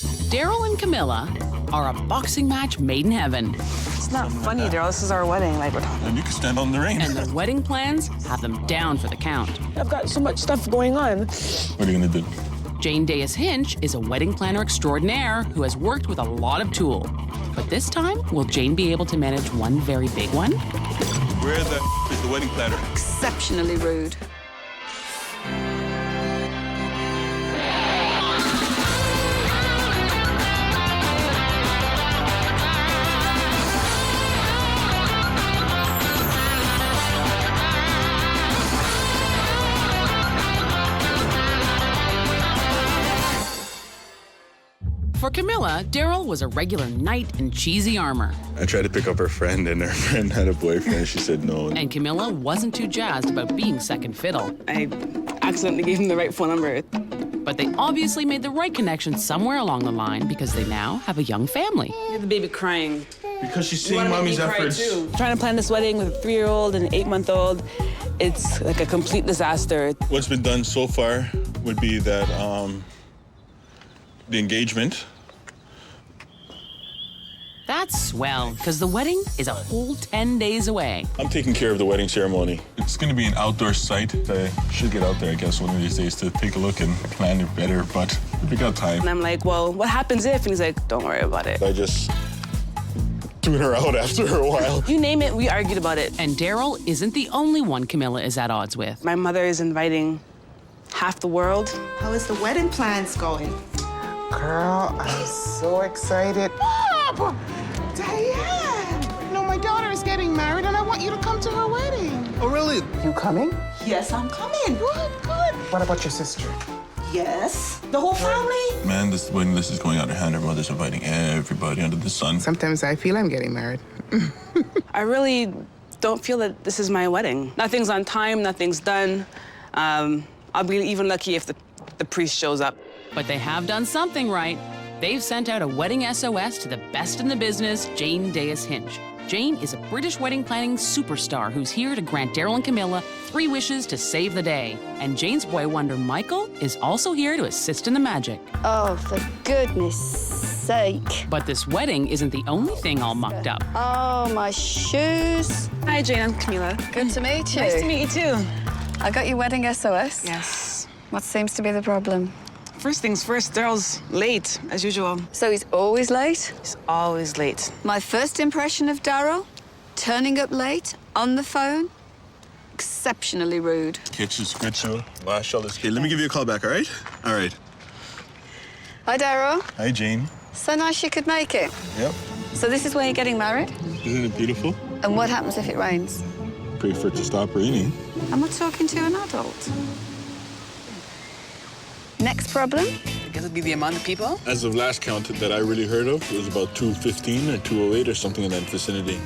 Daryl and Camilla are a boxing match made in heaven. It's not funny, Daryl. This is our wedding, like we're talking. And you can stand on the ring. And their wedding plans have them down for the count. I've got so much stuff going on. What are you gonna do? Jane Dais Hinch is a wedding planner extraordinaire who has worked with a lot of tool. But this time, will Jane be able to manage one very big one? Where the is the wedding planner? Exceptionally rude. For Camilla, Darryl was a regular knight in cheesy armor. I tried to pick up her friend, and her friend had a boyfriend. She said no. And Camilla wasn't too jazzed about being second fiddle. I accidentally gave him the right phone number. But they obviously made the right connection somewhere along the line because they now have a young family. You're the baby crying. Because she's seeing mommy's efforts. Trying to plan this wedding with a 3-year-old and an 8-month-old, it's like a complete disaster. What's been done so far would be that the engagement. That's swell, because the wedding is a whole 10 days away. I'm taking care of the wedding ceremony. It's going to be an outdoor site. I should get out there, I guess, one of these days to take a look and plan it better, but if we got time. And I'm like, well, what happens if? And he's like, don't worry about it. I just threw her out after a while. You name it, we argued about it. And Darryl isn't the only one Camilla is at odds with. My mother is inviting half the world. How is the wedding plans going? Girl, I'm so excited. Bob! Diane! No, my daughter is getting married and I want you to come to her wedding. Oh, really? You coming? Yes, I'm coming. Good, good. What about your sister? Yes. The whole family? Man, this wedding list is going out of hand. Her mother's inviting everybody under the sun. Sometimes I feel I'm getting married. I really don't feel that this is my wedding. Nothing's on time, nothing's done. I'll be even lucky if the priest shows up. But they have done something right. They've sent out a wedding SOS to the best in the business, Jane Dais Hinch. Jane is a British wedding planning superstar who's here to grant Daryl and Camilla 3 wishes to save the day. And Jane's boy wonder, Michael, is also here to assist in the magic. Oh, for goodness sake. But this wedding isn't the only thing all mucked up. Oh, my shoes. Hi, Jane and Camilla. Good to meet you. Nice to meet you, too. I got your wedding SOS. Yes. What seems to be the problem? First things first, Daryl's late, as usual. So he's always late? He's always late. My first impression of Darryl, turning up late, on the phone, exceptionally rude. Kitchen's good, too. Marshall is good. Let me give you a call back, all right? All right. Hi, Darryl. Hi, Jane. So nice you could make it. Yep. So this is where you're getting married? Isn't it beautiful? And what happens if it rains? Pray for it to stop raining. Am I talking to an adult? Next problem? I guess it'd be the amount of people. As of last count that I really heard of, it was about 215 or 208 or something in that vicinity.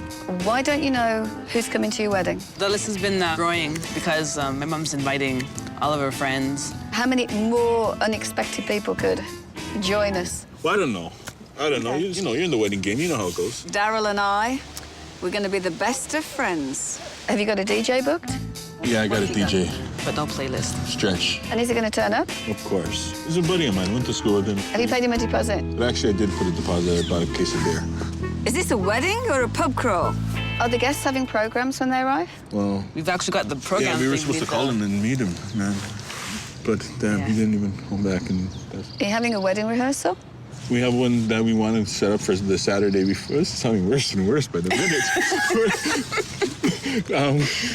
Why don't you know who's coming to your wedding? The list has been growing because my mom's inviting all of her friends. How many more unexpected people could join us? Well, I don't know. I don't know. Okay. You know, you're in the wedding game. You know how it goes. Darryl and I, we're going to be the best of friends. Have you got a DJ booked? Yeah, I got a DJ. But no playlist. Stretch. And is he going to turn up? Of course. He's a buddy of mine. Went to school with him. Have you paid him a deposit? But actually, I did put a deposit. I bought a case of beer. Is this a wedding or a pub crawl? Are the guests having programs when they arrive? Well, We've actually got the program. yeah, we were thing supposed to call him and meet him, man. But damn, he didn't even come back. And Are you having a wedding rehearsal? we have one that we wanted to set up for the Saturday before. This is sounding worse and worse by the minute.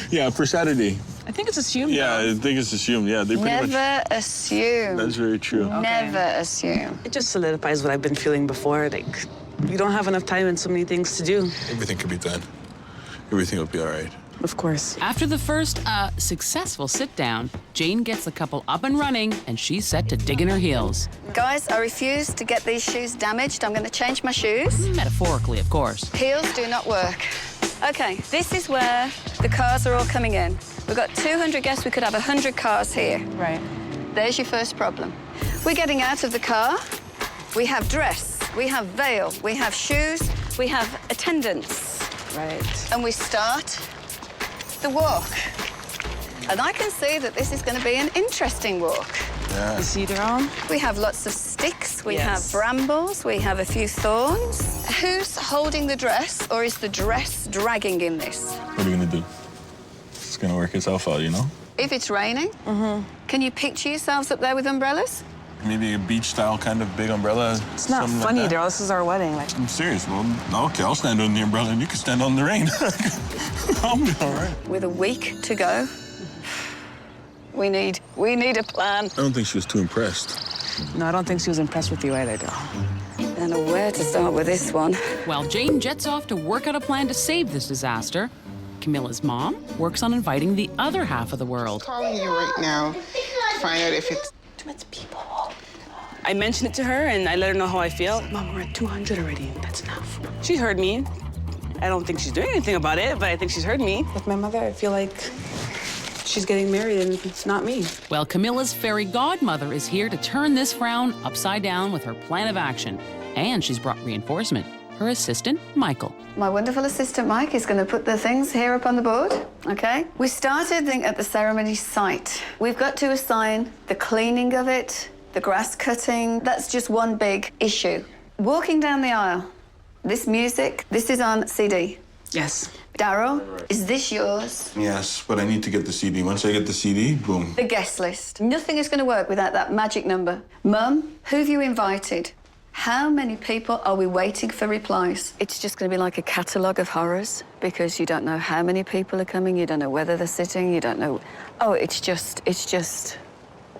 Yeah, for Saturday. I think it's assumed. Yeah, I think it's assumed. Yeah, they pretty much. Never assume. That's very true. Never assume. It just solidifies what I've been feeling before. Like, we don't have enough time and so many things to do. Everything could be done. Everything will be all right. Of course. After the first, successful sit-down, Jane gets the couple up and running, and she's set to dig in her heels. Guys, I refuse to get these shoes damaged. I'm going to change my shoes. Metaphorically, of course. Heels do not work. Okay, this is where the cars are all coming in. We've got 200 guests. We could have 100 cars here. Right. There's your first problem. We're getting out of the car. We have dress. We have veil. We have shoes. We have attendants. Right. And we start the walk. And I can see that this is going to be an interesting walk. Yeah. You see, Daryl? We have lots of sticks, we Yes. have brambles, we have a few thorns. Who's holding the dress, or is the dress dragging in this? What are you gonna do? It's gonna work itself out, you know? If it's raining, can you picture yourselves up there with umbrellas? Maybe a beach-style kind of big umbrella. It's not funny, Daryl. This is our wedding. Like, I'm serious. Well, okay, I'll stand on the umbrella and you can stand on the rain. I'll be all right. With a week to go, we need a plan. I don't think she was too impressed. no, I don't think she was impressed with you either, Daryl. I don't know where to start with this one. While Jane jets off to work out a plan to save this disaster, Camilla's mom works on inviting the other half of the world. Calling you right now to find out if it's Too much people. I mentioned it to her, and I let her know how I feel. Mom, we're at 200 already. That's enough. She heard me. I don't think she's doing anything about it, but I think she's heard me. With my mother, I feel like she's getting married, and it's not me. Well, Camilla's fairy godmother is here to turn this frown upside down with her plan of action. And she's brought reinforcement. Her assistant, Michael. My wonderful assistant, Mike, is going to put the things here up on the board, okay? We started at the ceremony site. We've got to assign the cleaning of it, the grass cutting. That's just one big issue. Walking down the aisle, this music, this is on CD. Yes. Darryl, is this yours? Yes, but I need to get the CD. Once I get the CD, boom. The guest list. Nothing is going to work without that magic number. Mum, who have you invited? How many people are we waiting for replies? It's just going to be like a catalogue of horrors because you don't know how many people are coming, you don't know whether they're sitting, you don't know. Oh, it's just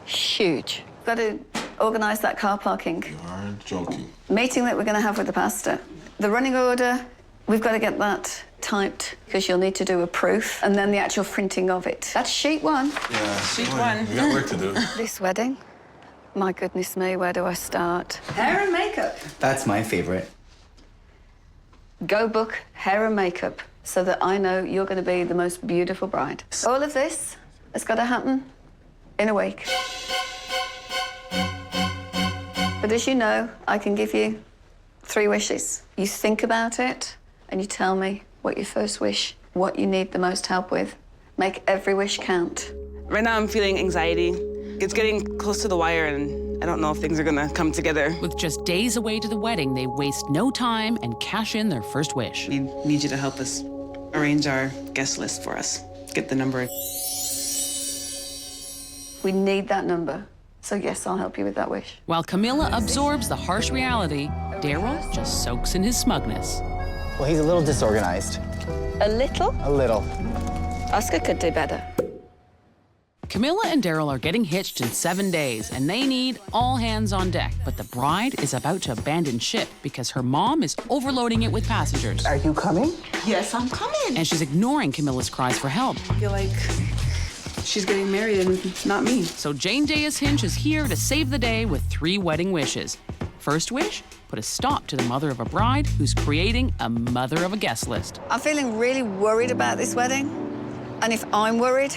huge. Got to organise that car parking. You are joking. Meeting that we're going to have with the pastor. The running order, we've got to get that typed because you'll need to do a proof and then the actual printing of it. That's sheet one. Yeah. Sheet one. We got work to do. This wedding, my goodness me, where do I start? Hair and makeup. That's my favorite. Go book hair and makeup so that I know you're going to be the most beautiful bride. All of this has got to happen in a week. But as you know, I can give you 3 wishes. You think about it and you tell me what your first wish, what you need the most help with. Make every wish count. Right now, I'm feeling anxiety. It's getting close to the wire, and I don't know if things are gonna come together. With just days away to the wedding, they waste no time and cash in their first wish. We need you to help us arrange our guest list for us. Get the number. We need that number. So yes, I'll help you with that wish. While Camilla absorbs the harsh reality, Darryl just soaks in his smugness. Well, he's a little disorganized. A little? A little. Oscar could do better. Camilla and Darryl are getting hitched in 7 days, and they need all hands on deck. But the bride is about to abandon ship because her mom is overloading it with passengers. Are you coming? Yes, I'm coming. And she's ignoring Camilla's cries for help. I feel like she's getting married, and not me. So Jane Dais Hinch is here to save the day with 3 wedding wishes. First wish, put a stop to the mother of a bride who's creating a mother of a guest list. I'm feeling really worried about this wedding. And if I'm worried,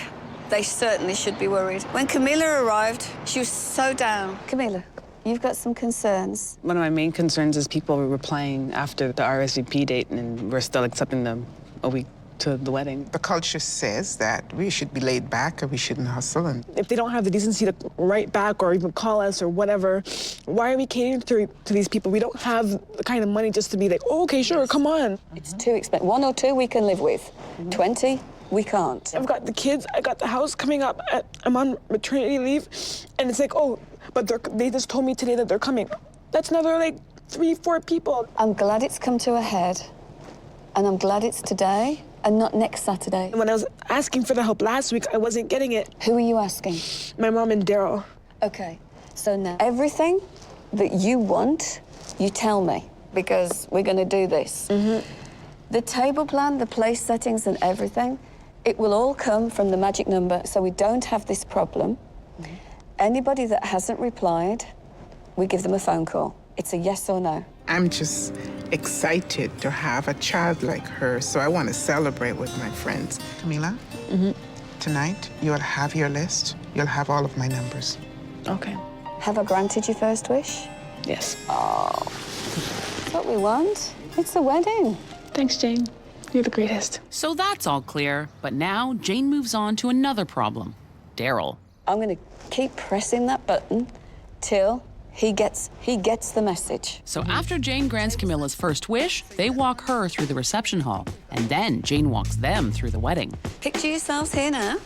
they certainly should be worried. When Camilla arrived, she was so down. Camilla, you've got some concerns. One of my main concerns is people were replying after the RSVP date, and we're still accepting them a week to the wedding. The culture says that we should be laid back and we shouldn't hustle. And If they don't have the decency to write back or even call us or whatever, why are we catering to these people? We don't have the kind of money just to be like, oh, okay, sure, come on. It's too expensive. 1 or 2 we can live with. 20, we can't. I've got the kids, I got the house coming up, I'm on maternity leave, and it's like, oh, but they just told me today that they're coming. That's another like 3, 4 people. I'm glad it's come to a head, and I'm glad it's today and not next Saturday. When I was asking for the help last week, I wasn't getting it. Who are you asking? My mom and Darryl. Okay, so now everything that you want, you tell me, because we're gonna do this. The table plan, the place settings and everything, it will all come from the magic number, so we don't have this problem. Anybody that hasn't replied, we give them a phone call. It's a yes or no. I'm just excited to have a child like her, so I want to celebrate with my friends. Camilla, tonight you'll have your list. You'll have all of my numbers. Okay. Have I granted your first wish? Yes. That's what we want. It's a wedding. Thanks, Jane. You're the greatest. So that's all clear, but now Jane moves on to another problem. Darryl. I'm going to keep pressing that button till he gets the message. So after Jane grants Camilla's first wish, they walk her through the reception hall. And then Jane walks them through the wedding. Picture yourselves here now.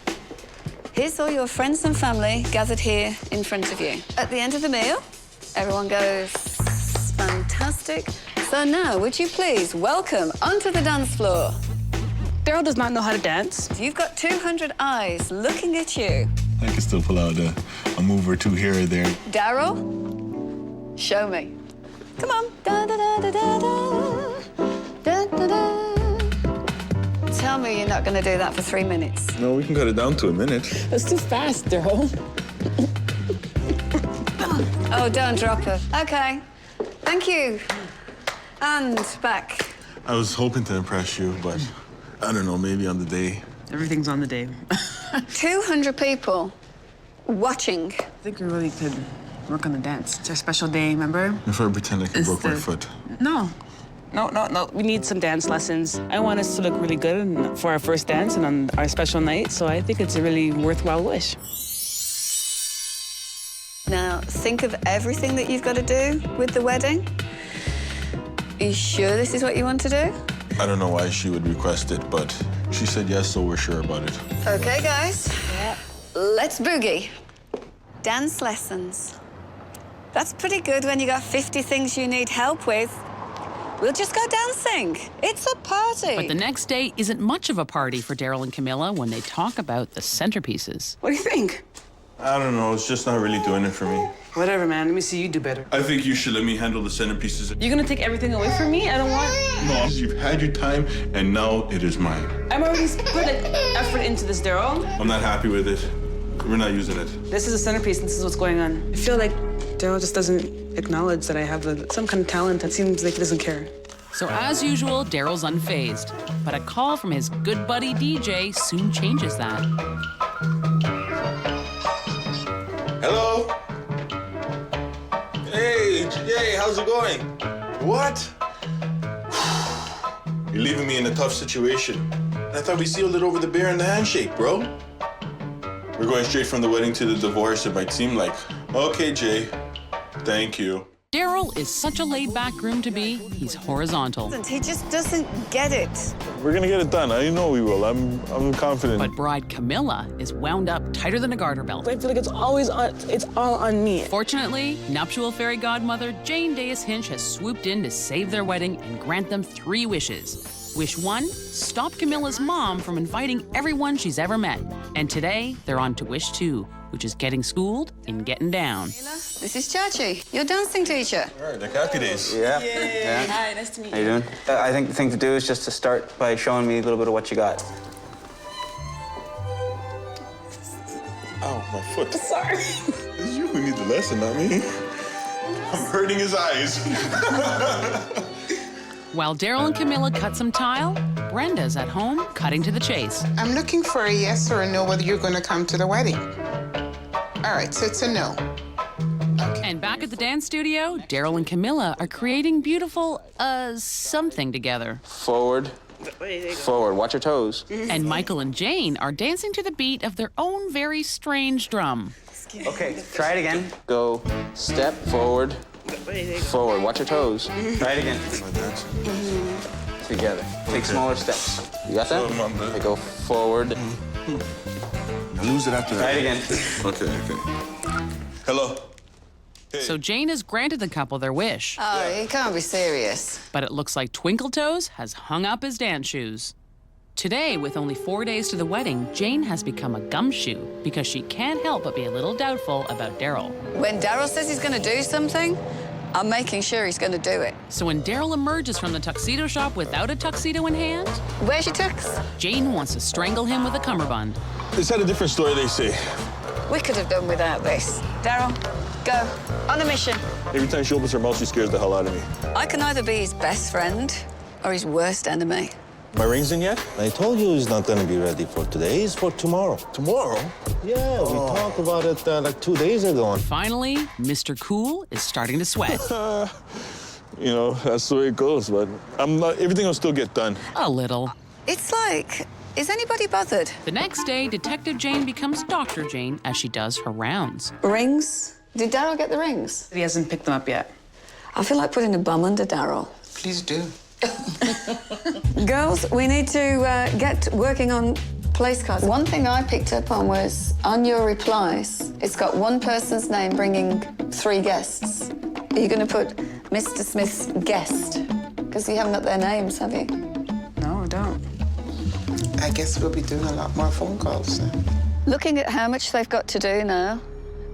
Here's all your friends and family gathered here in front of you. At the end of the meal, everyone goes, fantastic. So now, would you please welcome onto the dance floor. Daryl does not know how to dance. You've got 200 eyes looking at you. I can still pull out a move or two here or there. Daryl, show me. Come on. Da, da, da, da, da, da, da, da. Tell me you're not going to do that for 3 minutes. No, we can cut it down to a minute. That's too fast, Daryl. Oh, don't drop her. Okay. Thank you. And back. I was hoping to impress you, but I don't know, maybe on the day. Everything's on the day. 200 people watching. I think we really could work on the dance. It's our special day, remember? If I pretend like I broke my foot. No. No. We need some dance lessons. I want us to look really good for our first dance and on our special night, so I think it's a really worthwhile wish. Now, think of everything that you've got to do with the wedding. Are you sure this is what you want to do? I don't know why she would request it, but she said yes, so we're sure about it. Okay, guys. Yeah. Let's boogie. Dance lessons. That's pretty good when you got 50 things you need help with. We'll just go dancing. It's a party. But the next day isn't much of a party for Daryl and Camilla when they talk about the centerpieces. What do you think? I don't know, it's just not really doing it for me. Whatever, man. Let me see you do better. I think you should let me handle the centerpieces. You're gonna take everything away from me? I don't want... No, you've had your time, and now it is mine. I'm already put effort into this, Daryl. I'm not happy with it. We're not using it. This is a centerpiece, and this is what's going on. I feel like Daryl just doesn't acknowledge that I have some kind of talent that seems like he doesn't care. So as usual, Daryl's unfazed. But a call from his good buddy DJ soon changes that. Hello? Hey, Jay, how's it going? What? You're leaving me in a tough situation. I thought we sealed it over the beer and the handshake, bro. We're going straight from the wedding to the divorce, it might seem like. Okay, Jay. Thank you. Daryl is such a laid-back groom to be, he's horizontal. He just doesn't get it. We're gonna get it done. I know we will. I'm confident. But bride Camilla is wound up tighter than a garter belt. I feel like it's all on me. Fortunately, nuptial fairy godmother Jane Dais Hinch has swooped in to save their wedding and grant them 3 wishes. Wish 1, stop Camilla's mom from inviting everyone she's ever met. And today, they're on to wish 2, which is getting schooled in getting down. This is Chachi, your dancing teacher. All right, the happy days. Yeah. Hi, nice to meet you. How you doing? I think the thing to do is just to start by showing me a little bit of what you got. Ow, my foot. Sorry. It's you who needs the lesson, not me. I'm hurting his eyes. While Daryl and Camilla cut some tile, Brenda's at home cutting to the chase. I'm looking for a yes or a no whether you're going to come to the wedding. All right, so it's a no. And back at the dance studio, Daryl and Camilla are creating beautiful, something together. Forward. Forward. Watch your toes. And Michael and Jane are dancing to the beat of their own very strange drum. Okay, try it again. Go step forward. Forward. Watch your toes. Try it again. Together. Take smaller steps. You got that? Okay, go forward. I lose it after that. Try it again. Okay. Hello. Hey. So Jane has granted the couple their wish. Oh, you can't be serious. But it looks like Twinkle Toes has hung up his dance shoes. Today, with only 4 days to the wedding, Jane has become a gumshoe because she can't help but be a little doubtful about Daryl. When Daryl says he's going to do something, I'm making sure he's going to do it. So when Daryl emerges from the tuxedo shop without a tuxedo in hand, Where's your tux? Jane wants to strangle him with a cummerbund. It's had a different story, they say. We could have done without this. Daryl, go. On a mission. Every time she opens her mouth, she scares the hell out of me. I can either be his best friend or his worst enemy. My ring's in yet? I told you he's not gonna be ready for today. It's for tomorrow. Tomorrow? Yeah, we talked about it like 2 days ago. Finally, Mr. Cool is starting to sweat. You know, that's the way it goes, but everything will still get done. A little. It's like Is anybody bothered? The next day, Detective Jane becomes Dr. Jane as she does her rounds. Rings? Did Darryl get the rings? He hasn't picked them up yet. I feel like putting a bum under Darryl. Please do. Girls, we need to get working on place cards. One thing I picked up on was, on your replies, it's got one person's name bringing 3 guests. Are you going to put Mr. Smith's guest? Because you haven't got their names, have you? No, I don't. I guess we'll be doing a lot more phone calls then. Looking at how much they've got to do now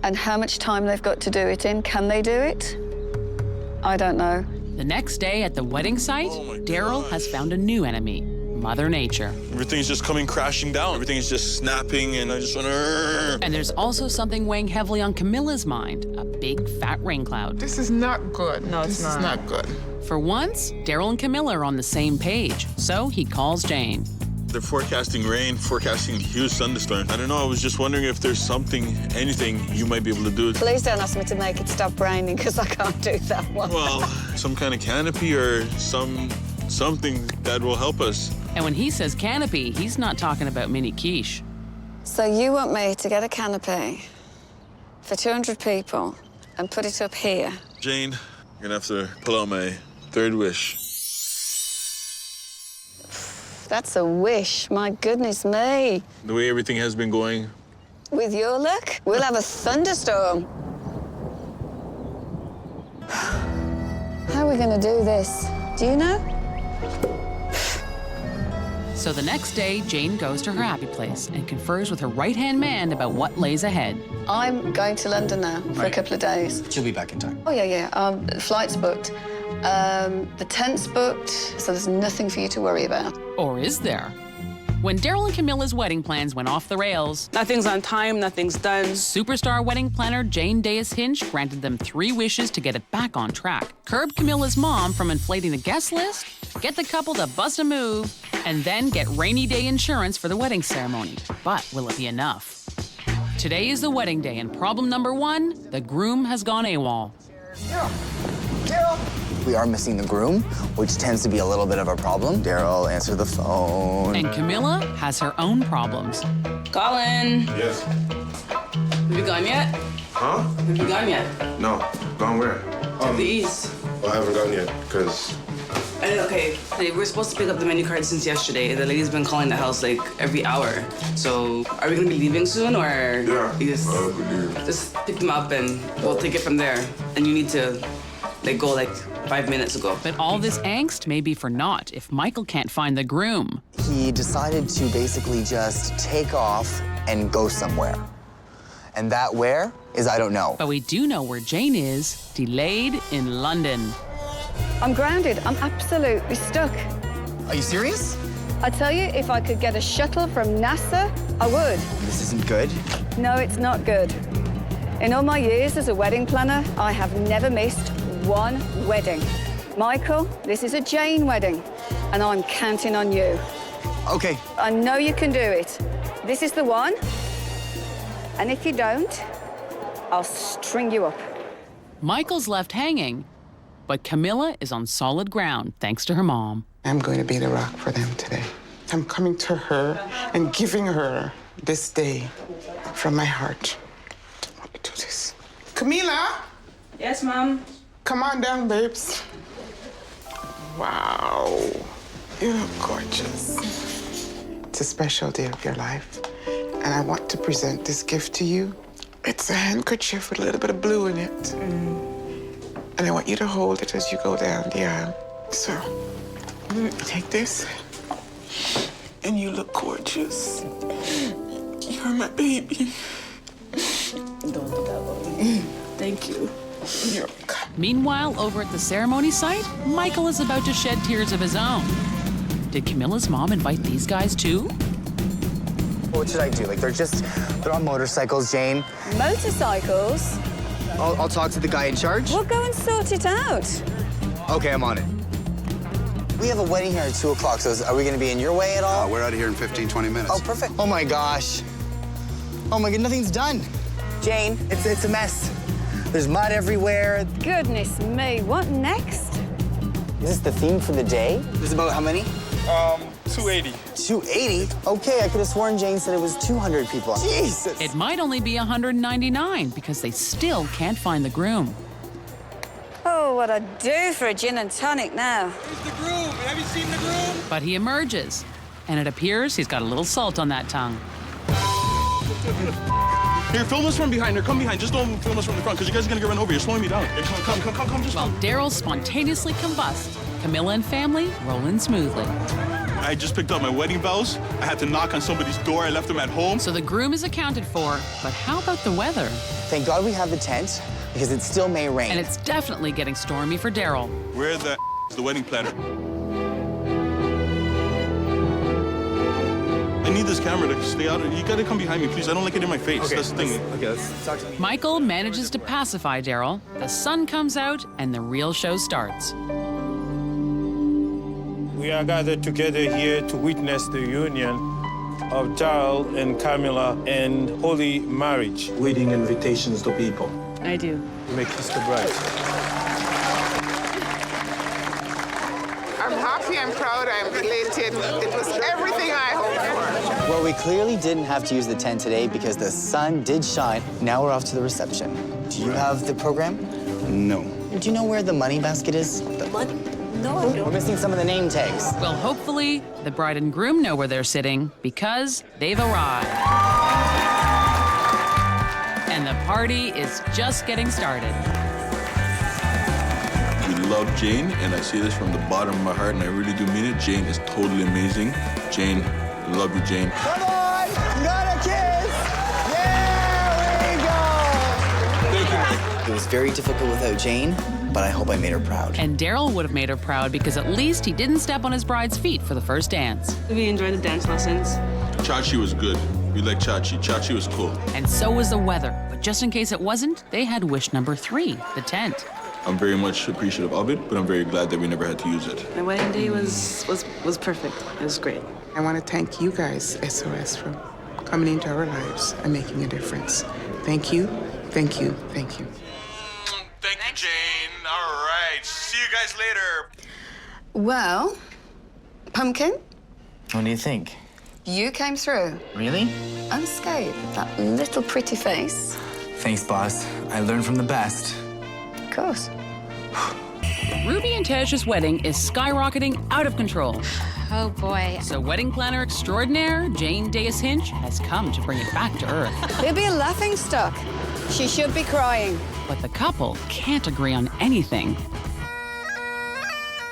and how much time they've got to do it in, can they do it? I don't know. The next day at the wedding site, Darryl has found a new enemy, Mother Nature. Everything's just coming crashing down. Everything is just snapping, and I just want to... And there's also something weighing heavily on Camilla's mind, a big fat rain cloud. This is not good. No, it's This is not good. For once, Daryl and Camilla are on the same page, so he calls Jane. They're forecasting rain, forecasting huge thunderstorms. I don't know, I was just wondering if there's anything you might be able to do. Please don't ask me to make it stop raining, because I can't do that one. Well, some kind of canopy or something that will help us. And when he says canopy, he's not talking about mini quiche. So you want me to get a canopy for 200 people and put it up here? Jane, you're gonna have to pull out my 3rd wish. That's a wish, my goodness me. The way everything has been going. With your luck, we'll have a thunderstorm. How are we gonna do this? Do you know? So the next day, Jane goes to her happy place and confers with her right-hand man about what lays ahead. I'm going to London now for a couple of days. She'll be back in time. Oh, yeah. Flight's booked. The tent's booked, so there's nothing for you to worry about. Or is there? When Daryl and Camilla's wedding plans went off the rails, Nothing's on time, nothing's done. superstar wedding planner Jane Dais Hinch granted them 3 wishes to get it back on track. Curb Camilla's mom from inflating the guest list, get the couple to bust a move, and then get rainy day insurance for the wedding ceremony. But will it be enough? Today is the wedding day, and problem number 1, the groom has gone AWOL. We are missing the groom, which tends to be a little bit of a problem. Daryl, answer the phone. And Camilla has her own problems. Colin, Yes. have you gone yet? Huh? Have you gone yet? No. Gone where? To the east. Well, I haven't gone yet, because... Okay, hey, we're supposed to pick up the menu card since yesterday. The lady's been calling the house like every hour. So, are we gonna be leaving soon, or Yeah, you just, I believe. just pick them up and we'll take it from there? And you need to go 5 minutes ago. But all this angst may be for naught if Michael can't find the groom. He decided to basically just take off and go somewhere. And that where is I don't know. But we do know where Jane is, delayed in London. I'm grounded. I'm absolutely stuck. Are you serious? I tell you, if I could get a shuttle from NASA, I would. This isn't good. No, it's not good. In all my years as a wedding planner, I have never missed one wedding. Michael, this is a Jane wedding, and I'm counting on you. Okay. I know you can do it. This is the one. And if you don't, I'll string you up. Michael's left hanging, but Camilla is on solid ground thanks to her mom. I'm going to be the rock for them today. I'm coming to her and giving her this day from my heart. I don't want to do this. Camilla, Yes, Mom. come on down, babes. Wow, you look gorgeous. It's a special day of your life, and I want to present this gift to you. It's a handkerchief with a little bit of blue in it. And I want you to hold it as you go down the aisle. So, take this, and you look gorgeous. You're my baby. Don't do that, Mommy. Thank you. You're welcome. Meanwhile, over at the ceremony site, Michael is about to shed tears of his own. Did Camilla's mom invite these guys too? What should I do? They're on motorcycles, Jane. Motorcycles? I'll talk to the guy in charge. We'll go and sort it out. Okay, I'm on it. We have a wedding here at 2 o'clock, so are we gonna be in your way at all? We're out of here in 15, 20 minutes. Oh, perfect. Oh my gosh. Oh my God, nothing's done. Jane, it's a mess. There's mud everywhere. Goodness me, what next? Is this the theme for the day? There's about how many? 280. 280? Okay, I could have sworn Jane said it was 200 people. Jesus! It might only be 199 because they still can't find the groom. Oh, what I'd do for a gin and tonic now. Where's the groom? Have you seen the groom? But he emerges, and it appears he's got a little salt on that tongue. Here, film us from behind. Here, come behind. Just don't film us from the front, because you guys are gonna get run over. You're slowing me down. Here, come, just While come. Darryl spontaneously combusts, Camilla and family roll in smoothly. I just picked up my wedding vows. I had to knock on somebody's door. I left them at home. So the groom is accounted for, but how about the weather? Thank God we have the tent, because it still may rain. And it's definitely getting stormy for Darryl. Where the is the wedding planner? I need this camera to stay out. You gotta come behind me, please. I don't like it in my face. Okay, That's the thing. Okay, let's talk to me. Michael manages to pacify Darryl. The sun comes out, and the real show starts. We are gathered together here to witness the union of Daryl and Camilla and holy marriage. Reading invitations to people. I do. You may kiss the bride. I'm happy, I'm proud, I'm elated. It was everything I hoped for. Well, we clearly didn't have to use the tent today because the sun did shine. Now we're off to the reception. Do you have the program? No. Do you know where the money basket is? Money? No, I don't. We're missing some of the name tags. Well, hopefully, the bride and groom know where they're sitting because they've arrived. And the party is just getting started. We love Jane, and I say this from the bottom of my heart, and I really do mean it. Jane is totally amazing. Jane, I love you, Jane. Come on! Got a kiss! There we go! Thank you, Mike. It was very difficult without Jane, but I hope I made her proud. And Darryl would have made her proud because at least he didn't step on his bride's feet for the first dance. We enjoyed the dance lessons. Chachi was good. We like Chachi. Chachi was cool. And so was the weather. But just in case it wasn't, they had wish number 3, the tent. I'm very much appreciative of it, but I'm very glad that we never had to use it. My wedding day was perfect. It was great. I want to thank you guys, SOS, for coming into our lives and making a difference. Thank you, thank you, thank you. Thank you, Jane. All right. See you guys later. Well, Pumpkin, What do you think? you came through Really? unscathed. That little pretty face. Thanks, boss. I learned from the best. Of course. Ruby and Tej's wedding is skyrocketing out of control. Oh, boy. So wedding planner extraordinaire Jane Dais Hinch has come to bring it back to earth. He'll be a laughing stock. She should be crying. But the couple can't agree on anything.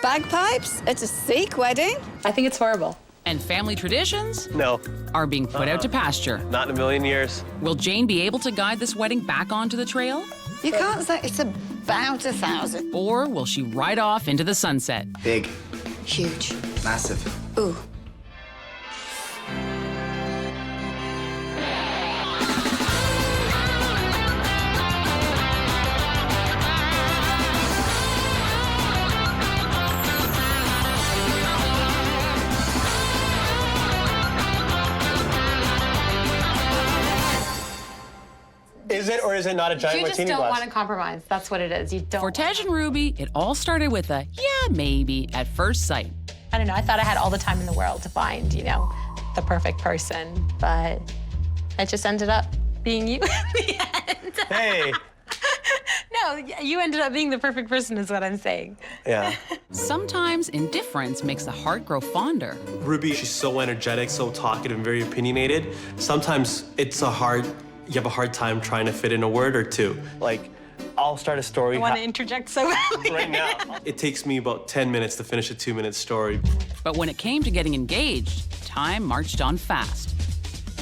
Bagpipes at a Sikh wedding? I think it's horrible. And family traditions No, are being put out to pasture. not in a million years. Will Jane be able to guide this wedding back onto the trail? You can't say it's about 1,000. Or will she ride off into the sunset? Big. Huge. Massive. Ooh. Is it or is it not a giant You just martini don't glass? want to compromise. That's what it is. You don't. For Tej and Ruby, it all started with a yeah, maybe at first sight. I don't know. I thought I had all the time in the world to find, the perfect person, but it just ended up being you in the end. Hey. No, you ended up being the perfect person, is what I'm saying. Yeah. Sometimes indifference makes the heart grow fonder. Ruby, she's so energetic, so talkative, and very opinionated. Sometimes you have a hard time trying to fit in a word or two. Like, I'll start a story. I want to interject so badly. Right now. It takes me about 10 minutes to finish a 2-minute story. But when it came to getting engaged, time marched on fast.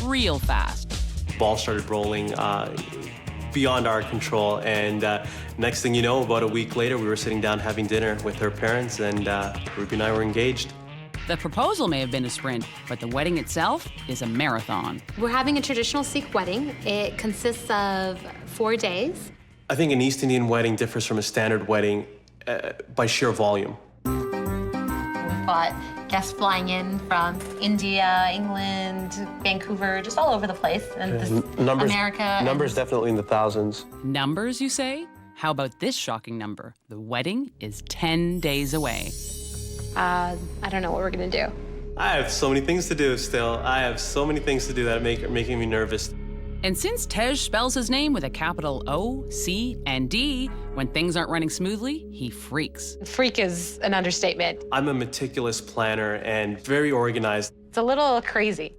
Real fast. Ball started rolling beyond our control, and next thing you know, about a week later, we were sitting down having dinner with her parents, and Ruby and I were engaged. The proposal may have been a sprint, but the wedding itself is a marathon. We're having a traditional Sikh wedding. It consists of 4 days. I think an East Indian wedding differs from a standard wedding by sheer volume. We've got guests flying in from India, England, Vancouver, just all over the place. And America. Numbers definitely in the thousands. Numbers, you say? How about this shocking number? The wedding is 10 days away. I don't know what we're gonna do. I have so many things to do still. I have so many things to do that are making me nervous. And since Tej spells his name with a capital O, C, and D, when things aren't running smoothly, he freaks. Freak is an understatement. I'm a meticulous planner and very organized. It's a little crazy.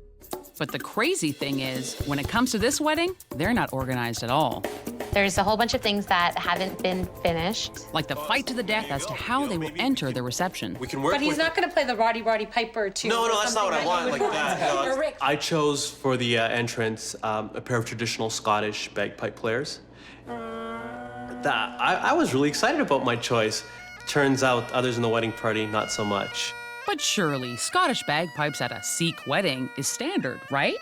But the crazy thing is, when it comes to this wedding, they're not organized at all. There's a whole bunch of things that haven't been finished. Like the fight to the death as to how they will enter the reception. We can work But he's not going to play the Roddy Piper too. No, that's not what I want like that. Or Rick. I chose for the entrance a pair of traditional Scottish bagpipe players. I was really excited about my choice. Turns out others in the wedding party, not so much. But surely, Scottish bagpipes at a Sikh wedding is standard, right?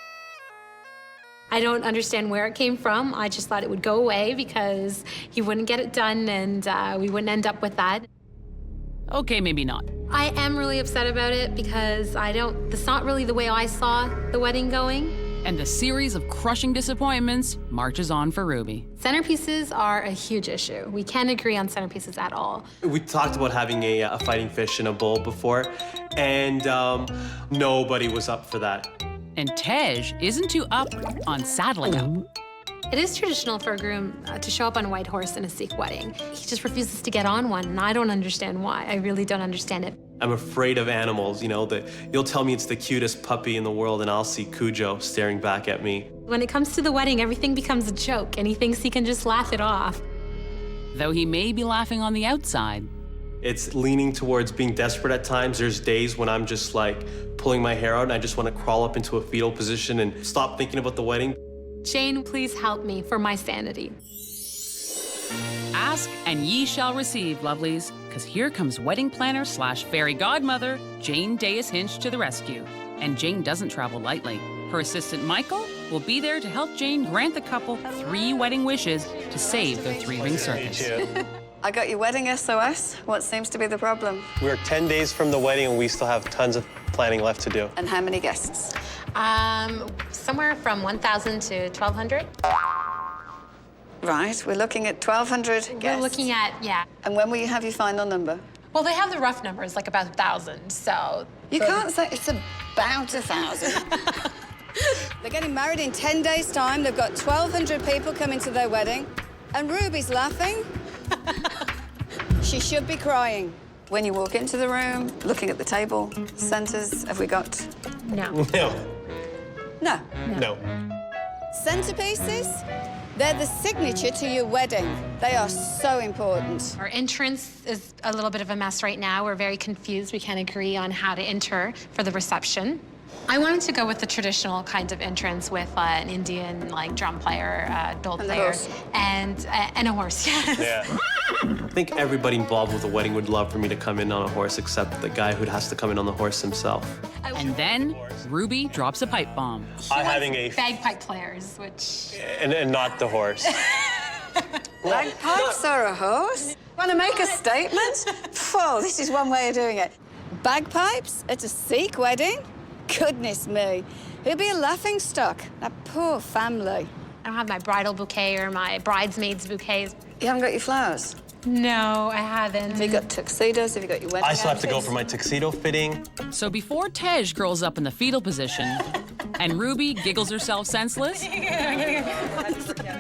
I don't understand where it came from. I just thought it would go away because he wouldn't get it done and we wouldn't end up with that. Okay, maybe not. I am really upset about it because that's not really the way I saw the wedding going. And the series of crushing disappointments marches on for Ruby. Centerpieces are a huge issue. We can't agree on centerpieces at all. We talked about having a fighting fish in a bowl before, and nobody was up for that. And Tej isn't too up on saddling up. It is traditional for a groom to show up on a white horse in a Sikh wedding. He just refuses to get on one, and I don't understand why. I really don't understand it. I'm afraid of animals, you know, that you'll tell me it's the cutest puppy in the world and I'll see Cujo staring back at me. When it comes to the wedding, everything becomes a joke, and he thinks he can just laugh it off. Though he may be laughing on the outside. It's leaning towards being desperate at times. There's days when I'm just like pulling my hair out and I just want to crawl up into a fetal position and stop thinking about the wedding. Jane, please help me for my sanity. Ask and ye shall receive, lovelies, because here comes wedding planner / fairy godmother, Jane Dais Hinch to the rescue. And Jane doesn't travel lightly. Her assistant, Michael, will be there to help Jane grant the couple 3 wedding wishes to save their 3-ring circus. I got your wedding SOS. What seems to be the problem? We're 10 days from the wedding and we still have tons of planning left to do. And how many guests? Somewhere from 1,000 to 1,200. Right, we're looking at 1,200 guests. We're looking at, yeah. And when will you have your final number? Well, they have the rough numbers, like about 1,000, so... You can't say it's about 1,000. They're getting married in 10 days' time. They've got 1,200 people coming to their wedding. And Ruby's laughing. She should be crying. When you walk into the room, looking at the table, centers, have we got? No. No. No. Centerpieces? They're the signature to your wedding. They are so important. Our entrance is a little bit of a mess right now. We're very confused. We can't agree on how to enter for the reception. I wanted to go with the traditional kind of entrance with an Indian, like, drum player, dole player, and a horse, yes. Yeah. I think everybody involved with the wedding would love for me to come in on a horse except the guy who has to come in on the horse himself. And then Ruby drops a pipe bomb. I'm having a... Bagpipe players, which... And not the horse. Bagpipes or a horse? Want to make a statement? Oh, this is one way of doing it. Bagpipes at a Sikh wedding? Goodness me. He'll be a laughing stock. That poor family. I don't have my bridal bouquet or my bridesmaids bouquets. You haven't got your flowers? No, I haven't. Have you got tuxedos? Have you got your wedding I still have to go outfits? for my tuxedo fitting. So before Tej curls up in the fetal position and Ruby giggles herself senseless,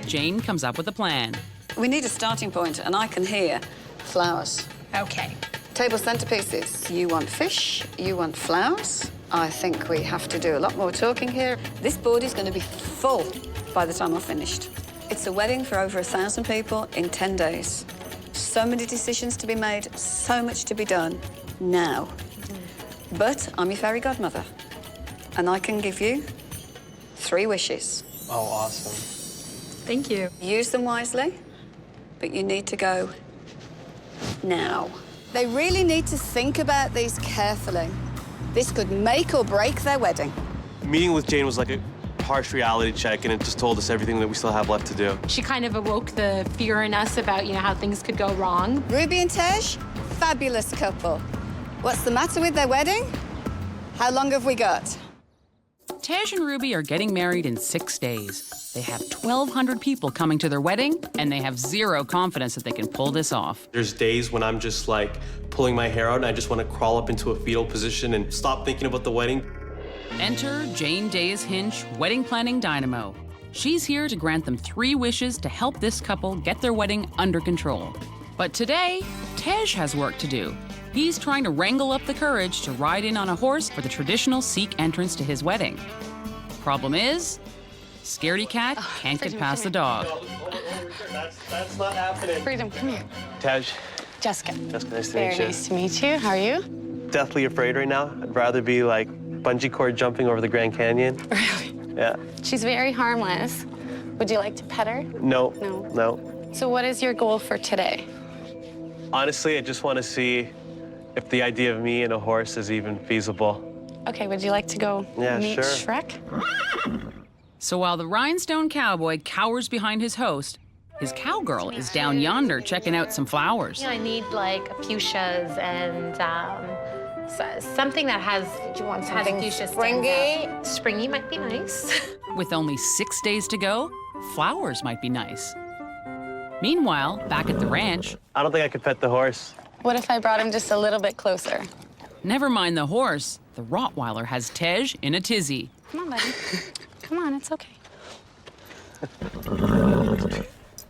Jane comes up with a plan. We need a starting point, and I can hear flowers. Okay. Table centerpieces. You want fish, you want flowers. I think we have to do a lot more talking here. This board is going to be full by the time I'm finished. It's a wedding for over 1,000 people in 10 days. So many decisions to be made, so much to be done now. But I'm your fairy godmother, and I can give you 3 wishes. Oh, awesome. Thank you. Use them wisely, but you need to go now. They really need to think about these carefully. This could make or break their wedding. Meeting with Jane was like a harsh reality check, and it just told us everything that we still have left to do. She kind of awoke the fear in us about, how things could go wrong. Ruby and Tej, fabulous couple. What's the matter with their wedding? How long have we got? Tej and Ruby are getting married in 6 days. They have 1,200 people coming to their wedding, and they have zero confidence that they can pull this off. There's days when I'm just like pulling my hair out and I just want to crawl up into a fetal position and stop thinking about the wedding. Enter Jane Dais Hinch, wedding planning dynamo. She's here to grant them 3 wishes to help this couple get their wedding under control. But today, Tej has work to do. He's trying to wrangle up the courage to ride in on a horse for the traditional Sikh entrance to his wedding. Problem is, scaredy cat can't get past the dog. That's not happening. Freedom, come here. Tej. Jessica. Jessica, nice to Very meet you. nice to meet you. How are you? Deathly afraid right now. I'd rather be like bungee cord jumping over the Grand Canyon. Really? Yeah. She's very harmless. Would you like to pet her? No. No. No. So what is your goal for today? Honestly, I just want to see if the idea of me and a horse is even feasible. Okay, would you like to go meet sure. Shrek? So while the rhinestone cowboy cowers behind his host, his cowgirl is down yonder checking out some flowers. Yeah, I need like fuchsias and something that has. Do you want something fuchsia springy? Springy might be nice. With only 6 days to go, flowers might be nice. Meanwhile, back at the ranch, I don't think I could pet the horse. What if I brought him just a little bit closer? never mind the horse, the Rottweiler has Tej in a tizzy. Come on, buddy. Come on, it's okay.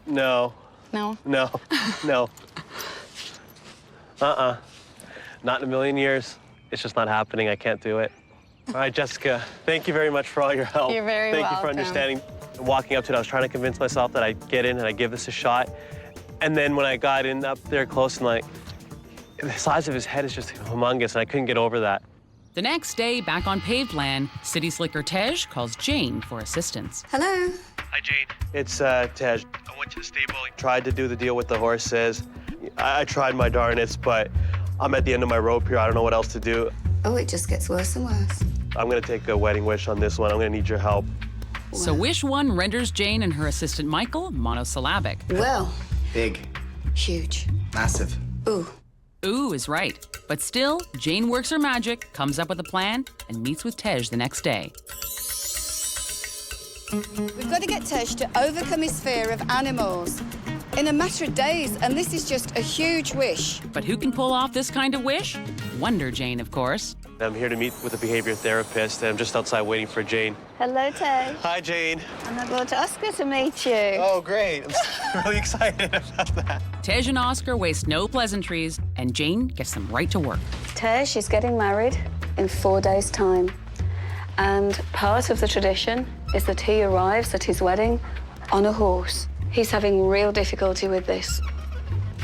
No. No? No. No. Not in a million years. It's just not happening. I can't do it. All right, Jessica, thank you very much for all your help. You're very welcome. Thank you for welcome. understanding. Walking up to it, I was trying to convince myself that I'd get in and I'd give this a shot. And then when I got in up there close and like, the size of his head is just humongous and I couldn't get over that. The next day, back on paved land, city slicker Tej calls Jane for assistance. Hello. Hi, Jane. It's Tej. I went to the stable, tried to do the deal with the horses. I tried my darnest, but I'm at the end of my rope here. I don't know what else to do. Oh, it just gets worse and worse. I'm gonna take a wedding wish on this one. I'm gonna need your help. So wish one renders Jane and her assistant Michael monosyllabic. Well. Big. Huge. Massive. Ooh. Ooh is right. But still, Jane works her magic, comes up with a plan, and meets with Tej the next day. We've got to get Tej to overcome his fear of animals in a matter of days, and this is just a huge wish. But who can pull off this kind of wish? Wonder Jane, of course. I'm here to meet with a behavior therapist, and I'm just outside waiting for Jane. Hello, Tej. Hi, Jane. And I brought Oscar to meet you. Oh, great. I'm really excited about that. Tej and Oscar waste no pleasantries, and Jane gets them right to work. Tej is getting married in 4 days' time. And part of the tradition is that he arrives at his wedding on a horse. He's having real difficulty with this,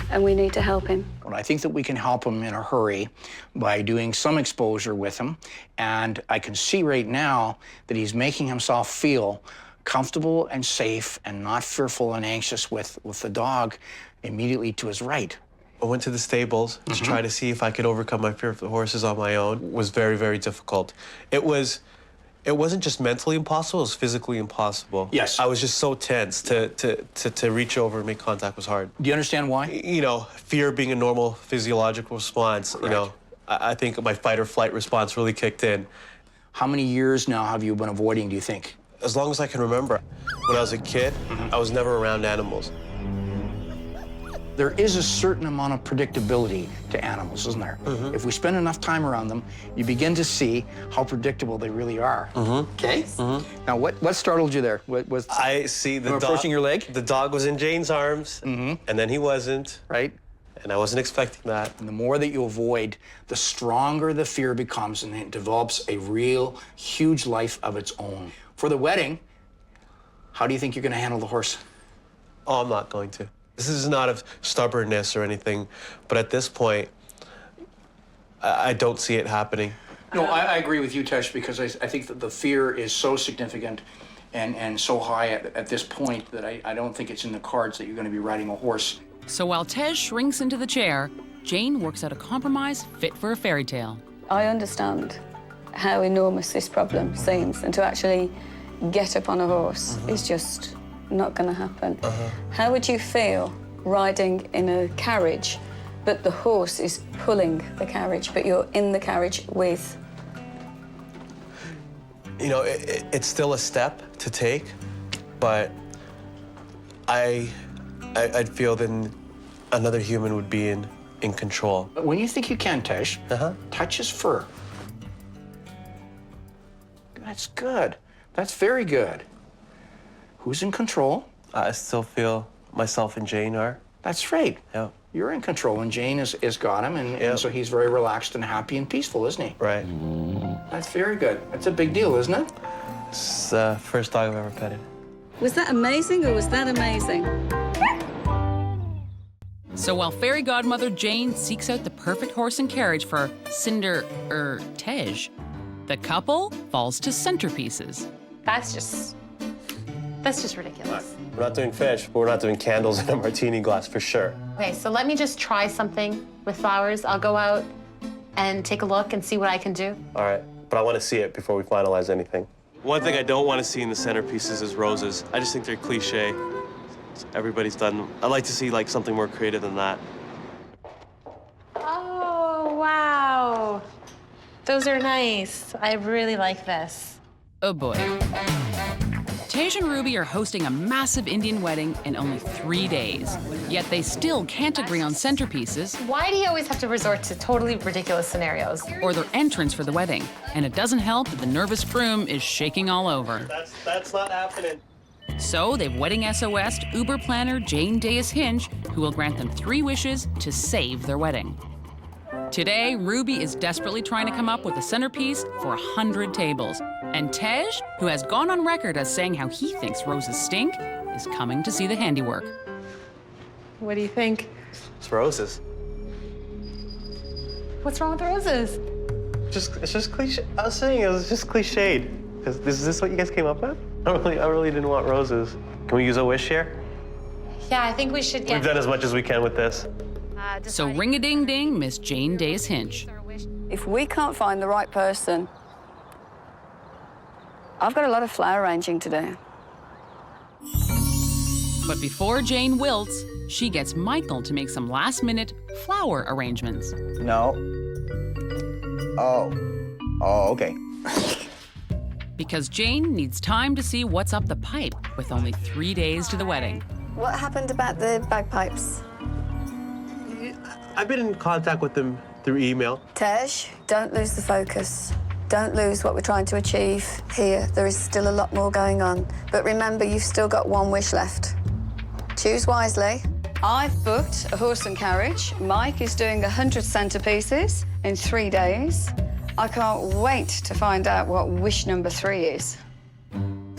and we need to help him. Well, I think that we can help him in a hurry by doing some exposure with him. And I can see right now that he's making himself feel comfortable and safe and not fearful and anxious with the dog immediately to his right. I went to the stables to try to see if I could overcome my fear of the horses on my own. It was very, very difficult. It wasn't just mentally impossible, it was physically impossible. Yes. I was just so tense to reach over and make contact was hard. Do you understand why? You know, fear being a normal physiological response, Correct. you know, I think my fight or flight response really kicked in. How many years now have you been avoiding, do you think? As long as I can remember. When I was a kid, I was never around animals. There is a certain amount of predictability to animals, isn't there? If we spend enough time around them, you begin to see how predictable they really are. Okay? Now, what startled you there? What was I see the dog approaching your leg? The dog was in Jane's arms, and then he wasn't. Right? And I wasn't expecting that. And the more that you avoid, the stronger the fear becomes, and it develops a real, huge life of its own. For the wedding, how do you think you're going to handle the horse? Oh, I'm not going to. This is not of stubbornness or anything, but at this point, I don't see it happening. No, I agree with you, Tej, because I think that the fear is so significant and so high at this point that I don't think it's in the cards that you're going to be riding a horse. So while Tej shrinks into the chair, Jane works out a compromise fit for a fairy tale. I understand how enormous this problem seems, and to actually get up on a horse is just not going to happen. How would you feel riding in a carriage, but the horse is pulling the carriage, but you're in the carriage with? You know, it's still a step to take, but I'd feel then another human would be in control. When you think you can, Tej, touch his fur. That's good. That's very good. Who's in control? I still feel myself and Jane are. That's right. Yeah. You're in control, and Jane is got him, and so he's very relaxed and happy and peaceful, isn't he? Right. That's very good. That's a big deal, isn't it? It's the first dog I've ever petted. Was that amazing or was that amazing? So while fairy godmother Jane seeks out the perfect horse and carriage for Tej, the couple falls to centerpieces. That's just ridiculous. We're not doing fish, but we're not doing candles in a martini glass for sure. Okay, so let me just try something with flowers. I'll go out and take a look and see what I can do. All right, but I want to see it before we finalize anything. One thing I don't want to see in the centerpieces is roses. I just think they're cliche. Everybody's done. I'd like to see like something more creative than that. Oh, wow. Those are nice. I really like this. Oh boy. Tej and Ruby are hosting a massive Indian wedding in only 3 days, yet they still can't agree on centerpieces. Why do you always have to resort to totally ridiculous scenarios? Or their entrance for the wedding. And it doesn't help that the nervous groom is shaking all over. That's not happening. So they've wedding SOS'd Uber planner Jane Dais Hinch, who will grant them 3 wishes to save their wedding. Today, Ruby is desperately trying to come up with a centerpiece for 100 tables. And Tej, who has gone on record as saying how he thinks roses stink, is coming to see the handiwork. What do you think? It's roses. What's wrong with the roses? It's just cliche. I was saying it was just cliched. Is this what you guys came up with? I really didn't want roses. Can we use a wish here? Yeah, I think we should get... We've done as much as we can with this. So ring-a-ding-ding, Miss Jane Dais Hinch. If we can't find the right person, I've got a lot of flower arranging to do. But before Jane wilts, she gets Michael to make some last-minute flower arrangements. No. Oh, okay. Because Jane needs time to see what's up the pipe with only 3 days to the wedding. What happened about the bagpipes? I've been in contact with them through email. Tej, don't lose the focus. Don't lose what we're trying to achieve here. There is still a lot more going on. But remember, you've still got 1 wish left. Choose wisely. I've booked a horse and carriage. Mike is doing 100 centerpieces in 3 days. I can't wait to find out what wish number 3 is.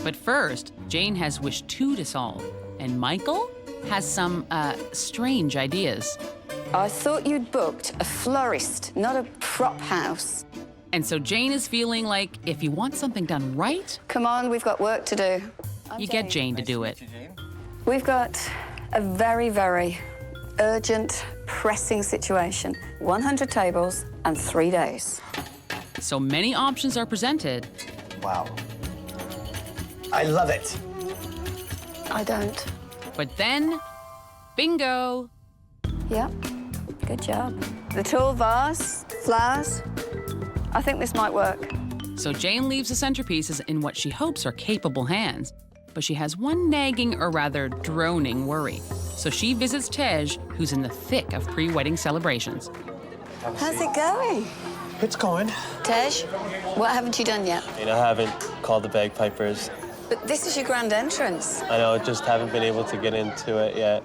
But first, Jane has wish 2 to solve, and Michael has some, strange ideas. I thought you'd booked a florist, not a prop house. And so Jane is feeling like if you want something done right... Come on, we've got work to do. You get Jane to do it. We've got a very, very urgent, pressing situation. 100 tables and 3 days. So many options are presented. Wow. I love it. I don't. But then, bingo. Yep, good job. The tall vase, flowers. I think this might work. So Jane leaves the centerpieces in what she hopes are capable hands. But she has one nagging, or rather droning, worry. So she visits Tej, who's in the thick of pre-wedding celebrations. How's it going? It's going. Tej, what haven't you done yet? I haven't called the bagpipers. But this is your grand entrance. I know, just haven't been able to get into it yet.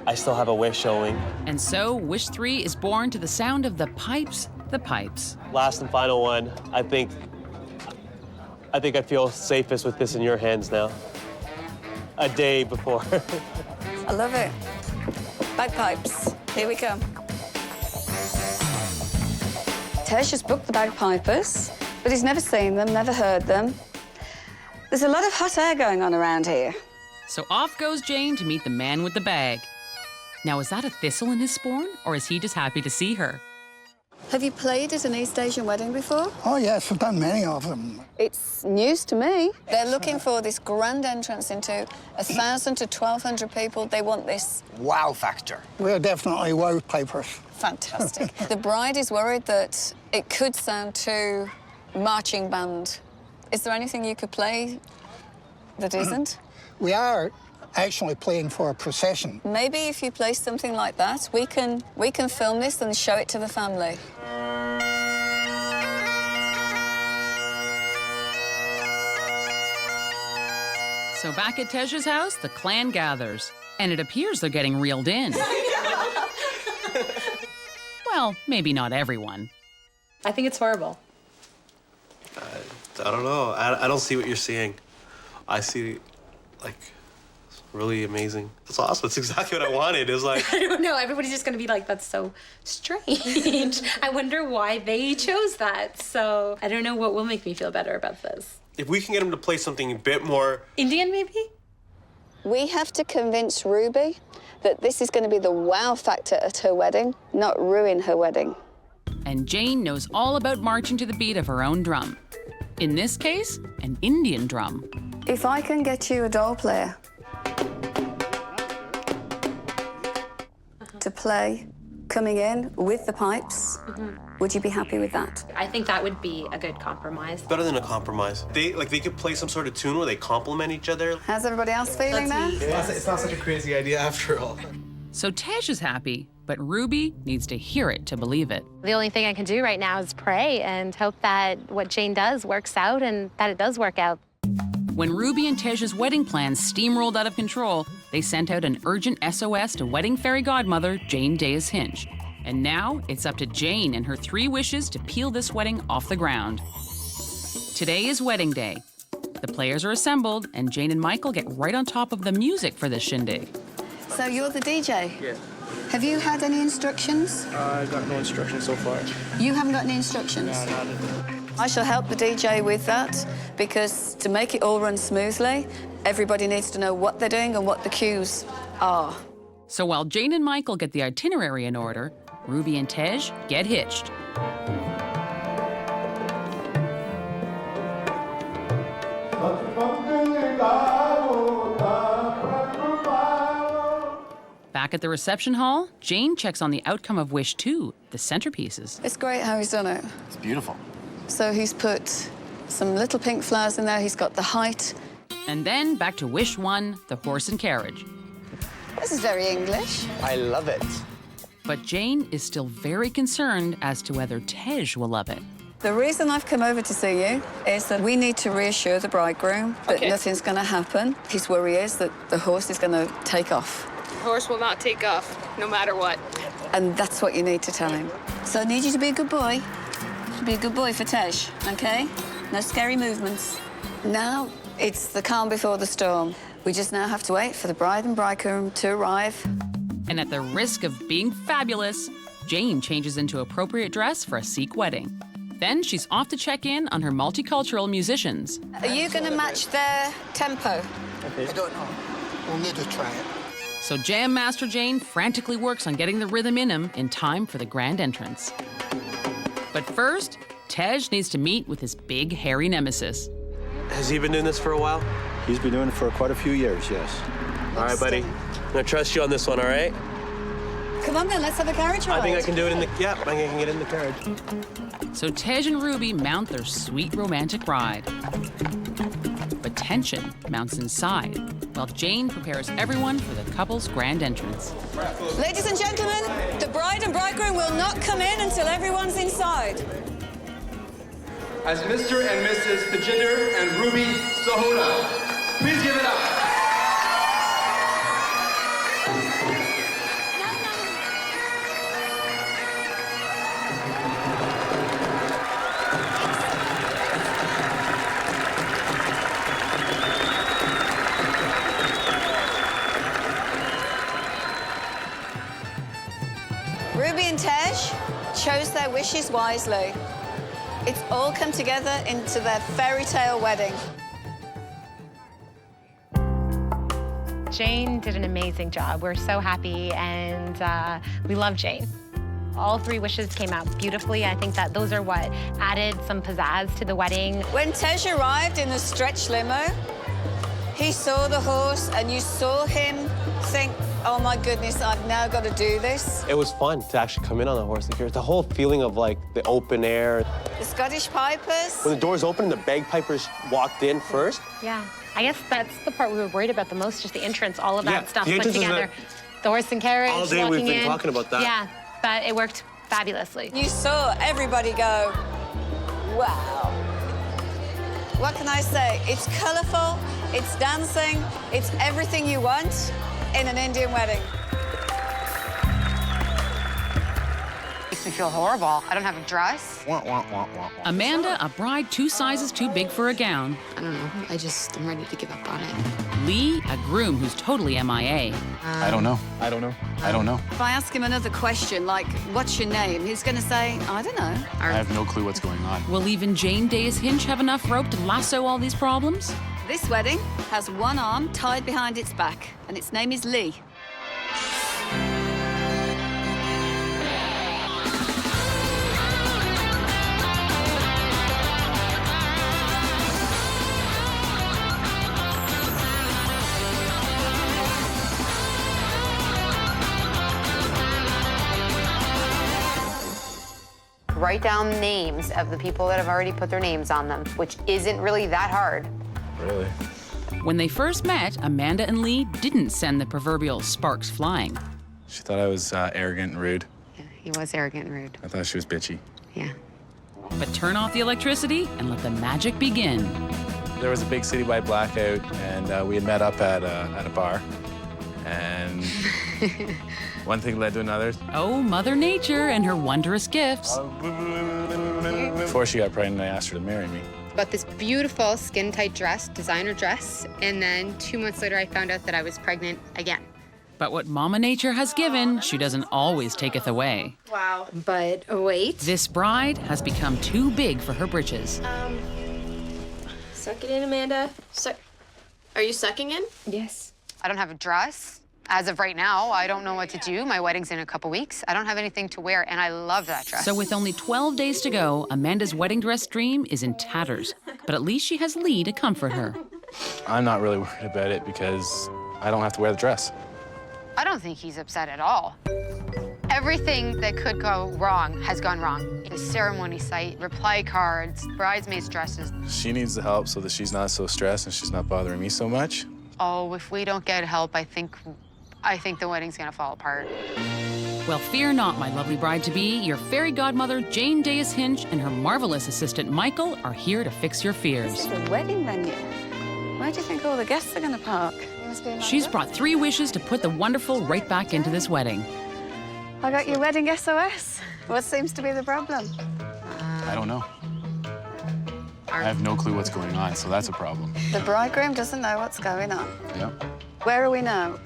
I still have a wish showing. And so, wish 3 is born to the sound of the pipes, the pipes. Last and final one, I think I feel safest with this in your hands now. A day before. I love it. Bagpipes, here we come. Tej has booked the bagpipers, but he's never seen them, never heard them. There's a lot of hot air going on around here. So off goes Jane to meet the man with the bag. Now, is that a thistle in his sporn, or is he just happy to see her? Have you played at an East Asian wedding before? Oh, yes, I've done many of them. It's news to me. They're looking for this grand entrance into 1,000 to 1,200 people. They want this wow factor. We're definitely wow pipers. Fantastic. The bride is worried that it could sound too marching band Is there anything you could play that isn't? We are actually playing for a procession. Maybe if you play something like that, we can film this and show it to the family. So back at Tej's house, the clan gathers, and it appears they're getting reeled in. Well, maybe not everyone. I think it's horrible. I don't know. I don't see what you're seeing. I see, like, really amazing. That's awesome. That's exactly what I wanted. It was like... I don't know. Everybody's just going to be like, that's so strange. I wonder why they chose that. So I don't know what will make me feel better about this. If we can get him to play something a bit more... Indian, maybe? We have to convince Ruby that this is going to be the wow factor at her wedding, not ruin her wedding. And Jane knows all about marching to the beat of her own drum. In this case, an Indian drum. If I can get you a doll player to play coming in with the pipes, would you be happy with that? I think that would be a good compromise. Better than a compromise. They could play some sort of tune where they complement each other. How's everybody else feeling now? It's not such a crazy idea after all. So Tej is happy, but Ruby needs to hear it to believe it. The only thing I can do right now is pray and hope that what Jane does works out and that it does work out. When Ruby and Tej's wedding plans steamrolled out of control, they sent out an urgent SOS to wedding fairy godmother, Jane Dais Hinch. And now it's up to Jane and her 3 wishes to peel this wedding off the ground. Today is wedding day. The players are assembled, and Jane and Michael get right on top of the music for this shindig. So you're the DJ? Yeah. Have you had any instructions? I got no instructions so far. You haven't got any instructions? No, not at all. I shall help the DJ with that, because to make it all run smoothly, everybody needs to know what they're doing and what the cues are. So while Jane and Michael get the itinerary in order, Ruby and Tej get hitched. Back at the reception hall, Jane checks on the outcome of Wish 2, the centerpieces. It's great how he's done it. It's beautiful. So he's put some little pink flowers in there, he's got the height. And then back to Wish 1, the horse and carriage. This is very English. I love it. But Jane is still very concerned as to whether Tej will love it. The reason I've come over to see you is that we need to reassure the bridegroom that nothing's going to happen. His worry is that the horse is going to take off. The horse will not take off, no matter what. And that's what you need to tell him. So I need you to be a good boy. Be a good boy for Tej, okay? No scary movements. Now it's the calm before the storm. We just now have to wait for the bride and bridegroom to arrive. And at the risk of being fabulous, Jane changes into appropriate dress for a Sikh wedding. Then she's off to check in on her multicultural musicians. Are you going to match their tempo? I don't know. We'll need to try it. So Jam Master Jane frantically works on getting the rhythm in him in time for the grand entrance. But first, Tej needs to meet with his big, hairy nemesis. Has he been doing this for a while? He's been doing it for quite a few years, yes. All right, buddy. I'm gonna trust you on this one, all right? Come on then, let's have a carriage ride. I think I can do it in the... Yeah, I think I can get in the carriage. So Tej and Ruby mount their sweet romantic ride. But tension mounts inside, while Jane prepares everyone for the couple's grand entrance. Ladies and gentlemen, the bride and bridegroom will not come in until everyone's inside. As Mr. and Mrs. Tajinder and Ruby Sohoda, please give it up. Ruby and Tej chose their wishes wisely. It's all come together into their fairy tale wedding. Jane did an amazing job. We're so happy, and we love Jane. All 3 wishes came out beautifully. I think that those are what added some pizzazz to the wedding. When Tej arrived in the stretch limo, he saw the horse, and you saw him think, Oh my goodness, I've now got to do this. It was fun to actually come in on a horse. Like, the whole feeling of like the open air. The Scottish Pipers. When the doors opened, the bagpipers walked in first. Yeah, I guess that's the part we were worried about the most, just the entrance, all of that stuff the put entrance together. The horse and carriage, all day walking we've been in. talking about that. Yeah, but it worked fabulously. You saw everybody go, wow. What can I say? It's colourful, it's dancing, it's everything you want in an Indian wedding. Makes me feel horrible. I don't have a dress. Amanda, a bride 2 sizes too big for a gown. I don't know. I'm ready to give up on it. Lee, a groom who's totally M.I.A. I don't know. I don't know. I don't know. If I ask him another question, like, what's your name? He's going to say, I don't know. I have no clue what's going on. Will even Jane Dais Hinch have enough rope to lasso all these problems? This wedding has one arm tied behind its back, and its name is Lee. Write down names of the people that have already put their names on them, which isn't really that hard. Really? When they first met, Amanda and Lee didn't send the proverbial sparks flying. She thought I was arrogant and rude. Yeah, he was arrogant and rude. I thought she was bitchy. Yeah. But turn off the electricity and let the magic begin. There was a big citywide blackout, and we had met up at a bar. And one thing led to another. Oh, Mother Nature and her wondrous gifts. Before she got pregnant, I asked her to marry me. Got this beautiful skin-tight dress, designer dress, and then 2 months later, I found out that I was pregnant again. But what Mama Nature has given, she doesn't always taketh away. Wow. But wait. This bride has become too big for her britches. Suck it in, Amanda. Are you sucking in? Yes. I don't have a dress. As of right now, I don't know what to do. My wedding's in a couple weeks. I don't have anything to wear, and I love that dress. So with only 12 days to go, Amanda's wedding dress dream is in tatters. But at least she has Lee to comfort her. I'm not really worried about it because I don't have to wear the dress. I don't think he's upset at all. Everything that could go wrong has gone wrong. The ceremony site, reply cards, bridesmaids' dresses. She needs the help so that she's not so stressed and she's not bothering me so much. Oh, if we don't get help, I think the wedding's gonna fall apart. Well, fear not, my lovely bride-to-be. Your fairy godmother, Jane Dais Hinch, and her marvelous assistant, Michael, are here to fix your fears. This is a wedding venue. Where do you think all the guests are going to park? She's brought 3 wishes to put the wonderful right back into this wedding. I got your wedding SOS. What seems to be the problem? I don't know. I have no clue what's going on, so that's a problem. The bridegroom doesn't know what's going on. Yep. Where are we now?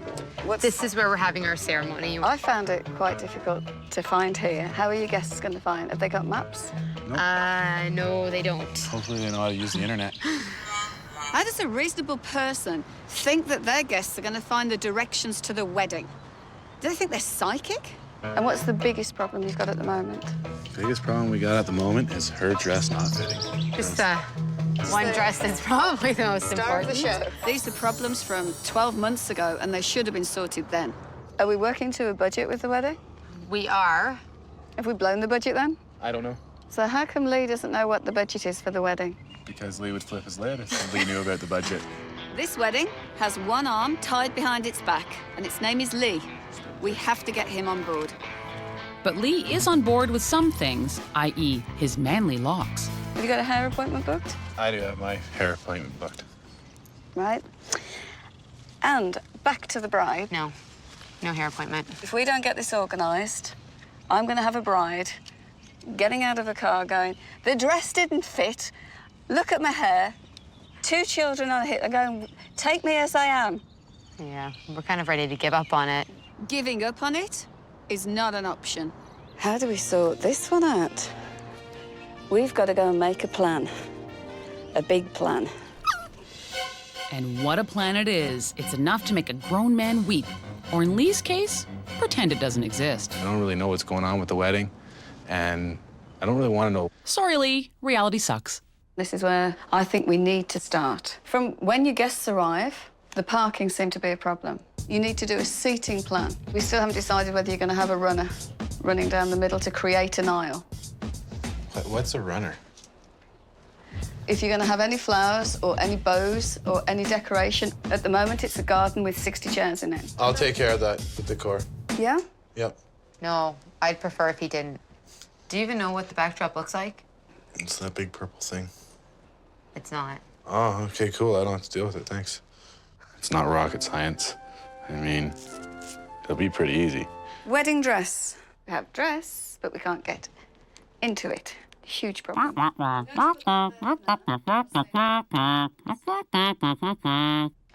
This is where we're having our ceremony. I found it quite difficult to find here. How are your guests going to find? Have they got maps? No, they don't. Hopefully they know how to use the internet. How does a reasonable person think that their guests are going to find the directions to the wedding? Do they think they're psychic? And what's the biggest problem you've got at the moment? The biggest problem we got at the moment is her dress not fitting. Just one dress that's probably the most Star important. of the show. These are problems from 12 months ago, and they should have been sorted then. Are we working to a budget with the wedding? We are. Have we blown the budget then? I don't know. So how come Lee doesn't know what the budget is for the wedding? Because Lee would flip his lid if Lee knew about the budget. This wedding has one arm tied behind its back, and its name is Lee. We have to get him on board. But Lee is on board with some things, i.e. his manly locks. Have you got a hair appointment booked? I do have my hair appointment booked. Right. And back to the bride. No hair appointment. If we don't get this organised, I'm going to have a bride getting out of a car going, the dress didn't fit, look at my hair, 2 children on it are going, take me as I am. Yeah, we're kind of ready to give up on it. Giving up on it is not an option. How do we sort this one out? We've got to go and make a plan. A big plan. And what a plan it is. It's enough to make a grown man weep. Or in Lee's case, pretend it doesn't exist. I don't really know what's going on with the wedding, and I don't really want to know. Sorry, Lee. Reality sucks. This is where I think we need to start. From when your guests arrive, the parking seemed to be a problem. You need to do a seating plan. We still haven't decided whether you're going to have a runner running down the middle to create an aisle. What's a runner? If you're going to have any flowers or any bows or any decoration, at the moment it's a garden with 60 chairs in it. I'll take care of that, the decor. Yeah? Yep. No, I'd prefer if he didn't. Do you even know what the backdrop looks like? It's that big purple thing. It's not. Oh, okay, cool. I don't have to deal with it, thanks. It's not rocket science. I mean, it'll be pretty easy. Wedding dress. We have dress, but we can't get into it. Huge problem. Am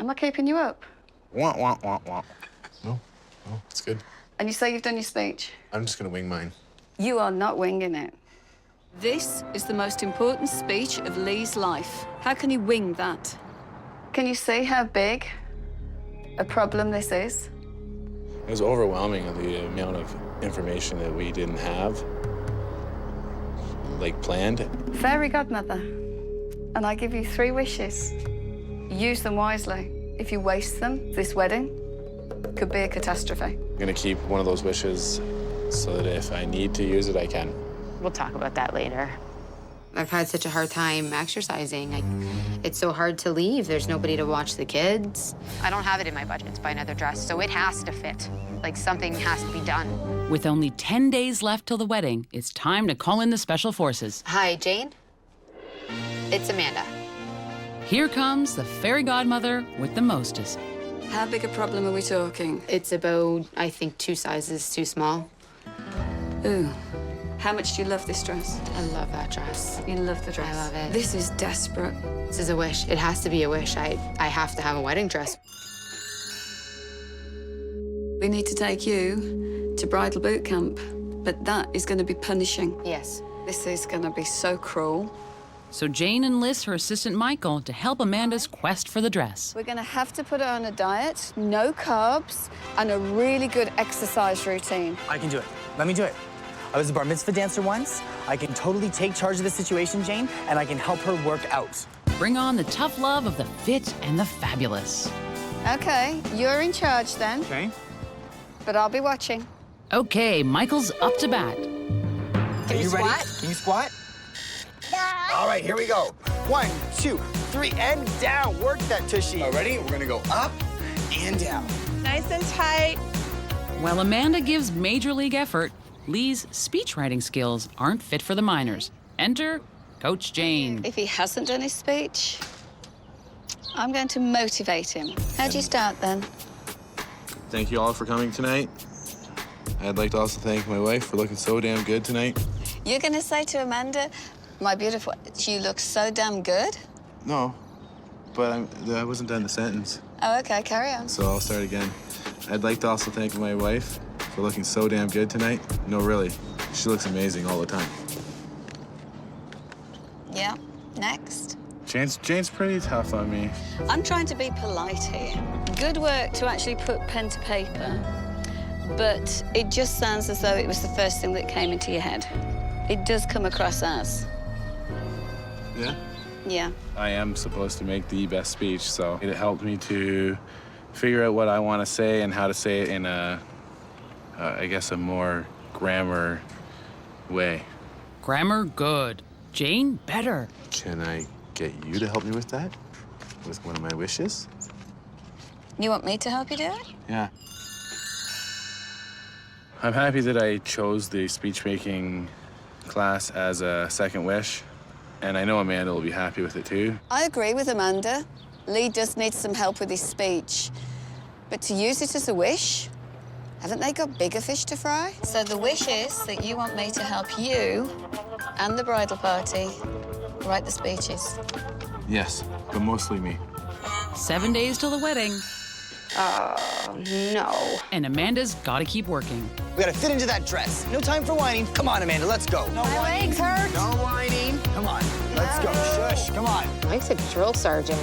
I keeping you up? Wah, wah, wah, wah. No, it's good. And you say you've done your speech? I'm just gonna wing mine. You are not winging it. This is the most important speech of Lee's life. How can you wing that? Can you see how big a problem this is? It was overwhelming, the amount of information that we didn't have, like, planned. Fairy godmother. And I give you 3 wishes. Use them wisely. If you waste them, this wedding could be a catastrophe. I'm gonna keep one of those wishes so that if I need to use it, I can. We'll talk about that later. I've had such a hard time exercising. It's so hard to leave. There's nobody to watch the kids. I don't have it in my budget to buy another dress, so it has to fit. Like, something has to be done. With only 10 days left till the wedding, it's time to call in the special forces. Hi, Jane. It's Amanda. Here comes the fairy godmother with the mostest. How big a problem are we talking? It's about, I think, 2 sizes too small. Ooh. How much do you love this dress? I love that dress. You love the dress? I love it. This is desperate. This is a wish. It has to be a wish. I have to have a wedding dress. We need to take you to bridal boot camp, but that is going to be punishing. Yes. This is going to be so cruel. So Jane enlists her assistant Michael to help Amanda's quest for the dress. We're going to have to put her on a diet, no carbs, and a really good exercise routine. I can do it. Let me do it. I was a bar mitzvah dancer once. I can totally take charge of the situation, Jane, and I can help her work out. Bring on the tough love of the fit and the fabulous. Okay, you're in charge then. Okay. But I'll be watching. Okay, Michael's up to bat. Are you ready? Can you squat? All right, here we go. 1, 2, 3, and down. Work that tushy. All right, ready? We're gonna go up and down. Nice and tight. While Amanda gives major league effort, Lee's speech writing skills aren't fit for the minors. Enter Coach Jane. If he hasn't done his speech, I'm going to motivate him. How'd you start then? Thank you all for coming tonight. I'd like to also thank my wife for looking so damn good tonight. You're going to say to Amanda, my beautiful, you look so damn good? No, but I wasn't done the sentence. Oh, okay, carry on. So I'll start again. I'd like to also thank my wife for looking so damn good tonight. No, really, she looks amazing all the time. Yeah, next. Jane's pretty tough on me. I'm trying to be polite here. Good work to actually put pen to paper, but it just sounds as though it was the first thing that came into your head. It does come across as. Yeah? Yeah. I am supposed to make the best speech, so it helped me to figure out what I want to say and how to say it in I guess, a more grammar way. Grammar, good. Jane, better. Can I get you to help me with that? With one of my wishes? You want me to help you do it? Yeah. I'm happy that I chose the speech-making class as a second wish, and I know Amanda will be happy with it too. I agree with Amanda. Lee does need some help with his speech. But to use it as a wish, haven't they got bigger fish to fry? So the wish is that you want me to help you and the bridal party write the speeches. Yes, but mostly me. 7 days till the wedding. Oh, no. And Amanda's gotta keep working. We gotta fit into that dress. No time for whining. Come on, Amanda, let's go. No My whining. legs hurt. No whining. Come on, let's go. Shush, come on. Mike's a drill sergeant.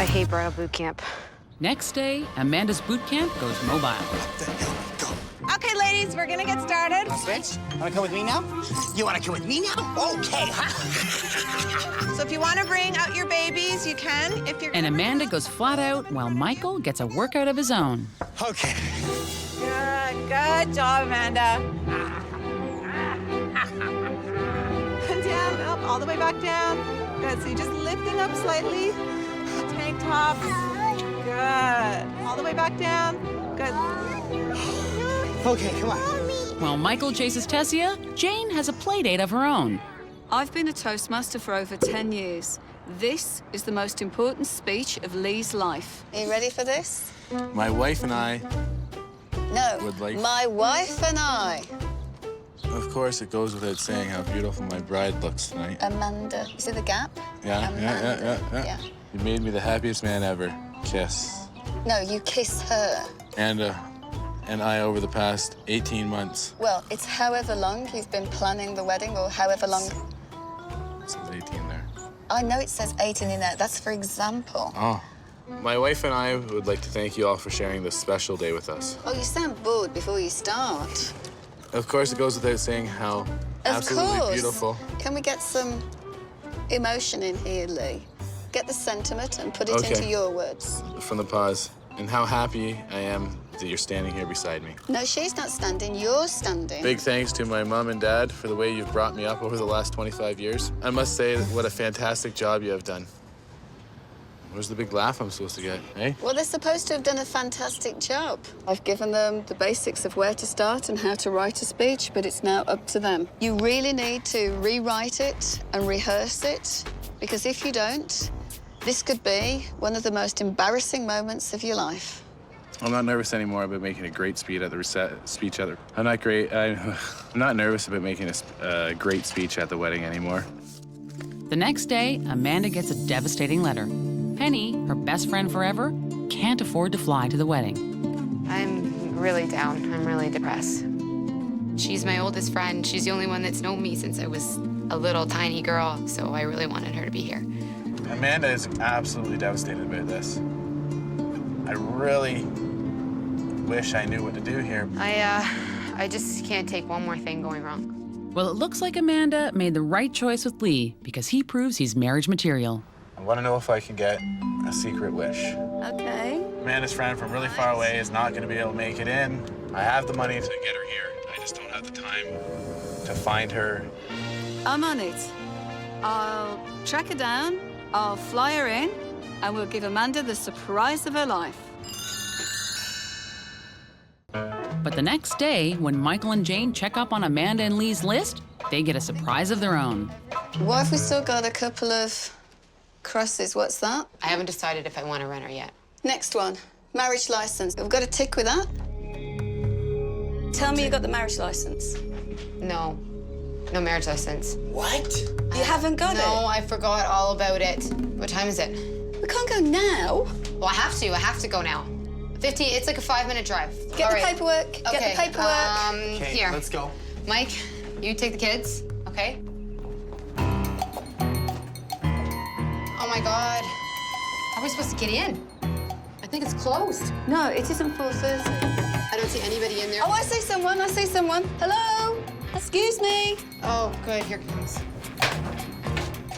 I hate bridal boot camp. Next day, Amanda's boot camp goes mobile. Okay, ladies, we're gonna get started. Switch. Wanna come with me now? You wanna come with me now? Okay, So if you wanna bring out your babies, you can. If you're And Amanda goes flat out while Michael gets a workout of his own. Okay. Good job, Amanda. Down, up, all the way back down. Good, so you're just lifting up slightly. Tank tops. Good. All the way back down. Good. Okay, come on. While Michael chases Tessia, Jane has a play date of her own. I've been a Toastmaster for over 10 years. This is the most important speech of Lee's life. Are you ready for this? My wife and I No, would like... my wife and I. Of course, it goes without saying how beautiful my bride looks tonight. Amanda. You see the gap? Yeah. You made me the happiest man ever. Kiss. No, you kiss her. And I over the past 18 months. Well, it's however long you've been planning the wedding or however long... It says 18 there. I know it says 18 in there. That's for example. Oh. My wife and I would like to thank you all for sharing this special day with us. Oh, you sound bored before you start. Of course, it goes without saying how absolutely beautiful. Can we get some emotion in here, Lee? Get the sentiment and put it into your words. From the pause. And how happy I am that you're standing here beside me. No, she's not standing. You're standing. Big thanks to my mom and dad for the way you've brought me up over the last 25 years. I must say, what a fantastic job you have done. Where's the big laugh I'm supposed to get, eh? Well, they're supposed to have done a fantastic job. I've given them the basics of where to start and how to write a speech, but it's now up to them. You really need to rewrite it and rehearse it, because if you don't, this could be one of the most embarrassing moments of your life. I'm not nervous anymore about making a great speech at the I'm not nervous about making a great speech at the wedding anymore. The next day, Amanda gets a devastating letter. Penny, her best friend forever, can't afford to fly to the wedding. I'm really down. I'm really depressed. She's my oldest friend. She's the only one that's known me since I was a little tiny girl, so I really wanted her to be here. Amanda is absolutely devastated about this. I really wish I knew what to do here. I just can't take one more thing going wrong. Well, it looks like Amanda made the right choice with Lee because he proves he's marriage material. I want to know if I can get a secret wish. Okay. Amanda's friend from really far away is not going to be able to make it in. I have the money to get her here. I just don't have the time to find her. I'm on it. I'll track her down, I'll fly her in, and we'll give Amanda the surprise of her life. But the next day, when Michael and Jane check up on Amanda and Lee's list, they get a surprise of their own. What if we still got a couple of crosses? What's that? I haven't decided if I want to rent her yet. Next one, marriage license. We've got a tick with that. Tell me you got the marriage license. No. No marriage license. What? You haven't got it? No, I forgot all about it. What time is it? We can't go now. Well, I have to go now. 15, it's like a 5-minute drive. Get the paperwork. Get the paperwork. Okay, Here. let's go. Mike, you take the kids, okay? Oh my God. How are we supposed to get in? I think it's closed. No, it isn't 4:30. I don't see anybody in there. Oh, I see someone. Hello? Excuse me. Oh, good, here it comes.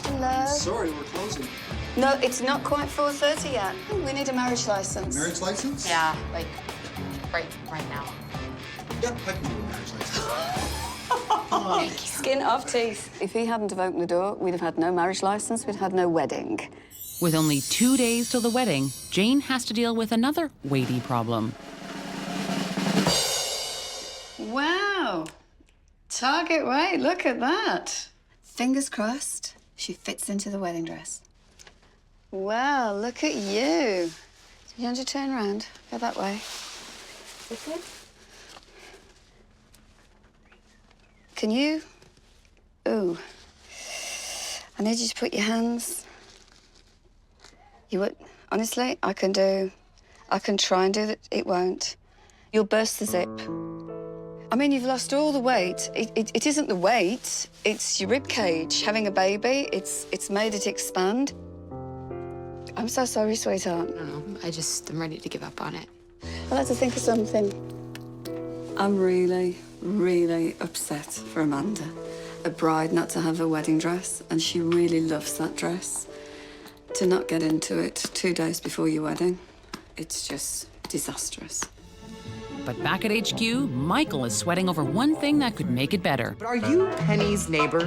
Hello? Sorry, we're closing. No, it's not quite 4:30 yet. We need a marriage license. Marriage license? Yeah, like right now. Yep, I can do a marriage license. Skin of teeth. If he hadn't have opened the door, we'd have had no marriage license, we'd had no wedding. With only 2 days till the wedding, Jane has to deal with another weighty problem. Wow. Target weight, look at that. Fingers crossed, she fits into the wedding dress. Wow, look at you. You want to turn around? Go that way. Okay. Can you? Ooh. I need you to put your hands. You would, honestly, I can try and do that. It won't. You'll burst the zip. I mean, you've lost all the weight. It isn't the weight, it's your rib cage. Having a baby, it's made it expand. I'm so sorry, sweetheart. No, I'm ready to give up on it. I'll have to think of something. I'm really, really upset for Amanda. A bride not to have a wedding dress, and she really loves that dress. To not get into it 2 days before your wedding, it's just disastrous. But back at HQ, Michael is sweating over one thing that could make it better. But are you Penny's neighbor?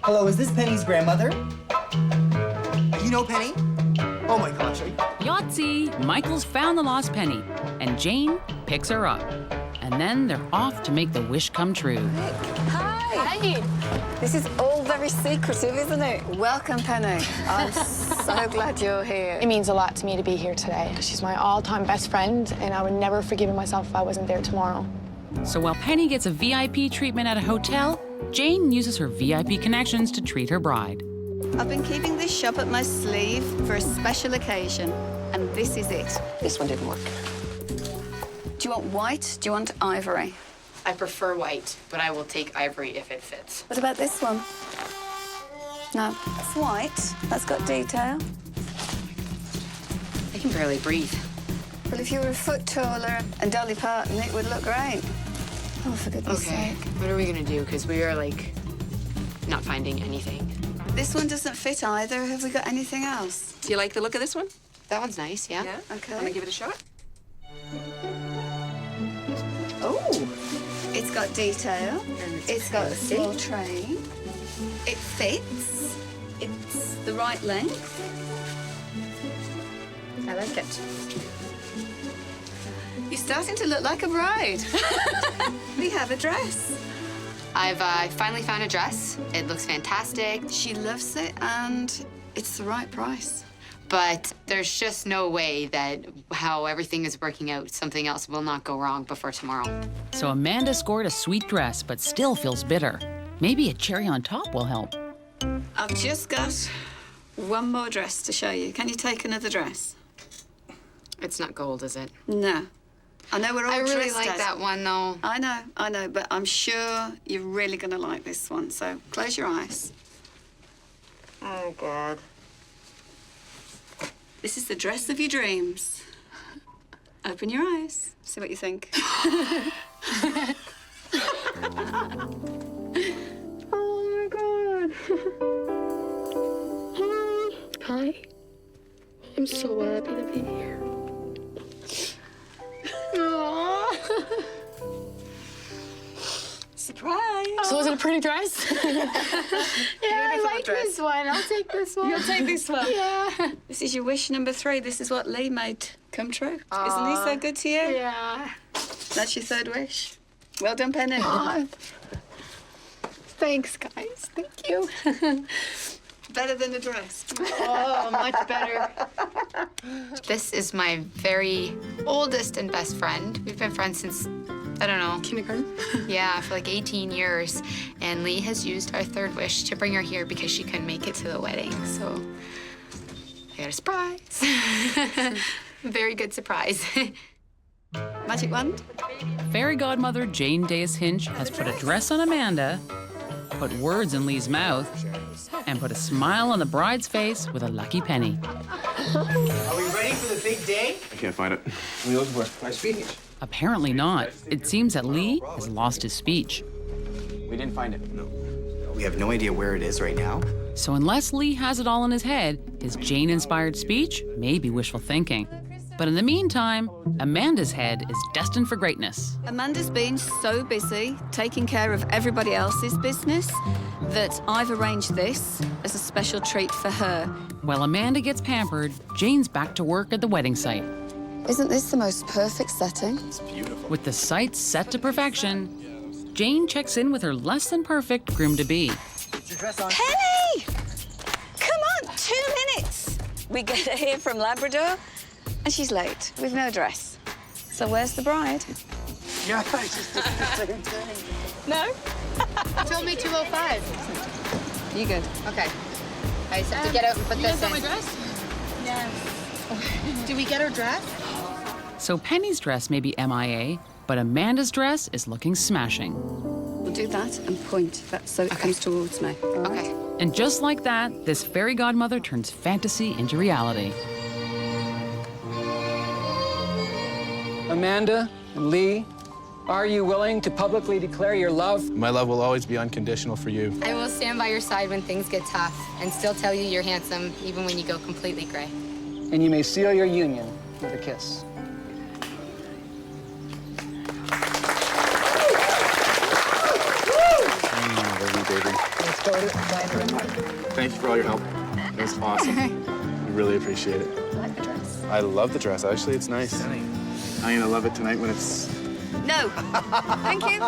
Hello, is this Penny's grandmother? You know Penny? Oh my gosh. Yahtzee! Michael's found the lost penny, and Jane picks her up. And then they're off to make the wish come true. Hi! This is all very secretive, isn't it? Welcome, Penny. I'm so glad you're here. It means a lot to me to be here today. She's my all-time best friend, and I would never forgive myself if I wasn't there tomorrow. So while Penny gets a VIP treatment at a hotel, Jane uses her VIP connections to treat her bride. I've been keeping this shop up my sleeve for a special occasion, and this is it. This one didn't work. Do you want white? Do you want ivory? I prefer white, but I will take ivory if it fits. What about this one? No, it's white. That's got detail. I can barely breathe. Well, if you were a foot taller and Dolly Parton, it would look great. Oh, for goodness sake. What are we gonna do? Because we are, like, not finding anything. This one doesn't fit either. Have we got anything else? Do you like the look of this one? That one's nice, yeah. Yeah? Okay. Want to give it a shot? Oh, it's got detail. It's got a small train. It fits. It's the right length. I like it. You're starting to look like a bride. We have a dress. I've finally found a dress. It looks fantastic. She loves it, and it's the right price. But there's just no way that how everything is working out, something else will not go wrong before tomorrow. So Amanda scored a sweet dress, but still feels bitter. Maybe a cherry on top will help. I've just got one more dress to show you. Can you take another dress? It's not gold, is it? No. I know we're all I really dressed like as- that one, though. I know, but I'm sure you're really gonna like this one. So close your eyes. Oh, God. This is the dress of your dreams. Open your eyes. See what you think. Oh my God. Hi. I'm so happy to be here. Surprise! So is it a pretty dress? Yeah, I like this one. I'll take this one. You'll take this one? Yeah. This is your wish number 3. This is what Lee made come true. Isn't he so good to you? Yeah. That's your 3rd wish. Well done, Penny. Thanks, guys. Thank you. Better than the dress. Oh, much better. This is my very oldest and best friend. We've been friends since, I don't know. Kindergarten? Yeah, for like 18 years. And Lee has used our 3rd wish to bring her here because she couldn't make it to the wedding. So I got a surprise. Very good surprise. Magic wand? Fairy godmother Jane Dais Hinch has put a dress on Amanda, put words in Lee's mouth, and put a smile on the bride's face with a lucky penny. Are we ready for the big day? I can't find it. What are you looking for? My speech. Apparently not. It seems that Lee has lost his speech. We didn't find it. No. We have no idea where it is right now. So unless Lee has it all in his head, his Jane-inspired speech may be wishful thinking. But in the meantime, Amanda's head is destined for greatness. Amanda's been so busy taking care of everybody else's business that I've arranged this as a special treat for her. While Amanda gets pampered, Jane's back to work at the wedding site. Isn't this the most perfect setting? It's beautiful. With the site set to perfection, Jane checks in with her less than perfect groom-to-be. Get your dress on. Penny! Come on, 2 minutes. We get her here from Labrador, and she's late with no dress. So where's the bride? Yeah, I just did the same thing. No? You told me 2:05. You good? Okay. I just have to get out and put You this guys got in. my dress? Yes. Did we get her dress? So Penny's dress may be M.I.A., but Amanda's dress is looking smashing. We'll do that and point that so it comes towards me. Okay. And just like that, this fairy godmother turns fantasy into reality. Amanda and Lee, Are you willing to publicly declare your love? My love will always be unconditional for you. I will stand by your side when things get tough and still tell you you're handsome, even when you go completely gray. And you may seal your union with a kiss. Love you, baby. Let's go to Thank you for all your help. It was awesome. We really appreciate it. I like the dress. I love the dress. Actually, it's nice. Stunning. I'm gonna love it tonight when it's... No. Thank you.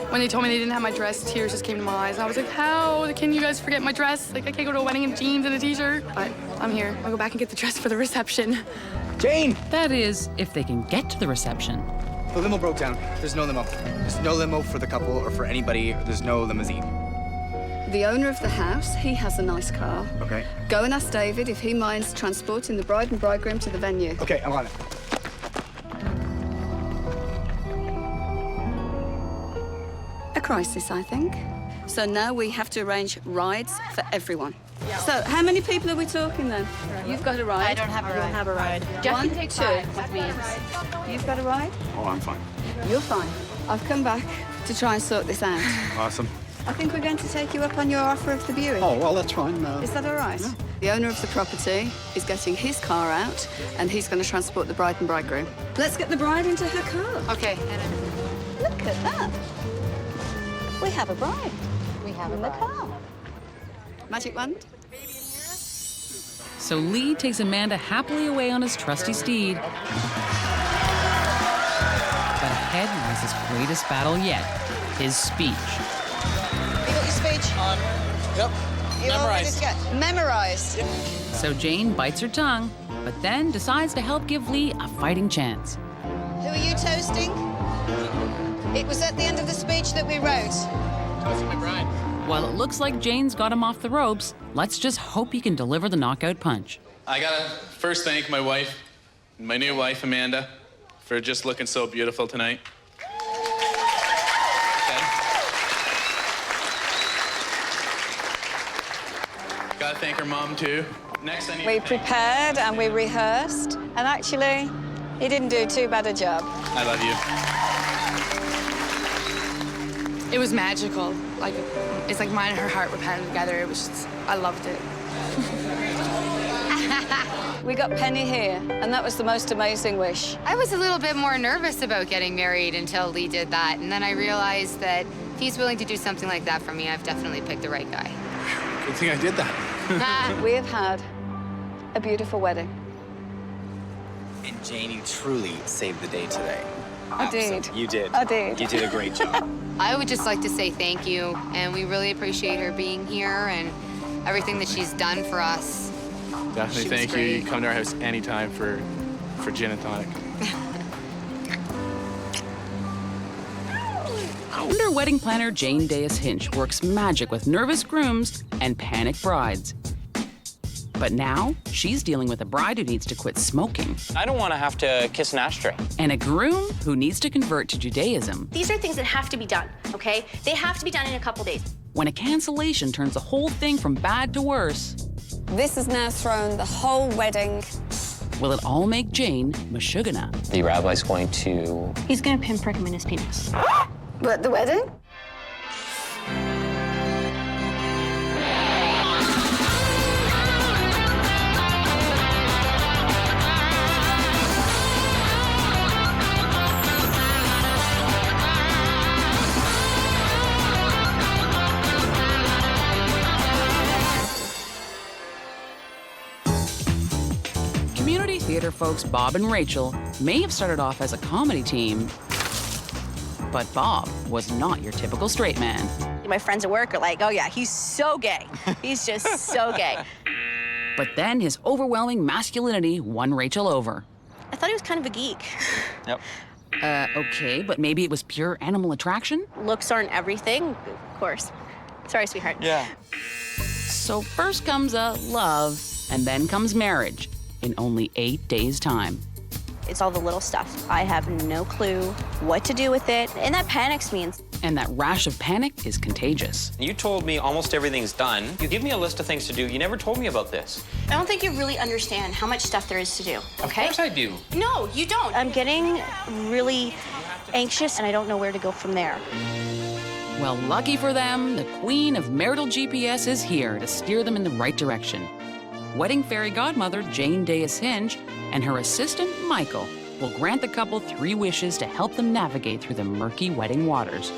When they told me they didn't have my dress, tears just came to my eyes. And I was like, how can you guys forget my dress? Like, I can't go to a wedding in jeans and a t-shirt. But I'm here. I'll go back and get the dress for the reception. Jane! That is, if they can get to the reception. The limo broke down. There's no limo. There's no limo for the couple or for anybody. There's no limousine. The owner of the house, he has a nice car. Okay. Go and ask David if he minds transporting the bride and bridegroom to the venue. Okay, I'm on it. A crisis, I think. So now we have to arrange rides for everyone. So how many people are we talking then? You've got a ride. I don't have a ride. I don't have a ride. Jeff One, can take two. 5 with me. You've got a ride? Oh, I'm fine. You're fine. I've come back to try and sort this out. Awesome. I think we're going to take you up on your offer of the viewing. Oh, well, that's fine. Is that all right? Yeah. The owner of the property is getting his car out, and he's going to transport the bride and bridegroom. Let's get the bride into her car. Okay. Look at that. We have a bride. We have in the car. Magic wand. So Lee takes Amanda happily away on his trusty steed. But ahead lies his greatest battle yet, his speech. You got your speech? Yep. You all ready to go? Memorized. So Jane bites her tongue, but then decides to help give Lee a fighting chance. Who are you toasting? It was at the end of the speech that we wrote. Toasting my bride. While it looks like Jane's got him off the ropes, let's just hope he can deliver the knockout punch. I gotta first thank my wife, my new wife, Amanda, for just looking so beautiful tonight. Gotta thank her mom, too. Next, I need We to thank... prepared and we rehearsed, and actually, he didn't do too bad a job. I love you. It was magical. Like, it's like mine and her heart were pounding together. It was just, I loved it. We got Penny here, and that was the most amazing wish. I was a little bit more nervous about getting married until Lee did that, and then I realized that if he's willing to do something like that for me, I've definitely picked the right guy. Good thing I did that. We have had a beautiful wedding. And Jane, you truly saved the day today. I did. You did. I did. You did a great job. I would just like to say thank you, and we really appreciate her being here and everything that she's done for us. Definitely She was thank you. great. You can come to our house anytime for gin and tonic. Wonder wedding planner Jane Dais Hinch works magic with nervous grooms and panic brides. But now, she's dealing with a bride who needs to quit smoking. I don't want to have to kiss an ashtray. And a groom who needs to convert to Judaism. These are things that have to be done, okay? They have to be done in a couple days. When a cancellation turns the whole thing from bad to worse. This has now thrown the whole wedding. Will it all make Jane mashugana? The rabbi's going to... He's gonna pinprick him in his penis. But the wedding? Community theater folks Bob and Rachel may have started off as a comedy team, but Bob was not your typical straight man. My friends at work are like, oh yeah, he's so gay. He's just so gay. But then his overwhelming masculinity won Rachel over. I thought he was kind of a geek. Yep. Okay, but maybe it was pure animal attraction? Looks aren't everything, of course. Sorry, sweetheart. Yeah. So first comes a love, and then comes marriage in only 8 days' time. It's all the little stuff. I have no clue what to do with it, and that panics me. And that rash of panic is contagious. You told me almost everything's done. You give me a list of things to do. You never told me about this. I don't think you really understand how much stuff there is to do, okay? Of course I do. No, you don't. I'm getting really anxious, and I don't know where to go from there. Well, lucky for them, the queen of marital GPS is here to steer them in the right direction. Wedding fairy godmother Jane Dais Hinch and her assistant Michael will grant the couple 3 wishes to help them navigate through the murky wedding waters.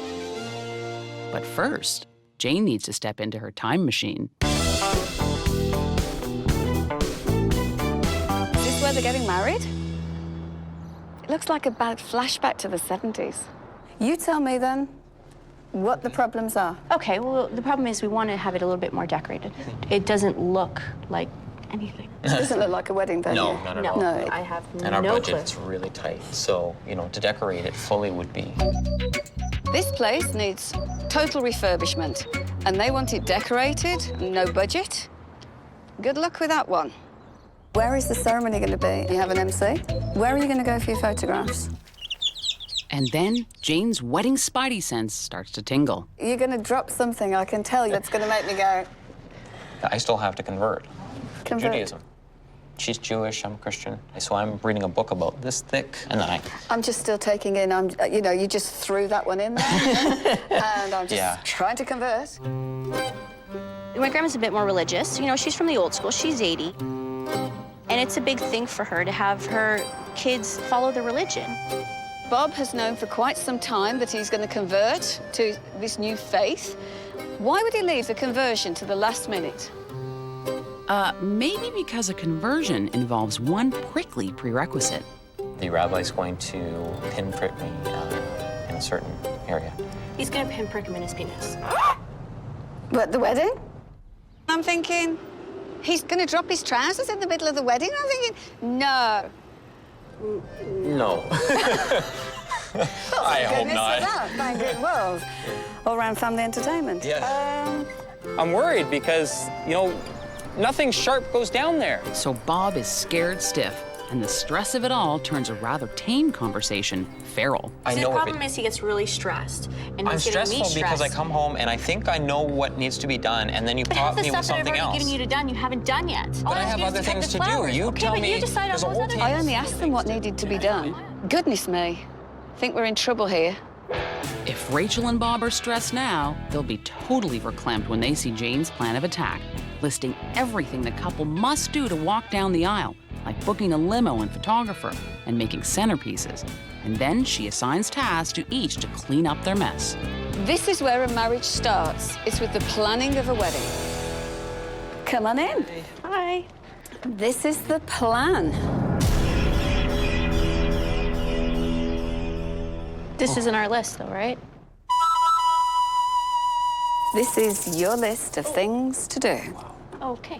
But first, Jane needs to step into her time machine. Is this where they're getting married? It looks like a bad flashback to the 70s. You tell me then what the problems are. Okay, well, the problem is we want to have it a little bit more decorated. It doesn't look like anything. It doesn't look like a wedding venue. No, not at all. No, I have And our no budget's really tight, so, you know, to decorate it fully would be... This place needs total refurbishment, and they want it decorated, no budget. Good luck with that one. Where is the ceremony going to be? You have an MC? Where are you going to go for your photographs? And then Jane's wedding spidey sense starts to tingle. You're going to drop something, I can tell you, that's going to make me go... I still have to convert. Convert. Judaism. She's Jewish, I'm Christian. So I'm reading a book about this thick, and then I'm just still taking in, you know, you just threw that one in there, and I'm just trying to convert. My grandma's a bit more religious. You know, she's from the old school. She's 80. And it's a big thing for her to have her kids follow the religion. Bob has known for quite some time that he's going to convert to this new faith. Why would he leave the conversion to the last minute? Maybe because a conversion involves one prickly prerequisite. the rabbi's going to pinprick me in a certain area. He's going to pinprick him in his penis. What, the wedding? I'm thinking, he's going to drop his trousers in the middle of the wedding? I'm thinking, no. No. I hope not. Thank goodness. Well, all-round family entertainment. Yeah. I'm worried because, you know, nothing sharp goes down there. So Bob is scared stiff, and the stress of it all turns a rather tame conversation feral. I know the problem is he gets really stressed, and I'm he's getting me stressful stressed. because I come home and I think I know what needs to be done, and then you But pop half me the with stuff that I've something already else. given you to done, you haven't done yet. But I have other things to do. You okay, tell but me. you decide on there's a those whole other team. I only asked them what needed to be done. Goodness me. I think we're in trouble here. If Rachel and Bob are stressed now, they'll be totally verklempt when they see Jane's plan of attack, listing everything the couple must do to walk down the aisle, like booking a limo and photographer and making centerpieces. And then she assigns tasks to each to clean up their mess. This is where a marriage starts. It's with the planning of a wedding. Come on in. Hi. This is the plan. This isn't our list, though, right? This is your list of things to do. Okay.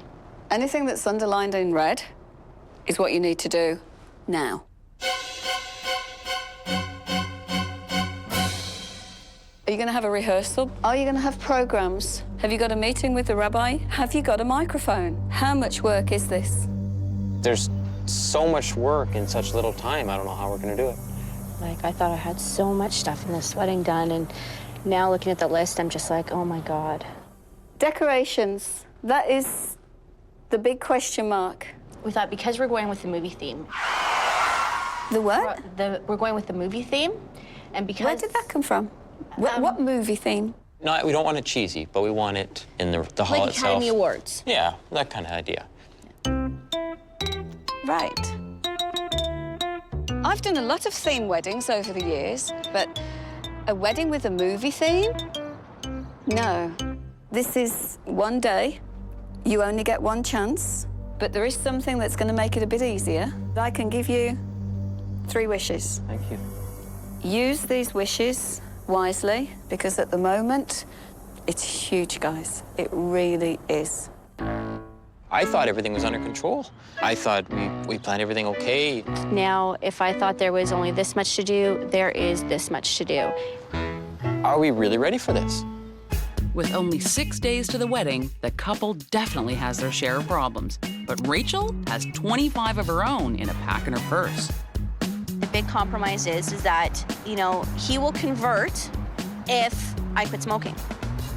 Anything that's underlined in red is what you need to do now. Are you going to have a rehearsal? Are you going to have programs? Have you got a meeting with the rabbi? Have you got a microphone? How much work is this? There's so much work in such little time. I don't know how we're going to do it. Like, I thought I had so much stuff in this wedding done, and now looking at the list, I'm just like, oh my God. Decorations. That is the big question mark. We thought because we're going with the movie theme. The what? We're going with the movie theme, and because... Where did that come from? What movie theme? No, we don't want it cheesy, but we want it in the hall like itself. Academy Awards. Yeah, that kind of idea. Right. I've done a lot of theme weddings over the years, but a wedding with a movie theme? No. This is one day. You only get one chance, but there is something that's going to make it a bit easier. I can give you 3 wishes. Thank you. Use these wishes wisely, because at the moment, it's huge, guys. It really is. I thought everything was under control. I thought we planned everything okay. Now, if I thought there was only this much to do, there is this much to do. Are we really ready for this? With only 6 days to the wedding, the couple definitely has their share of problems. But Rachel has 25 of her own in a pack in her purse. The big compromise is that, you know, he will convert if I quit smoking.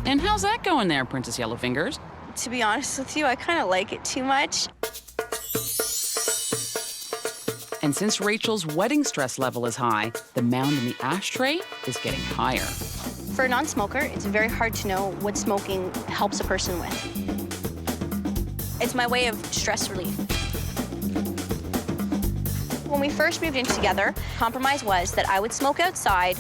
And how's that going there, Princess Yellowfingers? To be honest with you, I kind of like it too much. And And since Rachel's wedding stress level is high, the mound in the ashtray is getting higher. For a non-smoker, it's very hard to know what smoking helps a person with. It's my way of stress relief. When we first moved in together, compromise was that I would smoke outside,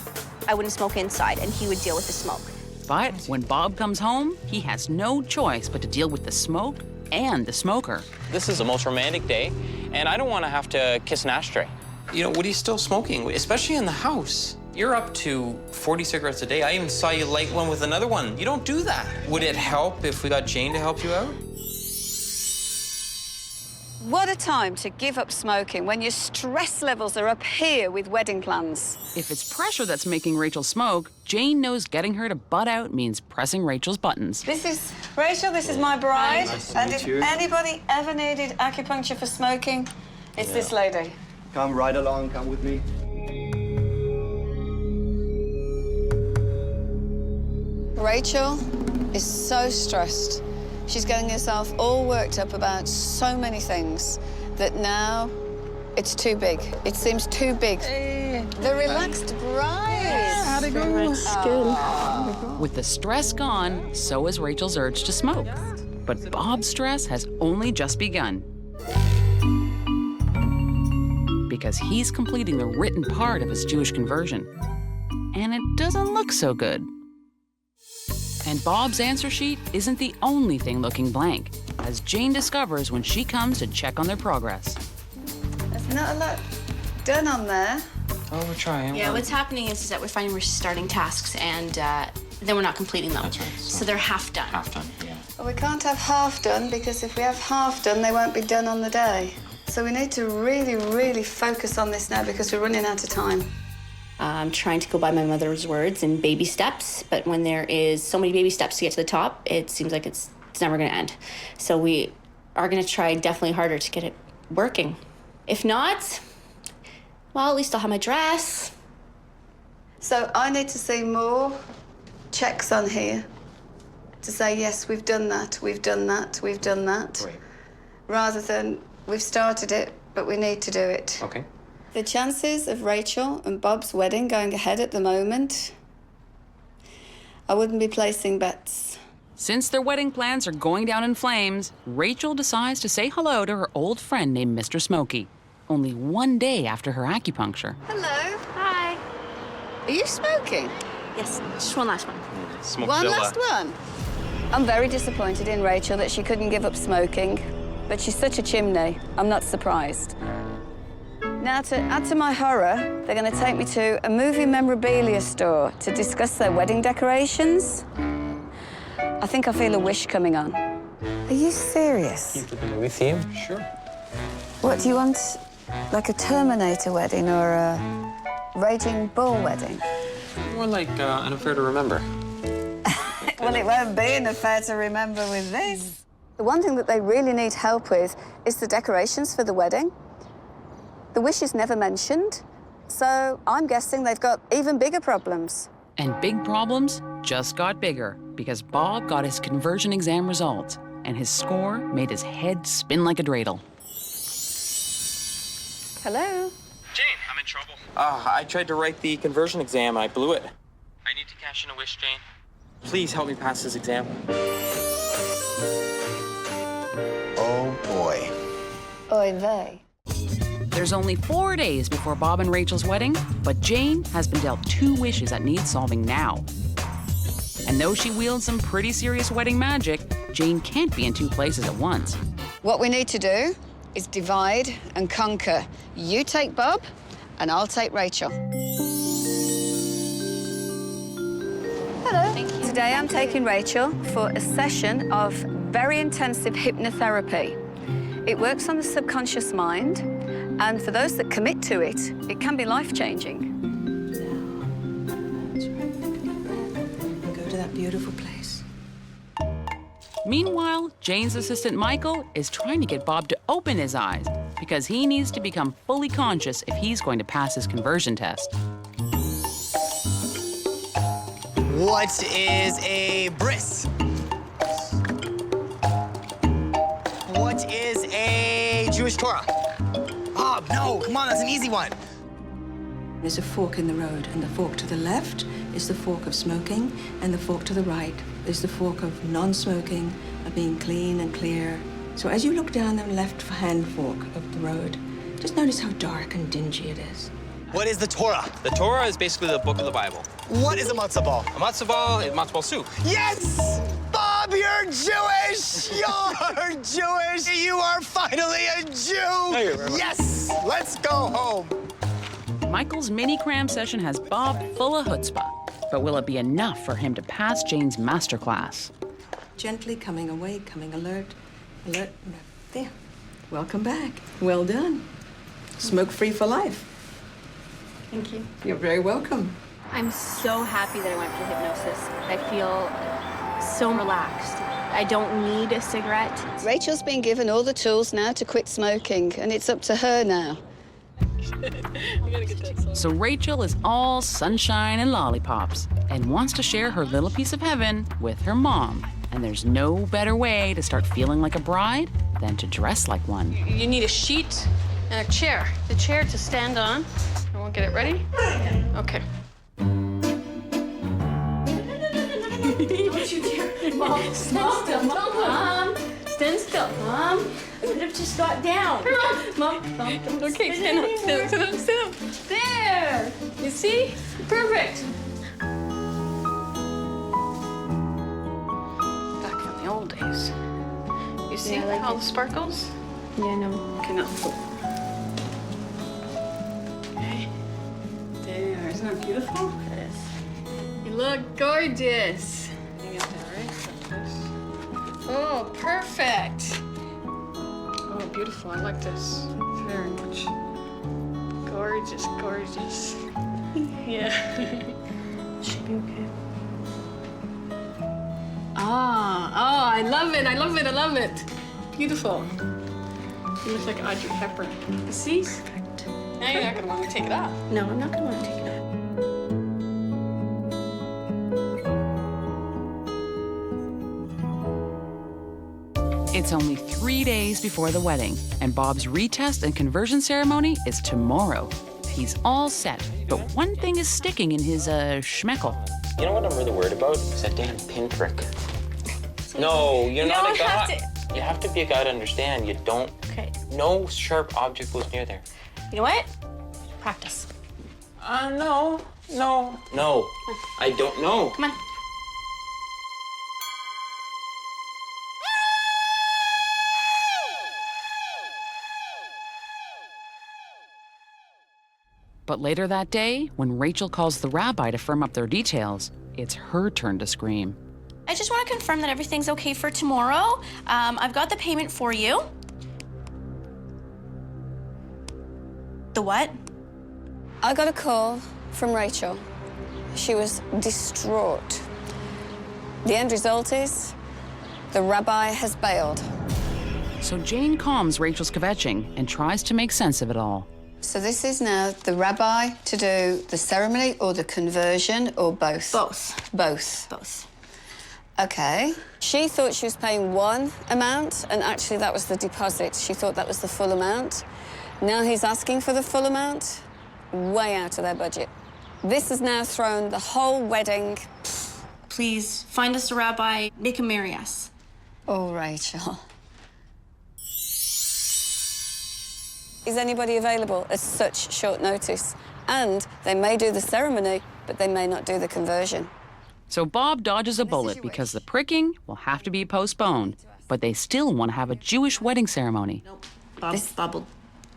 I wouldn't smoke inside, and he would deal with the smoke. But when Bob comes home, he has no choice but to deal with the smoke and the smoker. This is the most romantic day, and I don't want to have to kiss an ashtray. You know, what are you still smoking, especially in the house? You're up to 40 cigarettes a day. I even saw you light one with another one. You don't do that. Would it help if we got Jane to help you out? What a time to give up smoking when your stress levels are up here with wedding plans. If it's pressure that's making Rachel smoke, Jane knows getting her to butt out means pressing Rachel's buttons. This is Rachel, this is my bride. Nice to And meet if you. anybody ever needed acupuncture for smoking, it's this lady. Come right along, come with me. Rachel is so stressed. She's getting herself all worked up about so many things that now it's too big. It seems too big. The relaxed bride. How'd it go? With the stress gone, so is Rachel's urge to smoke. But Bob's stress has only just begun. Because he's completing the written part of his Jewish conversion. And it doesn't look so good. And Bob's answer sheet isn't the only thing looking blank, as Jane discovers when she comes to check on their progress. There's not a lot done on there. Oh, we're trying. Yeah, what's happening is that we're finding we're starting tasks and then we're not completing them. That's right. So they're half done. Half done, yeah. Well, we can't have half done because if we have half done, they won't be done on the day. So we need to really, really focus on this now because we're running out of time. I'm trying to go by my mother's words in baby steps, but when there is so many baby steps to get to the top, it seems like it's never going to end. So we are going to try definitely harder to get it working. If not, well, at least I'll have my dress. So I need to see more checks on here to say, yes, we've done that, we've done that, we've done that. Great. Rather than we've started it, but we need to do it. Okay. The chances of Rachel and Bob's wedding going ahead at the moment, I wouldn't be placing bets. Since their wedding plans are going down in flames, Rachel decides to say hello to her old friend named Mr. Smokey, only one day after her acupuncture. Hello. Hi. Are you smoking? Yes, just one last one. One last one? I'm very disappointed in Rachel that she couldn't give up smoking, but she's such a chimney. I'm not surprised. Now, to add to my horror, they're going to take me to a movie memorabilia store to discuss their wedding decorations. I think I feel a wish coming on. Are you serious? Keep the movie theme? Sure. What do you want? Like a Terminator wedding or a Raging Bull wedding? More like an affair to remember. Well, it won't be an affair to remember with this. The one thing that they really need help with is the decorations for the wedding. The wish is never mentioned, so I'm guessing they've got even bigger problems. And big problems just got bigger because Bob got his conversion exam results, and his score made his head spin like a dreidel. Hello? Jane, I'm in trouble. I tried to write the conversion exam. I blew it. I need to cash in a wish, Jane. Please help me pass this exam. Oh, boy. Oy vey. There's only 4 days before Bob and Rachel's wedding, but Jane has been dealt 2 wishes that need solving now. And though she wields some pretty serious wedding magic, Jane can't be in 2 places at once. What we need to do is divide and conquer. You take Bob, and I'll take Rachel. Hello. Thank you. Today I'm taking Rachel for a session of very intensive hypnotherapy. It works on the subconscious mind, and for those that commit to it, it can be life-changing. Go to that beautiful place. Meanwhile, Jane's assistant Michael is trying to get Bob to open his eyes because he needs to become fully conscious if he's going to pass his conversion test. What is a bris? What is a Jewish Torah? Bob, no. Oh, come on, that's an easy one. There's a fork in the road, and the fork to the left is the fork of smoking, and the fork to the right is the fork of non-smoking, of being clean and clear. So as you look down the left-hand fork of the road, just notice how dark and dingy it is. What is the Torah? The Torah is basically the book of the Bible. What is a matzo ball? A matzo ball is matzo ball soup. Yes! Bob, you're Jewish! You're Jewish! You are finally a Jew! Yes! Let's go home! Michael's mini cram session has Bob full of chutzpah. But will it be enough for him to pass Jane's masterclass? Gently coming away, coming alert, alert. There. Welcome back. Well done. Smoke-free for life. Thank you. You're very welcome. I'm so happy that I went for hypnosis. I feel so relaxed. I don't need a cigarette. Rachel's been given all the tools now to quit smoking, and it's up to her now. So Rachel is all sunshine and lollipops and wants to share her little piece of heaven with her mom. And there's no better way to start feeling like a bride than to dress like one. You need a sheet and a chair. The chair to stand on. I won't get it ready. Okay. Don't you dare. Mom, stand still. Mom, stand still. Mom, I could have just got down. Mom, don't. Okay, stand up, stand up, stand up. There. You see? Perfect. Back from the old days. You see Yeah, I like all it. the sparkles? Yeah, no. Okay, now. Okay. There. Isn't that beautiful? It is. You look gorgeous. You got that right? Like this. Oh, perfect. Oh, beautiful. I like this very much. Gorgeous, gorgeous. Yeah. Should be okay. Ah, oh, I love it. I love it. I love it. Beautiful. You look like Audrey Hepburn. You see? Now you're not gonna want to take it off. No, I'm not gonna want to take it off. It's only 3 days before the wedding, and Bob's retest and conversion ceremony is tomorrow. He's all set, but one thing is sticking in his schmeckle. You know what I'm really worried about? Is that damn pinprick. No, you're not a guy. You have to be a guy to understand. You don't. Okay. No sharp object goes near there. You know what? Practice. No. I don't know. Come on. But later that day, when Rachel calls the rabbi to firm up their details, it's her turn to scream. I just want to confirm that everything's okay for tomorrow. I've got the payment for you. The what? I got a call from Rachel. She was distraught. The end result is the rabbi has bailed. So Jane calms Rachel's kvetching and tries to make sense of it all. So this is now the rabbi to do the ceremony or the conversion or both? Both. Both. Both. Okay. She thought she was paying one amount, and actually that was the deposit. She thought that was the full amount. Now he's asking for the full amount, way out of their budget. This has now thrown the whole wedding. Please, find us a rabbi, make him marry us. Oh, Rachel. Is anybody available at such short notice? And they may do the ceremony, but they may not do the conversion. So Bob dodges a bullet because the pricking will have to be postponed, but they still want to have a Jewish wedding ceremony. Bob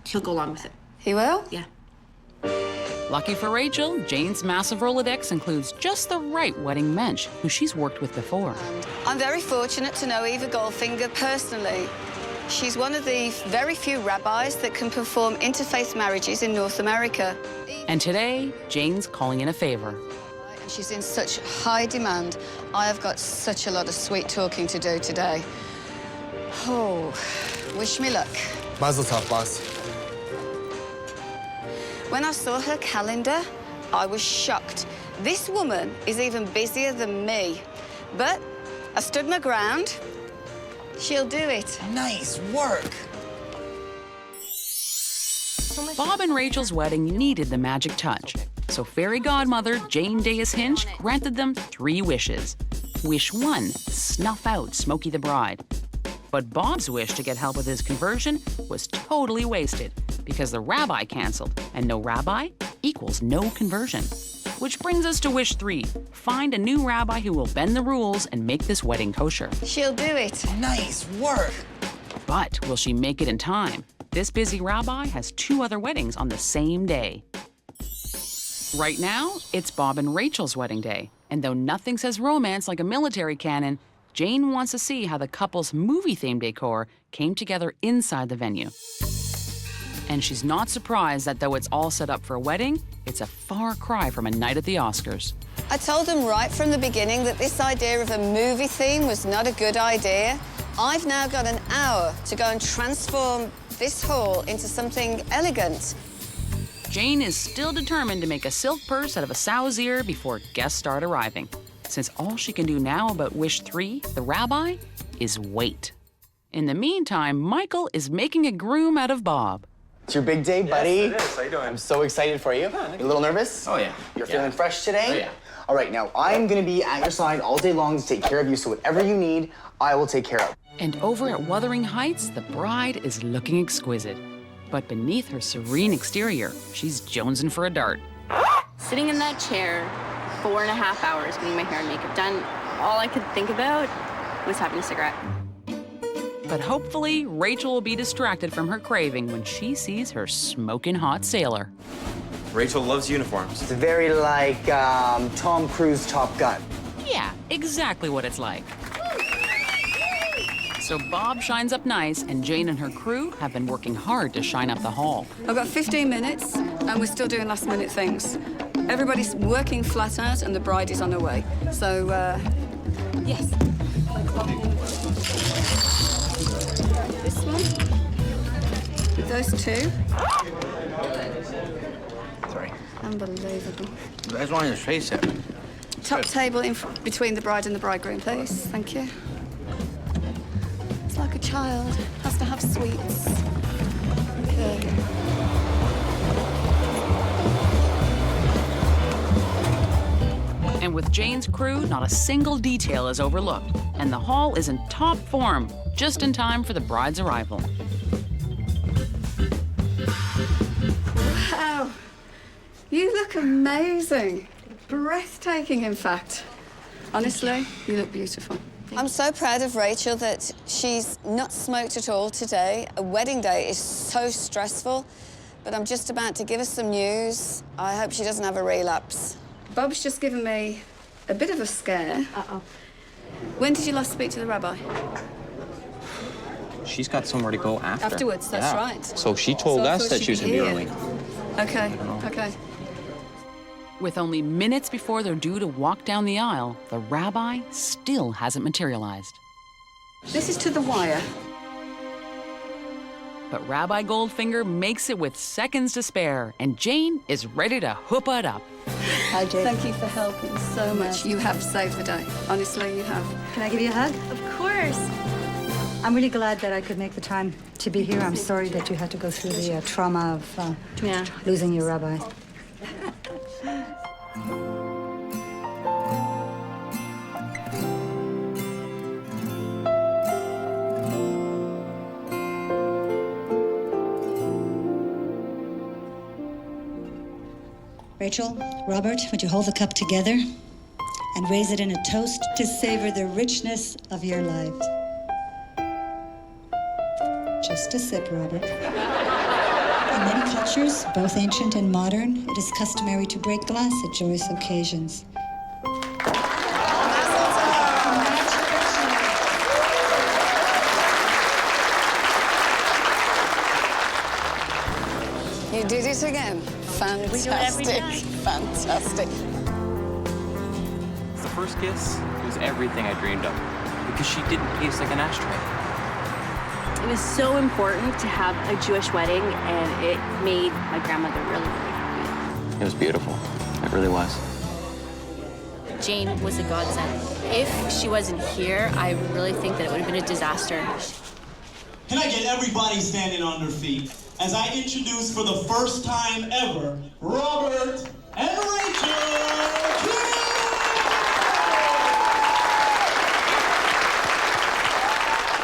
he'll go along with it. He will? Yeah. Lucky for Rachel, Jane's massive Rolodex includes just the right wedding mensch who she's worked with before. I'm very fortunate to know Eva Goldfinger personally. She's one of the very few rabbis that can perform interfaith marriages in North America. And today, Jane's calling in a favor. And she's in such high demand. I have got such a lot of sweet talking to do today. Oh, wish me luck. Mazel tov, boss. When I saw her calendar, I was shocked. This woman is even busier than me. But I stood my ground. She'll do it. Nice work. Bob and Rachel's wedding needed the magic touch, so fairy godmother Jane Dais Hinch granted them 3 wishes. Wish 1, snuff out Smokey the bride. But Bob's wish to get help with his conversion was totally wasted because the rabbi canceled, and no rabbi equals no conversion. Which brings us to wish 3, find a new rabbi who will bend the rules and make this wedding kosher. She'll do it. Nice work. But will she make it in time? This busy rabbi has 2 other weddings on the same day. Right now, it's Bob and Rachel's wedding day, and though nothing says romance like a military cannon, Jane wants to see how the couple's movie-themed decor came together inside the venue. And she's not surprised that though it's all set up for a wedding, it's a far cry from a night at the Oscars. I told them right from the beginning that this idea of a movie theme was not a good idea. I've now got an hour to go and transform this hall into something elegant. Jane is still determined to make a silk purse out of a sow's ear before guests start arriving. Since all she can do now about wish 3, the rabbi, is wait. In the meantime, Michael is making a groom out of Bob. It's your big day, buddy. Yes, it is. How you doing? I'm so excited for you. You a little nervous? Oh, yeah. You're feeling fresh today? Oh, yeah. All right, now, I'm gonna be at your side all day long to take care of you, so whatever you need, I will take care of. And over at Wuthering Heights, the bride is looking exquisite. But beneath her serene exterior, she's jonesing for a dart. Sitting in that chair 4.5 hours getting my hair and makeup done, all I could think about was having a cigarette. But hopefully, Rachel will be distracted from her craving when she sees her smoking hot sailor. Rachel loves uniforms. It's very like Tom Cruise Top Gun. Yeah, exactly what it's like. So Bob shines up nice, and Jane and her crew have been working hard to shine up the hall. I've got 15 minutes, and we're still doing last-minute things. Everybody's working flat out, and the bride is on her way. So, yes. This one. With those 2. Sorry. Unbelievable. I just wanted to trace it. Top table between the bride and the bridegroom, please. Thank you. It's like a child. Has to have sweets. Okay. And with Jane's crew, not a single detail is overlooked, and the hall is in top form, just in time for the bride's arrival. Wow. You look amazing. Breathtaking, in fact. Honestly, you look beautiful. I'm so proud of Rachel that she's not smoked at all today. A wedding day is so stressful, but I'm just about to give her some news. I hope she doesn't have a relapse. Bob's just given me a bit of a scare. Uh-oh. When did you last speak to the rabbi? She's got somewhere to go after. Afterwards, that's right. So she told us that she was going to be early. Okay, okay. With only minutes before they're due to walk down the aisle, the rabbi still hasn't materialized. This is to the wire. But Rabbi Goldfinger makes it with seconds to spare, and Jane is ready to hoop it up. Hi, Jane. Thank you for helping so much. You have saved the day. Honestly, you have. Can I give you a hug? Of course. I'm really glad that I could make the time to be here. I'm sorry that you had to go through the trauma of losing your rabbi. Rachel, Robert, would you hold the cup together and raise it in a toast to savor the richness of your lives? Just a sip, Robert. In many cultures, both ancient and modern, it is customary to break glass at joyous occasions. You did it again. Fantastic. We do it every time. Fantastic. The first kiss was everything I dreamed of because she didn't taste like an ashtray. It was so important to have a Jewish wedding, and it made my grandmother really, really happy. It was beautiful. It really was. Jane was a godsend. If she wasn't here, I really think that it would have been a disaster. Can I get everybody standing on their feet? as I introduce for the first time ever, Robert and Rachel.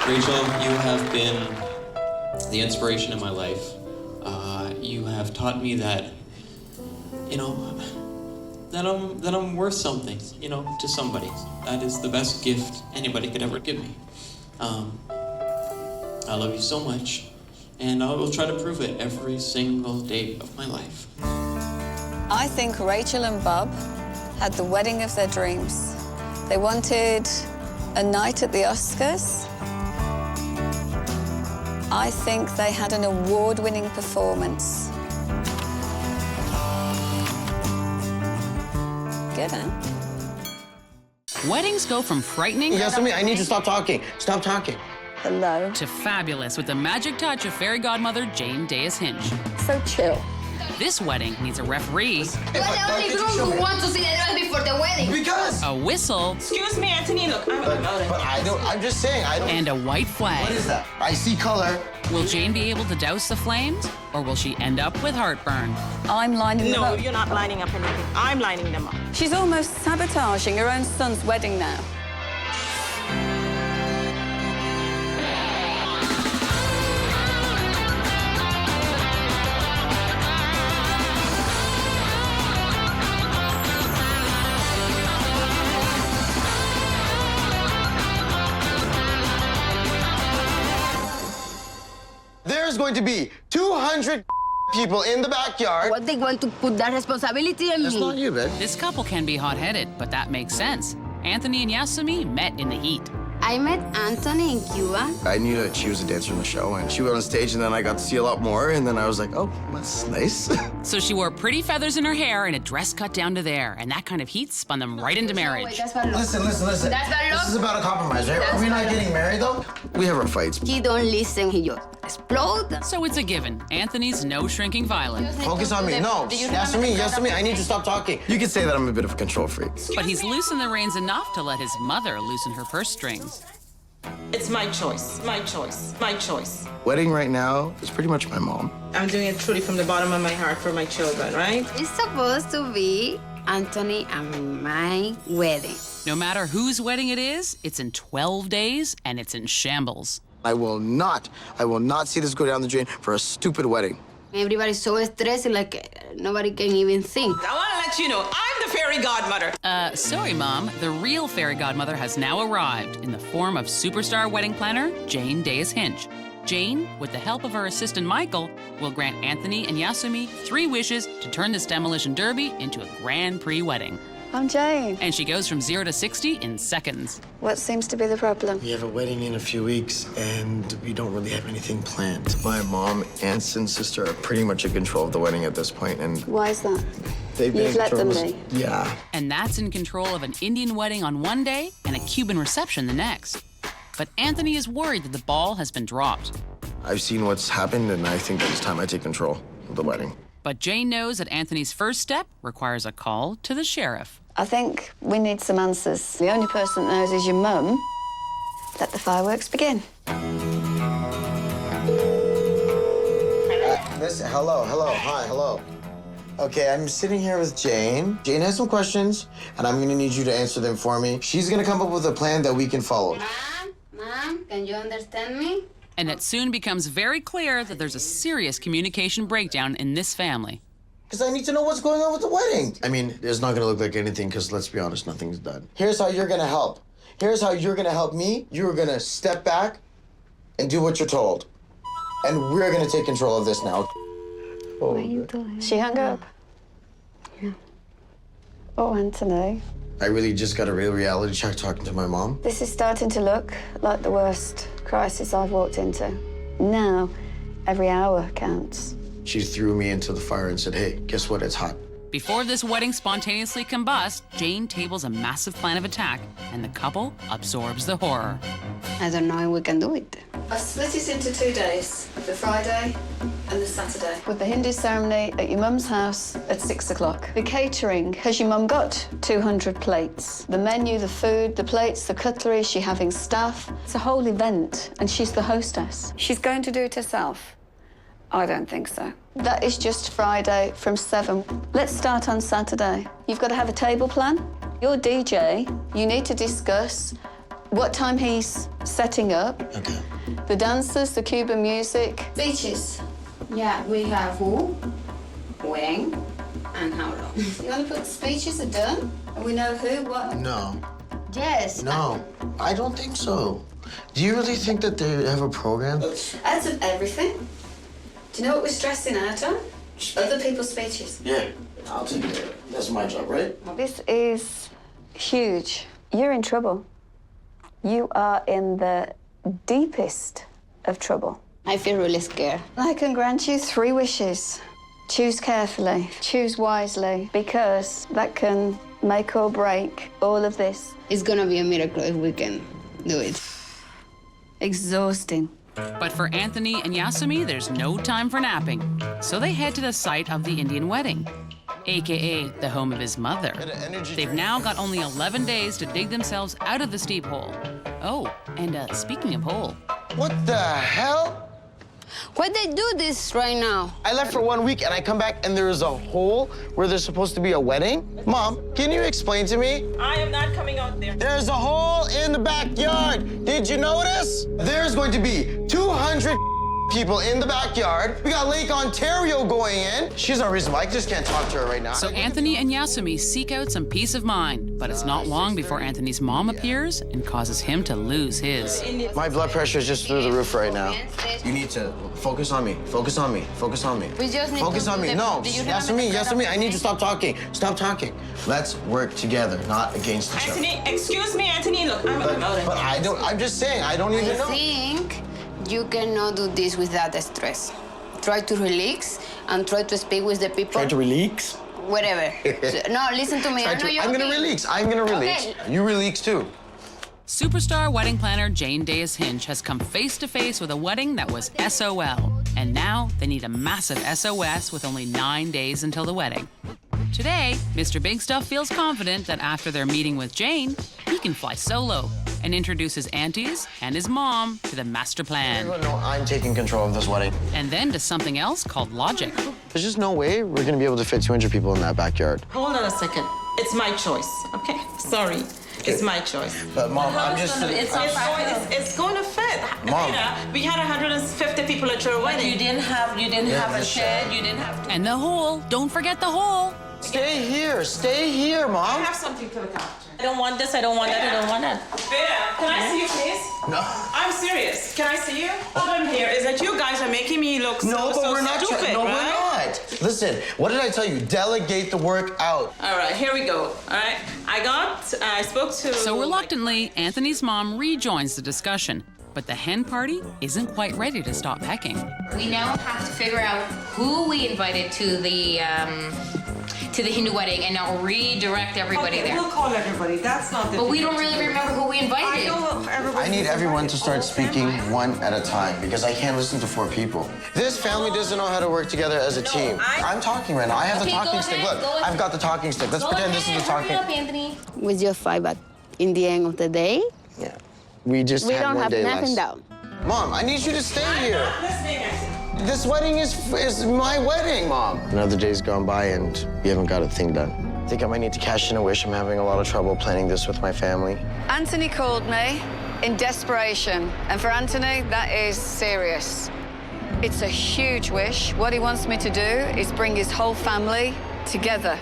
Rachel, you have been the inspiration in my life. You have taught me that, you know, that I'm worth something, you know, to somebody. That is the best gift anybody could ever give me. I love you so much, and I will try to prove it every single day of my life. I think Rachel and Bob had the wedding of their dreams. They wanted a night at the Oscars. I think they had an award-winning performance. Good, huh? Weddings go from frightening... Yasmin, I need to stop talking. Stop talking. Hello. ...to fabulous with the magic touch of fairy godmother Jane Dais Hinch. So chill. This wedding needs a referee. You are the only groom who wants to see the dress before the wedding. Because... A whistle. Excuse me, Anthony, look, I'm But I don't, I'm just saying, I don't... And a white flag. What is that? I see color. Will Jane be able to douse the flames, or will she end up with heartburn? I'm lining them up. No, you're not lining up anything. I'm lining them up. She's almost sabotaging her own son's wedding now. There's going to be 200 people in the backyard. What they want to put that responsibility on me? That's not you, babe. This couple can be hot-headed, but that makes sense. Anthony and Yasmin met in the heat. I met Anthony in Cuba. I knew that she was a dancer in the show, and she went on stage, and then I got to see a lot more, and then I was like, oh, that's nice. So she wore pretty feathers in her hair and a dress cut down to there, and that kind of heat spun them right into marriage. Listen. This is about a compromise, right? Are we not getting married, though? We have our fights. He don't listen, he just explode. So it's a given. Anthony's no shrinking violet. Focus on me. No, Yasmin, I need to stop talking. You could say that I'm a bit of a control freak. But he's loosened the reins enough to let his mother loosen her purse strings. It's my choice, my choice, my choice. Wedding right now is pretty much my mom. I'm doing it truly from the bottom of my heart for my children, right? It's supposed to be Anthony and my wedding. No matter whose wedding it is, it's in 12 days and it's in shambles. I will not see this go down the drain for a stupid wedding. Everybody's so stressed, like nobody can even think. I want to let you know, I'm the fairy godmother. Sorry, Mom. The real fairy godmother has now arrived in the form of superstar wedding planner Jane Dais Hinch. Jane, with the help of her assistant Michael, will grant Anthony and Yasmin 3 wishes to turn this demolition derby into a Grand Prix wedding. I'm Jane. And she goes from 0 to 60 in seconds. What seems to be the problem? We have a wedding in a few weeks, and we don't really have anything planned. My mom and sister are pretty much in control of the wedding at this point, and... Why is that? You've let them be? Yeah. And that's in control of an Indian wedding on one day and a Cuban reception the next. But Anthony is worried that the ball has been dropped. I've seen what's happened, and I think that it's time I take control of the wedding. But Jane knows that Anthony's first step requires a call to the sheriff. I think we need some answers. The only person that knows is your mum. Let the fireworks begin. Hello. Okay, I'm sitting here with Jane. Jane has some questions, and I'm gonna need you to answer them for me. She's gonna come up with a plan that we can follow. Mom, can you understand me? And it soon becomes very clear that there's a serious communication breakdown in this family. Because I need to know what's going on with the wedding. I mean, it's not gonna look like anything, because let's be honest, nothing's done. Here's how you're gonna help. Here's how you're gonna help me. You're gonna step back and do what you're told. And we're gonna take control of this now. What are you doing? She hung up? Yeah. Oh, Anthony. I really just got a real reality check talking to my mom. This is starting to look like the worst crisis I've walked into. Now, every hour counts. She threw me into the fire and said, hey, guess what? It's hot. Before this wedding spontaneously combusts, Jane tables a massive plan of attack, and the couple absorbs the horror. I don't know if we can do it. I split it into 2 days, the Friday and the Saturday. With the Hindu ceremony at your mum's house at 6 o'clock. The catering, has your mum got 200 plates? The menu, the food, the plates, the cutlery, is she having staff? It's a whole event, and she's the hostess. She's going to do it herself. I don't think so. That is just Friday from 7. Let's start on Saturday. You've got to have a table plan. Your DJ, you need to discuss what time he's setting up. Okay. The dancers, the Cuban music. Speeches. Yeah, we have who, when, and how long. You want to put speeches are done? And we know who, what? No. Yes. No, I don't think so. Do you really think that they have a program? Out of everything, do you know what we're stressing out on? Other people's speeches. Yeah, I'll take care of it. That's my job, right? This is huge. You're in trouble. You are in the deepest of trouble. I feel really scared. I can grant you 3 wishes. Choose carefully, choose wisely, because that can make or break all of this. It's gonna be a miracle if we can do it. Exhausting. But for Anthony and Yasmin, there's no time for napping. So they head to the site of the Indian wedding, AKA the home of his mother. They've now got only 11 days to dig themselves out of the steep hole. Oh, and speaking of hole. What the hell? Why they do this right now? I left for 1 week and I come back and there is a hole where there's supposed to be a wedding? Mom, can you explain to me? I am not coming out there. There's a hole in the backyard. Did you notice? There's going to be 200 people in the backyard. We got Lake Ontario going in. She's no reason why I just can't talk to her right now. So Anthony and Yasmin seek out some peace of mind, but it's not long before Anthony's mom appears and causes him to lose his. My blood pressure is just through the roof right now. You need to focus on me. Focus on me. Focus on me. We just need focus to on do me. the- No, do you Yasmin, I need to stop talking. Stop talking. Let's work together, not against each other. Anthony, excuse me, Anthony. Look, I'm But I don't. I'm just saying. I don't even I know. think you cannot do this without the stress. Try to relax and try to speak with the people. Try to relax. Whatever. No, listen to me. I know you're I'm gonna okay. relax. I'm gonna relax. Okay. You relax too. Superstar wedding planner Jane Dais Hinch has come face to face with a wedding that was SOL. And now they need a massive SOS with only 9 days until the wedding. Today, Mr. Big Stuff feels confident that after their meeting with Jane, he can fly solo and introduce his aunties and his mom to the master plan. Everyone know I'm taking control of this wedding. And then to something else called logic. There's just no way we're gonna be able to fit 200 people in that backyard. Hold on a second. It's my choice, okay? Sorry. It's my choice. But Mom, I'm just. It's going to fit. Mom. We had 150 people at your wedding. You didn't have a shed. You didn't have. And the hole, don't forget the hole. Stay here, Mom. I have something to look after. I don't want this. I don't want that. I don't want that. Bea, can I see you, please? No. I'm serious. Can I see you? All I'm here is that you guys are making me look No, but we're not. stupid, No, right? we're not. Listen, what did I tell you? Delegate the work out. All right, here we go. All right, I spoke to. So reluctantly, Anthony's mom rejoins the discussion. But the hen party isn't quite ready to stop pecking. We now have to figure out who we invited to the Hindu wedding and now redirect everybody Okay, there. we'll call everybody. That's not the. But we don't really remember who we invited. I know everybody. I need everyone to start speaking one at a time because I can't listen to 4 people. This family doesn't know how to work together as a team. I'm talking right now. I have the Okay, talking go stick. ahead, Look, go ahead. I've got the talking stick. Let's pretend this is the talking. Hurry up, Anthony. We just fight, but in the end of the day, Yeah. We just we had don't one have day nothing less. down. Mom, I need you to stay here. Listening. This wedding is my wedding, Mom. Another day's gone by and we haven't got a thing done. I think I might need to cash in a wish. I'm having a lot of trouble planning this with my family. Anthony called me in desperation, and for Anthony, that is serious. It's a huge wish. What he wants me to do is bring his whole family together.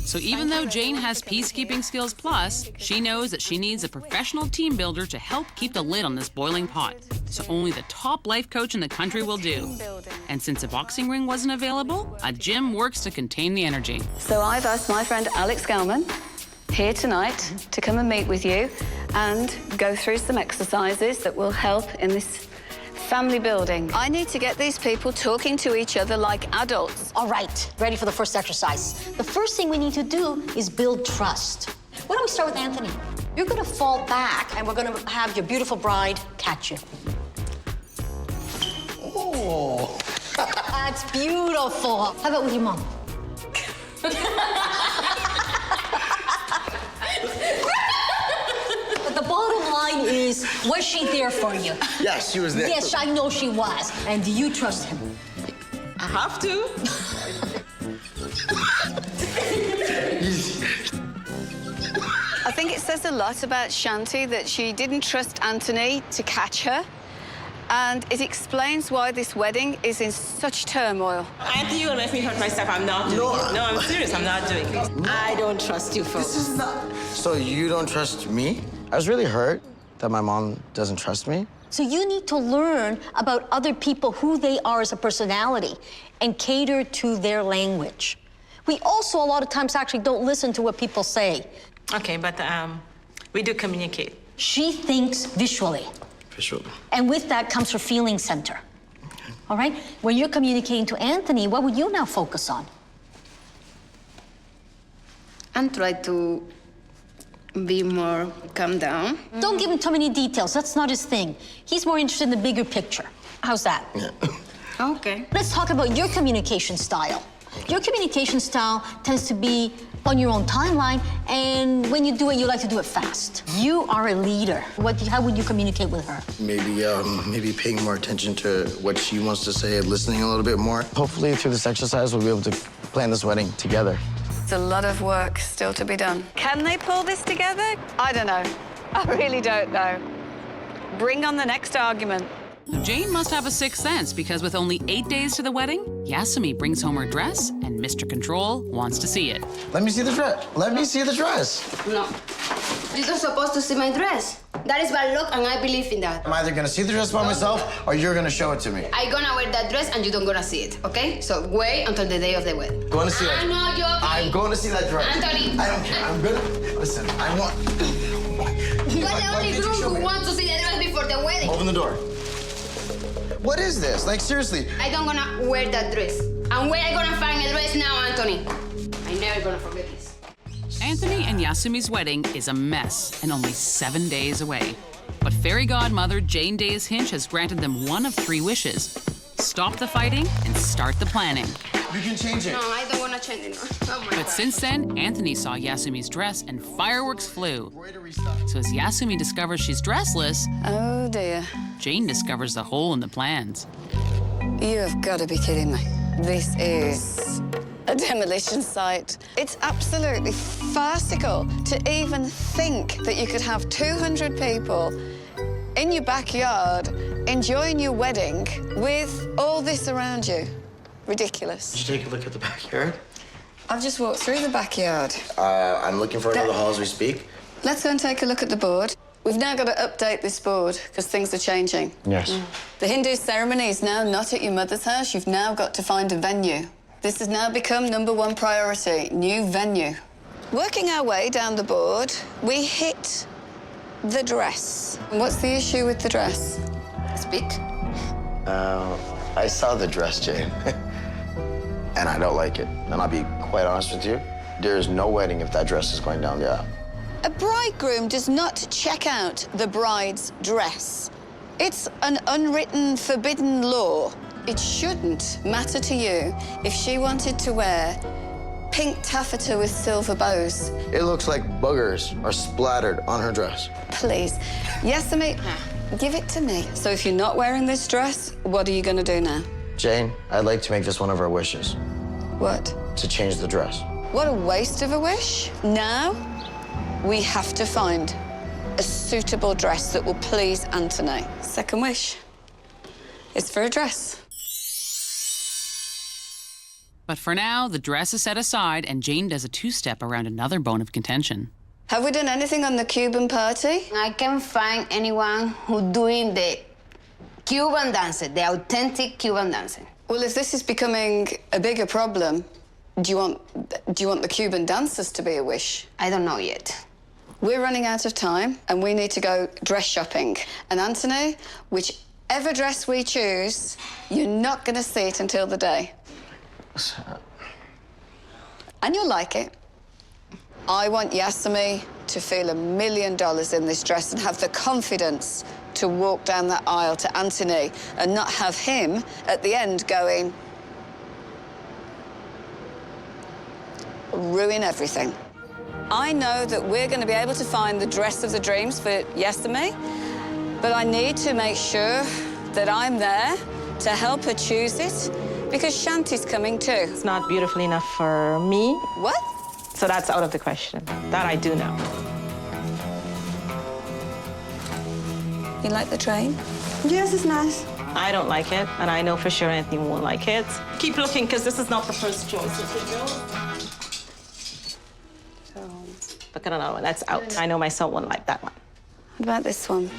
So even though Jane has peacekeeping skills plus, she knows that she needs a professional team builder to help keep the lid on this boiling pot. So only the top life coach in the country will do. And since a boxing ring wasn't available, a gym works to contain the energy. So I've asked my friend Alex Gelman here tonight to come and meet with you and go through some exercises that will help in this family building. I need to get these people talking to each other like adults. All right, ready for the first exercise. The first thing we need to do is build trust. Why don't we start with Anthony? You're gonna fall back and we're gonna have your beautiful bride catch you. Oh. That's beautiful. How about with your mom? But the bottom line is, was she there for you? Yes, she was there. Yes, I know she was. And do you trust him? I have to. I think it says a lot about Shanti that she didn't trust Anthony to catch her. And it explains why this wedding is in such turmoil. Anthony, you'll make me hurt myself. I'm not doing it. No, I'm serious. I'm not doing it. I don't trust you, folks. This is not... So you don't trust me? I was really hurt that my mom doesn't trust me. So you need to learn about other people, who they are as a personality, and cater to their language. We also, a lot of times, actually don't listen to what people say. Okay, but we do communicate. She thinks visually. Visually. And with that comes her feeling center. All right? When you're communicating to Anthony, what would you now focus on? And try to be more calm down. Don't give him too many details. That's not his thing. He's more interested in the bigger picture. How's that? Yeah. Okay. Let's talk about your communication style. Your communication style tends to be on your own timeline, and when you do it, you like to do it fast. You are a leader. How would you communicate with her? Maybe paying more attention to what she wants to say and listening a little bit more. Hopefully, through this exercise, we'll be able to plan this wedding together. It's a lot of work still to be done. Can they pull this together? I don't know. I really don't know. Bring on the next argument. Jane must have a sixth sense because with only 8 days to the wedding, Yasmin brings home her dress and Mr. Control wants to see it. Let me see the dress. Let me see the dress. No. You're not supposed to see my dress. That is bad luck, and I believe in that. I'm either gonna see the dress by myself or you're gonna show it to me. I'm gonna wear that dress and you don't gonna see it, okay? So wait until the day of the wedding. Going to see it. I'm not joking. I'm going to see that dress. Anthony. I don't care. I'm gonna... Listen, I want... You are the only groom who wants to see the dress before the wedding. Open the door. What is this? Like, seriously. I don't gonna wear that dress. And where I gonna find a dress now, Anthony? I'm never gonna forget this. Anthony and Yasmin's wedding is a mess and only 7 days away. But fairy godmother Jane Dais Hinch has granted them one of 3 wishes. Stop the fighting and start the planning. You can change it. No, I don't wanna change it. Oh my But God. since then, Anthony saw Yasmin's dress and fireworks flew. So as Yasmin discovers she's dressless, Oh, dear. Jane discovers the hole in the plans. You have got to be kidding me. This is a demolition site. It's absolutely farcical to even think that you could have 200 people in your backyard enjoying your wedding with all this around you. Ridiculous. Did you take a look at the backyard? I've just walked through the backyard. I'm looking for another hall as we speak. Let's go and take a look at the board. We've now got to update this board because things are changing. Yes. The Hindu ceremony is now not at your mother's house. You've now got to find a venue. This has now become #1 priority, new venue. Working our way down the board, we hit the dress. What's the issue with the dress? Speak. I saw the dress, Jane. And I don't like it. And I'll be quite honest with you, there is no wedding if that dress is going down the aisle. A bridegroom does not check out the bride's dress. It's an unwritten, forbidden law. It shouldn't matter to you if she wanted to wear pink taffeta with silver bows. It looks like boogers are splattered on her dress. Please. Yasmin, give it to me. So if you're not wearing this dress, what are you going to do now? Jane, I'd like to make this one of our wishes. What? To change the dress. What a waste of a wish. Now, we have to find a suitable dress that will please Anthony. Second wish is for a dress. But for now, the dress is set aside and Jane does a 2-step around another bone of contention. Have we done anything on the Cuban party? I can't find anyone who doing the Cuban dancing, the authentic Cuban dancing. Well, if this is becoming a bigger problem, do you want the Cuban dancers to be a wish? I don't know yet. We're running out of time and we need to go dress shopping. And Anthony, whichever dress we choose, you're not going to see it until the day. And you'll like it. I want Yasmin to feel $1 million in this dress and have the confidence to walk down that aisle to Anthony and not have him at the end going, ruin everything. I know that we're going to be able to find the dress of the dreams for Yasmin, but I need to make sure that I'm there to help her choose it, because Shanti's coming too. It's not beautiful enough for me. What? So that's out of the question. That I do know. You like the train? Yes, it's nice. I don't like it, and I know for sure Anthony won't like it. Keep looking, because this is not the first choice. So, look at another one. That's out. I know my son won't like that one. What about this one?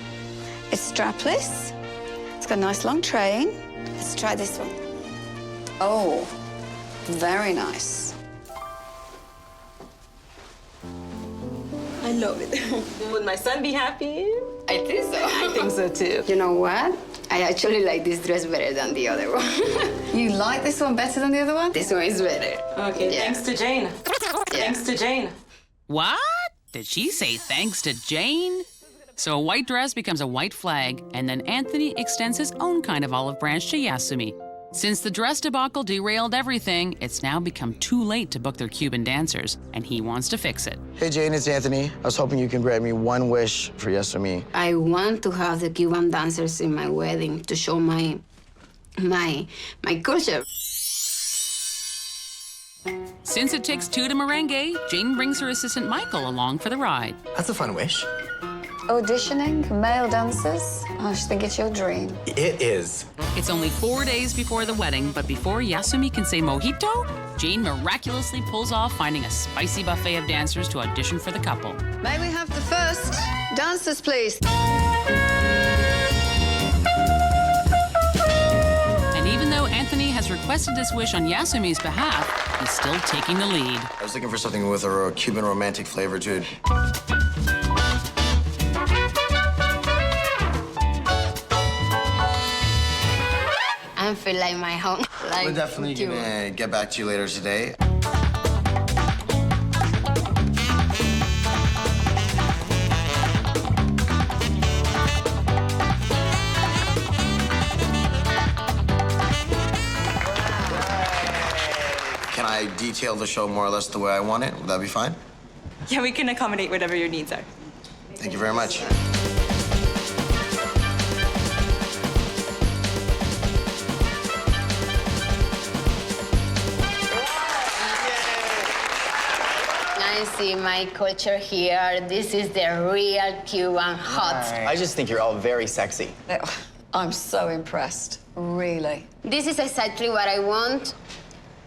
It's strapless. It's got a nice long train. Let's try this one. Oh, very nice. I love it. Would my son be happy? I think so. I think so too. You know what? I actually like this dress better than the other one. You like this one better than the other one? This one is better. Okay, Yeah. thanks to Jane. Thanks to Jane. What? Did she say thanks to Jane? So a white dress becomes a white flag, and then Anthony extends his own kind of olive branch to Yasmin. Since the dress debacle derailed everything, it's now become too late to book their Cuban dancers, and he wants to fix it. Hey, Jane, it's Anthony. I was hoping you can grant me one wish for Yasmin. I want to have the Cuban dancers in my wedding to show my culture. Since it takes two to merengue, Jane brings her assistant Michael along for the ride. That's a fun wish. Auditioning male dancers? I should think it's your dream. It is. It's only 4 days before the wedding, but before Yasmin can say mojito, Jane miraculously pulls off finding a spicy buffet of dancers to audition for the couple. May we have the first dancers, please? And even though Anthony has requested this wish on Yasmin's behalf, he's still taking the lead. I was looking for something with a Cuban romantic flavor to it. I feel like my home. Like We're definitely Cuba. gonna get back to you later today. Can I detail the show more or less the way I want it? Would that be fine? Yeah, we can accommodate whatever your needs are. Thank you very much. I see my culture here. This is the real Cuban hot. I just think you're all very sexy. I'm so impressed, really. This is exactly what I want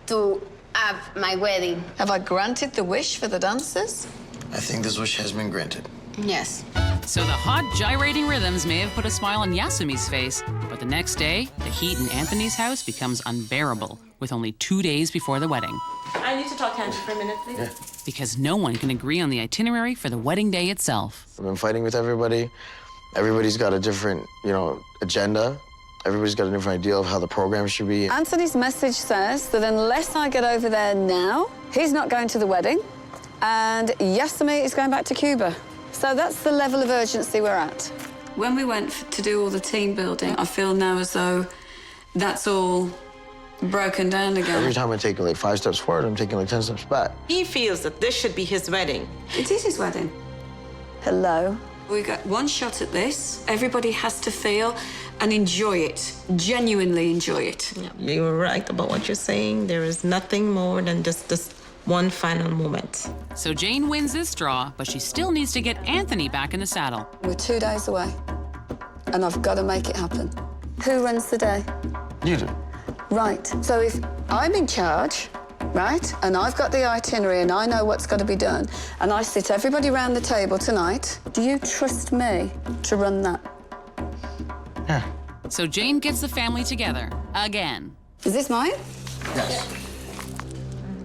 to have my wedding. Have I granted the wish for the dancers? I think this wish has been granted. Yes. So the hot gyrating rhythms may have put a smile on Yasmin's face, but the next day, the heat in Anthony's house becomes unbearable, with only 2 days before the wedding. I need to talk to Angie for a minute, please. Yeah. Because no one can agree on the itinerary for the wedding day itself. I've been fighting with everybody. Everybody's got a different, agenda. Everybody's got a different idea of how the program should be. Anthony's message says that unless I get over there now, he's not going to the wedding, and Yasmin is going back to Cuba. So that's the level of urgency we're at. When we went to do all the team building, I feel now as though that's all broken down again. Every time I take 5 steps forward, I'm taking 10 steps back. He feels that this should be his wedding. It is his wedding. Hello. We got one shot at this. Everybody has to feel and enjoy it, genuinely enjoy it. Yeah, you're right about what you're saying. There is nothing more than just this one final moment. So Jane wins this draw, but she still needs to get Anthony back in the saddle. We're 2 days away, and I've got to make it happen. Who runs the day? You do. Right. So if I'm in charge, right, and I've got the itinerary and I know what's got to be done, and I sit everybody around the table tonight, do you trust me to run that? Yeah. So Jane gets the family together, again. Is this mine? Yes.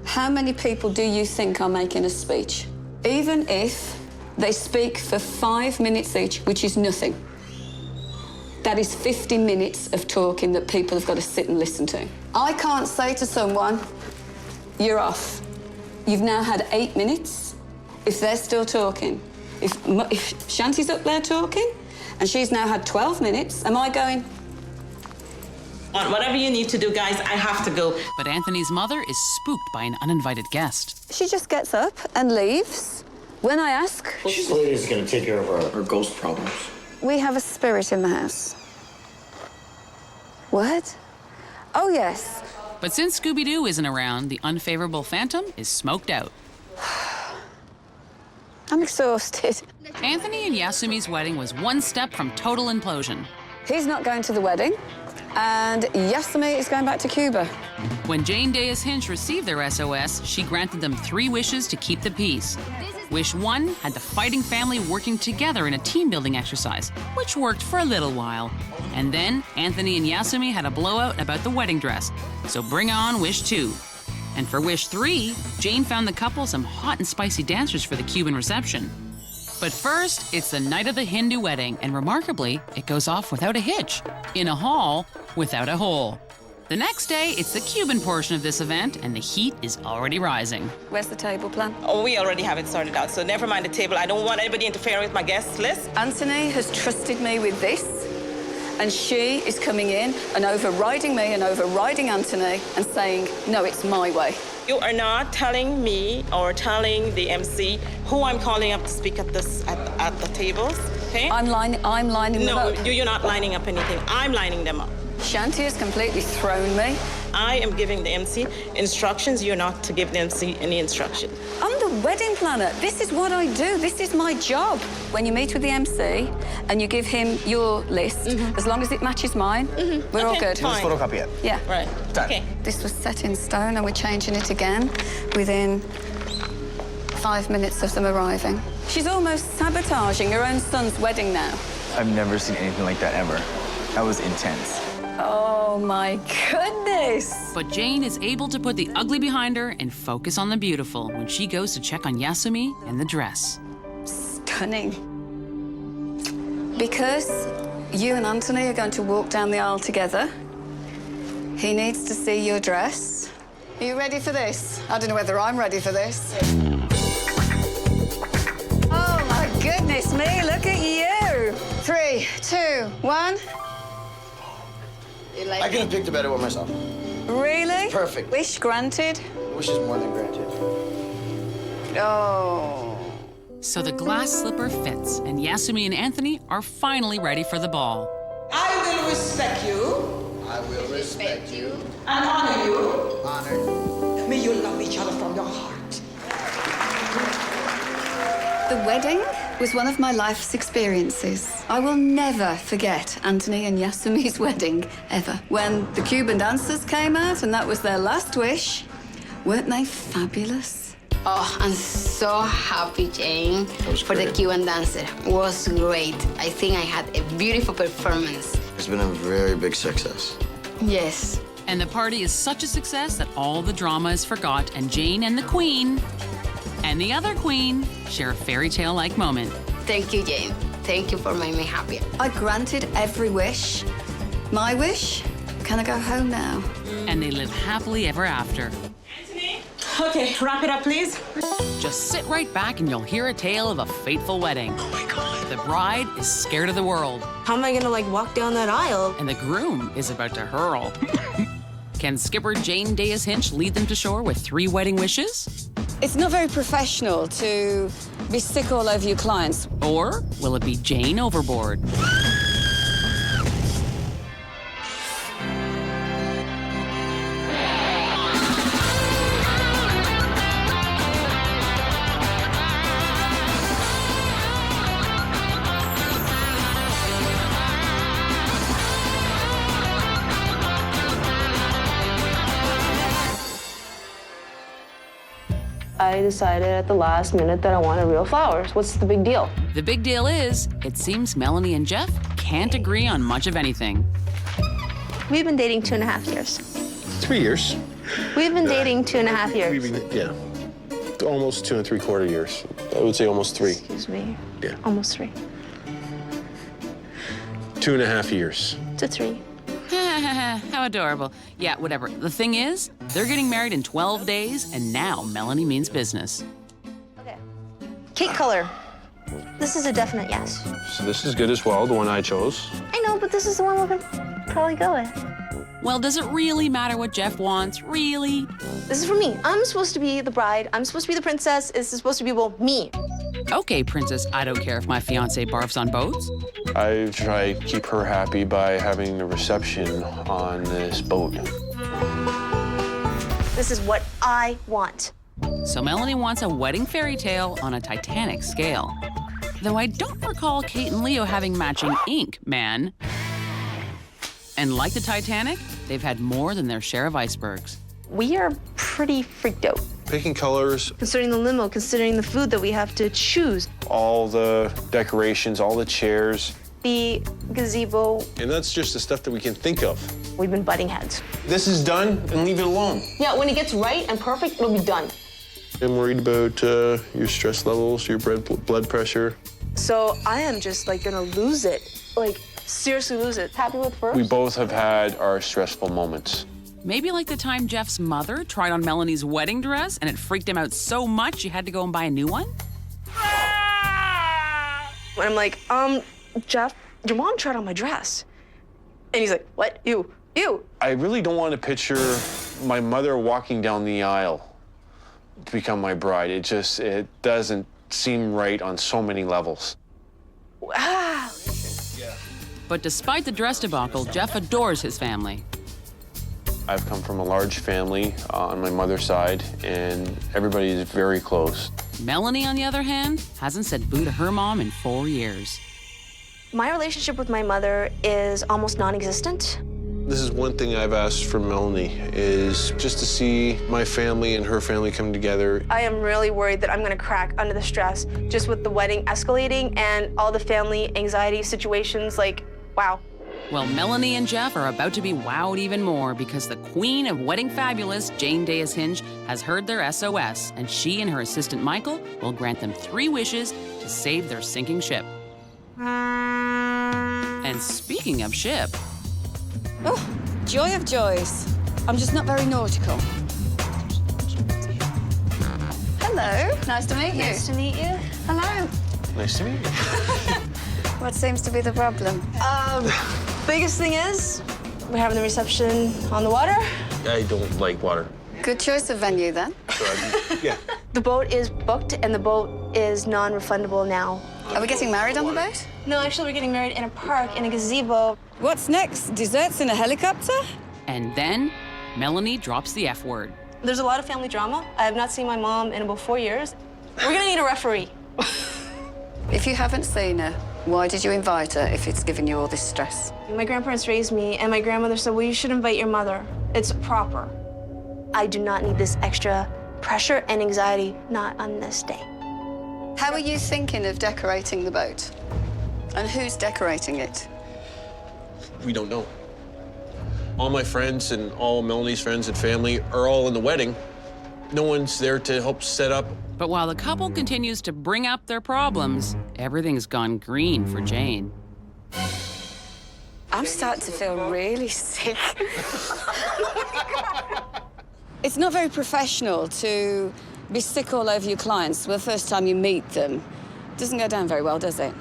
How many people do you think are making a speech? Even if they speak for 5 minutes each, which is nothing. That is 50 minutes of talking that people have got to sit and listen to. I can't say to someone, you're off. You've now had 8 minutes. If they're still talking, if Shanti's up there talking, and she's now had 12 minutes, am I going? Whatever you need to do, guys, I have to go. But Anthony's mother is spooked by an uninvited guest. She just gets up and leaves, When I ask... She's the lady that's gonna take care of our ghost problems. We have a spirit in the house. What? Oh, yes. But since Scooby-Doo isn't around, the unfavorable phantom is smoked out. I'm exhausted. Anthony and Yasumi's wedding was one step from total implosion. He's not going to the wedding, and Yasmin is going back to Cuba. When Jane Dais Hinch received their SOS, she granted them 3 wishes to keep the peace. Wish 1 had the fighting family working together in a team-building exercise, which worked for a little while. And then Anthony and Yasumi had a blowout about the wedding dress. So bring on Wish 2. And for Wish 3, Jane found the couple some hot and spicy dancers for the Cuban reception. But first, it's the night of the Hindu wedding, and remarkably, it goes off without a hitch, in a hall without a hole. The next day, it's the Cuban portion of this event, and the heat is already rising. Where's the table plan? Oh, we already have it sorted out, so never mind the table. I don't want anybody interfering with my guest list. Anthony has trusted me with this, and she is coming in and overriding me and overriding Anthony and saying, no, it's my way. You are not telling me or telling the MC who I'm calling up to speak at the tables, okay? I'm lining them up. No, you're not lining up anything. I'm lining them up. Shanti has completely thrown me. I am giving the MC instructions. You're not to give the MC any instruction. I'm the wedding planner. This is what I do. This is my job. When you meet with the MC and you give him your list, as long as it matches mine, we're all good. Let's photocopy it. Yeah. Right. Done. Okay. This was set in stone and we're changing it again within 5 minutes of them arriving. She's almost sabotaging her own son's wedding now. I've never seen anything like that ever. That was intense. Oh my goodness! But Jane is able to put the ugly behind her and focus on the beautiful when she goes to check on Yasumi and the dress. Stunning. Because you and Anthony are going to walk down the aisle together, he needs to see your dress. Are you ready for this? I don't know whether I'm ready for this. Oh my goodness me, look at you! 3, 2, 1. I could have picked a better one myself. Really? Perfect. Wish granted? Wish is more than granted. Oh. So the glass slipper fits, and Yasumi and Anthony are finally ready for the ball. I will respect you. I will respect you. And honor you. Honor. May you love each other from your heart. The wedding was one of my life's experiences. I will never forget Anthony and Yasumi's wedding, ever. When the Cuban dancers came out and that was their last wish, weren't they fabulous? Oh, I'm so happy, Jane, for the Cuban dancer. It was great. I think I had a beautiful performance. It's been a very big success. Yes. And the party is such a success that all the drama is forgot, and Jane and the Queen and the other Queen share a fairy tale-like moment. Thank you, Jane. Thank you for making me happy. I granted every wish. My wish? Can I go home now? And they live happily ever after. Okay, wrap it up, please. Just sit right back and you'll hear a tale of a fateful wedding. Oh my God. The bride is scared of the world. How am I gonna, walk down that aisle? And the groom is about to hurl. Can skipper Jane Dais Hinch lead them to shore with 3 wedding wishes? It's not very professional to be sick all over your clients. Or will it be Jane overboard? I decided at the last minute that I wanted real flowers. What's the big deal? The big deal is, it seems Melanie and Jeff can't agree on much of anything. We've been dating 2.5 years. 3 years. We've been dating 2.5 years. Yeah. Almost 2 3/4 years. I would say almost 3. Excuse me. Yeah. Almost 3. 2.5 years. To 3. How adorable. Yeah, whatever. The thing is, they're getting married in 12 days, and now Melanie means business. Okay. Cake color. This is a definite yes. So this is good as well, the one I chose. I know, but this is the one we're gonna probably go with. Well, does it really matter what Jeff wants? Really? This is for me. I'm supposed to be the bride. I'm supposed to be the princess. This is supposed to be, well, me. Okay, Princess, I don't care if my fiance barfs on boats. I try to keep her happy by having the reception on this boat. This is what I want. So Melanie wants a wedding fairy tale on a Titanic scale. Though I don't recall Kate and Leo having matching ink, man. And like the Titanic, they've had more than their share of icebergs. We are pretty freaked out. Picking colors, Considering the limo, considering the food that we have to choose, all the decorations, all the chairs. the gazebo. And that's just the stuff that we can think of. We've been butting heads. This is done, and leave it alone. Yeah, when it gets right and perfect, it'll be done. I'm worried about your stress levels, your blood pressure. So I am just like gonna lose it. Like, seriously lose it. Happy with first? We both have had our stressful moments. Maybe like the time Jeff's mother tried on Melanie's wedding dress and it freaked him out so much he had to go and buy a new one? When I'm like, Jeff, your mom tried on my dress. And he's like, what? Ew, ew. I really don't want to picture my mother walking down the aisle to become my bride. It doesn't seem right on so many levels. Ah. But despite the dress debacle, Jeff adores his family. I've come from a large family on my mother's side, and everybody is very close. Melanie, on the other hand, hasn't said boo to her mom in 4 years. My relationship with my mother is almost non-existent. This is one thing I've asked from Melanie, is just to see my family and her family come together. I am really worried that I'm gonna crack under the stress, just with the wedding escalating and all the family anxiety situations, like, wow. Well, Melanie and Jeff are about to be wowed even more because the queen of wedding fabulous, Jane Dais Hinch, has heard their SOS, and she and her assistant Michael will grant them 3 wishes to save their sinking ship. And speaking of ship... Oh, joy of joys. I'm just not very nautical. Hello, nice to meet you. Nice to meet you. Hello. Nice to meet you. What seems to be the problem? Biggest thing is, we're having the reception on the water. I don't like water. Good choice of venue, then. Yeah. The boat is booked and the boat is non-refundable now. Are we getting married on the boat? No, actually, we're getting married in a park, in a gazebo. What's next? Desserts in a helicopter? And then, Melanie drops the F word. There's a lot of family drama. I have not seen my mom in about 4 years. We're gonna need a referee. If you haven't seen her, why did you invite her if it's giving you all this stress? My grandparents raised me, and my grandmother said, well, you should invite your mother. It's proper. I do not need this extra pressure and anxiety, not on this day. How are you thinking of decorating the boat? And who's decorating it? We don't know. All my friends and all Melanie's friends and family are all in the wedding. No one's there to help set up. But while the couple continues to bring up their problems, everything's gone green for Jane. I'm starting to feel really sick. It's not very professional to be sick all over your clients the first time you meet them. Doesn't go down very well, does it?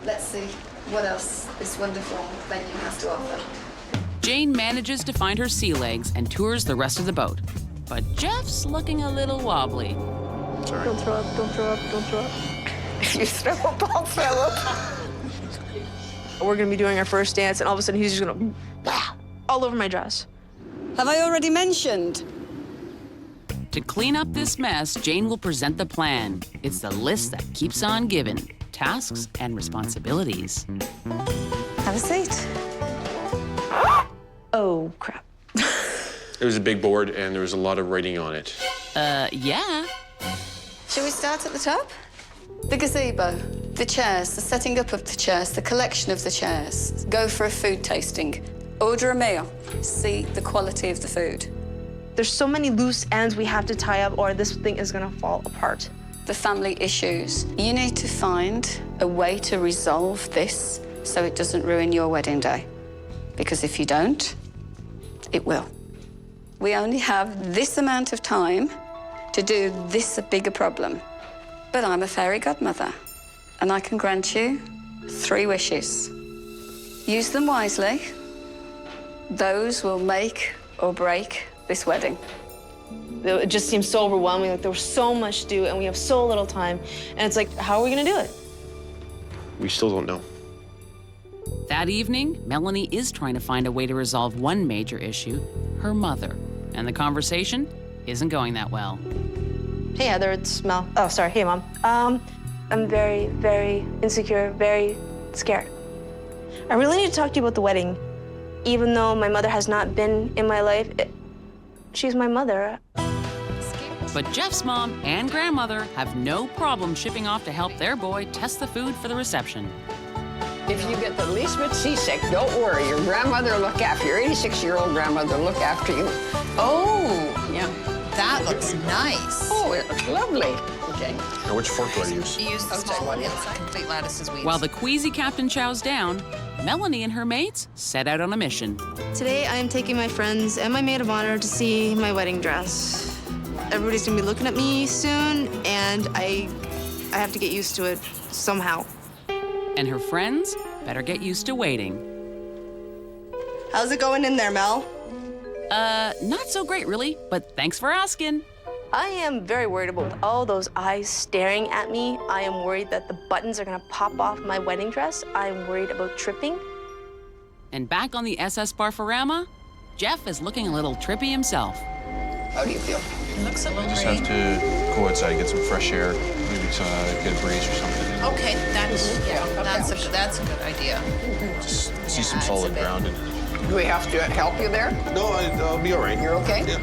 Let's see what else this wonderful venue has to offer. Jane manages to find her sea legs and tours the rest of the boat. But Jeff's looking a little wobbly. Sorry. Don't throw up, don't throw up, don't throw up. If you throw up, I'll throw up. We're gonna be doing our first dance, and all of a sudden he's just gonna all over my dress. Have I already mentioned? To clean up this mess, Jane will present the plan. It's the list that keeps on giving. Tasks and responsibilities. Have a seat. Oh, crap. It was a big board, and there was a lot of writing on it. Yeah. Shall we start at the top? The gazebo, the chairs, the setting up of the chairs, the collection of the chairs. Go for a food tasting. Order a meal. See the quality of the food. There's so many loose ends we have to tie up, or this thing is gonna fall apart. The family issues. You need to find a way to resolve this so it doesn't ruin your wedding day. Because if you don't, it will. We only have this amount of time to do this bigger problem. But I'm a fairy godmother, and I can grant you 3 wishes. Use them wisely. Those will make or break this wedding. It just seems so overwhelming. Like there was so much to do and we have so little time. And it's like, how are we gonna do it? We still don't know. That evening, Melanie is trying to find a way to resolve one major issue, her mother. And the conversation isn't going that well. Hey, Heather, it's Mel. Oh, sorry. Hey, Mom. I'm very, very insecure, very scared. I really need to talk to you about the wedding. Even though my mother has not been in my life, she's my mother. But Jeff's mom and grandmother have no problem shipping off to help their boy test the food for the reception. If you get the least bit seasick, don't worry. Your grandmother will look after you. Your 86-year-old grandmother will look after you. Oh, yeah. That looks nice. Oh, it looks lovely. Okay. Now, which fork do I use? You use the small one inside. Complete lettuces, weeds. While the queasy captain chows down, Melanie and her mates set out on a mission. Today, I am taking my friends and my maid of honor to see my wedding dress. Everybody's gonna be looking at me soon, and I have to get used to it somehow. And her friends better get used to waiting. How's it going in there, Mel? Not so great, really, but thanks for asking. I am very worried about all those eyes staring at me. I am worried that the buttons are gonna pop off my wedding dress. I'm worried about tripping. And back on the SS Barfarama, Jeff is looking a little trippy himself. How do you feel? It looks a little Just have to go outside, get some fresh air, maybe get a breeze or something. Okay, that's a good idea. Just see some solid ground. Do we have to help you there? No, I'll be all right. You're okay? Yeah.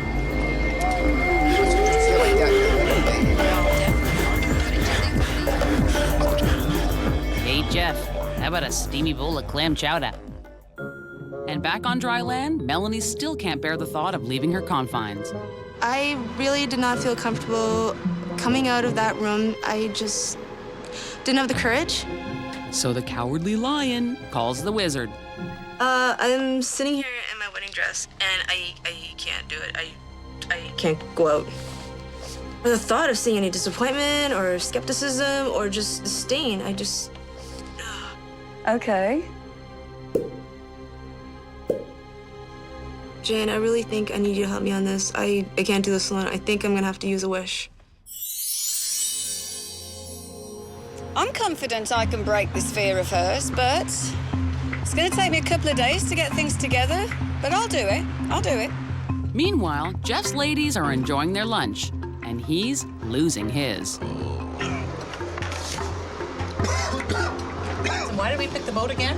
Hey, Jeff, how about a steamy bowl of clam chowder? And back on dry land, Melanie still can't bear the thought of leaving her confines. I really did not feel comfortable coming out of that room. I just didn't have the courage. So the cowardly lion calls the wizard. I'm sitting here in my wedding dress, and I can't do it. I can't go out. The thought of seeing any disappointment or skepticism or just disdain, I just... Okay. Jane, I really think I need you to help me on this. I can't do this alone. I think I'm gonna have to use a wish. I'm confident I can break this fear of hers, but it's gonna take me a couple of days to get things together, but I'll do it. I'll do it. Meanwhile, Jeff's ladies are enjoying their lunch, and he's losing his. So why did we pick the boat again?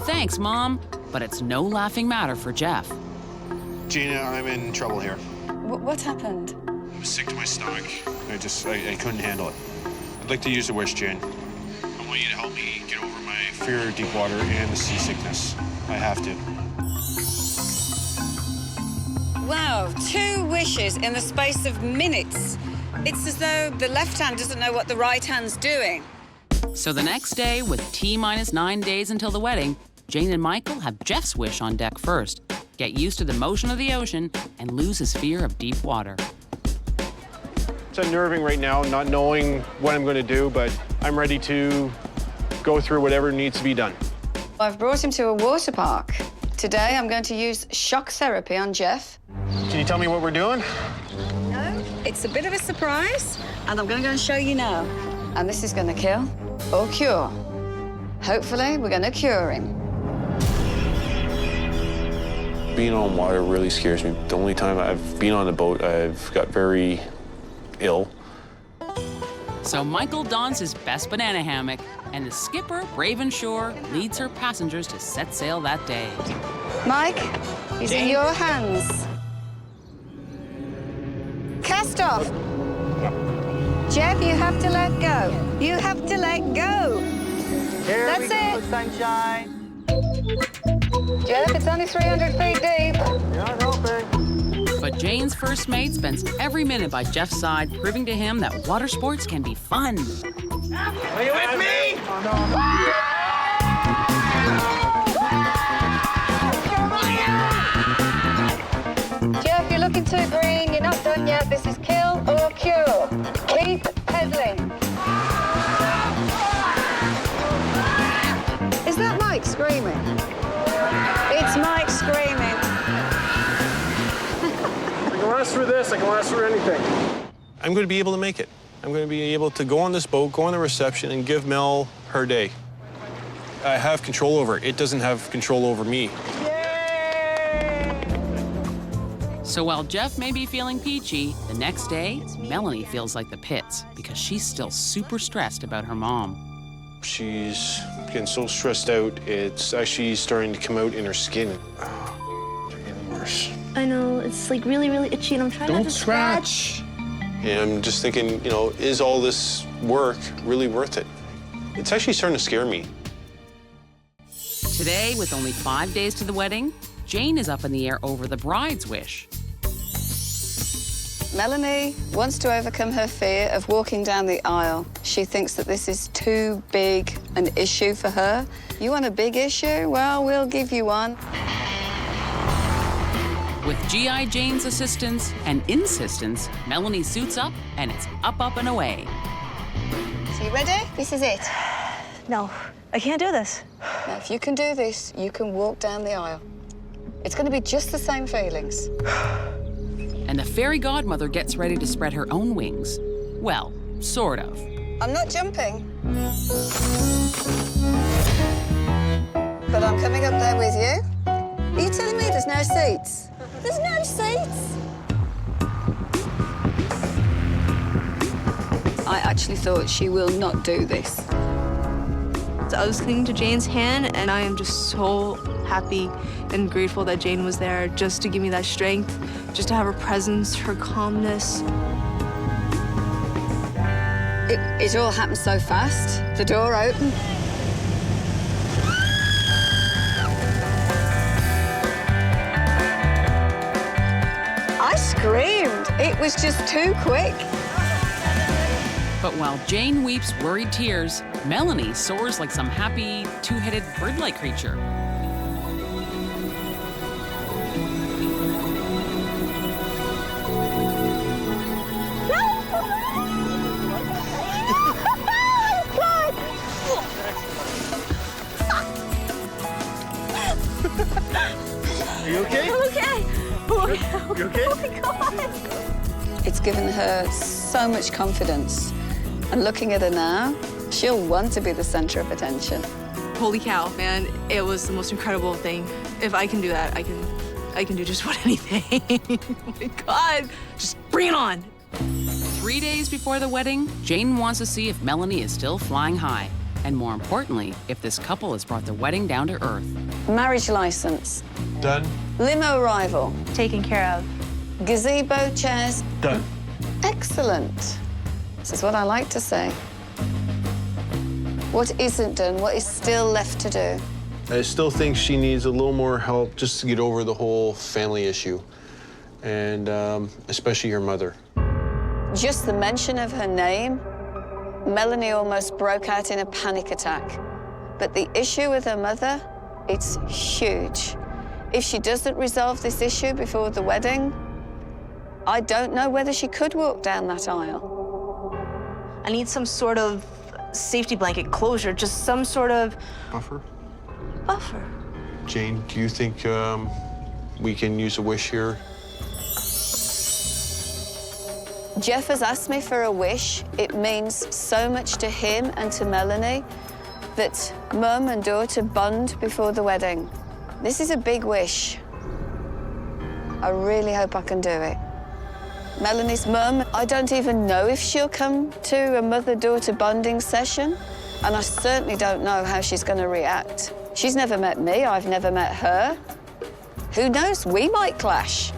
Thanks, Mom, but it's no laughing matter for Jeff. Gina, I'm in trouble here. What happened? I'm sick to my stomach. I couldn't handle it. I'd like to use a wish, Jane. I want you to help me get over my fear of deep water and the seasickness. I have to. Wow, 2 wishes in the space of minutes. It's as though the left hand doesn't know what the right hand's doing. So the next day, with T-minus 9 days until the wedding, Jane and Michael have Jeff's wish on deck first. Get used to the motion of the ocean and lose his fear of deep water. It's unnerving right now, not knowing what I'm going to do, but I'm ready to go through whatever needs to be done. I've brought him to a water park. Today, I'm going to use shock therapy on Jeff. Can you tell me what we're doing? No, it's a bit of a surprise, and I'm going to go and show you now. And this is going to kill or cure. Hopefully, we're going to cure him. Being on water really scares me. The only time I've been on a boat, I've got very ill. So Michael dons his best banana hammock, and the skipper, brave and sure, leads her passengers to set sail that day. Mike, he's in your hands. Cast off. Jeff, you have to let go. You have to let go. Here That's we go, it. sunshine. Jeff, it's only 300 feet deep. Not hoping. But Jane's first mate spends every minute by Jeff's side, proving to him that water sports can be fun. Are you with me? Jeff, you're looking too green. You're not done yet. This is kill or cure. Keep pedaling. Is that Mike screaming? It's Mike screaming. best I can last for anything. I'm going to be able to make it. I'm going to be able to go on this boat, go on the reception, and give Mel her day. I have control over it. It doesn't have control over me. So while Jeff may be feeling peachy, the next day, Melanie feels like the pits because she's still super stressed about her mom. She's getting so stressed out, it's actually starting to come out in her skin. Oh, it's getting worse. I know, it's like really, really itchy, and I'm trying not to scratch. And I'm just thinking, you know, is all this work really worth it? It's actually starting to scare me. Today, with only 5 days to the wedding, Jane is up in the air over the bride's wish. Melanie wants to overcome her fear of walking down the aisle. She thinks that this is too big an issue for her. You want a big issue? Well, we'll give you one. With G.I. Jane's assistance and insistence, Melanie suits up and it's up, up, and away. So you ready? This is it. No, I can't do this. Now, if you can do this, you can walk down the aisle. It's going to be just the same feelings. And the fairy godmother gets ready to spread her own wings. Well, sort of. I'm not jumping. But I'm coming up there with you. Are you telling me there's no seats? There's no seats. I actually thought she will not do this. I was clinging to Jane's hand, and I am just so happy and grateful that Jane was there just to give me that strength, just to have her presence, her calmness. It all happened so fast. The door opened. I screamed. It was just too quick. But while Jane weeps worried tears, Melanie soars like some happy, two-headed bird-like creature. Are you okay? I'm okay. You okay? Oh my God. It's given her so much confidence. And looking at her now, she'll want to be the center of attention. Holy cow, man. It was the most incredible thing. If I can do that, I can do just about anything. Oh my God. Just bring it on. 3 days before the wedding, Jane wants to see if Melanie is still flying high. And more importantly, if this couple has brought the wedding down to earth. Marriage license. Done. Limo arrival. Taken care of. Gazebo chairs. Done. Excellent. This is what I like to say. What isn't done? What is still left to do? I still think she needs a little more help just to get over the whole family issue, and especially her mother. Just the mention of her name, Melanie almost broke out in a panic attack. But the issue with her mother, it's huge. If she doesn't resolve this issue before the wedding, I don't know whether she could walk down that aisle. I need some sort of safety blanket closure, just some sort of Buffer? buffer. Jane, do you think we can use a wish here? Jeff has asked me for a wish. It means so much to him and to Melanie that Mum and daughter bond before the wedding. This is a big wish. I really hope I can do it. Melanie's mum, I don't even know if she'll come to a mother-daughter bonding session, and I certainly don't know how she's going to react. She's never met me, I've never met her. Who knows, we might clash.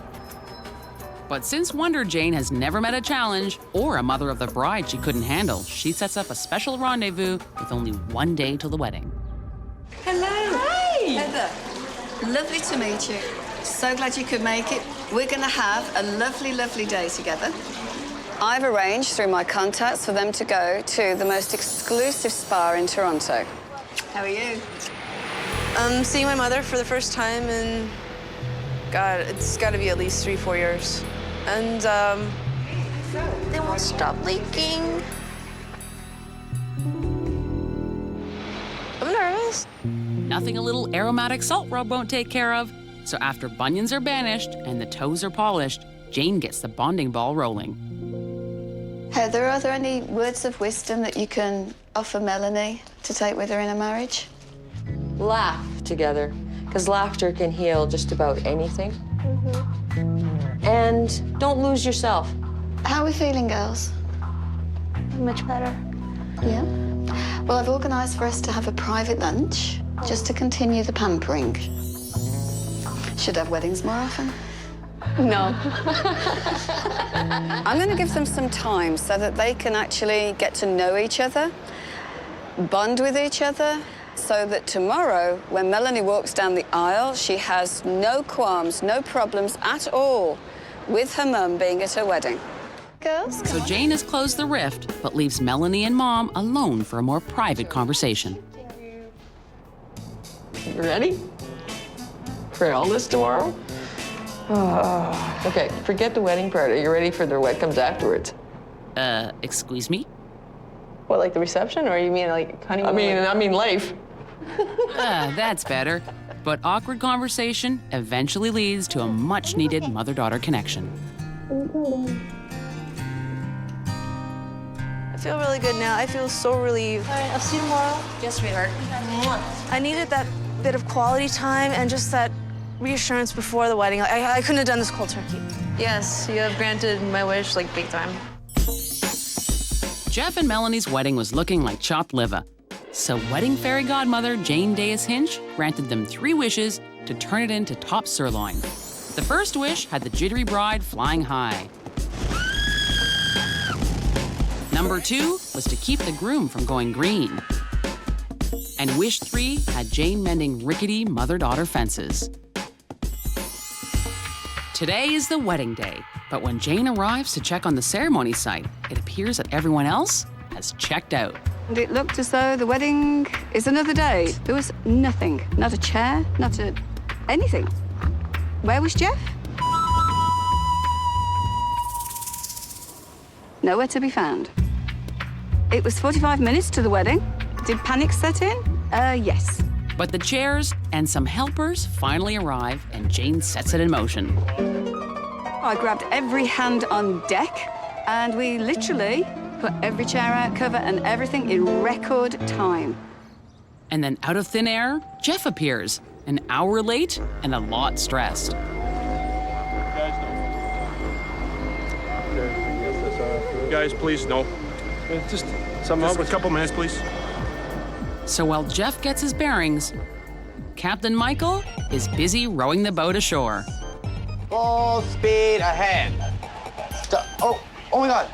But since Wonder Jane has never met a challenge or a mother of the bride she couldn't handle, she sets up a special rendezvous with only 1 day till the wedding. Hello. Hi. Heather, lovely to meet you. So glad you could make it. We're going to have a lovely, lovely day together. I've arranged through my contacts for them to go to the most exclusive spa in Toronto. How are you? I'm seeing my mother for the first time in, God, it's got to be at least 3-4 years. And they won't stop leaking. I'm nervous. Nothing a little aromatic salt rub won't take care of. So after bunions are banished and the toes are polished, Jane gets the bonding ball rolling. Heather, are there any words of wisdom that you can offer Melanie to take with her in a marriage? Laugh together, because laughter can heal just about anything. And don't lose yourself. How are we feeling, girls? Much better. Yeah? Well, I've organised for us to have a private lunch, just to continue the pampering. Should have weddings more often. No. I'm going to give them some time so that they can actually get to know each other, bond with each other, so that tomorrow, when Melanie walks down the aisle, she has no qualms, no problems at all with her mum being at her wedding. Girls, So Jane has closed the rift, but leaves Melanie and Mom alone for a more private conversation. You ready for all this tomorrow? Oh, okay, forget the wedding part. Are you ready for the what comes afterwards? Excuse me? What, like the reception, or you mean like honeymoon? I mean life. That's better. But awkward conversation eventually leads to a much-needed mother-daughter connection. I feel really good now. I feel so relieved. All right, I'll see you tomorrow. Yes, sweetheart. I needed that bit of quality time and just that reassurance before the wedding. I couldn't have done this cold turkey. Yes, you have granted my wish, like, big time. Jeff and Melanie's wedding was looking like chopped liver. So wedding fairy godmother Jane Dais Hinch granted them 3 wishes to turn it into top sirloin. The first wish had the jittery bride flying high. Number 2 was to keep the groom from going green. And wish 3 had Jane mending rickety mother-daughter fences. Today is the wedding day, but when Jane arrives to check on the ceremony site, it appears that everyone else has checked out. And it looked as though the wedding is another day. There was nothing, not a chair, anything. Where was Jeff? Nowhere to be found. It was 45 minutes to the wedding. Did panic set in? Yes. But the chairs and some helpers finally arrive, and Jane sets it in motion. I grabbed every hand on deck, and we literally put every chair out, cover, and everything in record time. And then out of thin air, Jeff appears, an hour late and a lot stressed. Guys, please, no. Just somehow, a couple minutes, please. So while Jeff gets his bearings, Captain Michael is busy rowing the boat ashore. Full speed ahead. Oh my God.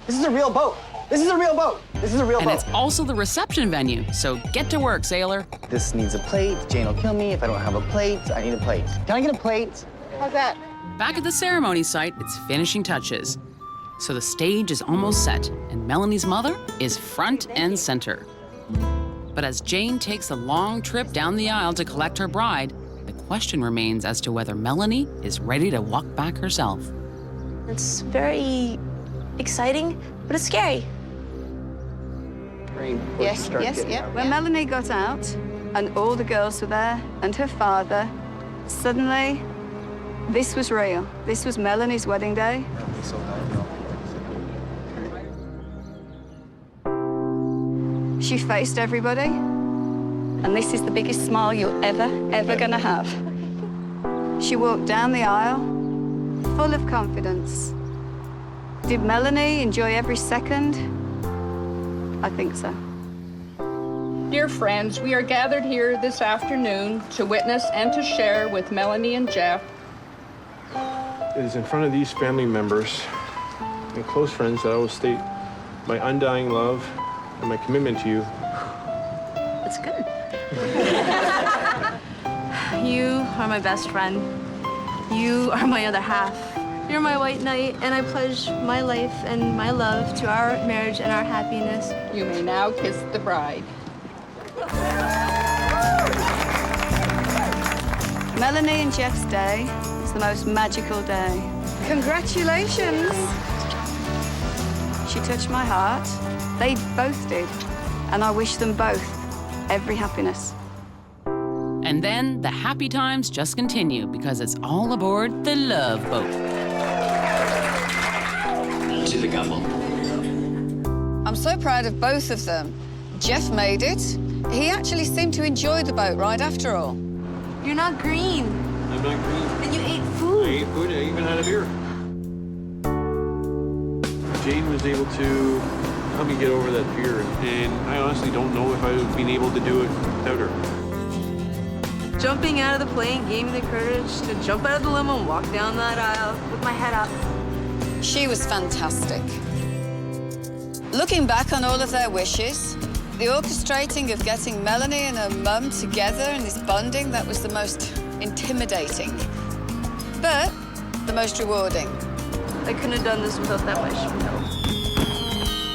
This is a real boat. This is a real boat. This is a real boat. And it's also the reception venue, so get to work, sailor. This needs a plate. Jane will kill me if I don't have a plate. I need a plate. Can I get a plate? How's that? Back at the ceremony site, it's finishing touches. So the stage is almost set, and Melanie's mother is front and center. But as Jane takes a long trip down the aisle to collect her bride, the question remains as to whether Melanie is ready to walk back herself. It's very exciting, but it's scary. Yes. When Melanie got out, and all the girls were there, and her father, suddenly, this was real. This was Melanie's wedding day. She faced everybody, and this is the biggest smile you're ever gonna have. She walked down the aisle, full of confidence. Did Melanie enjoy every second? I think so. Dear friends, we are gathered here this afternoon to witness and to share with Melanie and Jeff. It is in front of these family members and close friends that I will state my undying love and my commitment to you. That's good. You are my best friend. You are my other half. You're my white knight, and I pledge my life and my love to our marriage and our happiness. You may now kiss the bride. Melanie and Jeff's day is the most magical day. Congratulations! She touched my heart. They both did. And I wish them both every happiness. And then the happy times just continue because it's all aboard the Love Boat. as a couple. I'm so proud of both of them. Jeff made it. He actually seemed to enjoy the boat ride after all. You're not green. I'm not green. And you ate food. I ate food, I even had a beer. Jane was able to help me get over that fear, and I honestly don't know if I would have been able to do it without her. Jumping out of the plane gave me the courage to jump out of the limo and walk down that aisle with my head up. She was fantastic. Looking back on all of their wishes, the orchestrating of getting Melanie and her mum together and this bonding, that was the most intimidating, but the most rewarding. I couldn't have done this without that much help.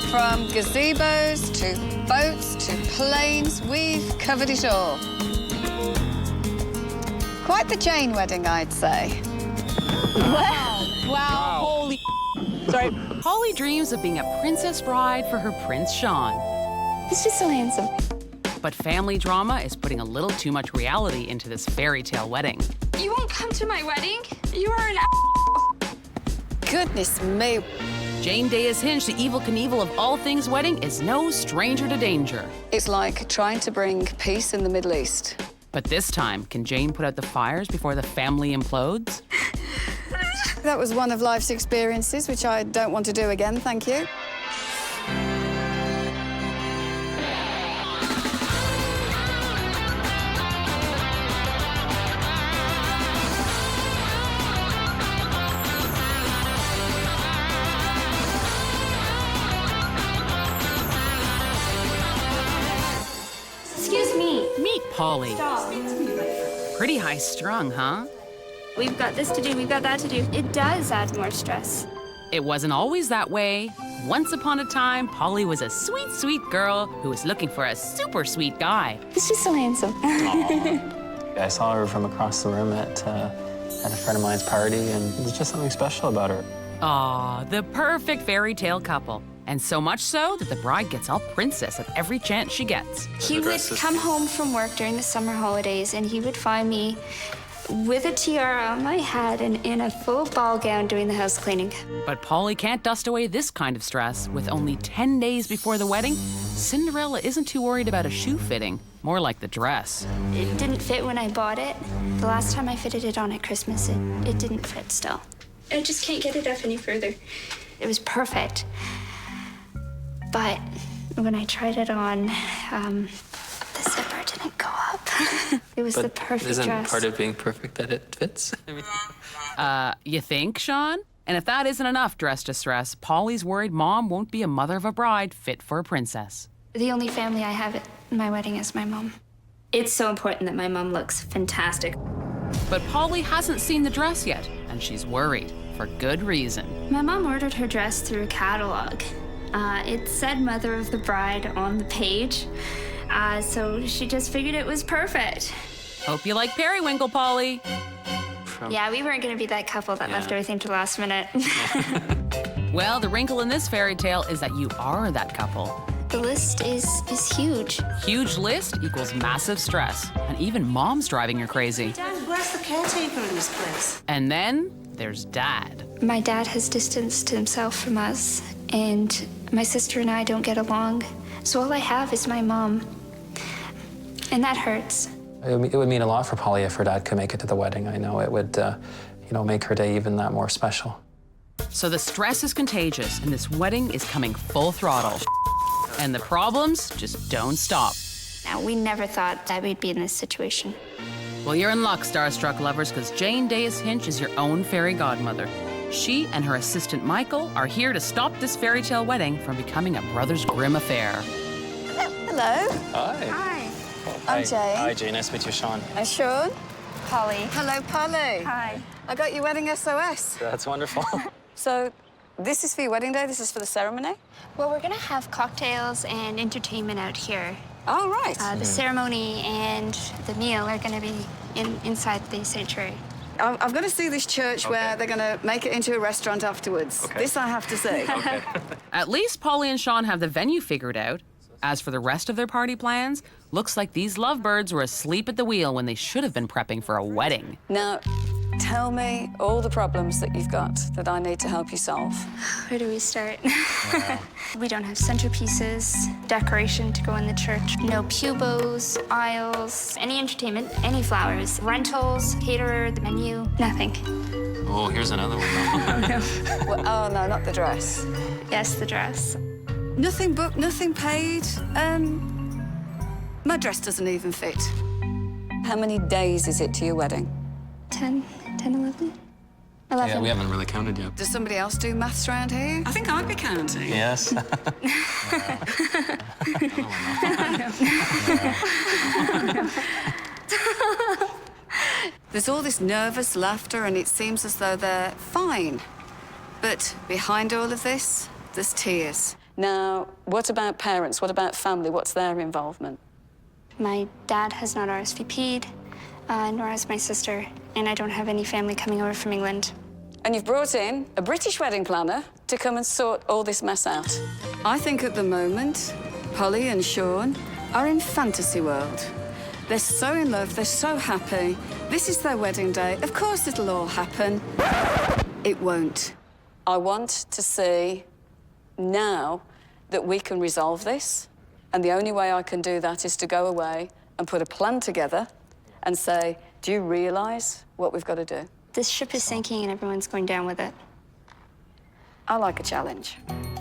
From gazebos to boats to planes, we've covered it all. Quite the Jane wedding, I'd say. Wow, holy Sorry. Polly dreams of being a princess bride for her Prince Shawn. He's just so handsome. But family drama is putting a little too much reality into this fairy tale wedding. You won't come to my wedding? You are an Goodness me. Jane Dais Hinch, the evil Knievel of all things wedding, is no stranger to danger. It's like trying to bring peace in the Middle East. But this time, can Jane put out the fires before the family implodes? That was one of life's experiences, which I don't want to do again, thank you. Excuse me. Meet Polly. Stop. Pretty high-strung, huh? We've got this to do, we've got that to do. It does add more stress. It wasn't always that way. Once upon a time, Polly was a sweet, sweet girl who was looking for a super sweet guy. He's just so handsome. I saw her from across the room at a friend of mine's party, and there's just something special about her. Aw, the perfect fairy tale couple. And so much so that the bride gets all princess at every chance she gets. He would come home from work during the summer holidays and he would find me with a tiara on my head and in a full ball gown doing the house cleaning. But Polly can't dust away this kind of stress. With only 10 days before the wedding, Cinderella isn't too worried about a shoe fitting, more like the dress. It didn't fit when I bought it. The last time I fitted it on at Christmas, it didn't fit still. I just can't get it up any further. It was perfect. But when I tried it on, the zipper didn't go up. It was the perfect isn't dress. part of being perfect that it fits? You think, Shawn? And if that isn't enough dress distress, Polly's worried mom won't be a mother of a bride fit for a princess. The only family I have at my wedding is my mom. It's so important that my mom looks fantastic. But Polly hasn't seen the dress yet, and she's worried, for good reason. My mom ordered her dress through a catalog. It said Mother of the Bride on the page, so she just figured it was perfect. Hope you like periwinkle, Polly. Yeah, we weren't gonna be that couple that left everything to the last minute. Well, the wrinkle in this fairy tale is that you are that couple. The list is huge. Huge list equals massive stress, and even mom's driving her crazy. Dad, where's the caretaker in this place? And then there's Dad. My dad has distanced himself from us, and my sister and I don't get along. So all I have is my mom. And that hurts. It would mean a lot for Polly if her dad could make it to the wedding. I know it would, make her day even that more special. So the stress is contagious, and this wedding is coming full throttle. And the problems just don't stop. Now, we never thought that we'd be in this situation. Well, you're in luck, starstruck lovers, because Jane Dais Hinch is your own fairy godmother. She and her assistant Michael are here to stop this fairy tale wedding from becoming a brother's grim affair. Hello. Hi. Hi. I'm Jane. Hi, Jane. Nice to meet you, Shawn. I'm Shawn. Polly. Hello, Polly. Hi. I got your wedding SOS. That's wonderful. So, this is for your wedding day, this is for the ceremony? Well, we're gonna have cocktails and entertainment out here. Oh, right. The ceremony and the meal are gonna be inside the sanctuary. I've got to see this church where they're going to make it into a restaurant afterwards. Okay. This I have to see. Okay. At least Polly and Shawn have the venue figured out. As for the rest of their party plans, looks like these lovebirds were asleep at the wheel when they should have been prepping for a wedding. Now, Tell me all the problems that you've got that I need to help you solve. Where do we start? We don't have centerpieces, decoration to go in the church, no pew bows, aisles, any entertainment, any flowers, rentals, caterer, the menu, nothing. Oh, here's another one. Oh, no. Well, oh, no, not the dress. Yes, the dress. Nothing booked, nothing paid. My dress doesn't even fit. How many days is it to your wedding? 10, 11? 11. Yeah, we haven't really counted yet. Does somebody else do maths around here? I think I'd be counting. Yes. There's all this nervous laughter, and it seems as though they're fine. But behind all of this, there's tears. Now, what about parents? What about family? What's their involvement? My dad has not RSVP'd, nor has my sister, and I don't have any family coming over from England. And you've brought in a British wedding planner to come and sort all this mess out. I think at the moment, Polly and Shawn are in fantasy world. They're so in love, they're so happy. This is their wedding day. Of course it'll all happen. It won't. I want to see now that we can resolve this. And the only way I can do that is to go away and put a plan together and say, do you realise what we've got to do? This ship is sinking and everyone's going down with it. I like a challenge.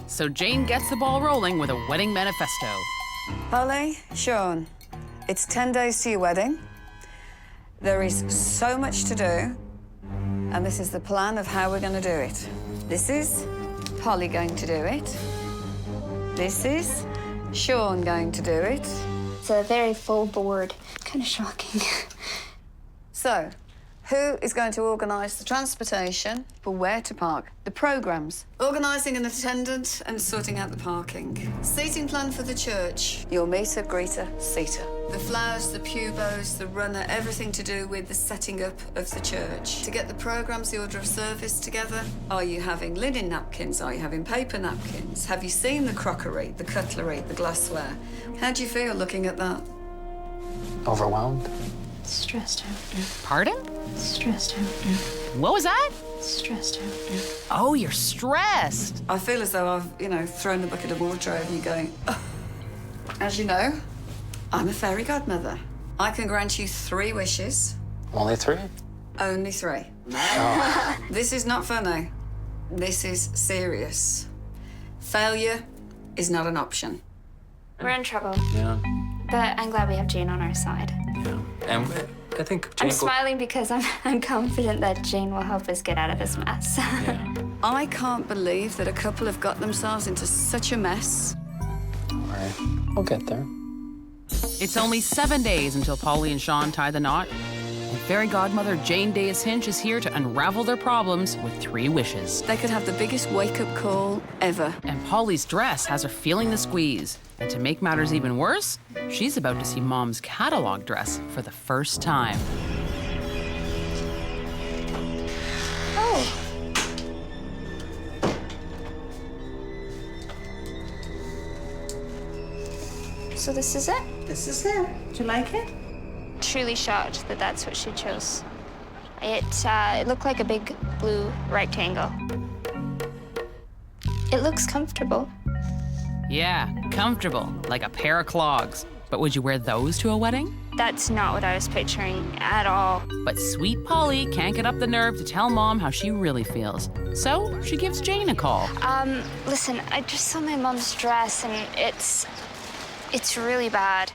So Jane gets the ball rolling with a wedding manifesto. Polly, Shawn, it's 10 days to your wedding. There is so much to do, and this is the plan of how we're going to do it. This is Polly going to do it. This is Shawn going to do it. It's a very full board, kind of shocking. So, who is going to organise the transportation for where to park? The programmes. Organising an attendant and sorting out the parking. Seating plan for the church. Your meter, greeter, seater. The flowers, the pew bows, the runner, everything to do with the setting up of the church. To get the programmes, the order of service together. Are you having linen napkins? Are you having paper napkins? Have you seen the crockery, the cutlery, the glassware? How do you feel looking at that? Overwhelmed? Stressed out. Pardon? Stressed out. What was that? Stressed out. Oh, you're stressed. I feel as though I've, thrown a bucket of water over you going, oh. As you know, I'm a fairy godmother. I can grant you 3 wishes. Only 3? Only 3. Oh. This is not funny. This is serious. Failure is not an option. We're in trouble. Yeah. But I'm glad we have Jane on our side. Yeah. And I think Jane I'm smiling because I'm confident that Jane will help us get out of this mess. Yeah. I can't believe that a couple have got themselves into such a mess. All right. We'll get there. It's only 7 days until Polly and Shawn tie the knot. And fairy godmother Jane Dais Hinch is here to unravel their problems with 3 wishes. They could have the biggest wake-up call ever. And Polly's dress has her feeling the squeeze. And to make matters even worse, she's about to see Mom's catalog dress for the first time. Oh. So this is it? This is it. Do you like it? Truly shocked that that's what she chose. It looked like a big blue rectangle. It looks comfortable. Yeah, comfortable, like a pair of clogs. But would you wear those to a wedding? That's not what I was picturing at all. But sweet Polly can't get up the nerve to tell Mom how she really feels. So she gives Jane a call. Listen, I just saw my mom's dress and it's really bad.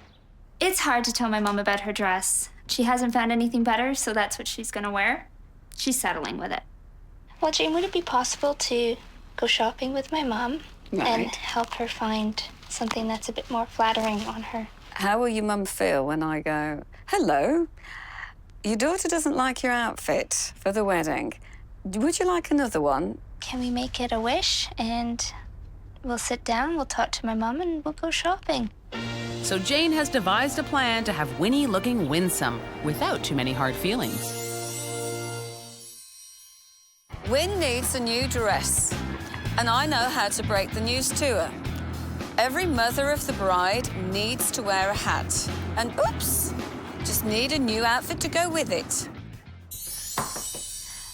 It's hard to tell my mom about her dress. She hasn't found anything better, so that's what she's gonna wear. She's settling with it. Well, Jane, would it be possible to go shopping with my mom and help her find something that's a bit more flattering on her? How will your mum feel when I go, hello, your daughter doesn't like your outfit for the wedding. Would you like another one? Can we make it a wish and we'll sit down, we'll talk to my mom, and we'll go shopping? So Jane has devised a plan to have Winnie looking winsome without too many hard feelings. Win needs a new dress, and I know how to break the news to her. Every mother of the bride needs to wear a hat. And oops, just need a new outfit to go with it.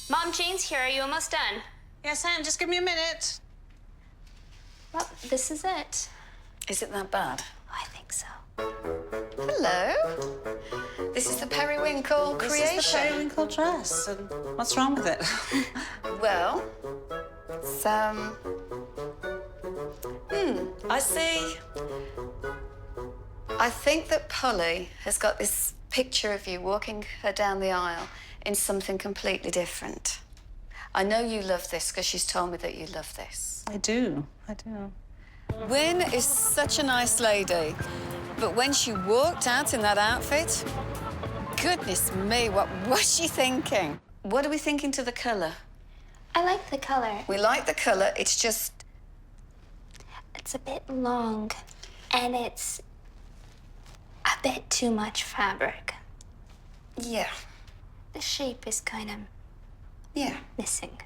Mom, Jane's here. Are you almost done? Yes, Anne, just give me a minute. Well, this is it. Is it that bad? I think so. Hello. This is the periwinkle creation. This is the periwinkle dress. And what's wrong with it? Well, it's, I see. I think that Polly has got this picture of you walking her down the aisle in something completely different. I know you love this because she's told me that you love this. I do. Wynne is such a nice lady, but when she walked out in that outfit, goodness me, what was she thinking? What are we thinking to the colour? I like the color. We like the colour, it's just... It's a bit long, and it's a bit too much fabric. Yeah. The shape is kind of missing.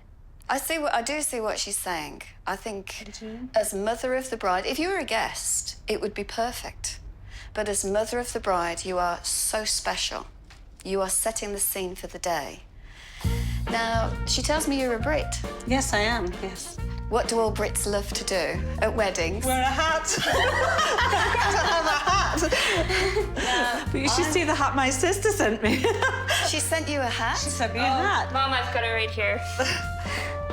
I do see what she's saying. I think as mother of the bride, if you were a guest, it would be perfect. But as mother of the bride, you are so special. You are setting the scene for the day. Now, she tells me you're a Brit. Yes, I am, yes. What do all Brits love to do at weddings? Wear a hat. I've got to have a hat. But you should see the hat my sister sent me. She sent you a hat? She sent me a hat. Mom, I've got it right here.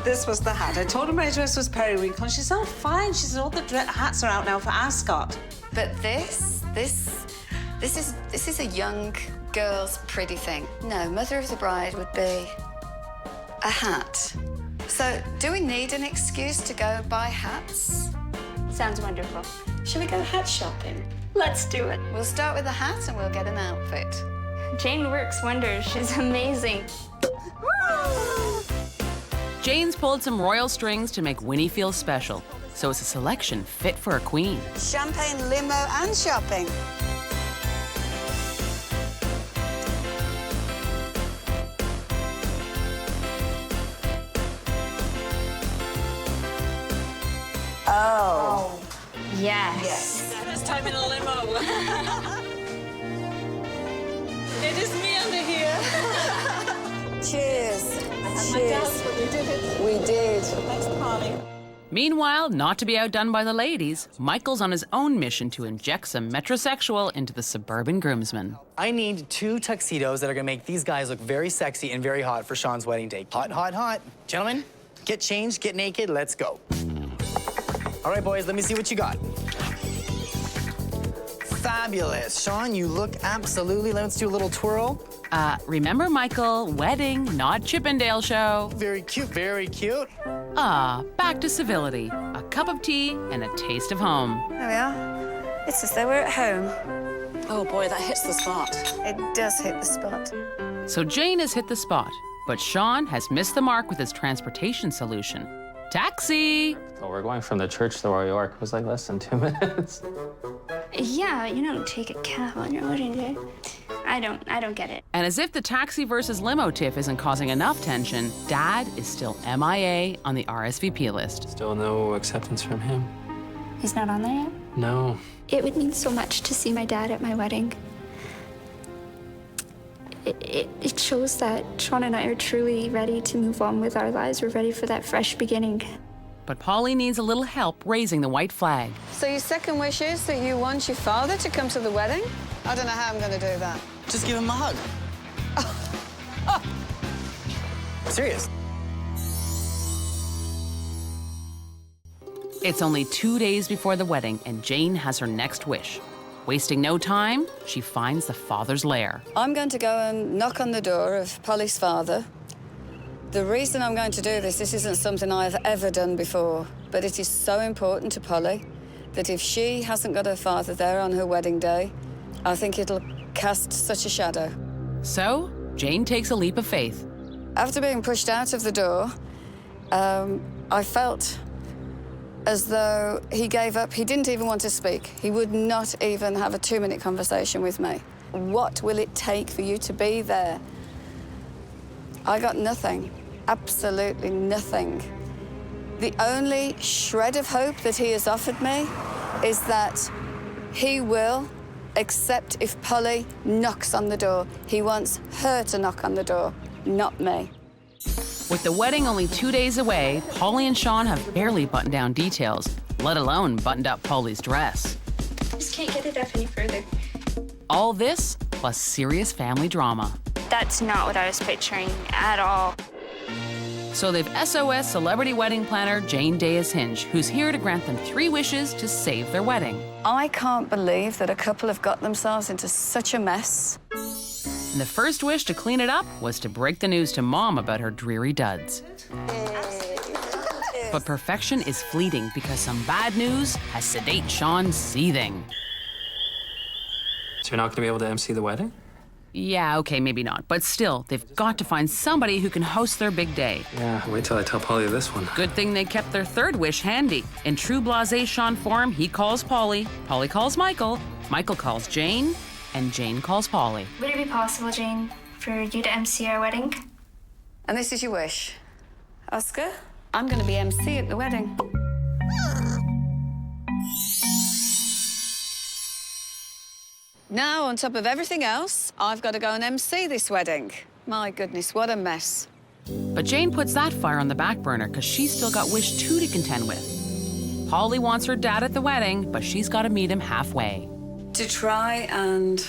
This was the hat. I told her my dress was periwinkle, and she said, oh, fine. She said, all the hats are out now for Ascot. But this is a young girl's pretty thing. No, mother of the bride would be a hat. So, do we need an excuse to go buy hats? Sounds wonderful. Shall we go hat shopping? Let's do it. We'll start with a hat and we'll get an outfit. Jane works wonders. She's amazing. Jane's pulled some royal strings to make Winnie feel special, so it's a selection fit for a queen. Champagne, limo, and shopping. Oh. Yes. First time in a limo. It is me under here. Cheers. My doubts, but we did it. We did. Thanks, Polly. Meanwhile, not to be outdone by the ladies, Michael's on his own mission to inject some metrosexual into the suburban groomsmen. I need 2 tuxedos that are gonna make these guys look very sexy and very hot for Shawn's wedding day. Hot, hot, hot. Gentlemen, get changed, get naked, let's go. All right, boys, let me see what you got. Fabulous. Shawn, you look absolutely... Let's do a little twirl. Remember, Michael, wedding, not Chippendale show. Very cute, very cute. Back to civility. A cup of tea and a taste of home. There we are. It's as though we're at home. Oh, boy, that hits the spot. It does hit the spot. So Jane has hit the spot, but Shawn has missed the mark with his transportation solution. Taxi! So we're going from the church to Royal York. It was like less than 2 minutes. Yeah, you don't take a cab on your wedding day. I don't get it. And as if the taxi versus limo tiff isn't causing enough tension, Dad is still M.I.A. on the RSVP list. Still no acceptance from him. He's not on there yet? No. It would mean so much to see my dad at my wedding. It shows that Shawn and I are truly ready to move on with our lives. We're ready for that fresh beginning. But Polly needs a little help raising the white flag. So your second wish is that you want your father to come to the wedding? I don't know how I'm going to do that. Just give him a hug. Serious. It's only 2 days before the wedding, and Jane has her next wish. Wasting no time, she finds the father's lair. I'm going to go and knock on the door of Polly's father. The reason I'm going to do this isn't something I've ever done before, but it is so important to Polly that if she hasn't got her father there on her wedding day, I think it'll cast such a shadow. So, Jane takes a leap of faith. After being pushed out of the door, I felt as though he gave up. He didn't even want to speak. He would not even have a 2-minute conversation with me. What will it take for you to be there? I got nothing, absolutely nothing. The only shred of hope that he has offered me is that he will accept if Polly knocks on the door. He wants her to knock on the door, not me. With the wedding only 2 days away, Polly and Shawn have barely buttoned down details, let alone buttoned up Polly's dress. Just can't get it up any further. All this plus serious family drama. That's not what I was picturing at all. So they've SOS celebrity wedding planner Jane Dais Hinch, who's here to grant them 3 wishes to save their wedding. I can't believe that a couple have got themselves into such a mess. And the first wish to clean it up was to break the news to Mom about her dreary duds. But perfection is fleeting because some bad news has sedate Shawn seething. So you're not gonna be able to MC the wedding? Yeah, okay, maybe not. But still, they've got to find somebody who can host their big day. Yeah, wait till I tell Polly this one. Good thing they kept their third wish handy. In true blasé Shawn form, he calls Polly, Polly calls Michael, Michael calls Jane, and Jane calls Polly. Would it be possible, Jane, for you to MC our wedding? And this is your wish. Oscar, I'm going to be MC at the wedding. Now, on top of everything else, I've got to go and MC this wedding. My goodness, what a mess. But Jane puts that fire on the back burner because she's still got wish 2 to contend with. Polly wants her dad at the wedding, but she's got to meet him halfway. To try and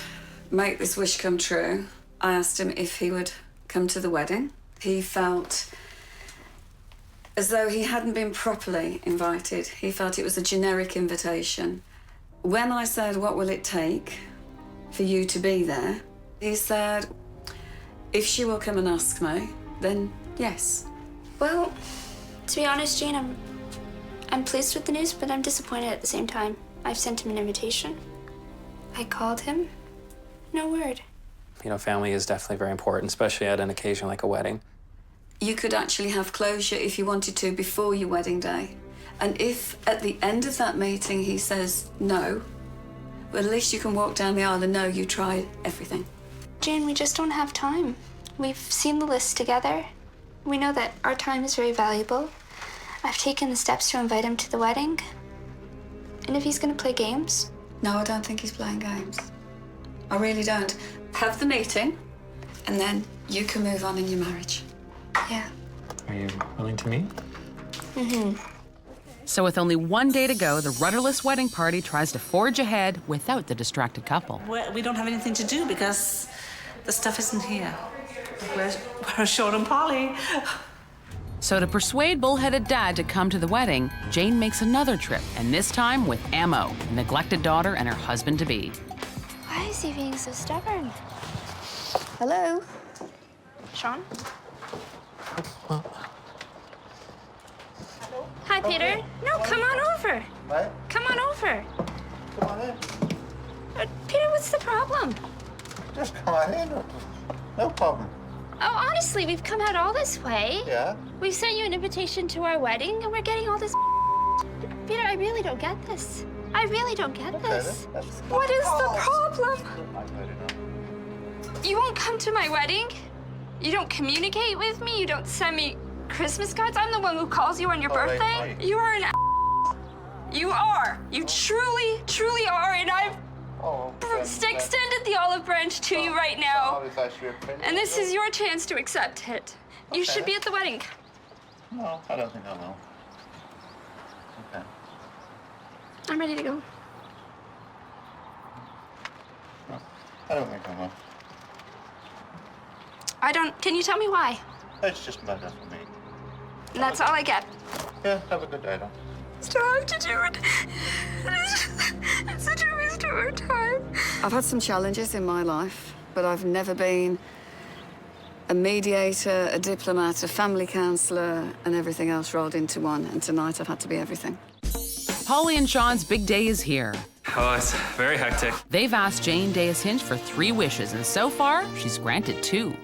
make this wish come true, I asked him if he would come to the wedding. He felt as though he hadn't been properly invited. He felt it was a generic invitation. When I said, what will it take for you to be there? He said, if she will come and ask me, then yes. Well, to be honest, Jane, I'm pleased with the news, but I'm disappointed at the same time. I've sent him an invitation. I called him. No word. You know, family is definitely very important, especially at an occasion like a wedding. You could actually have closure if you wanted to before your wedding day. And if at the end of that meeting he says no, well, at least you can walk down the aisle and know you tried everything. Jane, we just don't have time. We've seen the list together. We know that our time is very valuable. I've taken the steps to invite him to the wedding. And if he's gonna play games? No, I don't think he's playing games. I really don't. Have the meeting, and then you can move on in your marriage. Yeah. Are you willing to meet? Mm-hmm. So with only 1 day to go, the rudderless wedding party tries to forge ahead without the distracted couple. We don't have anything to do because the stuff isn't here. We're short on Polly. So to persuade bullheaded dad to come to the wedding, Jane makes another trip, and this time with M.I.A, a neglected daughter and her husband-to-be. Why is he being so stubborn? Hello? Shawn? Hi, Peter. No, come on over. What? Come on over. Come on in. Peter, what's the problem? Just come on in. No problem. Oh, honestly, we've come out all this way. Yeah? We've sent you an invitation to our wedding, and we're getting all this. Peter, I really don't get this. I really don't get this. What is the problem? You won't come to my wedding? You don't communicate with me? You don't send me Christmas cards? I'm the one who calls you on your birthday? Right. You are an You are. You truly, truly are, and I've extended the olive branch to you right now. And this is your chance to accept it. You should be at the wedding. No, I don't think I will. Okay. I'm ready to go. I don't think I will. Can you tell me why? It's just better for me. And that's all I get. Yeah, have a good day, though. Still have to do it. It's such a waste of our time. I've had some challenges in my life, but I've never been a mediator, a diplomat, a family counsellor, and everything else rolled into one. And tonight I've had to be everything. Polly and Shawn's big day is here. Oh, it's very hectic. They've asked Jane Dais Hinch for 3 wishes, and so far, she's granted 2.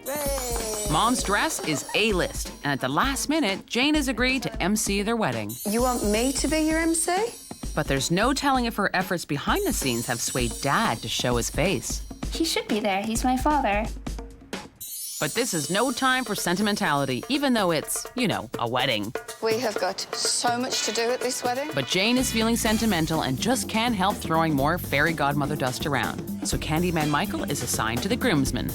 Mom's dress is A-list, and at the last minute, Jane has agreed to MC their wedding. You want me to be your MC? But there's no telling if her efforts behind the scenes have swayed Dad to show his face. He should be there. He's my father. But this is no time for sentimentality, even though it's, you know, a wedding. We have got so much to do at this wedding. But Jane is feeling sentimental and just can't help throwing more fairy godmother dust around. So Candyman Michael is assigned to the groomsmen.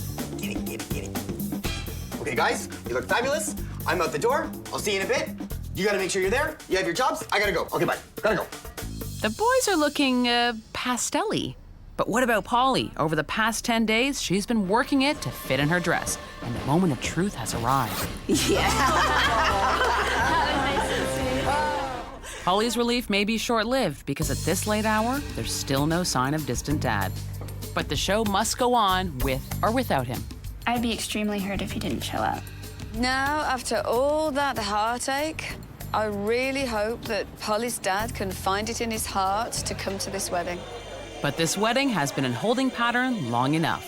Okay, guys, you look fabulous. I'm out the door. I'll see you in a bit. You gotta make sure you're there. You have your jobs. I gotta go. Okay, bye. Gotta go. The boys are looking pastel-y. But what about Polly? Over the past 10 days, she's been working it to fit in her dress. And the moment of truth has arrived. Polly's relief may be short-lived because at this late hour, there's still no sign of distant dad. But the show must go on with or without him. I'd be extremely hurt if he didn't show up. Now, after all that heartache, I really hope that Polly's dad can find it in his heart to come to this wedding. But this wedding has been in holding pattern long enough.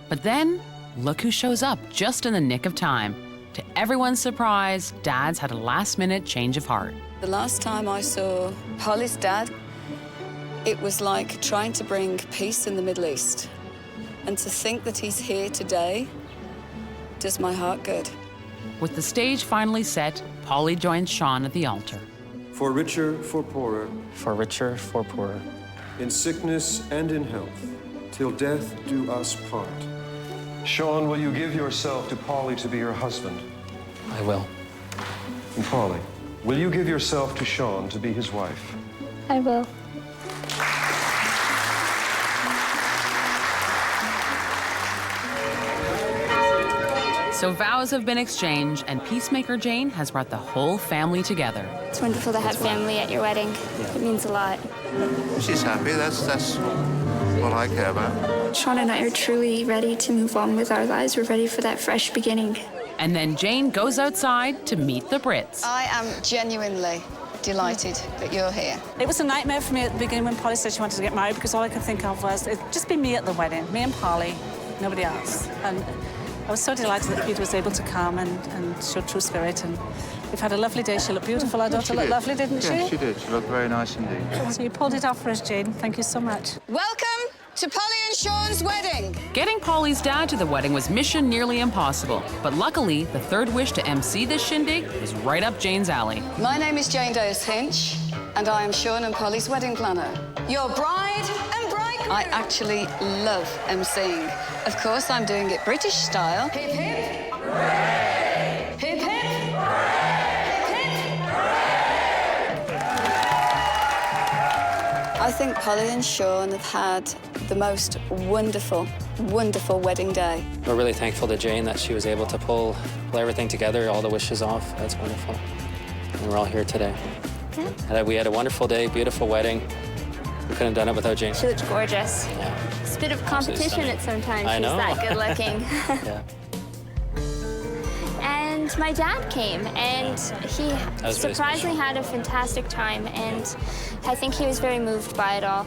But then, look who shows up just in the nick of time. To everyone's surprise, Dad's had a last-minute change of heart. The last time I saw Polly's dad, it was like trying to bring peace in the Middle East. And to think that he's here today does my heart good. With the stage finally set, Polly joins Shawn at the altar. For richer, for poorer. For richer, for poorer. In sickness and in health, till death do us part. Shawn, will you give yourself to Polly to be your husband? I will. And Polly, will you give yourself to Shawn to be his wife? I will. So vows have been exchanged, and peacemaker Jane has brought the whole family together. It's wonderful to have family at your wedding. It means a lot. She's happy. That's what I care about. Shawn and I are truly ready to move on with our lives. We're ready for that fresh beginning. And then Jane goes outside to meet the Brits. I am genuinely delighted that you're here. It was a nightmare for me at the beginning when Polly said she wanted to get married because all I could think of was it'd just be me at the wedding, me and Polly, nobody else. And I was so delighted that Peter was able to come and show true spirit. And we've had a lovely day. She looked beautiful. Our daughter looked lovely, didn't she? Yeah, she did. She looked very nice indeed. So you pulled it off for us, Jane. Thank you so much. Welcome to Polly and Shawn's wedding. Getting Polly's dad to the wedding was mission nearly impossible. But luckily, the third wish to MC this shindig was right up Jane's alley. My name is Jane Dais Hinch, and I am Shawn and Polly's wedding planner. Your bride and bridegroom. I actually love MCing. Of course, I'm doing it British style. Hip, hip. Hooray! Hip, hip. I think Polly and Shawn have had the most wonderful, wonderful wedding day. We're really thankful to Jane that she was able to pull everything together, all the wishes off. That's wonderful. And we're all here today. And we had a wonderful day, beautiful wedding. We couldn't have done it without Jane. She looks gorgeous. Yeah. It's a bit of competition at sometimes. I know. She's that good looking. Yeah. And my dad came, and he really surprisingly had a fantastic time, and I think he was very moved by it all.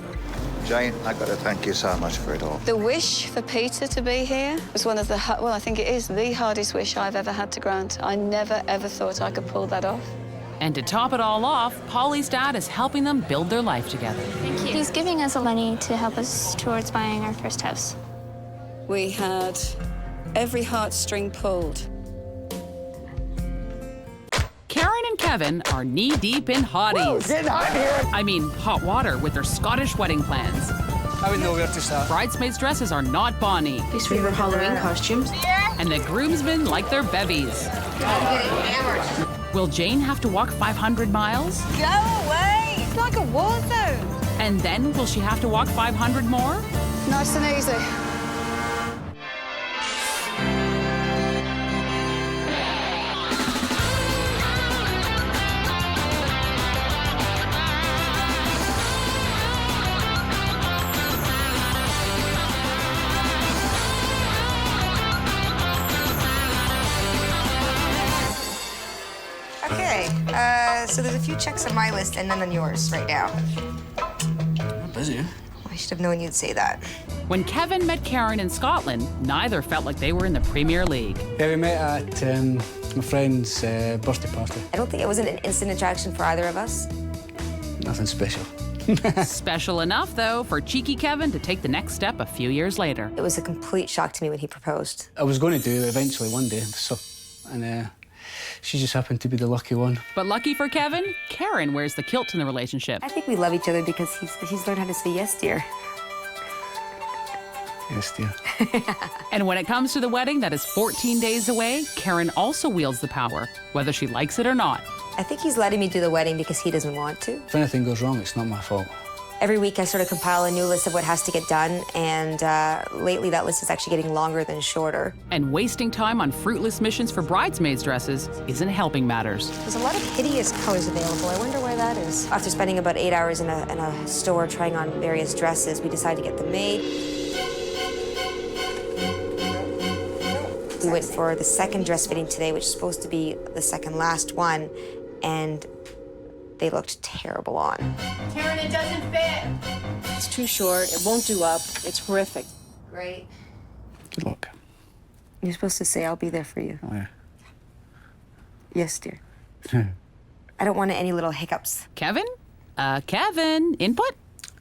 Jane, I've got to thank you so much for it all. The wish for Peter to be here was one of the, well, I think it is the hardest wish I've ever had to grant. I never, ever thought I could pull that off. And to top it all off, Polly's dad is helping them build their life together. Thank you. He's giving us money to help us towards buying our first house. We had every heartstring pulled. Karen and Kevin are knee-deep in hotties. Woo, getting hot here. I mean, hot water with their Scottish wedding plans. I would know where to start. Bridesmaids' dresses are not Bonnie. These favorite Halloween costumes. And the groomsmen like their bevies. Will Jane have to walk 500 miles? Go away! It's like a war zone. And then will she have to walk 500 more? Nice and easy. Okay, so there's a few checks on my list and none on yours right now. Busy. I should have known you'd say that. When Kevin met Karen in Scotland, neither felt like they were in the Premier League. Yeah, we met at my friend's birthday party. I don't think it was an instant attraction for either of us. Nothing special. Special enough, though, for cheeky Kevin to take the next step a few years later. It was a complete shock to me when he proposed. I was going to do it eventually one day, and she just happened to be the lucky one. But lucky for Kevin, Karen wears the kilt in the relationship. I think we love each other because he's learned how to say yes, dear. Yes, dear. And when it comes to the wedding that is 14 days away, Karen also wields the power, whether she likes it or not. I think he's letting me do the wedding because he doesn't want to. If anything goes wrong, it's not my fault. Every week I sort of compile a new list of what has to get done, and lately that list is actually getting longer than shorter. And wasting time on fruitless missions for bridesmaids' dresses isn't helping matters. There's a lot of hideous colors available. I wonder why that is. After spending about 8 hours in a store trying on various dresses, we decided to get them made. We went for the second dress fitting today, which is supposed to be the second last one, and they looked terrible on. Karen, it doesn't fit. It's too short. It won't do up. It's horrific. Great. Good luck. You're supposed to say I'll be there for you. Oh, yeah. Yes, dear. I don't want any little hiccups. Kevin? Kevin, input?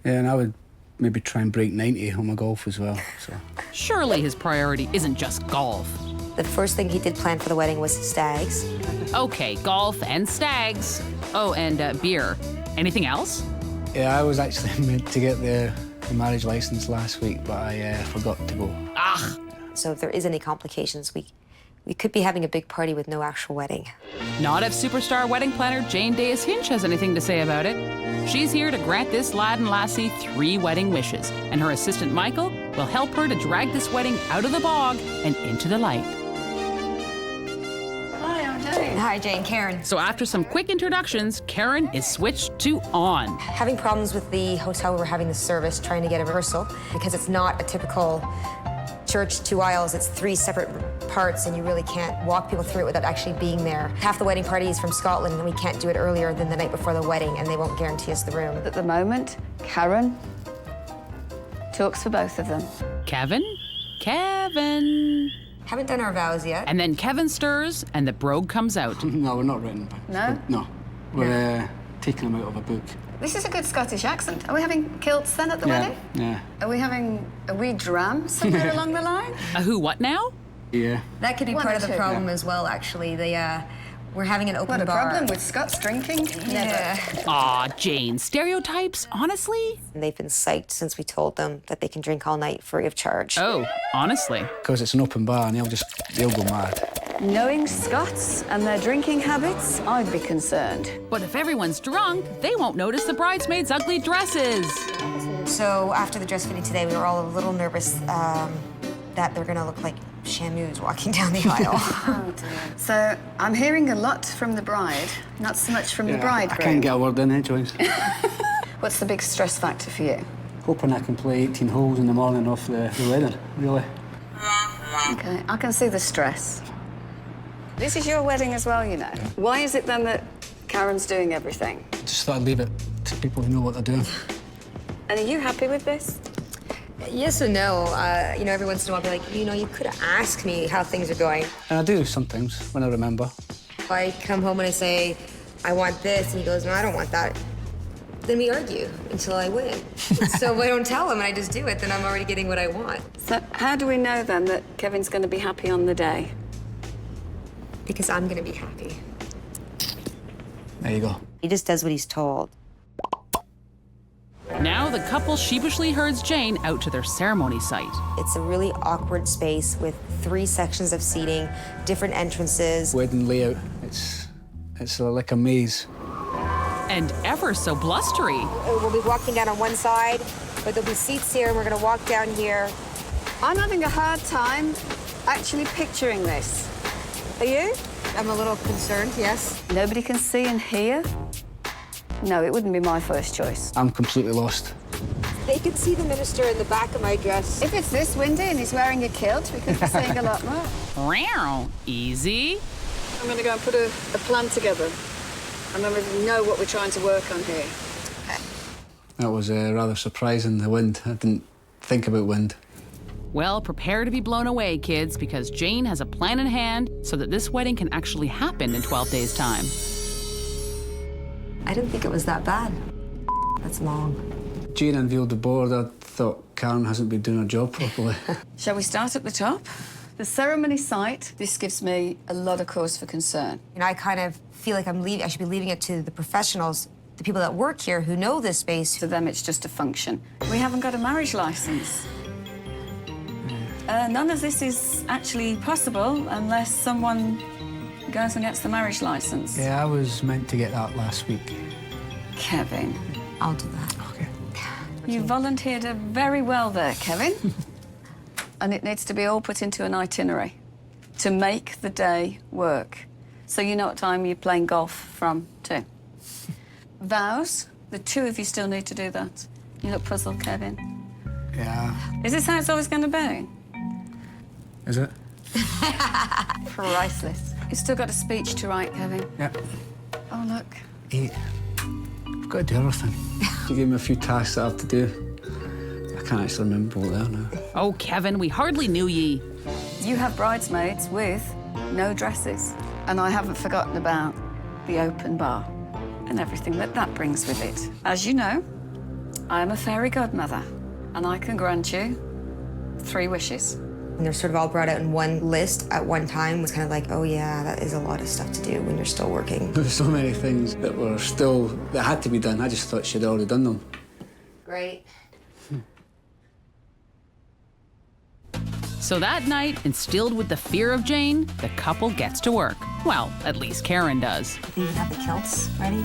Yeah, and I would maybe try and break 90 on my golf as well, so. Surely his priority isn't just golf. The first thing he did plan for the wedding was stags. Okay, golf and stags. Oh, and beer. Anything else? Yeah, I was actually meant to get the marriage license last week, but I forgot to go. Ah! So if there is any complications, we could be having a big party with no actual wedding. Not if superstar wedding planner Jane Dais Hinch has anything to say about it. She's here to grant this lad and lassie 3 wedding wishes, and her assistant Michael will help her to drag this wedding out of the bog and into the light. Hi, I'm Jane. Hi, Jane. Karen. So after some quick introductions, Karen is switched to on. Having problems with the hotel where we're having the service, trying to get a rehearsal, because it's not a typical church 2 aisles, it's 3 separate parts, and you really can't walk people through it without actually being there. Half the wedding party is from Scotland, and we can't do it earlier than the night before the wedding, and they won't guarantee us the room. At the moment, Karen talks for both of them. Kevin? Haven't done our vows yet. And then Kevin stirs, and the brogue comes out. No, we're not written. No? No. We're taking them out of a book. This is a good Scottish accent. Are we having kilts then at the wedding? Yeah. Are we having a wee dram somewhere along the line? A who what now? Yeah. That could be One part or of the two. problem as well, actually. We're having an open What, a bar. problem with Scots drinking? Yeah. Aw, Jane, stereotypes, honestly? And they've been psyched since we told them that they can drink all night free of charge. Oh, honestly. Because it's an open bar and they'll go mad. Knowing Scots and their drinking habits, I'd be concerned. But if everyone's drunk, they won't notice the bridesmaids' ugly dresses. So after the dress fitting today, we were all a little nervous that they're gonna look like shamus walking down the aisle. Oh dear. So I'm hearing a lot from the bride, not so much from the I bridegroom. can't get a word in, Joyce. What's the big stress factor for you? Hoping I can play 18 holes in the morning of the wedding, really. Okay, I can see the stress. This is your wedding as well, you know. Why is it then that Karen's doing everything? I just thought I'd leave it to people who know what they're doing. And are you happy with this? Yes and no. Every once in a while, I'll be like, you could have asked me how things are going. And I do sometimes, when I remember. If I come home and I say, I want this, and he goes, no, I don't want that, then we argue until I win. So if I don't tell him and I just do it, then I'm already getting what I want. So how do we know then that Kevin's going to be happy on the day? Because I'm going to be happy. There you go. He just does what he's told. Now the couple sheepishly herds Jane out to their ceremony site. It's a really awkward space with 3 sections of seating, different entrances. Wedding layout, it's like a maze. And ever so blustery. We'll be walking down on one side, but there'll be seats here, and we're going to walk down here. I'm having a hard time actually picturing this. Are you? I'm a little concerned, yes. Nobody can see and hear? No, it wouldn't be my first choice. I'm completely lost. They could see the minister in the back of my dress. If it's this windy and he's wearing a kilt, we could be seeing a lot more. Meow. Easy. I'm going to go and put a plan together. And then we know what we're trying to work on here. That was rather surprising, the wind. I didn't think about wind. Well, prepare to be blown away, kids, because Jane has a plan in hand so that this wedding can actually happen in 12 days' time. I didn't think it was that bad. That's long. Jane unveiled the board. I thought Karen hasn't been doing her job properly. Shall we start at the top? The ceremony site, this gives me a lot of cause for concern. I kind of feel like I should be leaving it to the professionals, the people that work here who know this space. To them, it's just a function. We haven't got a marriage license. None of this is actually possible unless someone goes and gets the marriage license. Yeah, I was meant to get that last week. Kevin. I'll do that. Okay. You volunteered very well there, Kevin. And it needs to be all put into an itinerary to make the day work. So you know what time you're playing golf from, too. Vows, the two of you still need to do that. You look puzzled, Kevin. Yeah. Is this how it's always going to be? Is it? Priceless. You've still got a speech to write, Kevin. Yep. Oh, look. Hey, I've got to do everything. You gave me a few tasks that I have to do. I can't actually remember what they are now. Oh, Kevin, we hardly knew ye. You have bridesmaids with no dresses. And I haven't forgotten about the open bar and everything that that brings with it. As you know, I am a fairy godmother, and I can grant you 3 wishes. And they're sort of all brought out in one list at one time. It was kind of like, oh yeah, that is a lot of stuff to do when you're still working. There's so many things that had to be done. I just thought she'd already done them. Great. So that night, instilled with the fear of Jane, the couple gets to work. Well, at least Karen does. Do you even have the kilts ready?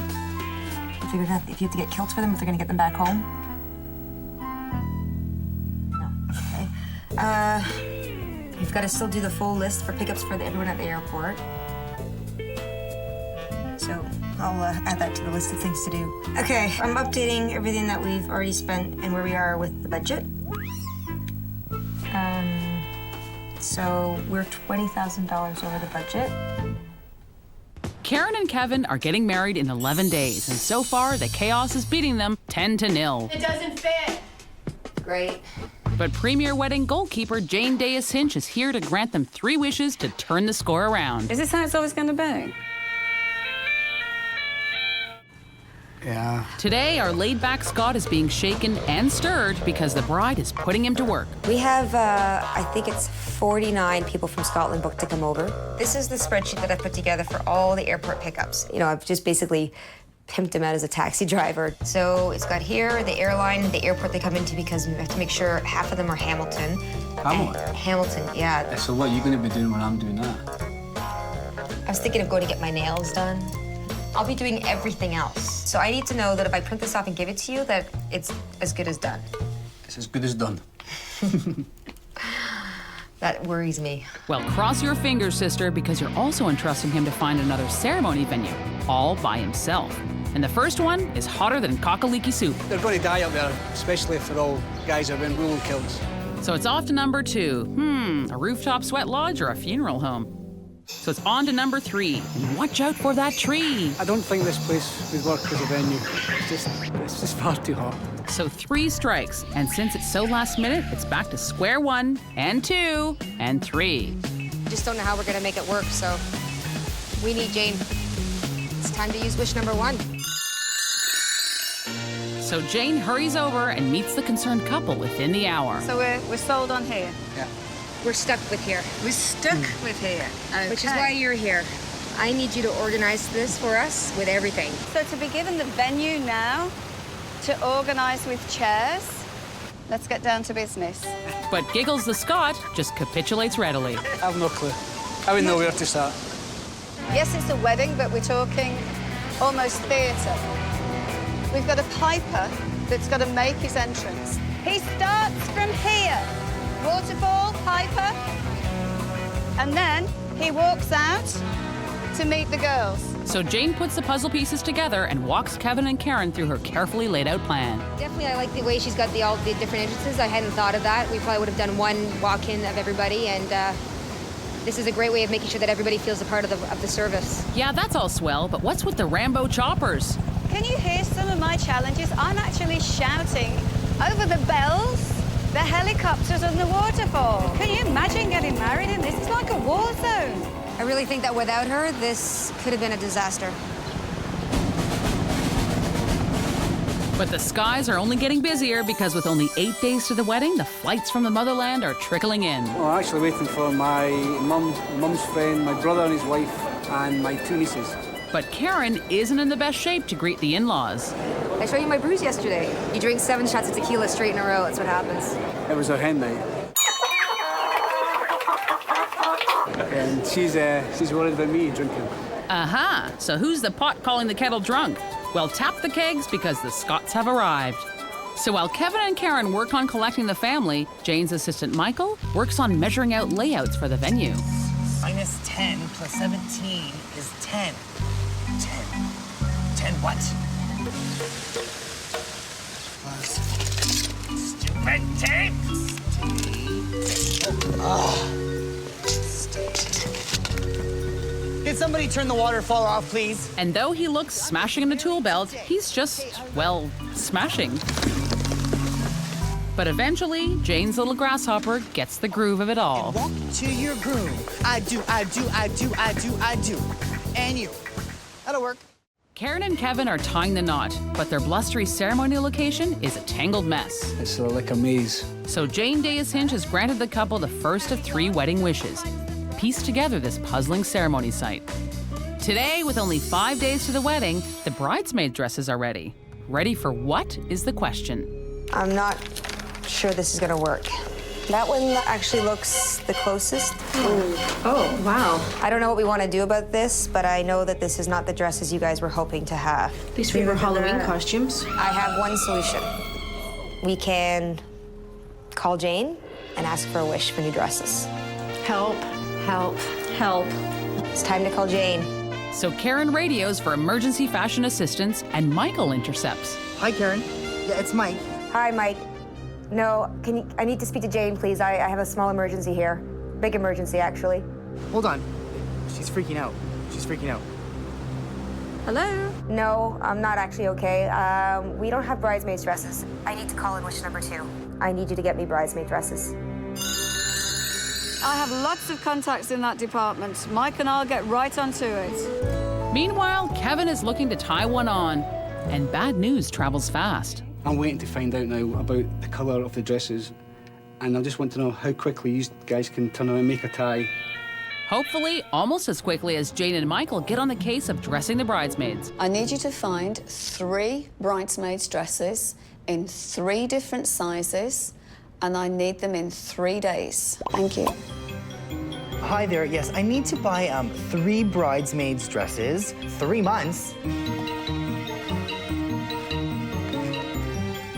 Figured out if you have to get kilts for them, if they're gonna get them back home? No, okay. You've got to still do the full list for pickups for everyone at the airport. So I'll add that to the list of things to do. Okay, I'm updating everything that we've already spent and where we are with the budget. So we're $20,000 over the budget. Karen and Kevin are getting married in 11 days, and so far, the chaos is beating them 10-0. It doesn't fit. Great. But premier wedding goalkeeper Jane Dais Hinch is here to grant them 3 wishes to turn the score around. Is this how it's always going to be? Yeah. Today, our laid-back Scot is being shaken and stirred because the bride is putting him to work. We have, I think it's 49 people from Scotland booked to come over. This is the spreadsheet that I put together for all the airport pickups. You know, I've just basically pimped him out as a taxi driver. So it's got here, the airline, the airport they come into, because we have to make sure half of them are Hamilton. Hamilton, yeah. So what are you going to be doing when I'm doing that? I was thinking of going to get my nails done. I'll be doing everything else. So I need to know that if I print this off and give it to you, that it's as good as done. It's as good as done. That worries me. Well, cross your fingers, sister, because you're also entrusting him to find another ceremony venue, all by himself. And the first one is hotter than cockaliki soup. They're going to die up there, especially if they're all guys that are in woolen kilts. So it's off to number 2. A rooftop sweat lodge or a funeral home? So it's on to number 3. And watch out for that tree. I don't think this place would work as a venue. It's just far too hot. So 3 strikes, and since it's so last minute, it's back to square 1, and 2, and 3. Just don't know how we're gonna make it work, so we need Jane. It's time to use wish number 1. So Jane hurries over and meets the concerned couple within the hour. So we're sold on here? Yeah. We're stuck with here. We're stuck with here. Okay. Which is why you're here. I need you to organize this for us with everything. So to be given the venue now, to organize with chairs, let's get down to business. But Giggles the Scot just capitulates readily. I have no clue. I wouldn't know where to start. Yes, it's a wedding, but we're talking almost theatre. We've got a piper that's got to make his entrance. He starts from here. Waterfall, piper, and then he walks out to meet the girls. So Jane puts the puzzle pieces together and walks Kevin and Karen through her carefully laid out plan. Definitely, I like the way she's got all the different entrances. I hadn't thought of that. We probably would have done one walk-in of everybody, and this is a great way of making sure that everybody feels a part of the service. Yeah, that's all swell, but what's with the Rambo choppers? Can you hear some of my challenges? I'm actually shouting over the bells, the helicopters and the waterfall. Can you imagine getting married in this? It's like a war zone. I really think that without her, this could have been a disaster. But the skies are only getting busier because with only 8 days to the wedding, the flights from the motherland are trickling in. Well, I'm actually waiting for my mum's friend, my brother and his wife, and my 2 nieces. But Karen isn't in the best shape to greet the in-laws. I showed you my bruise yesterday. You drink 7 shots of tequila straight in a row, that's what happens. It was our hen night. And she's worried about me drinking. Aha! So who's the pot calling the kettle drunk? Well, tap the kegs because the Scots have arrived. So while Kevin and Karen work on collecting the family, Jane's assistant Michael works on measuring out layouts for the venue. Minus 10 plus 17 is 10. 10. 10 what? Stupid tape! Can somebody turn the waterfall off, please? And though he looks smashing in a tool belt, he's just, well, smashing. But eventually, Jane's little grasshopper gets the groove of it all. Walk to your groom. I do. And you. That'll work. Karen and Kevin are tying the knot, but their blustery ceremony location is a tangled mess. It's sort of like a maze. So Jane Dais Hinch has granted the couple the first of 3 wedding wishes. Piece together this puzzling ceremony site. Today, with only 5 days to the wedding, the bridesmaid dresses are ready. Ready for what is the question? I'm not sure this is gonna work. That one actually looks the closest. Oh, wow. I don't know what we want to do about this, but I know that this is not the dresses you guys were hoping to have. These were Halloween costumes. I have one solution. We can call Jane and ask for a wish for new dresses. Help, help, help. It's time to call Jane. So Karen radios for emergency fashion assistance, and Michael intercepts. Hi, Karen. Yeah, it's Mike. Hi, Mike. No, I need to speak to Jane, please. I have a small emergency here. Big emergency, actually. Hold on. She's freaking out. She's freaking out. Hello? No, I'm not actually okay. We don't have bridesmaids dresses. I need to call in wish number 2. I need you to get me bridesmaid dresses. I have lots of contacts in that department. Mike and I'll get right onto it. Meanwhile, Kevin is looking to tie one on, and bad news travels fast. I'm waiting to find out now about the colour of the dresses, and I just want to know how quickly you guys can turn around and make a tie. Hopefully, almost as quickly as Jane and Michael get on the case of dressing the bridesmaids. I need you to find 3 bridesmaids' dresses in 3 different sizes, and I need them in 3 days. Thank you. Hi there. Yes, I need to buy 3 bridesmaids dresses. 3 months.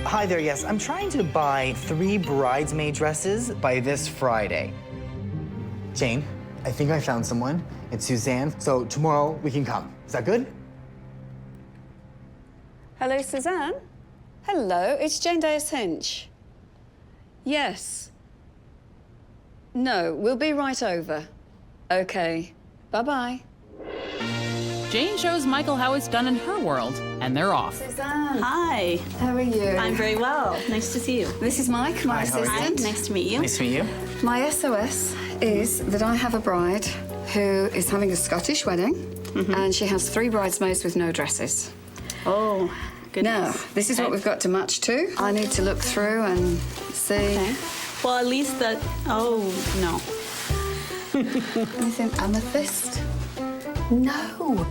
Hi there. Yes, I'm trying to buy 3 bridesmaid dresses by this Friday. Jane, I think I found someone. It's Suzanne. So tomorrow we can come. Is that good? Hello, Suzanne. Hello, it's Jane Dais Hinch. Yes. No, we'll be right over. Okay. Bye-bye. Jane shows Michael how it's done in her world, and they're off. Suzanne. Hi. How are you? I'm very well. Nice to see you. This is Mike, my assistant. Nice to meet you. Nice to meet you. My SOS is that I have a bride who is having a Scottish wedding, and she has 3 bridesmaids with no dresses. Oh, goodness. Now, this is what we've got to match to. I need to look through and see. Okay. Well, at least that... Oh, no. Anything amethyst? No.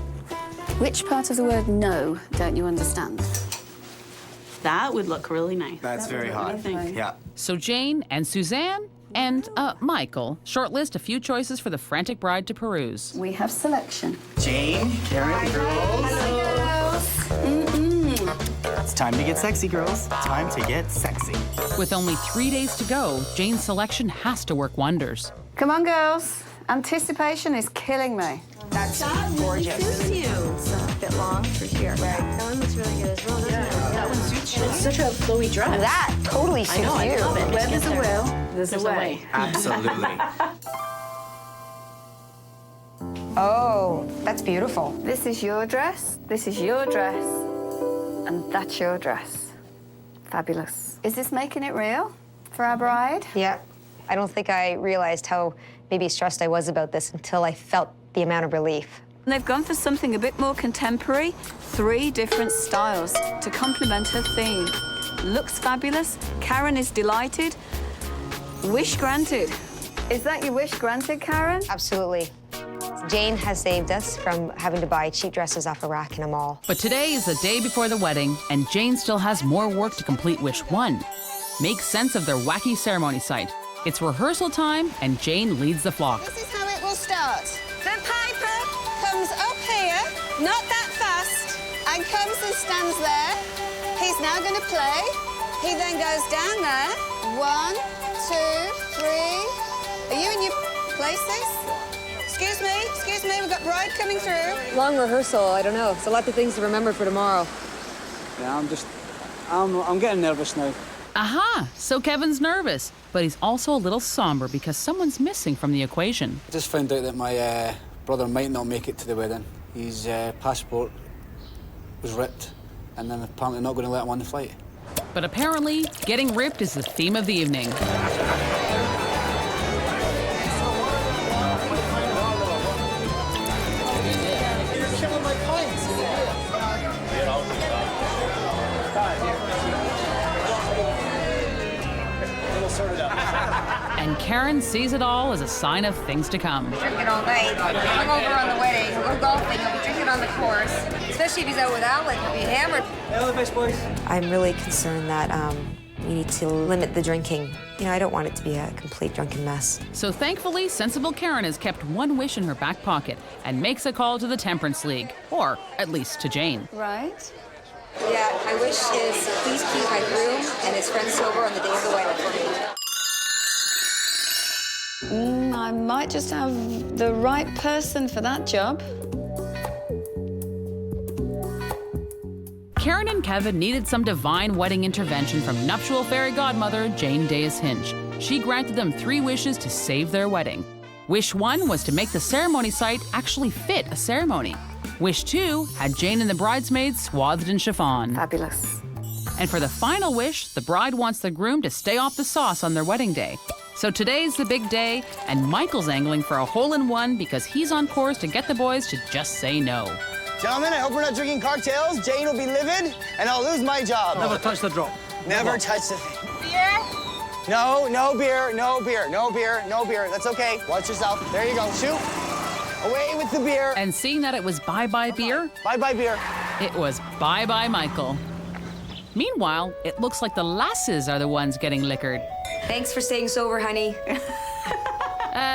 Which part of the word no don't you understand? That would look really nice. That's very hot. Yeah. So Jane and Suzanne and Michael shortlist a few choices for the frantic bride to peruse. We have selection. Jane, Karen, girls. It's time to get sexy, girls. Time to get sexy. With only 3 days to go, Jane's selection has to work wonders. Come on, girls. Anticipation is killing me. That's gorgeous. Really suits you. It's a bit long for here. Right. That one looks really good as well, doesn't it? That one suits you. It's such a flowy dress. That totally suits I know, you. I love it. Where there's a will, there's a way. Absolutely. Oh, that's beautiful. This is your dress, this is your dress, and that's your dress. Fabulous. Is this making it real for our bride? Yeah. I don't think I realized how maybe stressed I was about this until I felt the amount of relief. And they've gone for something a bit more contemporary, 3 different styles to complement her theme. Looks fabulous. Karen is delighted. Wish granted. Is that your wish granted, Karen? Absolutely. Jane has saved us from having to buy cheap dresses off a rack in a mall. But today is the day before the wedding, and Jane still has more work to complete wish 1. Make sense of their wacky ceremony site. It's rehearsal time, and Jane leads the flock. This is how it will stands there. He's now going to play. He then goes down there. 1, 2, 3. Are you in your places? Excuse me, we've got bride coming through. Long rehearsal, I don't know. It's a lot of things to remember for tomorrow. Yeah, I'm getting nervous now. Aha! So Kevin's nervous, but he's also a little somber because someone's missing from the equation. I just found out that my brother might not make it to the wedding. His passport was ripped, and I'm apparently not going to let him on the flight. But apparently, getting ripped is the theme of the evening. And Karen sees it all as a sign of things to come. Drinking all night. Come over on the wedding. We'll go golfing. He'll be drinking on the course. Especially if he's out with Alan. He'll be hammered. All the best, boys. I'm really concerned that we need to limit the drinking. You know, I don't want it to be a complete drunken mess. So thankfully, sensible Karen has kept one wish in her back pocket and makes a call to the Temperance League, or at least to Jane. Right. Yeah, my wish is please keep my groom and his friends sober on the day of the wedding for me. I might just have the right person for that job. Karen and Kevin needed some divine wedding intervention from nuptial fairy godmother Jane Dais Hinch. She granted them 3 wishes to save their wedding. Wish 1 was to make the ceremony site actually fit a ceremony. Wish 2 had Jane and the bridesmaids swathed in chiffon. Fabulous. And for the final wish, the bride wants the groom to stay off the sauce on their wedding day. So today's the big day, and Michael's angling for a hole-in-one because he's on course to get the boys to just say no. Gentlemen, I hope we're not drinking cocktails. Jane will be livid, and I'll lose my job. Never touch the drop. Never touch the thing. Beer? No beer, no beer, no beer, no beer. That's okay. Watch yourself. There you go. Shoot. Away with the beer. And seeing that it was bye-bye beer, bye-bye beer, it was bye-bye Michael. Meanwhile, it looks like the lasses are the ones getting liquored. Thanks for staying sober, honey.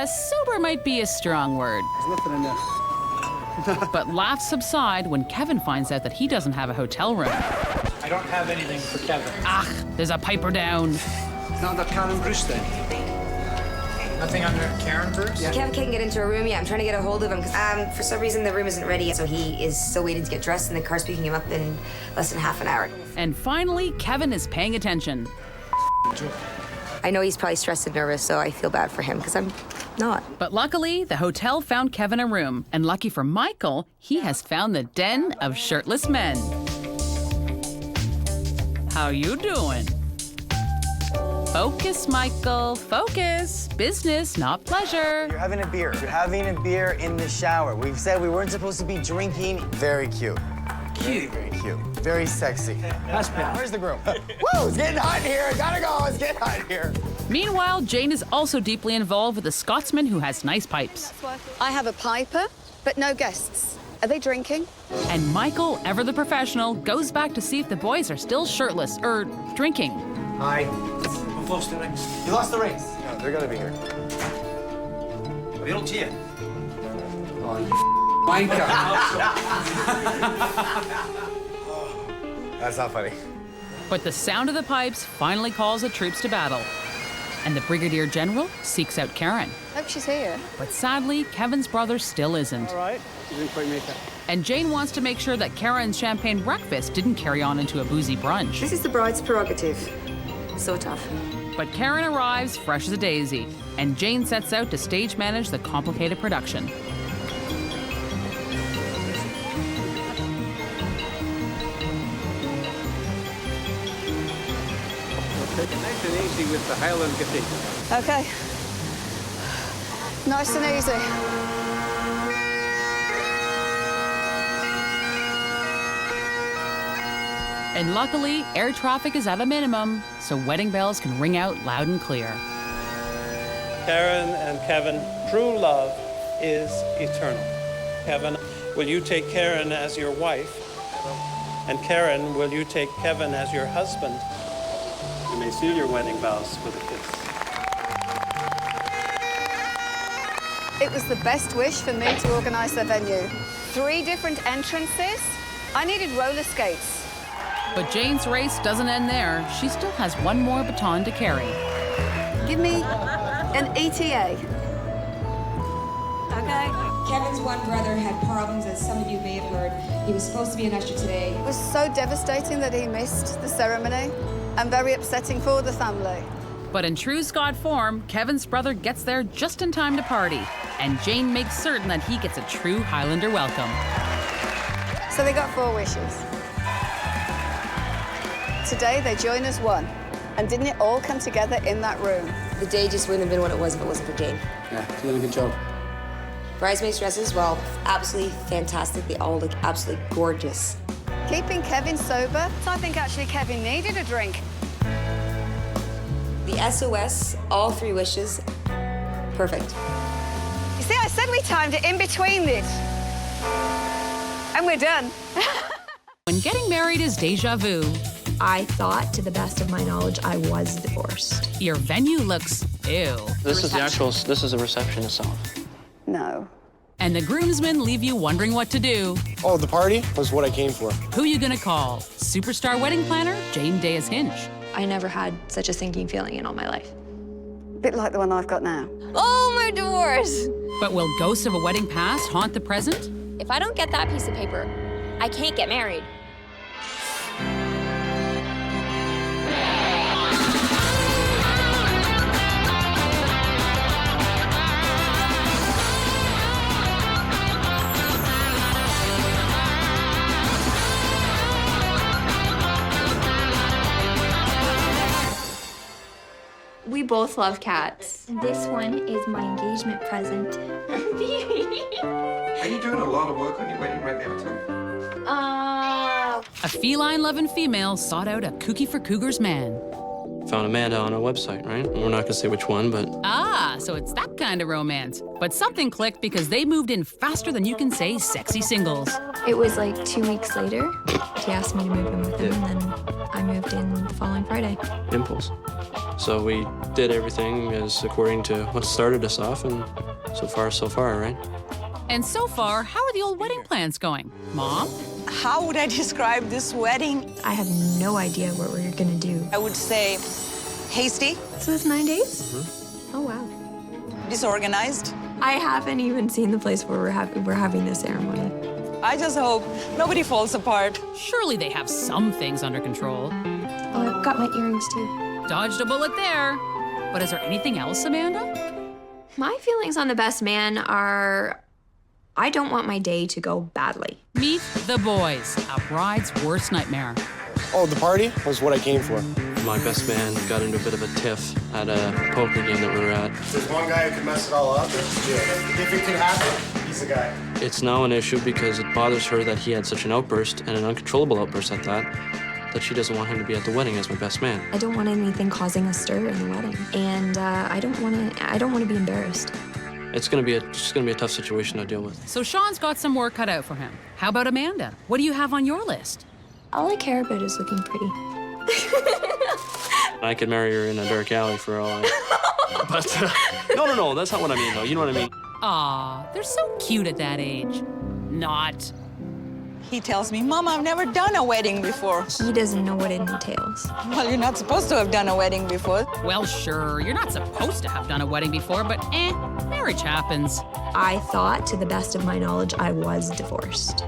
Sober might be a strong word. There's nothing in there. But laughs subside when Kevin finds out that he doesn't have a hotel room. I don't have anything for Kevin. There's a piper down. Not under Karen Bruce then. Nothing under Karen Bruce? Yeah. Kevin can't get into a room yet. I'm trying to get a hold of him because for some reason the room isn't ready yet. So he is still waiting to get dressed and the car's picking him up in less than half an hour. And finally, Kevin is paying attention. I know he's probably stressed and nervous, so I feel bad for him because I'm not. But luckily, the hotel found Kevin a room. And lucky for Michael, he has found the den of shirtless men. How you doing? Focus, Michael, focus. Business, not pleasure. You're having a beer. You're having a beer in the shower. We've said we weren't supposed to be drinking. Very cute. Cute. Very cute. Very sexy. That's bad. Where's the groom? Woo, it's getting hot in here. Gotta go. It's getting hot in here. Meanwhile, Jane is also deeply involved with a Scotsman who has nice pipes. I have a piper, but no guests. Are they drinking? And Michael, ever the professional, goes back to see if the boys are still shirtless, or drinking. Hi. I've lost the rings. You lost the rings. No, they're gonna be here. We don't see it. Oh, you wanker. That's not funny. But the sound of the pipes finally calls the troops to battle. And the Brigadier General seeks out Karen. Hope she's here. But sadly, Kevin's brother still isn't. All right. You didn't quite make it. And Jane wants to make sure that Karen's champagne breakfast didn't carry on into a boozy brunch. This is the bride's prerogative. So tough. But Karen arrives fresh as a daisy, and Jane sets out to stage manage the complicated production. Take it nice and easy with the Highland Cathedral. Okay. Nice and easy. And luckily, air traffic is at a minimum, so wedding bells can ring out loud and clear. Karen and Kevin, true love is eternal. Kevin, will you take Karen as your wife? And Karen, will you take Kevin as your husband? You may seal your wedding vows with a kiss. It was the best wish for me to organise the venue. 3 different entrances, I needed roller skates. But Jane's race doesn't end there. She still has one more baton to carry. Give me an ETA. Okay. Kevin's one brother had problems, as some of you may have heard. He was supposed to be an usher today. It was so devastating that he missed the ceremony and very upsetting for the family. But in true Scott form, Kevin's brother gets there just in time to party, and Jane makes certain that he gets a true Highlander welcome. So they got 4 wishes. Today they join as one. And didn't it all come together in that room? The day just wouldn't have been what it was if it wasn't for Jane. Yeah, she did a good job. Bridesmaids dresses, well, absolutely fantastic. They all look absolutely gorgeous. Keeping Kevin sober, I think actually Kevin needed a drink. The SOS, all 3 wishes, perfect. You see, I said we timed it in between this. And we're done. When getting married is deja vu, I thought, to the best of my knowledge, I was divorced. your venue looks ew. This is the reception itself. No. And the groomsmen leave you wondering what to do. Oh, the party was what I came for. Who you gonna call? Superstar wedding planner, Jane Dais Hinch. I never had such a sinking feeling in all my life. Bit like the one I've got now. Oh, my divorce! But will ghosts of a wedding past haunt the present? If I don't get that piece of paper, I can't get married. We both love cats. This one is my engagement present. Are you doing a lot of work on your wedding right now, too? A feline-loving female sought out a kooky for cougars man. Found Amanda on a website, right? We're not gonna say which one, but Ah, so it's that kind of romance. But something clicked because they moved in faster than you can say sexy singles. It was like 2 weeks later. He asked me to move in with him, and then I moved in the following Friday. impulse. So we did everything as according to what started us off, and so far, right? And so far, how are the old wedding plans going? Mom? How would I describe this wedding? I have no idea what we're gonna do. I would say hasty. So it's 9 days? Mm-hmm. Oh, wow. Disorganized. I haven't even seen the place where we're having the ceremony. I just hope nobody falls apart. Surely they have some things under control. Oh, I've got my earrings too. Dodged a bullet there. But is there anything else, Amanda? My feelings on the best man are I don't want my day to go badly. Meet the boys, a bride's worst nightmare. Oh, the party was what I came for. My best man got into a bit of a tiff at a poker game that we were at. There's one guy who can mess it all up. If it can happen, he's the guy. It's now an issue because it bothers her that he had such an outburst, and an uncontrollable outburst at that she doesn't want him to be at the wedding as my best man. I don't want anything causing a stir in the wedding, and I don't want to be embarrassed. It's gonna be a tough situation to deal with. So Shawn's got some work cut out for him. How about Amanda? What do you have on your list? All I care about is looking pretty. I could marry her in a dark alley for all I... But, no, that's not what I mean, though. You know what I mean? Aw, they're so cute at that age. Not. He tells me, Mom, I've never done a wedding before. He doesn't know what it entails. Well, you're not supposed to have done a wedding before. Well, sure, you're not supposed to have done a wedding before, but marriage happens. I thought, to the best of my knowledge, I was divorced.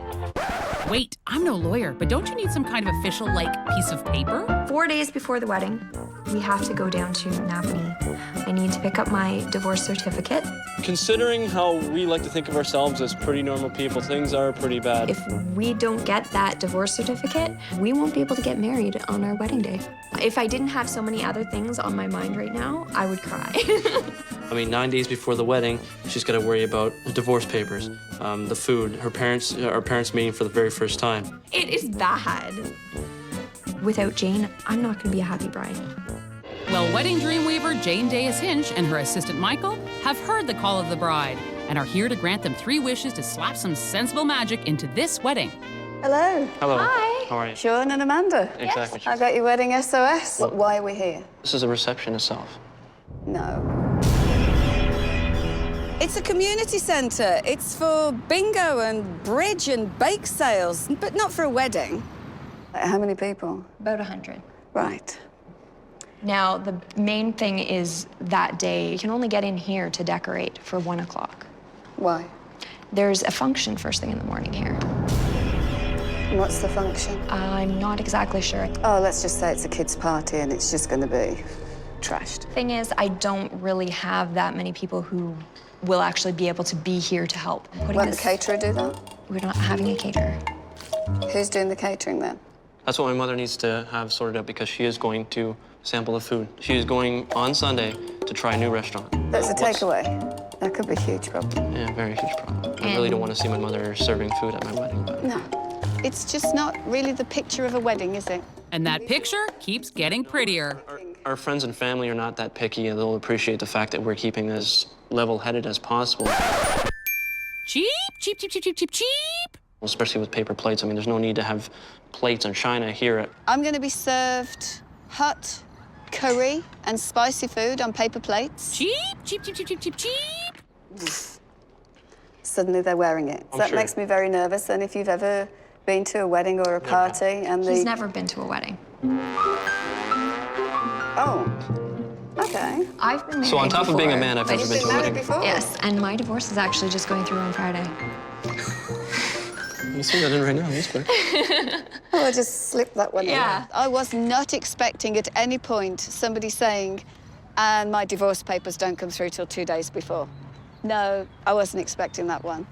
Wait, I'm no lawyer, but don't you need some kind of official, piece of paper? 4 days before the wedding, we have to go down to Napanee. I need to pick up my divorce certificate. Considering how we like to think of ourselves as pretty normal people, things are pretty bad. If we don't get that divorce certificate, we won't be able to get married on our wedding day. If I didn't have so many other things on my mind right now, I would cry. 9 days before the wedding, she's got to worry about divorce papers, the food, our parents meeting for the very first time. It is bad. Without Jane, I'm not going to be a happy bride. Well, wedding dreamweaver Jane Dais Hinch and her assistant Michael have heard the call of the bride and are here to grant them 3 wishes to slap some sensible magic into this wedding. Hello. Hello. Hi. How are you? Shawn and Amanda. Exactly. I got your wedding SOS. Well- Why are we here? This is the reception itself. No. It's a community centre. It's for bingo and bridge and bake sales, but not for a wedding. How many people? About 100. Right. Now, the main thing is that day, you can only get in here to decorate for 1 o'clock. Why? There's a function first thing in the morning here. What's the function? I'm not exactly sure. Oh, let's just say it's a kid's party and it's just going to be trashed. Thing is, I don't really have that many people who will actually be able to be here to help. Won't the caterer do that? We're not having a caterer. Who's doing the catering then? That's what my mother needs to have sorted out because she is going to sample the food. She is going on Sunday to try a new restaurant. That's a takeaway. That could be a huge problem. Yeah, very huge problem. I really don't want to see my mother serving food at my wedding. But... No. It's just not really the picture of a wedding, is it? And that picture keeps getting prettier. Our friends and family are not that picky, and they'll appreciate the fact that we're keeping as level-headed as possible. Cheap, cheap, cheap, cheap, cheap, cheap, cheap. Especially with paper plates. I mean, there's no need to have plates and china here. I'm going to be served hot curry and spicy food on paper plates. Cheap, cheap, cheap, cheap, cheap, cheap, cheap. Suddenly they're wearing it. So that makes me very nervous. And if you've ever been to a wedding or a party and He's never been to a wedding. Oh, okay. I've been married So on top before. of being a man, I've never been to a wedding. Before? Yes, and my divorce is actually just going through on Friday. You see that in right now, that's quick. Oh, I just slipped that one in. Yeah. I was not expecting at any point somebody saying, and my divorce papers don't come through till 2 days before. No, I wasn't expecting that one.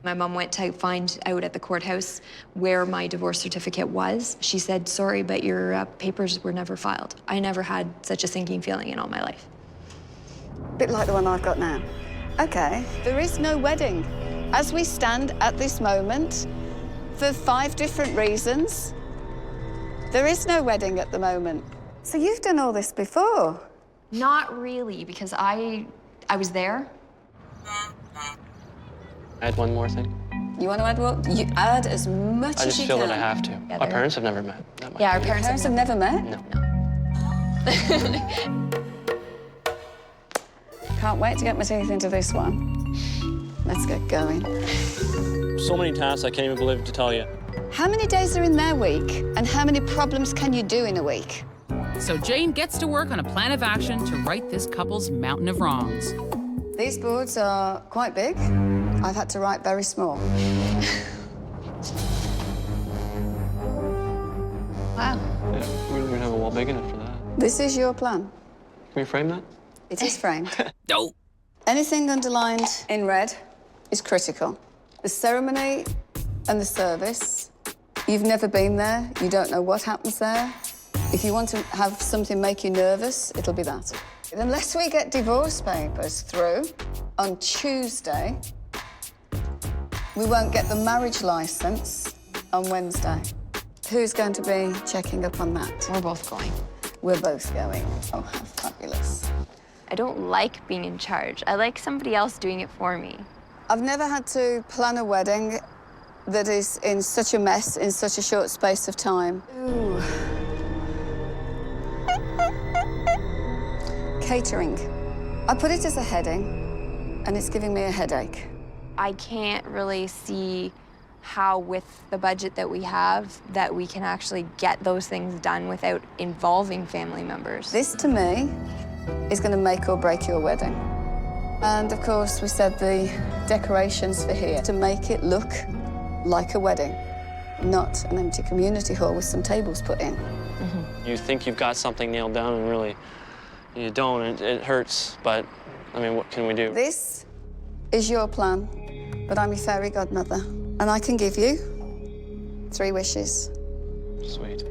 My mom went to find out at the courthouse where my divorce certificate was. She said, sorry, but your papers were never filed. I never had such a sinking feeling in all my life. Bit like the one I've got now. Okay. There is no wedding. As we stand at this moment, for 5 different reasons, there is no wedding at the moment. So you've done all this before? Not really, because I was there. Add one more thing. You want to add what? You add as much I as just you feel can. that I have to. Yeah, Our parents have never met. Yeah, our parents have never met? No. Can't wait to get my teeth into this one. Let's get going. So many tasks, I can't even believe to tell you. How many days are in their week? And how many problems can you do in a week? So Jane gets to work on a plan of action to right this couple's mountain of wrongs. These boards are quite big. I've had to write very small. Wow. Yeah, we don't even have a wall big enough for that. This is your plan. Can we frame that? It is framed. No. Anything underlined in red is critical. The ceremony and the service, you've never been there, you don't know what happens there. If you want to have something make you nervous, it'll be that. Unless we get divorce papers through on Tuesday, we won't get the marriage license on Wednesday. Who's going to be checking up on that? We're both going. We're both going. Oh, how fabulous. I don't like being in charge. I like somebody else doing it for me. I've never had to plan a wedding that is in such a mess in such a short space of time. Ooh. Catering. I put it as a heading, and it's giving me a headache. I can't really see how, with the budget that we have, that we can actually get those things done without involving family members. This, to me, is going to make or break your wedding. And, of course, we said the decorations for here to make it look like a wedding, not an empty community hall with some tables put in. Mm-hmm. You think you've got something nailed down, and really, you don't. It hurts, but, I mean, what can we do? This is your plan, but I'm your fairy godmother, and I can give you 3 wishes. Sweet.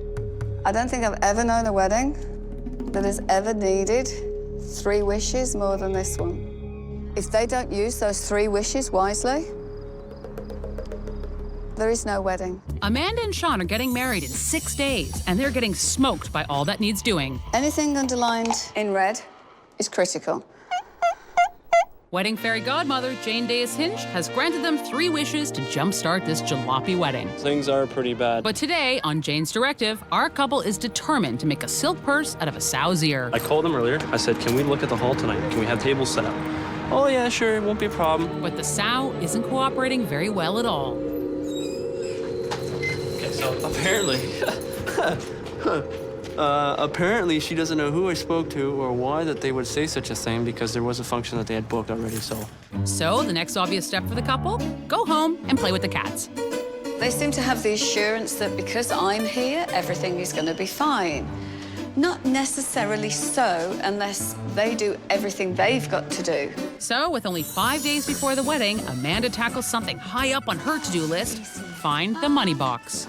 I don't think I've ever known a wedding that has ever needed 3 wishes more than this one. If they don't use those 3 wishes wisely, there is no wedding. Amanda and Shawn are getting married in 6 days, and they're getting smoked by all that needs doing. Anything underlined in red is critical. Wedding fairy godmother Jane Dais Hinch has granted them 3 wishes to jumpstart this jalopy wedding. Things are pretty bad. But today, on Jane's directive, our couple is determined to make a silk purse out of a sow's ear. I called them earlier. I said, can we look at the hall tonight? Can we have tables set up? Oh, yeah, sure, it won't be a problem. But the sow isn't cooperating very well at all. Okay, so apparently she doesn't know who I spoke to or why that they would say such a thing because there was a function that they had booked already, so. So the next obvious step for the couple, go home and play with the cats. They seem to have the assurance that because I'm here, everything is going to be fine. Not necessarily so, unless they do everything they've got to do. So, with only 5 days before the wedding, Amanda tackles something high up on her to-do list, find the money box.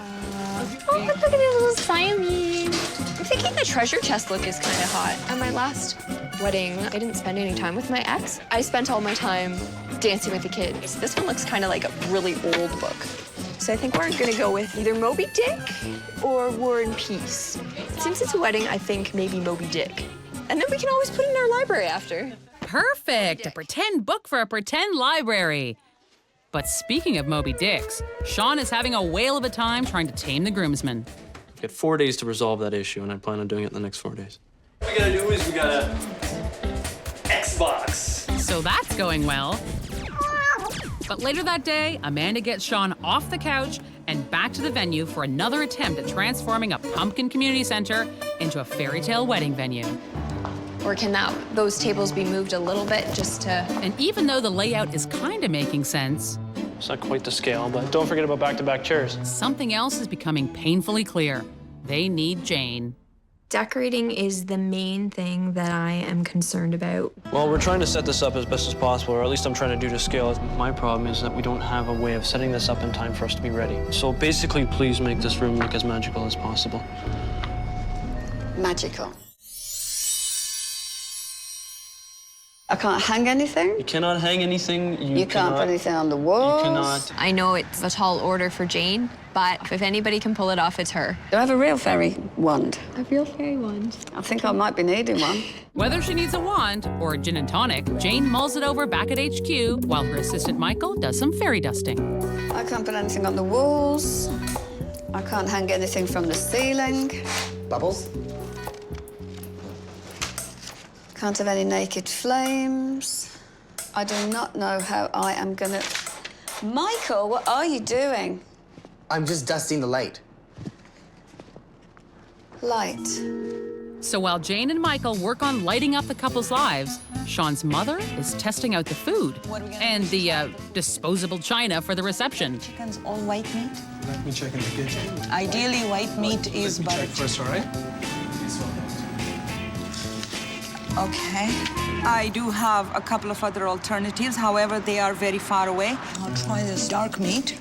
Oh, look at this little Siamese. I'm thinking the treasure chest look is kind of hot. At my last wedding, I didn't spend any time with my ex. I spent all my time dancing with the kids. This one looks kind of like a really old book. So I think we're gonna go with either Moby Dick or War and Peace. Since it's a wedding, I think maybe Moby Dick. And then we can always put it in our library after. Perfect! A pretend book for a pretend library. But speaking of Moby Dicks, Shawn is having a whale of a time trying to tame the groomsmen. We got 4 days to resolve that issue, and I plan on doing it in the next 4 days. What we gotta do is we gotta Xbox. So that's going well. But later that day, Amanda gets Shawn off the couch and back to the venue for another attempt at transforming a pumpkin community center into a fairy tale wedding venue. Or can those tables be moved a little bit just to... And even though the layout is kind of making sense... It's not quite the scale, but don't forget about back-to-back chairs. Something else is becoming painfully clear. They need Jane. Decorating is the main thing that I am concerned about. Well, we're trying to set this up as best as possible, or at least I'm trying to do to scale. My problem is that we don't have a way of setting this up in time for us to be ready. So basically, please make this room look as magical as possible. Magical. I can't hang anything. You cannot hang anything. You can't put anything on the walls. You cannot. I know it's a tall order for Jane, but if anybody can pull it off, it's her. Do I have a real fairy wand? A real fairy wand. I think I might be needing one. Whether she needs a wand or a gin and tonic, Jane mulls it over back at HQ while her assistant Michael does some fairy dusting. I can't put anything on the walls. I can't hang anything from the ceiling. Bubbles? Can't have any naked flames. I do not know how I am gonna... Michael, what are you doing? I'm just dusting the light. Light. So while Jane and Michael work on lighting up the couple's lives, Shawn's mother is testing out the food and the disposable china for the reception. Chicken's all white meat. Let me check in the kitchen. Ideally, white meat is Let me check buttered. first, all right? Okay. I do have a couple of other alternatives. However, they are very far away. I'll try this dark meat.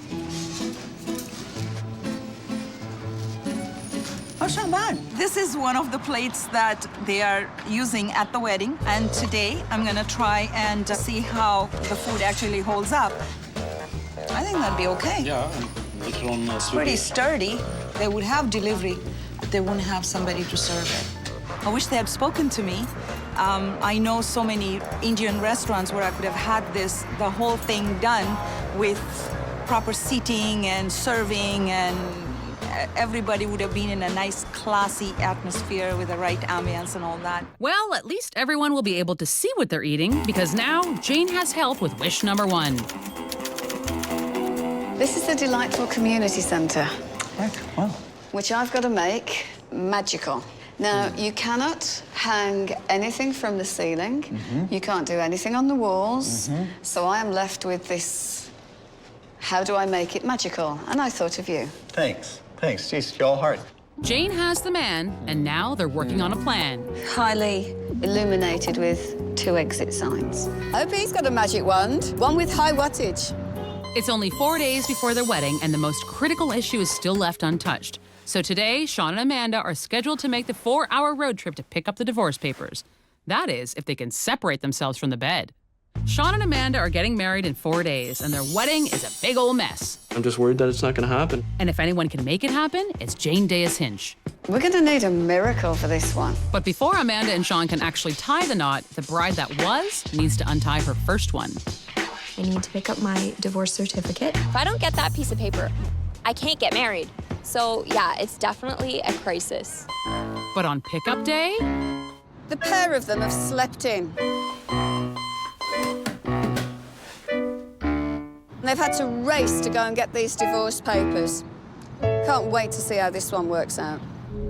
Oh, it's not bad. This is one of the plates that they are using at the wedding. And today, I'm gonna try and see how the food actually holds up. I think that'd be okay. Yeah, and later on... It's pretty sturdy. They would have delivery, but they wouldn't have somebody to serve it. I wish they had spoken to me. I know so many Indian restaurants where I could have had the whole thing done with proper seating and serving, and everybody would have been in a nice, classy atmosphere with the right ambience and all that. Well, at least everyone will be able to see what they're eating because now Jane has help with wish number 1. This is the delightful community centre. Right, wow. Which I've got to make magical. Now, you cannot hang anything from the ceiling. You can't do anything on the walls. So I am left with this, how do I make it magical? And I thought of you. Thanks. Thanks. Jeez, you're all hard. Jane has the man, and now they're working on a plan. Highly illuminated with 2 exit signs. Hope he's got a magic wand, one with high wattage. It's only 4 days before their wedding, and the most critical issue is still left untouched. So today, Shawn and Amanda are scheduled to make the 4-hour road trip to pick up the divorce papers. That is, if they can separate themselves from the bed. Shawn and Amanda are getting married in 4 days, and their wedding is a big old mess. I'm just worried that it's not gonna happen. And if anyone can make it happen, it's Jane Dais Hinch. We're gonna need a miracle for this one. But before Amanda and Shawn can actually tie the knot, the bride that was needs to untie her first one. I need to pick up my divorce certificate. If I don't get that piece of paper, I can't get married. So yeah, it's definitely a crisis. But on pickup day, the pair of them have slept in. They've had to race to go and get these divorce papers. Can't wait to see how this one works out.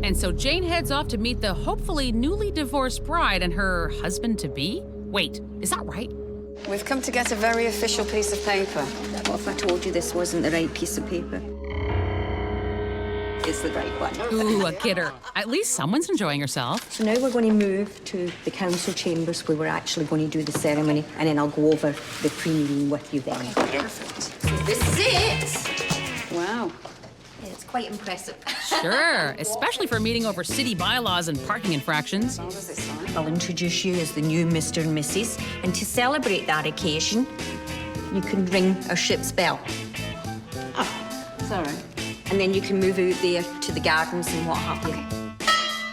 And so Jane heads off to meet the hopefully newly divorced bride and her husband-to-be. Wait, is that right? We've come to get a very official piece of paper. What if I told you this wasn't the right piece of paper? It's the right one. Ooh, a kidder. At least someone's enjoying herself. So now we're going to move to the council chambers where we're actually going to do the ceremony, and then I'll go over the pre-meeting with you then. Perfect. So this is it. Wow. It's quite impressive. Sure, especially for meeting over city bylaws and parking infractions. I'll introduce you as the new Mr. and Mrs. And to celebrate that occasion, you can ring our ship's bell. Oh, sorry. And then you can move out there to the gardens and what have you.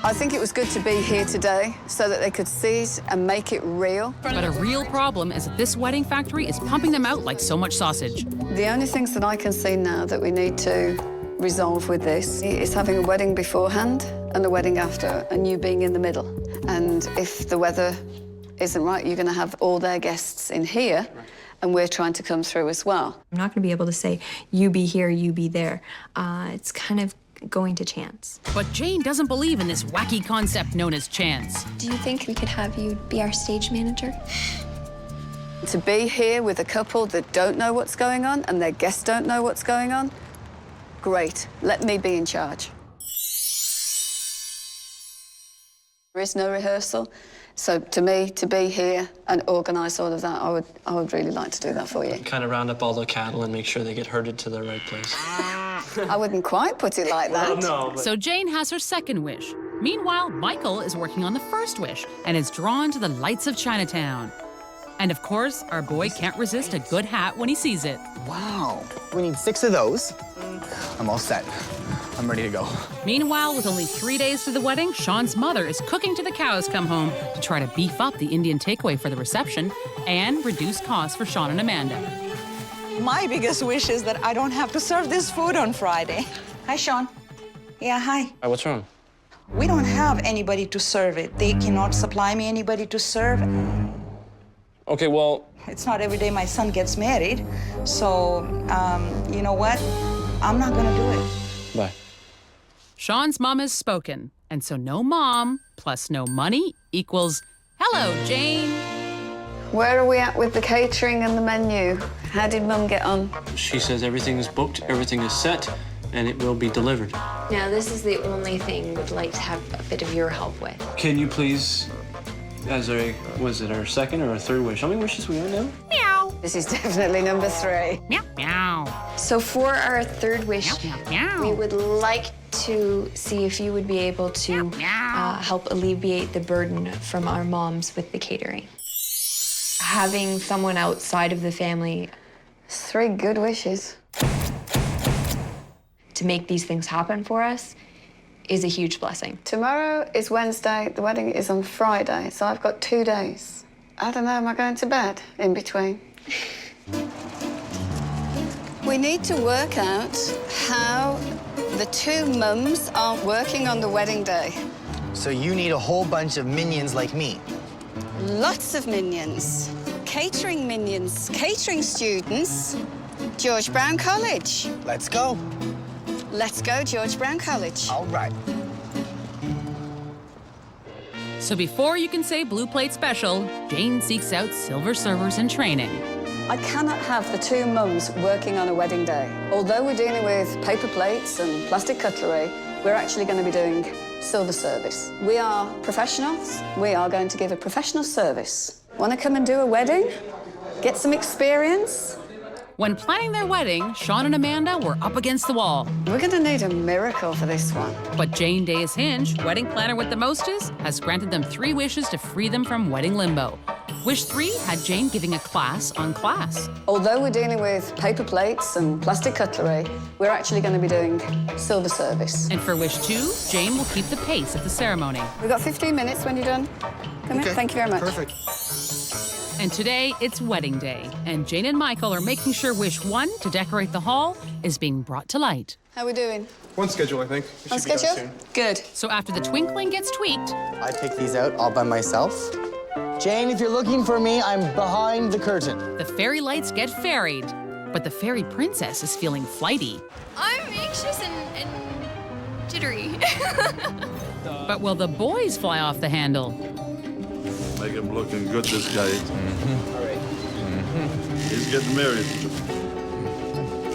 I think it was good to be here today so that they could see it and make it real. But a real problem is that this wedding factory is pumping them out like so much sausage. The only things that I can see now that we need to resolve with this is having a wedding beforehand and a wedding after, and you being in the middle. And if the weather isn't right, you're going to have all their guests in here, and we're trying to come through as well. I'm not going to be able to say, you be here, you be there. It's kind of going to chance. But Jane doesn't believe in this wacky concept known as chance. Do you think we could have you be our stage manager? To be here with a couple that don't know what's going on and their guests don't know what's going on, great. Let me be in charge. There is no rehearsal. So to me, to be here and organise all of that, I would really like to do that for you. Kind of round up all the cattle and make sure they get herded to the right place. I wouldn't quite put it like that. Well, no, So Jane has her second wish. Meanwhile, Michael is working on the first wish and is drawn to the lights of Chinatown. And of course, our boy can't resist a good hat when he sees it. Wow. We need 6 of those. I'm all set. I'm ready to go. Meanwhile, with only 3 days to the wedding, Shawn's mother is cooking till the cows come home to try to beef up the Indian takeaway for the reception and reduce costs for Shawn and Amanda. My biggest wish is that I don't have to serve this food on Friday. Hi, Shawn. Yeah, hi. What's wrong? We don't have anybody to serve it. They cannot supply me anybody to serve. Okay, well... It's not every day my son gets married. So, you know what? I'm not gonna do it. Bye. Shawn's mom has spoken, and so no mom plus no money equals hello, Jane. Where are we at with the catering and the menu? How did Mum get on? She says everything is booked, everything is set, and it will be delivered. Now, this is the only thing we'd like to have a bit of your help with. Can you please, as was it our second or our third wish? How many wishes we got now? Meow. This is definitely number 3. Meow, meow. So for our third wish, we would like to see if you would be able to help alleviate the burden from our moms with the catering. Having someone outside of the family. 3 good wishes. To make these things happen for us is a huge blessing. Tomorrow is Wednesday, the wedding is on Friday, so I've got 2 days. I don't know, am I going to bed in between? We need to work out how the 2 mums aren't working on the wedding day. So you need a whole bunch of minions like me. Lots of minions. Catering minions, catering students, George Brown College. Let's go. Let's go, George Brown College. All right. So before you can say blue plate special, Jane seeks out silver servers in training. I cannot have the 2 mums working on a wedding day. Although we're dealing with paper plates and plastic cutlery, we're actually going to be doing silver service. We are professionals. We are going to give a professional service. Want to come and do a wedding? Get some experience? When planning their wedding, Shawn and Amanda were up against the wall. We're going to need a miracle for this one. But Jane Dais Hinch, wedding planner with the mostest, has granted them 3 wishes to free them from wedding limbo. Wish 3 had Jane giving a class on class. Although we're dealing with paper plates and plastic cutlery, we're actually going to be doing silver service. And for wish 2, Jane will keep the pace of the ceremony. We've got 15 minutes when you're done. Come in. Thank you very much. Perfect. And today, it's wedding day, and Jane and Michael are making sure wish 1 to decorate the hall is being brought to light. How we doing? On schedule, I think. We On should be done schedule? soon. Good. So after the twinkling gets tweaked, I picked these out all by myself. Jane, if you're looking for me, I'm behind the curtain. the fairy lights get ferried, But the fairy princess is feeling flighty. I'm anxious and jittery. But will the boys fly off the handle? Make him looking good, this guy. All right. He's getting married. You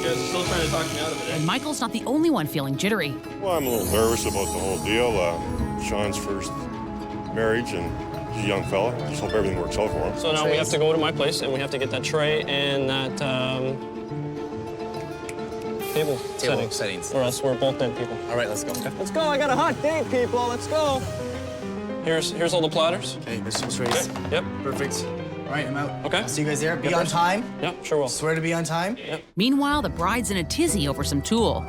guys are still trying to talk me out of it. And Michael's not the only one feeling jittery. Well, I'm a little nervous about the whole deal. Sean's first marriage, and he's a young fella. Just hope everything works out for him. So now we have to go to my place, and we have to get that tray and that table settings. Or else we're both dead people. All right, let's go. Okay. Let's go. I got a hot date, people. Let's go. Here's all the platters. Okay, this one's ready. Okay. Yep. Perfect. All right, I'm out. Okay. I'll see you guys there. Be Yep. on time. Yep, sure will. Swear to be on time. Yep. Meanwhile, the bride's in a tizzy over some tulle.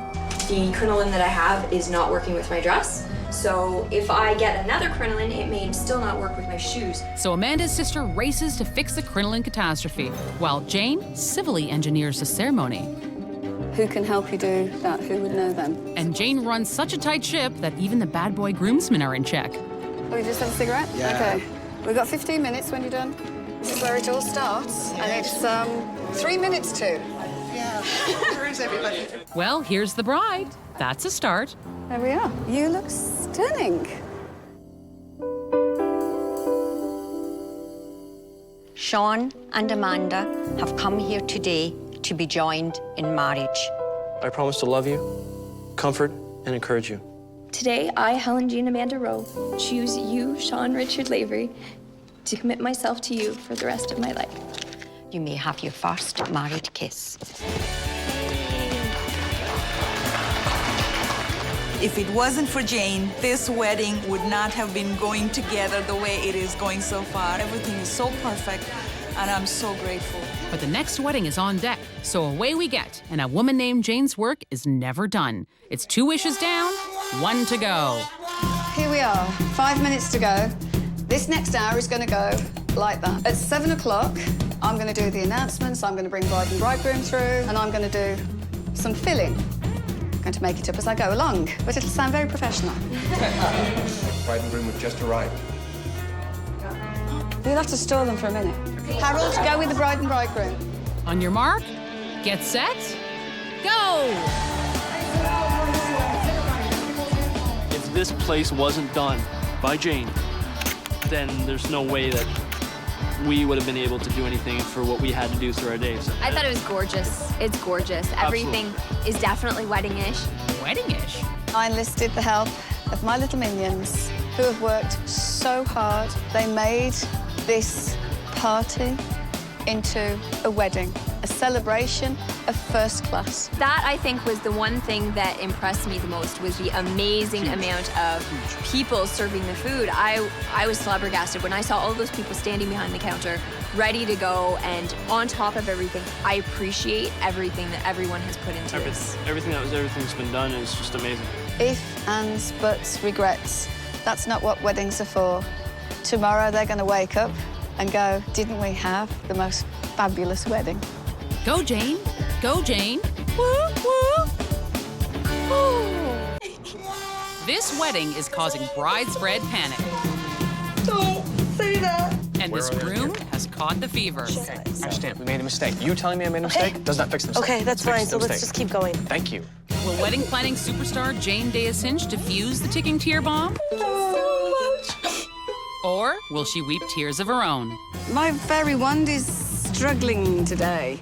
The crinoline that I have is not working with my dress. So if I get another crinoline, it may still not work with my shoes. So Amanda's sister races to fix the crinoline catastrophe, while Jane civilly engineers the ceremony. Who can help you do that? Who would know them? And Jane runs such a tight ship that even the bad boy groomsmen are in check. Oh, you just have a cigarette? Yeah. Okay. We've got 15 minutes when you're done. This is where it all starts. And it's 3 minutes to. Yeah. Where is everybody? Well, here's the bride. That's a start. There we are. You look stunning. Shawn and Amanda have come here today to be joined in marriage. I promise to love you, comfort, and encourage you. Today, I, Helen Jean Amanda Rowe, choose you, Shawn Richard Lavery, to commit myself to you for the rest of my life. You may have your first married kiss. If it wasn't for Jane, this wedding would not have been going together the way it is going so far. Everything is so perfect, and I'm so grateful. But the next wedding is on deck, so away we get. And a woman named Jane's work is never done. It's 2 wishes down, 1 to go. Here we are, 5 minutes to go. This next hour is going to go like that. At 7 o'clock, I'm going to do the announcements, I'm going to bring bride and bridegroom through, and I'm going to do some filling. I'm going to make it up as I go along, but it'll sound very professional. Bride and groom have just arrived. You'll have to stall them for a minute. Harold, go with the bride and bridegroom. On your mark, get set, go! If this place wasn't done by Jane, then there's no way that we would have been able to do anything for what we had to do through our days. I thought it was gorgeous. It's gorgeous. Everything is definitely wedding-ish. Wedding-ish? I enlisted the help of my little minions who have worked so hard. They made this party into a wedding, a celebration of first class. That, I think, was the one thing that impressed me the most, was the amazing amount of people serving the food. I was flabbergasted when I saw all those people standing behind the counter, ready to go, and on top of everything, I appreciate everything that everyone has put into this. Everything's been done is just amazing. If, ands, buts, regrets, that's not what weddings are for. Tomorrow they're going to wake up and go, didn't we have the most fabulous wedding? Go, Jane. Go, Jane. Woo, woo. Woo. This wedding is causing bridespread panic. Don't say that. And this groom has caught the fever. Okay, I understand. We made a mistake. You telling me I made a mistake does not fix the mistake. Okay, that's fine. So let's just keep going. Thank you. Will wedding planning superstar Jane Dais Hinch defuse the ticking tear bomb? Or will she weep tears of her own? My fairy wand is struggling today.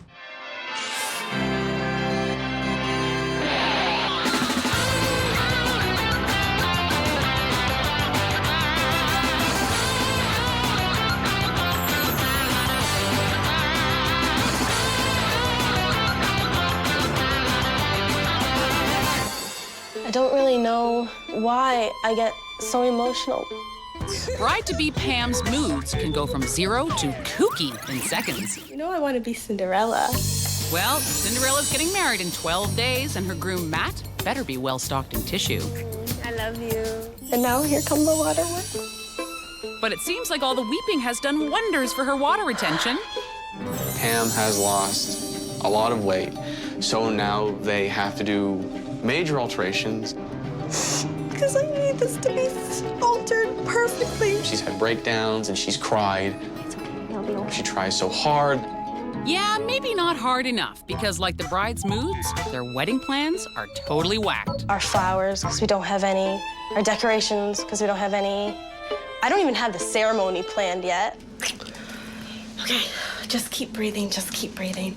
I don't really know why I get so emotional. Bride-to-be Pam's moods can go from 0 to kooky in seconds. You know I want to be Cinderella. Well, Cinderella's getting married in 12 days, and her groom, Matt, better be well-stocked in tissue. I love you. And now here come the water. But it seems like all the weeping has done wonders for her water retention. Pam has lost a lot of weight, so now they have to do major alterations. Because I need this to be altered perfectly. She's had breakdowns and she's cried. She tries so hard. Yeah, maybe not hard enough, because like the bride's moods, their wedding plans are totally whacked. Our flowers, because we don't have any. Our decorations, because we don't have any. I don't even have the ceremony planned yet. Okay, just keep breathing, just keep breathing.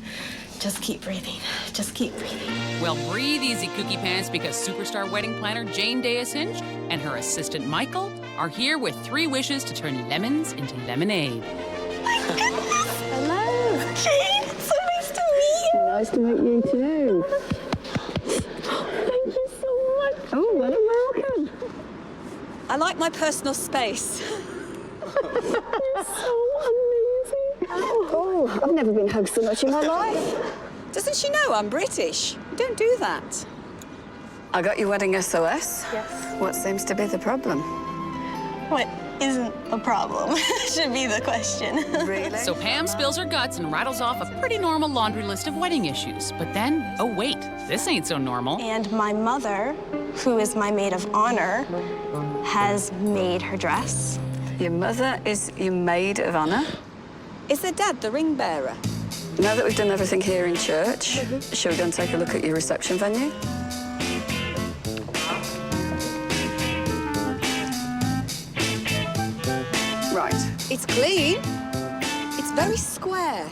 Just keep breathing, just keep breathing. Well, breathe easy, Cookie Pants, because superstar wedding planner Jane Dais Hinch and her assistant Michael are here with 3 wishes to turn lemons into lemonade. My goodness! Hello! Jane, it's so nice to meet you. Nice to meet you too. Thank you so much. Oh, what a welcome. I like my personal space. You're so amazing. Oh, I've never been hugged so much in my life. Doesn't she know I'm British? You don't do that. I got your wedding SOS. Yes. What seems to be the problem? What isn't a problem should be the question. Really? So Pam spills her guts and rattles off a pretty normal laundry list of wedding issues. But then, oh wait, this ain't so normal. And my mother, who is my maid of honor, has made her dress. Your mother is your maid of honor? Is their dad the ring bearer? Now that we've done everything here in church, shall we go and take a look at your reception venue? Right, it's clean. It's very square.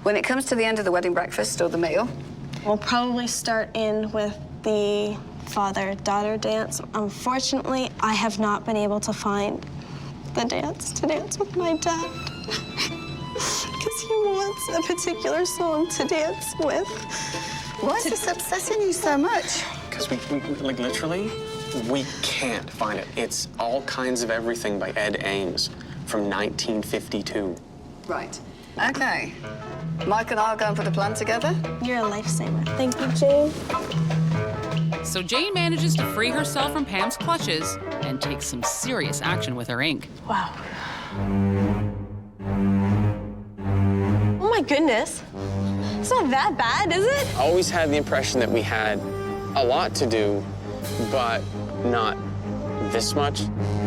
When it comes to the end of the wedding breakfast or the meal, we'll probably start in with the father-daughter dance. Unfortunately, I have not been able to find the dance to dance with my dad. Because he wants a particular song to dance with. Why is this upsetting you so much? Because we like, literally, we can't find it. It's All Kinds of Everything by Ed Ames from 1952. Right. Okay. Mike and I'll go and put a plan together. You're a lifesaver. Thank you, Jane. So Jane manages to free herself from Pam's clutches and takes some serious action with her ink. Wow. Oh my goodness. It's not that bad, is it? I always had the impression that we had a lot to do, but not this much.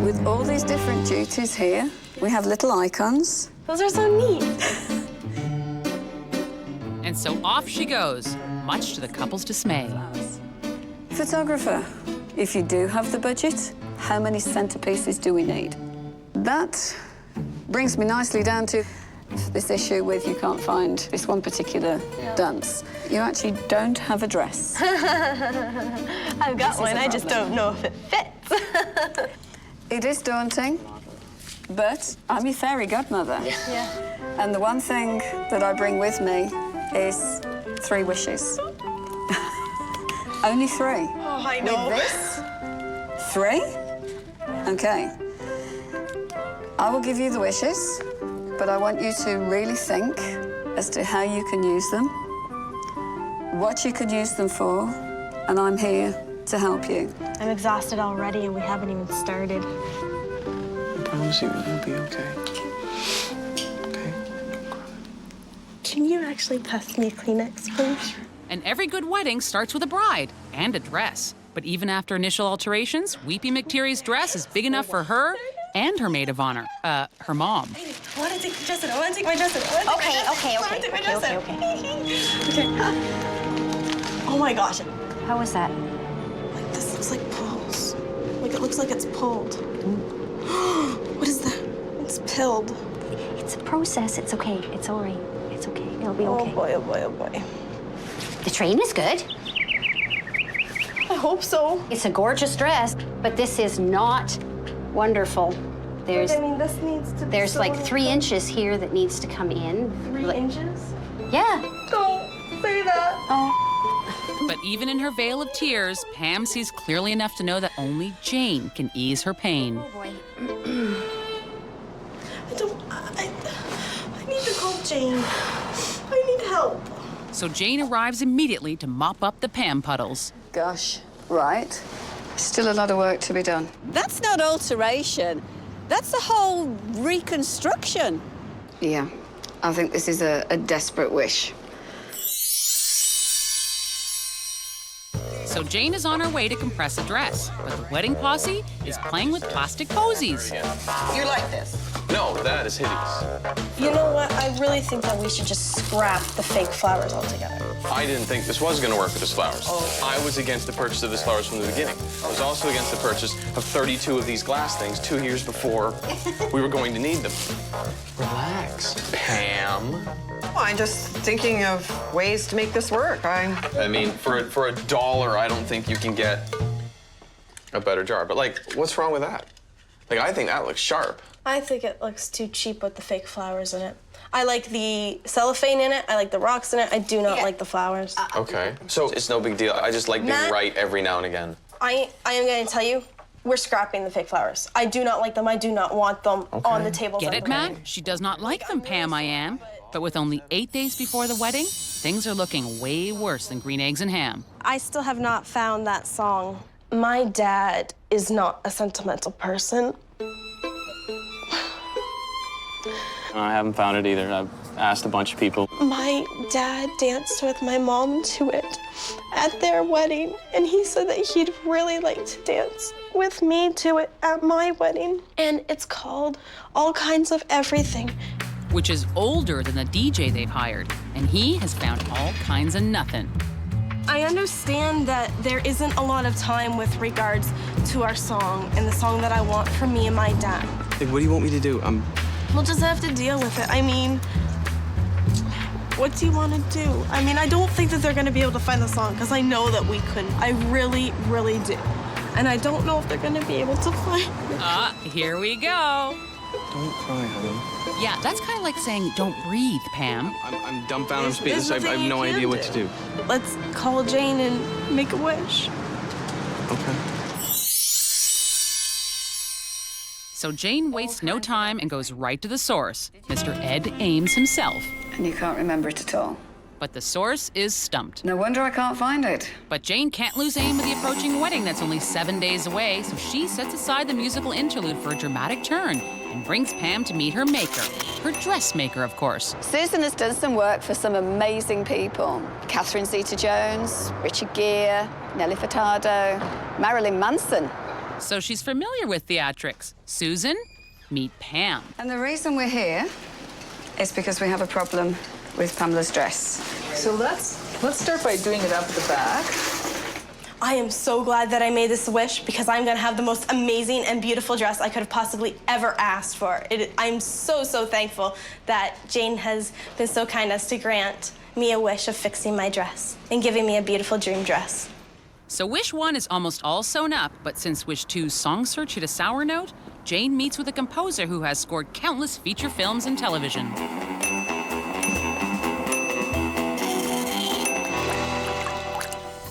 With all these different duties here, we have little icons. Those are so neat. And so off she goes, much to the couple's dismay. Photographer, if you do have the budget, how many centerpieces do we need? That brings me nicely down to this issue with you can't find this one particular dance. You actually don't have a dress. I've got one, I just don't know if it fits. It is daunting, but I'm your fairy godmother. Yeah. And the one thing that I bring with me is 3 wishes. Only 3. Oh, I know. With this, 3? Okay. I will give you the wishes, but I want you to really think as to how you can use them, what you could use them for, and I'm here to help you. I'm exhausted already, and we haven't even started. I promise you it'll be okay. Okay? Can you actually pass me a Kleenex, please? And every good wedding starts with a bride and a dress. But even after initial alterations, Weepy McTeary's dress is big enough for her and her maid of honor, her mom. I want to take my dress in. I want to take my dress in. Okay. Oh my gosh. How was that? Like, this looks like pulls. Like, it looks like it's pulled. What is that? It's pilled. It's a process. It's okay. It's all right. It's okay. It'll be okay. Oh boy, oh boy, oh boy. The train is good. I hope so. It's a gorgeous dress, but this is not wonderful. I mean, this needs to be There's like sewn 3 inches here that needs to come in. 3 inches? Yeah. Don't say that. Oh. But even in her veil of tears, Pam sees clearly enough to know that only Jane can ease her pain. Oh, boy. I need to call Jane. I need help. So Jane arrives immediately to mop up the Pam puddles. Gosh, right. Still a lot of work to be done. That's not alteration. That's a whole reconstruction. Yeah, I think this is a desperate wish. So Jane is on her way to compress a dress, but the wedding posse is playing with plastic posies. You're like this. No, that is hideous. You know what? I really think that we should just scrap the fake flowers altogether. I didn't think this was going to work with his flowers. I was against the purchase of his flowers from the beginning. I was also against the purchase of 32 of these glass things 2 years before we were going to need them. Relax, Pam. Well, I'm just thinking of ways to make this work. I mean, for $1, I don't think you can get a better jar. But, like, what's wrong with that? Like, I think that looks sharp. I think it looks too cheap with the fake flowers in it. I like the cellophane in it. I like the rocks in it. I do not like the flowers. Okay. So it's no big deal. I just like being right every now and again. I am going to tell you, we're scrapping the fake flowers. I do not like them. I do not want them on the table. Get it, Matt? She does not like them, Pam, I am. But with only 8 days before the wedding, things are looking way worse than green eggs and ham. I still have not found that song. My dad is not a sentimental person. I haven't found it either. I've asked a bunch of people. My dad danced with my mom to it at their wedding, and he said that he'd really like to dance with me to it at my wedding. And it's called All Kinds of Everything. Which is older than the DJ they've hired, and he has found all kinds of nothing. I understand that there isn't a lot of time with regards to our song and the song that I want for me and my dad. Like, what do you want me to do? We'll just have to deal with it. I mean, what do you want to do? I mean, I don't think that they're going to be able to find the song because I know that we couldn't. I really, really do. And I don't know if they're going to be able to find it. Here we go. Don't cry, honey. Yeah, that's kind of like saying, don't breathe, Pam. I'm dumbfounded. I'm speechless. I have no idea what to do. Let's call Jane and make a wish. Okay. So Jane wastes no time and goes right to the source, Mr. Ed Ames himself. And you can't remember it at all. But the source is stumped. No wonder I can't find it. But Jane can't lose aim with the approaching wedding that's only 7 days away, so she sets aside the musical interlude for a dramatic turn and brings Pam to meet her maker. Her dressmaker, of course. Susan has done some work for some amazing people. Catherine Zeta-Jones, Richard Gere, Nelly Furtado, Marilyn Manson. So she's familiar with theatrics. Susan, meet Pam. And the reason we're here is because we have a problem with Pamela's dress. So let's start by doing it up at the back. I am so glad that I made this wish because I'm gonna have the most amazing and beautiful dress I could have possibly ever asked for. I'm so, so thankful that Jane has been so kind as to grant me a wish of fixing my dress and giving me a beautiful dream dress. So Wish 1 is almost all sewn up, but since Wish 2's song search hit a sour note, Jane meets with a composer who has scored countless feature films and television.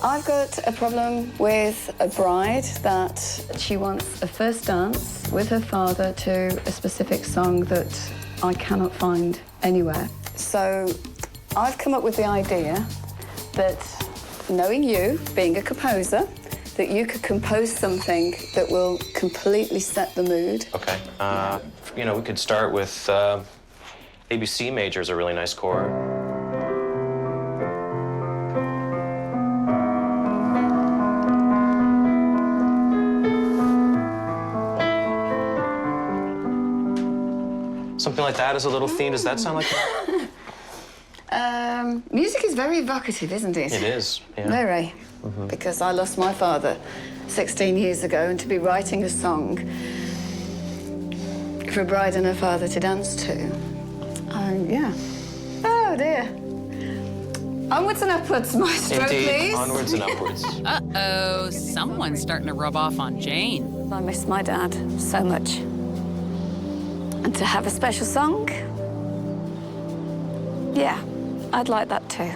I've got a problem with a bride that she wants a first dance with her father to a specific song that I cannot find anywhere. So I've come up with the idea that, knowing you, being a composer, that you could compose something that will completely set the mood. Okay. You know, we could start with maybe C major is a really nice chord. Something like that as a little theme. Does that sound like that? Music is very evocative, isn't it? It is, yeah. Very. Because I lost my father 16 years ago, and to be writing a song for a bride and her father to dance to, yeah. Oh, dear. Onwards and upwards, maestro, Indeed. please. Onwards and upwards. Uh-oh, someone's starting to rub off on Jane. I miss my dad so much. And to have a special song, yeah, I'd like that too.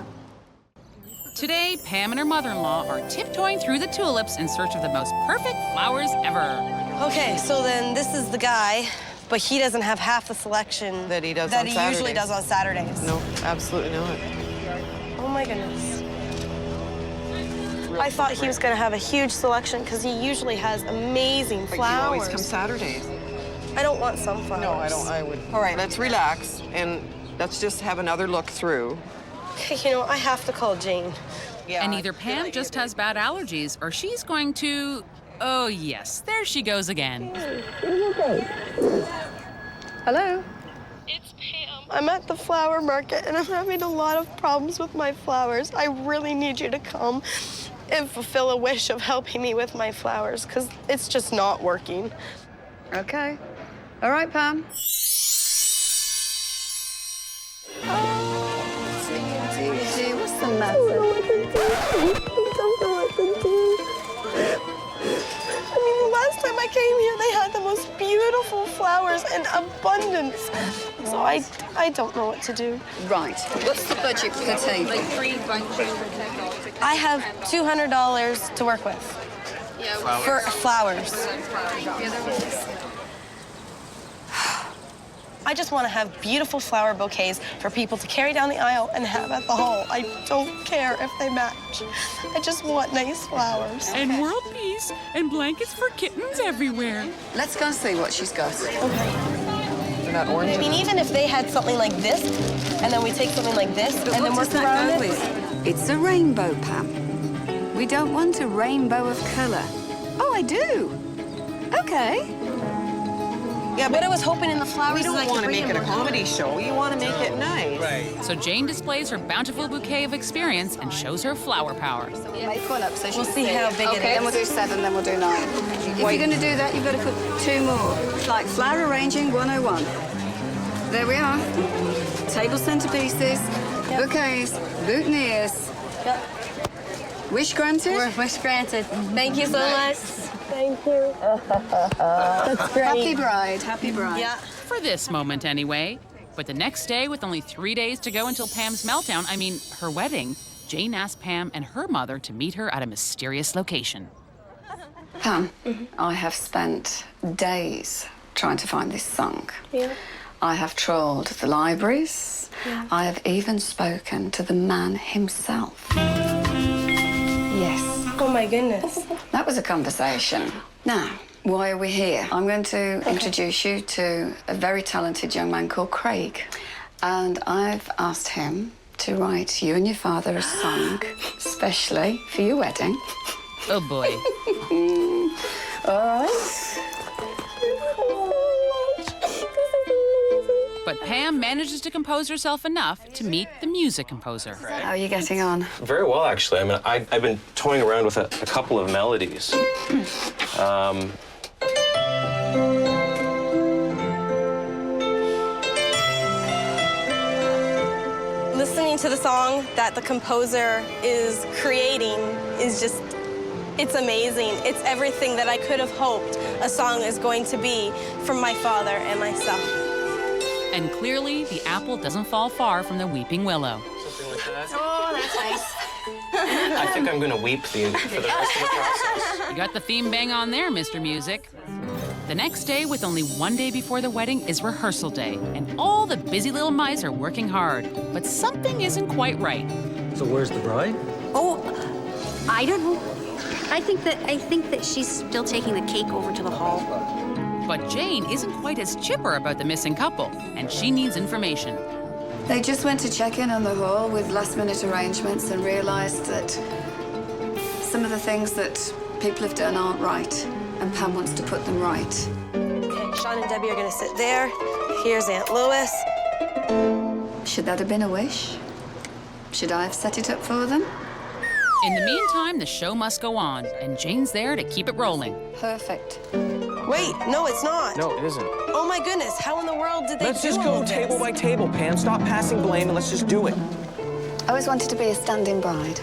Today, Pam and her mother-in-law are tiptoeing through the tulips in search of the most perfect flowers ever. Okay, so then this is the guy, but he doesn't have half the selection that he does that on he Saturdays. usually does on Saturdays. No, absolutely not. Oh my goodness. I thought he was gonna have a huge selection because he usually has amazing But flowers. you always come Saturdays. I don't want sunflowers. No, I don't. I would. All right, let's relax and let's just have another look through. Okay, you know, I have to call Jane. Yeah. And either Pam just has bad allergies, or she's going to... Oh, yes, there she goes again. Hello? It's Pam. I'm at the flower market and I'm having a lot of problems with my flowers. I really need you to come and fulfill a wish of helping me with my flowers because it's just not working. Okay. All right, Pam. What's the matter? I don't know what to do. I mean, the last time I came here, they had the most beautiful flowers in abundance. So I don't know what to do. Right. What's the budget per table? Like 3 bunches. I have $200 to work with. Yeah. For flowers. I just want to have beautiful flower bouquets for people to carry down the aisle and have at the hall. I don't care if they match. I just want nice flowers. And world peace and blankets for kittens everywhere. Let's go and see what she's got. Okay. They're not orange. I mean, even if they had something like this, and then we take something like this, But and then what work does around that go it. with? It's a rainbow, Pam. We don't want a rainbow of colour. Oh, I do. Okay. Yeah, but I was hoping in the flowers. We don't want to make it a comedy show. You want to make it nice. Right. So Jane displays her bountiful bouquet of experience and shows her flower power. So we'll make one up so We'll see how big it is. Okay, then we'll do 7, then we'll do 9. If you're going to do that, you've got to put 2 more. It's like flower arranging 101. There we are. Table centerpieces, bouquets, boutonnieres. Yep. Wish granted? Wish granted. Thank you so much. Thank you. That's great. Happy bride, happy bride. Yeah. For this moment, anyway. But the next day, with only 3 days to go until Pam's meltdown, I mean, her wedding, Jane asked Pam and her mother to meet her at a mysterious location. Pam, I have spent days trying to find this song. Yeah. I have trawled the libraries. Yeah. I have even spoken to the man himself. Yes. Oh, my goodness. That was a conversation. Now, why are we here? I'm going to introduce you to a very talented young man called Craig. And I've asked him to write you and your father a song, especially for your wedding. Oh, boy. All right. But Pam manages to compose herself enough to meet the music composer. How are you getting on? Very well, actually. I mean, I've been toying around with a couple of melodies. Listening to the song that the composer is creating is just, it's amazing. It's everything that I could have hoped a song is going to be from my father and myself. And clearly, the apple doesn't fall far from the weeping willow. Something like that. Oh, that's nice. I think I'm going to weep for the rest of the process. You got the theme bang on there, Mr. Music. The next day, with only 1 day before the wedding, is rehearsal day, and all the busy little mice are working hard. But something isn't quite right. So where's the bride? Oh, I don't know. I think that she's still taking the cake over to the hall. But Jane isn't quite as chipper about the missing couple, and she needs information. They just went to check in on the hall with last-minute arrangements and realised that some of the things that people have done aren't right, and Pam wants to put them right. Okay, Shawn and Debbie are gonna sit there. Here's Aunt Lois. Should that have been a wish? Should I have set it up for them? In the meantime, the show must go on, and Jane's there to keep it rolling. Perfect. Wait, no, it's not. No, it isn't. Oh my goodness, how in the world did they Let's do just all go of this? table by table, Pam. Stop passing blame and let's just do it. I always wanted to be a standing bride.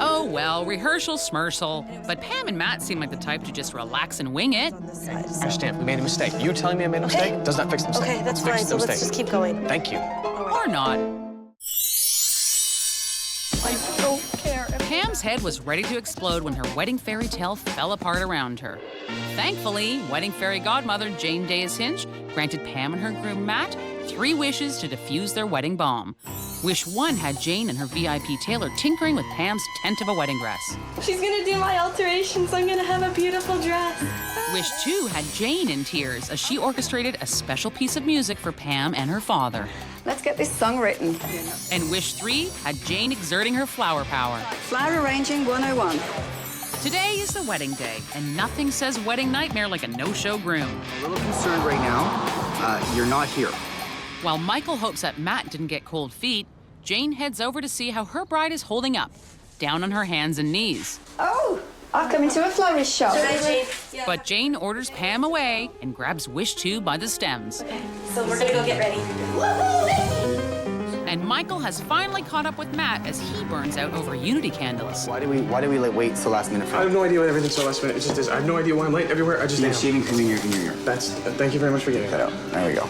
Oh, well, rehearsal, smersal. But Pam and Matt seem like the type to just relax and wing it. I understand. We made a mistake. You telling me I made a mistake does not fix the mistake. Okay, that's Fix fine, the so let's mistake. just keep going. Thank you. Or not. I don't care. Pam's head was ready to explode when her wedding fairy tale fell apart around her. Thankfully, wedding fairy godmother Jane Dais Hinch granted Pam and her groom Matt 3 wishes to defuse their wedding bomb. Wish 1 had Jane and her VIP tailor tinkering with Pam's tent of a wedding dress. She's gonna do my alterations. I'm gonna have a beautiful dress. Wish 2 had Jane in tears as she orchestrated a special piece of music for Pam and her father. Let's get this song written. And Wish 3 had Jane exerting her flower power. Flower arranging 101. Today is the wedding day, and nothing says wedding nightmare like a no-show groom. A little concerned right now. You're not here. While Michael hopes that Matt didn't get cold feet, Jane heads over to see how her bride is holding up, down on her hands and knees. Oh, I've come into a florist shop. But Jane orders Pam away and grabs Wish 2 by the stems. So we're gonna go get ready. And Michael has finally caught up with Matt as he burns out over Unity candles. Why do we like, wait so last minute for? I have no idea why everything's so last minute. It's just this. I have no idea why I'm late everywhere. I just You're shaving cream in your ear. That's. Thank you very much for getting that out. There we go.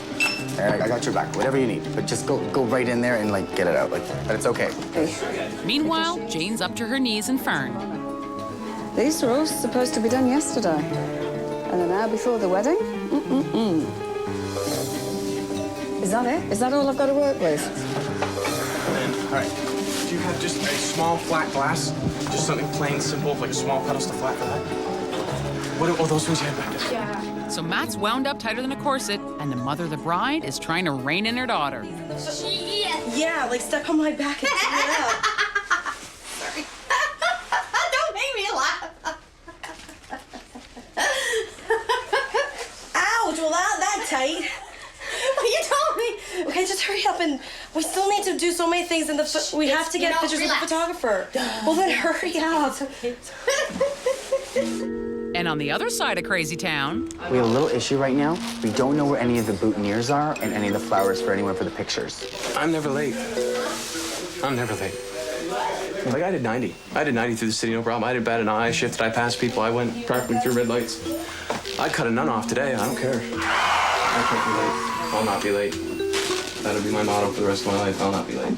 I got your back. Whatever you need, but just go right in there and like get it out. Like, but it's okay. Meanwhile, Jane's up to her knees in fern. These were all supposed to be done yesterday. And an hour before the wedding? Is that it? Is that all I've got to work with? All right. Do you have just a small flat glass? Just something plain, simple, like a small pedestal flat for that? What are all those things you have back there? Yeah. So Matt's wound up tighter than a corset, and the mother of the bride is trying to rein in her daughter. Yeah, like step on my back and pull it out. Sorry. Don't make me laugh. Ouch, well that tight. You told me. Okay, just hurry up, and we still need to do so many things, and we have to get pictures of the photographer. Well, then hurry up. Okay. And on the other side of Crazy Town... We have a little issue right now. We don't know where any of the boutonnieres are and any of the flowers for anyone for the pictures. I'm never late. I'm never late. Like, I did 90. I did 90 through the city, no problem. I did bat an eye, shifted, I passed people, I went practically through red lights. I cut a nun off today, I don't care. I can't be late. I'll not be late. That'll be my motto for the rest of my life, I'll not be late.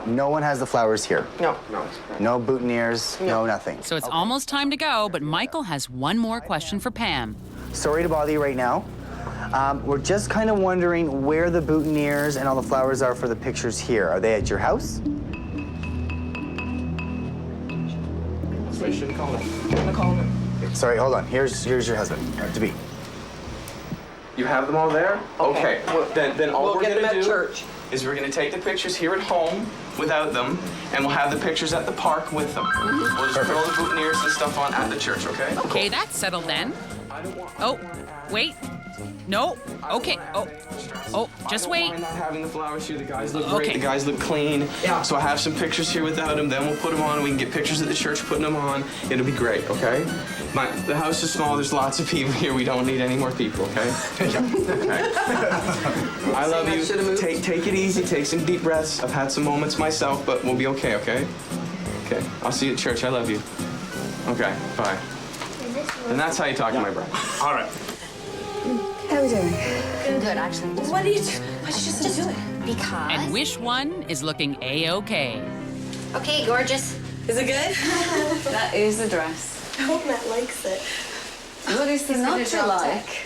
No one has the flowers here. No. No boutonnieres, no nothing. So it's almost time to go, but Michael has one more question for Pam. Sorry to bother you right now. We're just kind of wondering where the boutonnieres and all the flowers are for the pictures here. Are they at your house? I shouldn't call him. Sorry, hold on. Here's your husband, to be. You have them all there? Okay. Then all we're gonna do church. is we're gonna take the pictures here at home without them, and we'll have the pictures at the park with them. We'll just put all the boutonnieres and stuff on at the church, okay? Okay, that's settled then. Oh, wait. No. Okay. Oh, just wait. Not having the flowers here. The guys look great. Okay. The guys look clean. Yeah. So I have some pictures here without them. Then we'll put them on, and we can get pictures at the church putting them on. It'll be great, okay? The house is small. There's lots of people here. We don't need any more people, okay? Okay. I love you. Take it easy. Take some deep breaths. I've had some moments myself, but we'll be okay, okay? Okay. I'll see you at church. I love you. Okay. Bye. And that's how you talk to my bride. All right. How are we doing? Good, actually. Why'd you just do it? Because. And Wish 1 is looking A-okay. Okay, gorgeous. Is it good? That is the dress. I hope Matt likes it. What is the nocture like?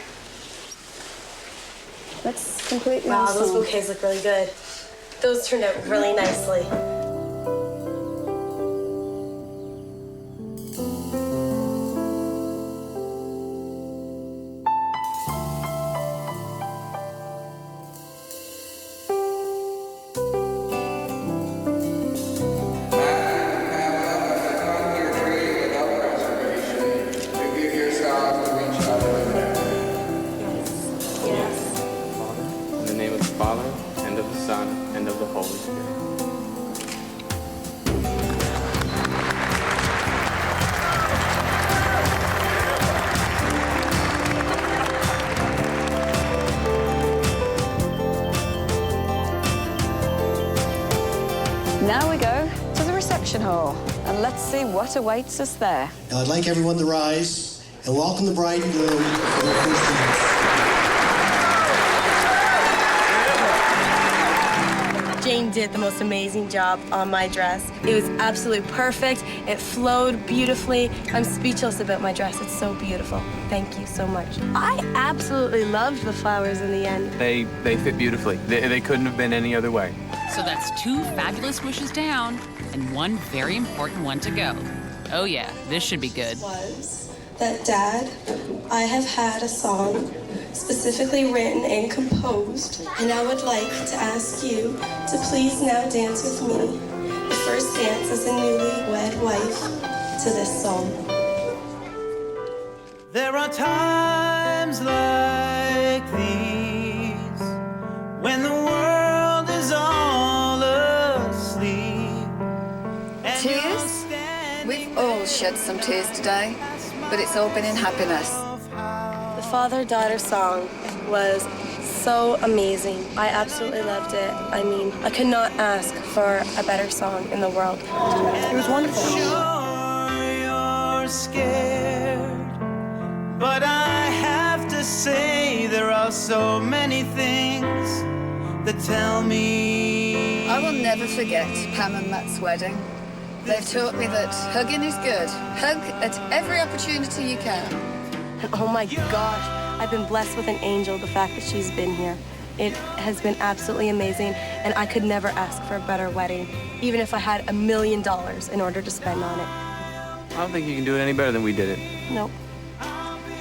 That's completely Wow, awesome. those bouquets look really good. Those turned out really nicely. In the name of the Father, and of the Son, and of the Holy Spirit. Now we go to the reception hall, and let's see what awaits us there. Now I'd like everyone to rise and welcome the bride and groom for their first dance. Jane did the most amazing job on my dress. It was absolutely perfect. It flowed beautifully. I'm speechless about my dress. It's so beautiful. Thank you so much. I absolutely loved the flowers in the end. They fit beautifully. They couldn't have been any other way. So that's 2 fabulous wishes down and 1 very important one to go. Oh yeah, this should be good. Was that, Dad, I have had a song specifically written and composed, and I would like to ask you to please now dance with me. The first dance as a newlywed wife to this song. There are times like these when the world is all asleep. Tears? We've all shed some tears today, but it's all been in happiness. The father-daughter song was so amazing. I absolutely loved it. I mean, I could not ask for a better song in the world. It was wonderful. You're scared, but I have to say there are so many things that tell me. I will never forget Pam and Matt's wedding. They've taught me that hugging is good. Hug at every opportunity you can. And oh my gosh, I've been blessed with an angel, the fact that she's been here. It has been absolutely amazing, and I could never ask for a better wedding, even if I had $1 million in order to spend on it. I don't think you can do it any better than we did it. Nope.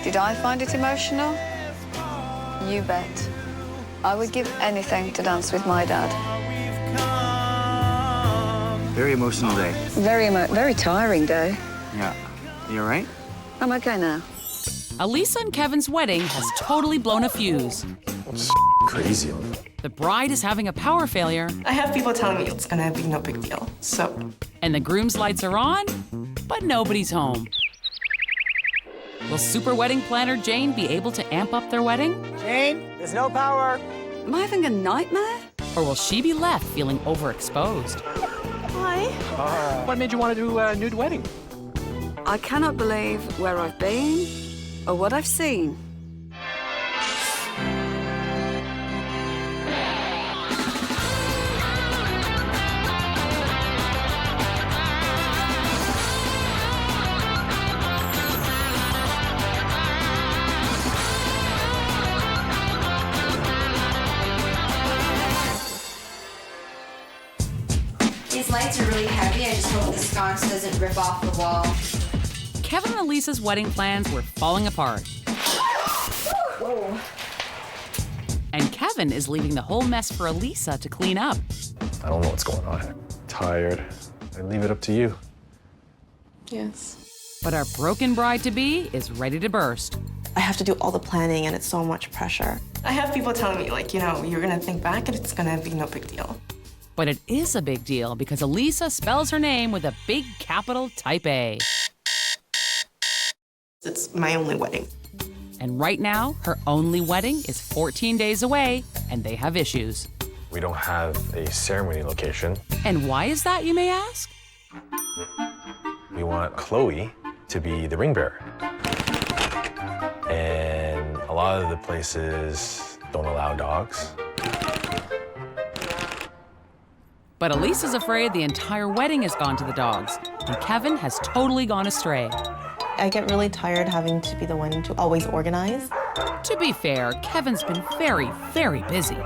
Did I find it emotional? You bet. I would give anything to dance with my dad. Very emotional day. Very tiring day. Yeah. You all right? I'm okay now. Elisa and Kevin's wedding has totally blown a fuse. It's crazy. The bride is having a power failure. I have people telling me it's gonna be no big deal, so. And the groom's lights are on, but nobody's home. Will super wedding planner Jane be able to amp up their wedding? Jane, there's no power. Am I having a nightmare? Or will she be left feeling overexposed? Hi. What made you want to do a nude wedding? I cannot believe where I've been or what I've seen. These lights are really heavy. I just hope the sconce doesn't rip off the wall. Kevin and Elisa's wedding plans were falling apart. Whoa. And Kevin is leaving the whole mess for Elisa to clean up. I don't know what's going on. I'm tired. I leave it up to you. Yes. But our broken bride-to-be is ready to burst. I have to do all the planning and it's so much pressure. I have people telling me, like, you know, you're gonna think back and it's gonna be no big deal. But it is a big deal because Elisa spells her name with a big capital type A. It's my only wedding. And right now, her only wedding is 14 days away, and they have issues. We don't have a ceremony location. And why is that, you may ask? We want Chloe to be the ring bearer. And a lot of the places don't allow dogs. But Elisa's afraid the entire wedding has gone to the dogs, and Kevin has totally gone astray. I get really tired having to be the one to always organize. To be fair, Kevin's been very, very busy.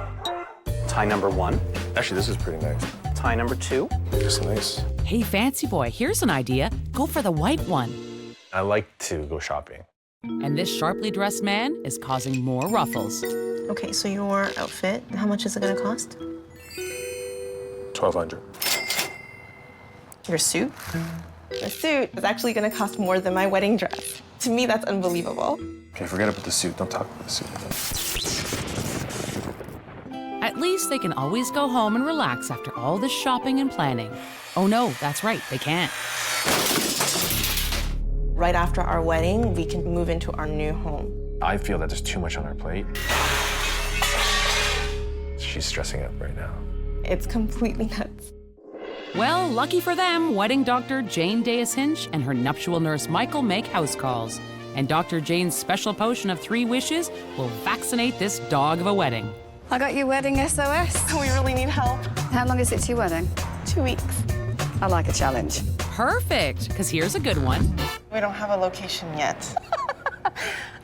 Tie number 1. Actually, this is pretty nice. Tie number 2. It's nice. Hey, fancy boy, here's an idea. Go for the white one. I like to go shopping. And this sharply dressed man is causing more ruffles. Okay, so your outfit, how much is it gonna cost? $1,200. Your suit? The suit is actually gonna cost more than my wedding dress. To me, that's unbelievable. Okay, forget about the suit. Don't talk about the suit. At least they can always go home and relax after all this shopping and planning. Oh no, that's right, they can't. Right after our wedding, we can move into our new home. I feel that there's too much on our plate. She's stressing out right now. It's completely nuts. Well, lucky for them, wedding doctor Jane Dais Hinch and her nuptial nurse Michael make house calls. And Dr. Jane's special potion of 3 wishes will vaccinate this dog of a wedding. I got your wedding SOS. We really need help. How long is it to your wedding? 2 weeks. I like a challenge. Perfect, because here's a good one. We don't have a location yet.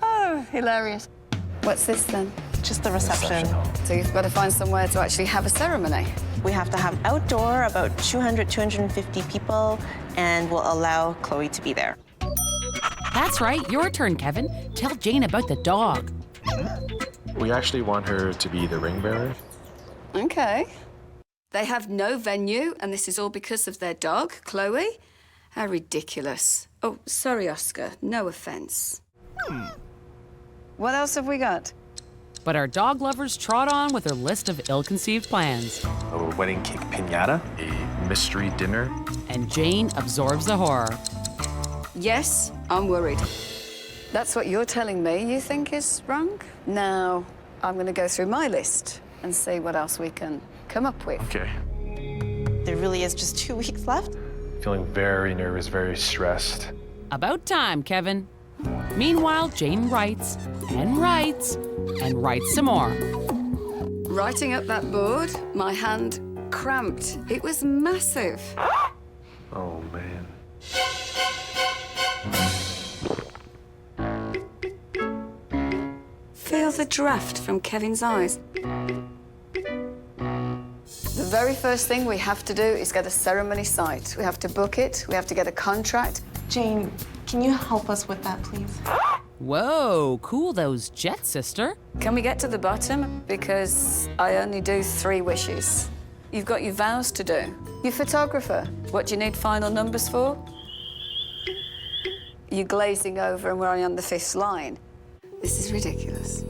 Oh, hilarious. What's this then? Just the reception. So you've got to find somewhere to actually have a ceremony. We have to have outdoor, about 200, 250 people, and we'll allow Chloe to be there. That's right, your turn, Kevin. Tell Jane about the dog. We actually want her to be the ring bearer. Okay. They have no venue, and this is all because of their dog, Chloe? How ridiculous. Oh, sorry, Oscar. No offense. What else have we got? But our dog lovers trot on with their list of ill-conceived plans. A wedding cake piñata, a mystery dinner. And Jane absorbs the horror. Yes, I'm worried. That's what you're telling me you think is wrong? Now, I'm going to go through my list and see what else we can come up with. Okay. There really is just 2 weeks left. Feeling very nervous, very stressed. About time, Kevin. Meanwhile, Jane writes and writes and writes some more. Writing up that board, my hand cramped. It was massive. Oh, man. Feel the draft from Kevin's eyes. The very first thing we have to do is get a ceremony site. We have to book it, we have to get a contract. Jane, can you help us with that, please? Whoa, cool those jets, sister. Can we get to the bottom? Because I only do 3 wishes. You've got your vows to do. Your photographer, what do you need final numbers for? You're glazing over and we're only on the 5th line. This is ridiculous.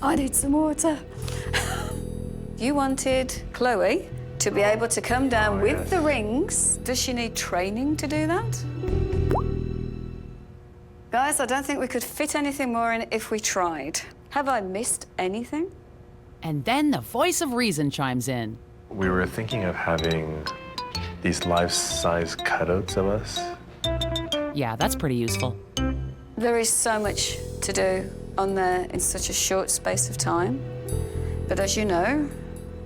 I need some water. You wanted Chloe to be able to come down with the rings. Does she need training to do that? Guys, I don't think we could fit anything more in if we tried. Have I missed anything? And then the voice of reason chimes in. We were thinking of having these life-size cutouts of us. Yeah, that's pretty useful. There is so much to do on there in such a short space of time. But as you know,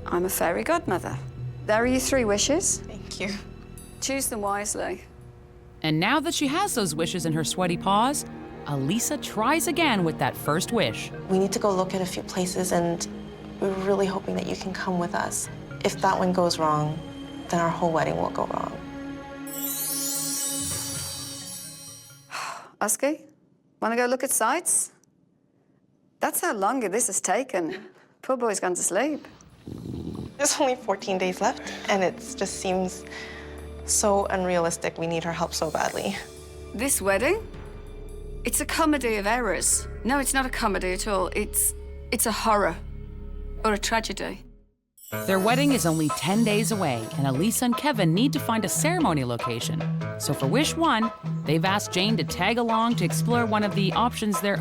I'm a fairy godmother. There are your 3 wishes. Thank you. Choose them wisely. And now that she has those wishes in her sweaty paws, Elisa tries again with that first wish. We need to go look at a few places, and we're really hoping that you can come with us. If that one goes wrong, then our whole wedding will go wrong. Oski, want to go look at sites? That's how long this has taken. Poor boy's gone to sleep. There's only 14 days left, and it just seems so unrealistic. We need her help so badly. This wedding? It's a comedy of errors. No, it's not a comedy at all. It's a horror or a tragedy. Their wedding is only 10 days away, and Elisa and Kevin need to find a ceremony location. So for Wish 1, they've asked Jane to tag along to explore one of the options their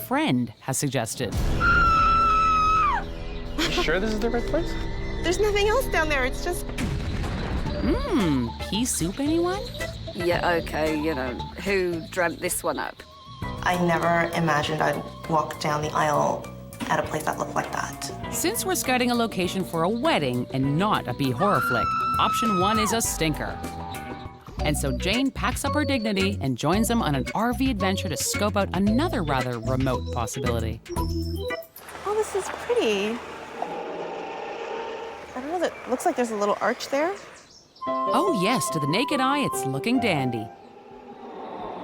friend has suggested. You sure this is the right place? There's nothing else down there. It's just... Pea soup, anyone? Yeah, okay, you know, who dreamt this one up? I never imagined I'd walk down the aisle at a place that looked like that. Since we're scouting a location for a wedding and not a B horror flick, option 1 is a stinker. And so Jane packs up her dignity and joins them on an RV adventure to scope out another rather remote possibility. Oh, this is pretty. I don't know, it looks like there's a little arch there. Oh yes, to the naked eye, it's looking dandy.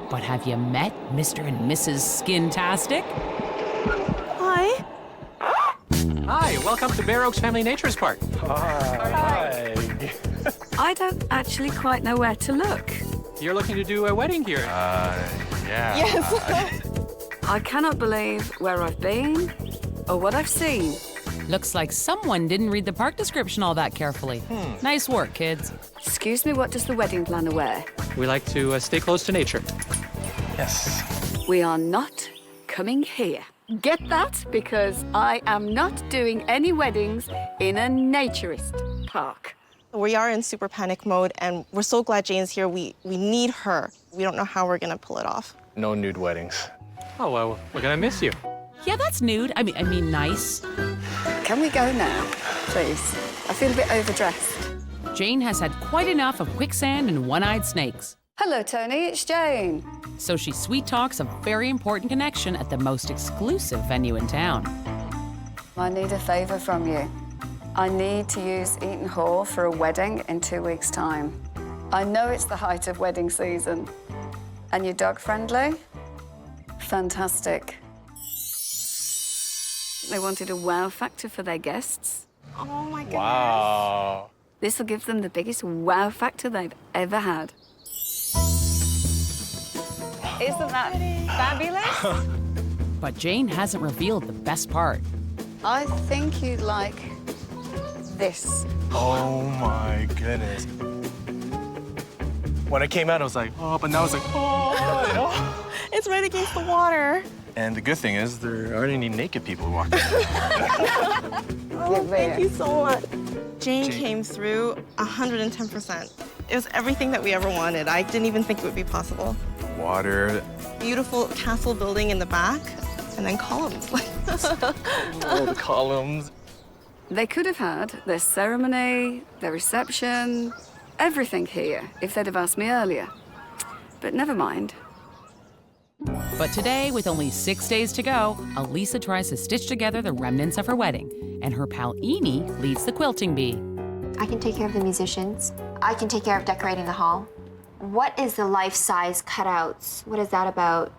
But have you met Mr. and Mrs. Skintastic? Hi. Hi, welcome to Bear Oaks Family Naturist Park. Hi. I don't actually quite know where to look. You're looking to do a wedding here. Yeah. Yes. I cannot believe where I've been or what I've seen. Looks like someone didn't read the park description all that carefully. Nice work, kids. Excuse me, what does the wedding planner wear? We like to stay close to nature. Yes. We are not coming here. Get that? Because I am not doing any weddings in a naturist park. We are in super panic mode, and we're so glad Jane's here. We need her. We don't know how we're gonna pull it off. No nude weddings. Oh, well, we're gonna miss you. Yeah, that's nude. I mean, nice. Can we go now, please? I feel a bit overdressed. Jane has had quite enough of quicksand and one-eyed snakes. Hello, Tony, it's Jane. So she sweet talks a very important connection at the most exclusive venue in town. I need a favor from you. I need to use Eaton Hall for a wedding in 2 weeks' time. I know it's the height of wedding season. And you're dog-friendly? Fantastic. They wanted a wow factor for their guests. Oh my goodness. Wow. This will give them the biggest wow factor they've ever had. Isn't that fabulous? But Jane hasn't revealed the best part. I think you'd like this. Oh my goodness. When it came out, I was like, oh, but now it's like, oh, you know? It's right against the water. And the good thing is there aren't any naked people walking. Oh, thank you so much. Jane came through 110%. It was everything that we ever wanted. I didn't even think it would be possible. Water. Beautiful castle building in the back, and then columns. Oh, the columns. They could have had their ceremony, their reception, everything here if they'd have asked me earlier. But never mind. But today, with only 6 days to go, Elisa tries to stitch together the remnants of her wedding, and her pal Eni leads the quilting bee. I can take care of the musicians. I can take care of decorating the hall. What is the life-size cutouts? What is that about?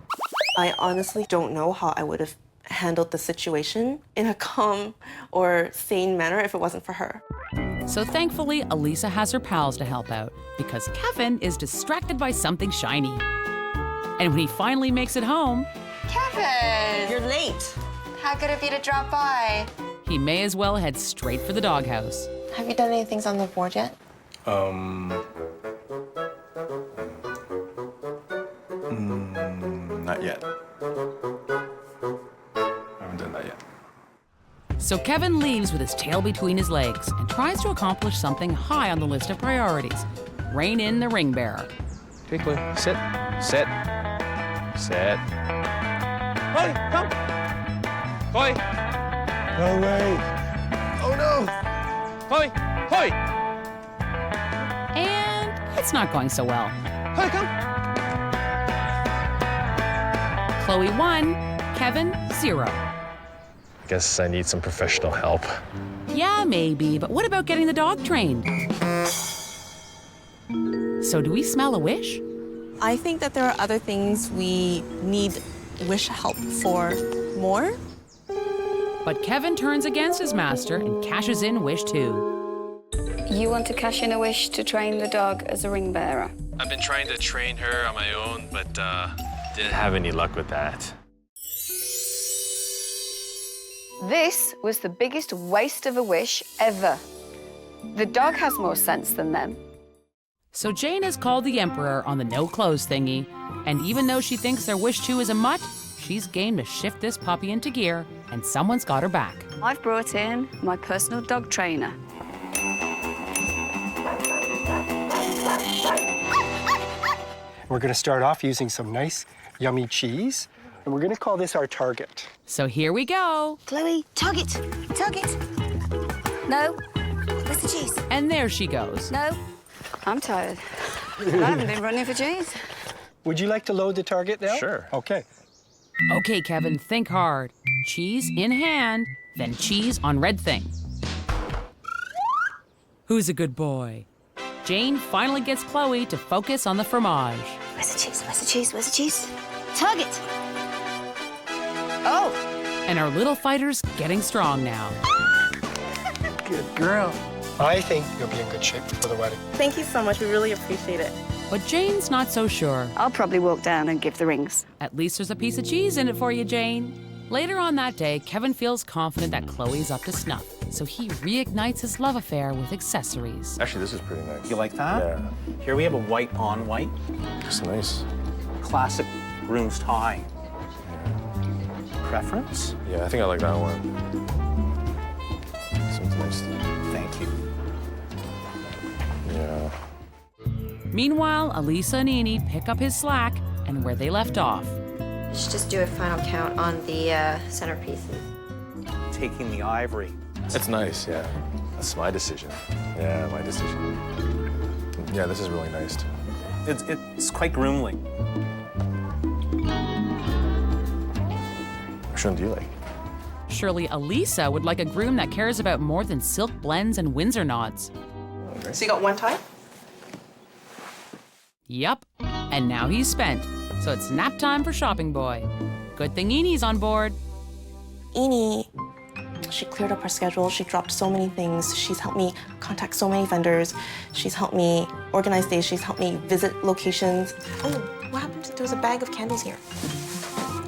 I honestly don't know how I would have handled the situation in a calm or sane manner if it wasn't for her. So thankfully, Elisa has her pals to help out, because Kevin is distracted by something shiny. And when he finally makes it home, Kevin! You're late. How good of you to drop by. he may as well head straight for the doghouse. Have you done any things on the board yet? Not yet. I haven't done that yet. So Kevin leaves with his tail between his legs and tries to accomplish something high on the list of priorities. Rein in the ring bearer. Quickly, sit, sit, sit. Polly, come. Polly. No way. Oh no. Polly, Polly. And it's not going so well. Polly, come. Chloe 1, Kevin 0. Guess I need some professional help. Yeah, maybe, but what about getting the dog trained? So do we smell a wish? I think that there are other things we need wish help for more. But Kevin turns against his master and cashes in wish 2. You want to cash in a wish to train the dog as a ring bearer? I've been trying to train her on my own, but didn't have any luck with that. This was the biggest waste of a wish ever. The dog has more sense than them. So Jane has called the Emperor on the no clothes thingy, and even though she thinks their wish 2 is a mutt, she's game to shift this puppy into gear, and someone's got her back. I've brought in my personal dog trainer. We're going to start off using some nice, yummy cheese, and we're going to call this our target. So here we go. Chloe, tug it. Tug it. No. Where's the cheese? And there she goes. No. I'm tired. I haven't been running for cheese. Would you like to load the target now? Sure. Okay. Okay, Kevin, think hard. Cheese in hand, then cheese on red thing. Who's a good boy? Jane finally gets Chloe to focus on the fromage. Where's the cheese? Where's the cheese? Where's the cheese? Tug it. Oh. And our little fighter's getting strong now. Good girl. I think you'll be in good shape for the wedding. Thank you so much. We really appreciate it. But Jane's not so sure. I'll probably walk down and give the rings. At least there's a piece of cheese in it for you, Jane. Later on that day, Kevin feels confident that Chloe's up to snuff, so he reignites his love affair with accessories. Actually, this is pretty nice. You like that? Yeah. Here we have a white on white. It's nice. Classic groom's tie. Preference? Yeah, I think I like that one. Seems nice. Thank you. Yeah. Meanwhile, Elisa and Eni pick up his slack and where they left off. Let's just do a final count on the centerpieces. Taking the ivory. It's nice, yeah. That's my decision. Yeah, my decision. Yeah, this is really nice too. It's quite groomly. Which one do you like? Surely Elisa would like a groom that cares about more than silk blends and Windsor knots. So you got one tie? Yup, and now he's spent, so it's nap time for shopping boy. Good thing Eni's on board. Eni, she cleared up her schedule. She dropped so many things. She's helped me contact so many vendors. She's helped me organize days. She's helped me visit locations. Oh, what happened? There was a bag of candles here.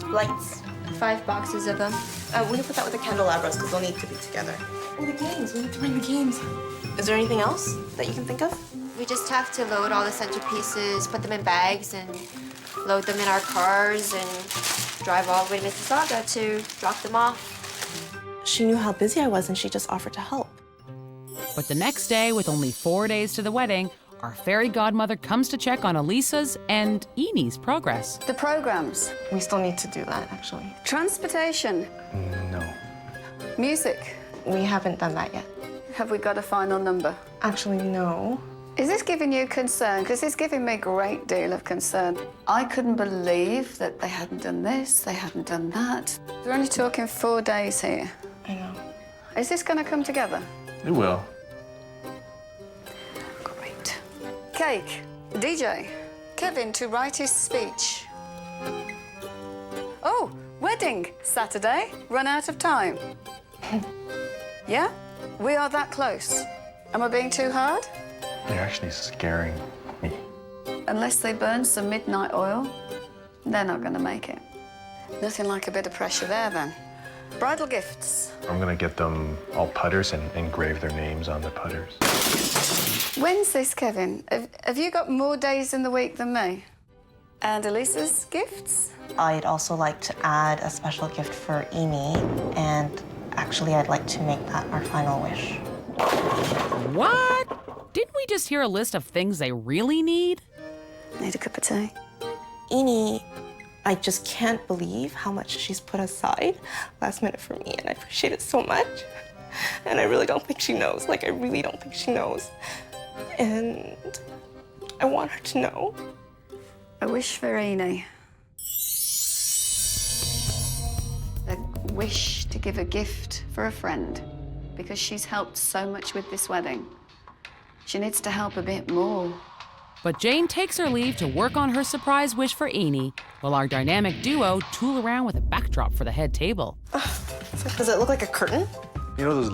Lights. 5 boxes of them. We can put that with the candelabras because they'll need to be together. Oh, the games. We need to bring the games. Is there anything else that you can think of? We just have to load all the centerpieces, put them in bags, and load them in our cars, and drive all the way to Mississauga to drop them off. She knew how busy I was, and she just offered to help. But the next day, with only 4 days to the wedding, our fairy godmother comes to check on Elisa's and Enie's progress. The programs. We still need to do that, actually. Transportation. No. Music. We haven't done that yet. Have we got a final number? Actually, no. Is this giving you concern? Because it's giving me a great deal of concern. I couldn't believe that they hadn't done this, they hadn't done that. We're only talking 4 days here. I know. Is this going to come together? It will. Great. Cake. DJ. Kevin to write his speech. Oh, wedding. Saturday. Run out of time. Yeah? We are that close. Am I being too hard? You're actually scaring me. Unless they burn some midnight oil, they're not going to make it. Nothing like a bit of pressure there, then. Bridal gifts. I'm gonna get them all putters and engrave their names on the putters. When's this, Kevin? Have you got more days in the week than me? And Elisa's gifts? I'd also like to add a special gift for Amy, and actually, I'd like to make that our final wish. What? Didn't we just hear a list of things they really need? Need a cup of tea? Amy, I just can't believe how much she's put aside last minute for me, and I appreciate it so much. And I really don't think she knows. Like, I really don't think she knows. And I want her to know. A wish for Amy. A wish to give a gift for a friend, because she's helped so much with this wedding. She needs to help a bit more. But Jane takes her leave to work on her surprise wish for Amy, while our dynamic duo tool around with a backdrop for the head table. Does it look like a curtain? You know those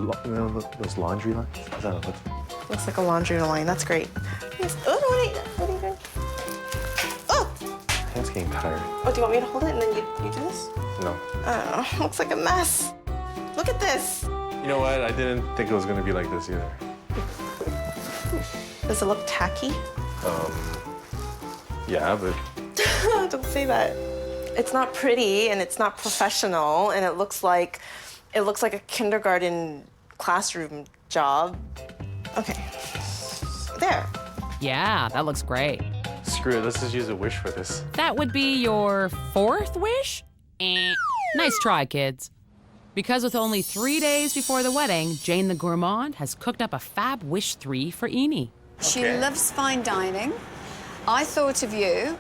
laundry lines? Is that what it looks like? Looks like a laundry line. That's great. Yes. Oh, no, wait. What are you doing? Oh! My hand's getting tired. Oh, do you want me to hold it and then you do this? No. I don't know. Looks like a mess. Look at this. You know what? I didn't think it was gonna be like this either. Does it look tacky? Yeah, but... Don't say that. It's not pretty and it's not professional, and it looks like a kindergarten classroom job. Okay. There. Yeah, that looks great. Screw it, let's just use a wish for this. That would be your 4th wish? Nice try, kids. Because with only 3 days before the wedding, Jane the gourmand has cooked up a fab wish 3 for Amy. She loves fine dining. I thought of you.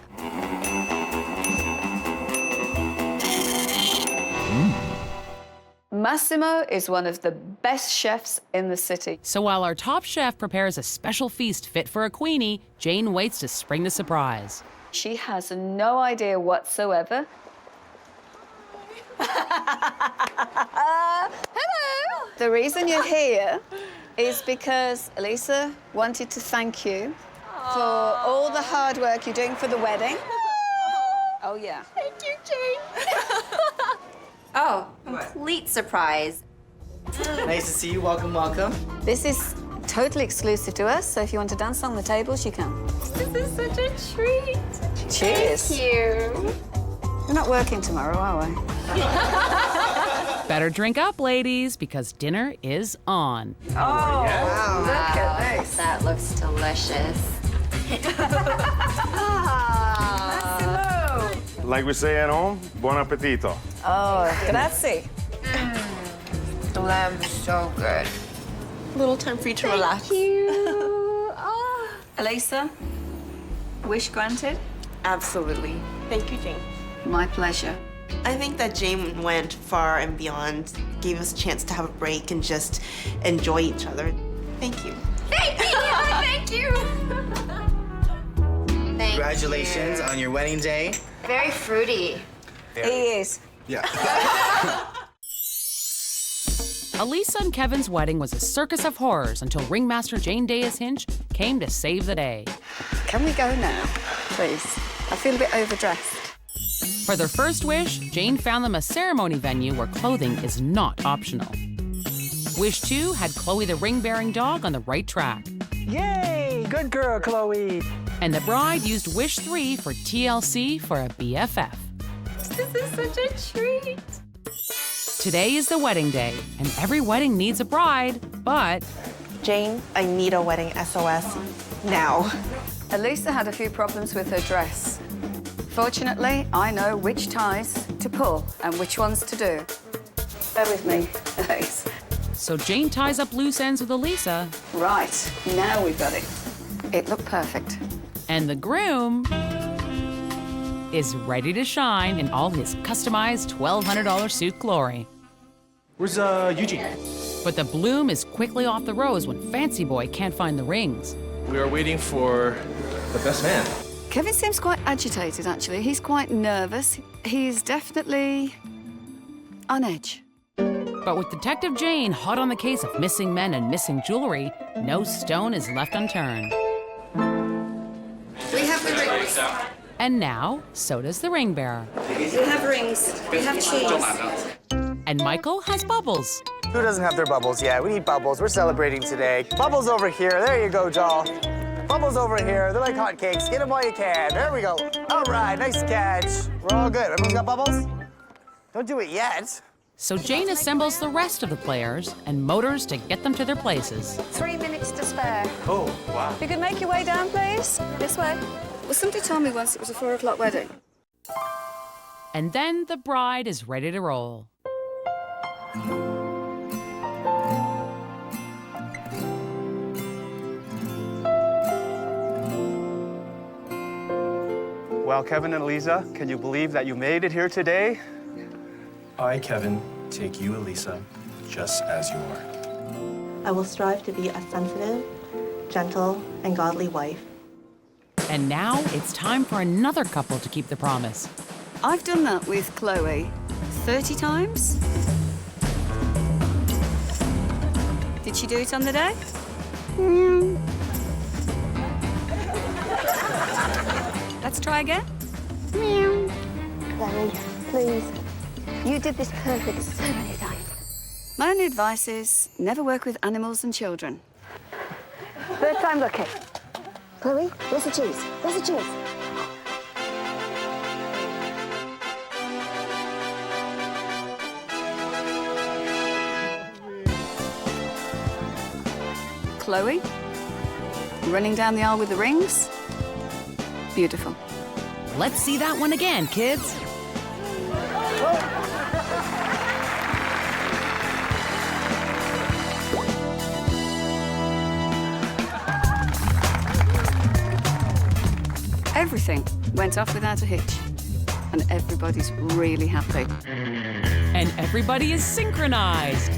Massimo is one of the best chefs in the city. So while our top chef prepares a special feast fit for a queenie, Jane waits to spring the surprise. She has no idea whatsoever. Hello! The reason you're here is because Elisa wanted to thank you for all the hard work you're doing for the wedding. Oh, yeah. Thank you, Jane. Oh, complete surprise. Nice to see you. Welcome, welcome. This is totally exclusive to us, so if you want to dance on the tables, you can. This is such a treat. Cheers. Thank you. We're not working tomorrow, are we? Better drink up, ladies, because dinner is on. Oh, wow. Look at this. That looks delicious. Like we say at home, buon appetito. Oh, grazie. The lamb is so good. A little time for you to relax. Thank you. Oh. Elisa, wish granted? Absolutely. Thank you, Jane. My pleasure. I think that Jane went far and beyond, gave us a chance to have a break and just enjoy each other. Thank you. Thank you. Thank you. Thank Congratulations on your wedding day. Very fruity. He is. Yeah. Elisa and Kevin's wedding was a circus of horrors until ringmaster Jane Dais Hinch came to save the day. Can we go now, please? I feel a bit overdressed. For their first wish, Jane found them a ceremony venue where clothing is not optional. Wish 2 had Chloe the ring-bearing dog on the right track. Yay! Good girl, Chloe. And the bride used Wish 3 for TLC for a BFF. This is such a treat. Today is the wedding day, and every wedding needs a bride, but... Jane, I need a wedding SOS now. Elisa had a few problems with her dress. Fortunately, I know which ties to pull and which ones to do. Bear with me, Elise. So Jane ties up loose ends with Elisa. Right, now we've got it. It looked perfect. And the groom is ready to shine in all his customized $1,200 suit glory. Where's Eugene? But the bloom is quickly off the rose when Fancy Boy can't find the rings. We are waiting for the best man. Kevin seems quite agitated, actually. He's quite nervous. He's definitely on edge. But with Detective Jane hot on the case of missing men and missing jewelry, no stone is left unturned. We have the rings. And now, so does the ring bearer. We have rings. We have cheese. And Michael has bubbles. Who doesn't have their bubbles yet? We need bubbles. We're celebrating today. Bubbles over here. There you go, doll. Bubbles over here. They're like hotcakes. Get them while you can. There we go. All right, nice catch. We're all good. Everyone's got bubbles? Don't do it yet. So Jane assembles the rest of the players and motors to get them to their places. 3 minutes to spare. Oh, wow. If you could make your way down, please. This way. Well, somebody told me once it was a 4 o'clock wedding. And then the bride is ready to roll. Well, Kevin and Elisa, can you believe that you made it here today? I, Kevin, take you, Elisa, just as you are. I will strive to be a sensitive, gentle, and godly wife. And now it's time for another couple to keep the promise. I've done that with Chloe 30 times. Did she do it on the day? Let's try again. Chloe, please. You did this perfect so many times. My only advice is never work with animals and children. Third time lucky. Chloe, where's the cheese? Where's the cheese? Chloe, running down the aisle with the rings. Beautiful. Let's see that one again, kids. Everything went off without a hitch, and everybody's really happy. And everybody is synchronized.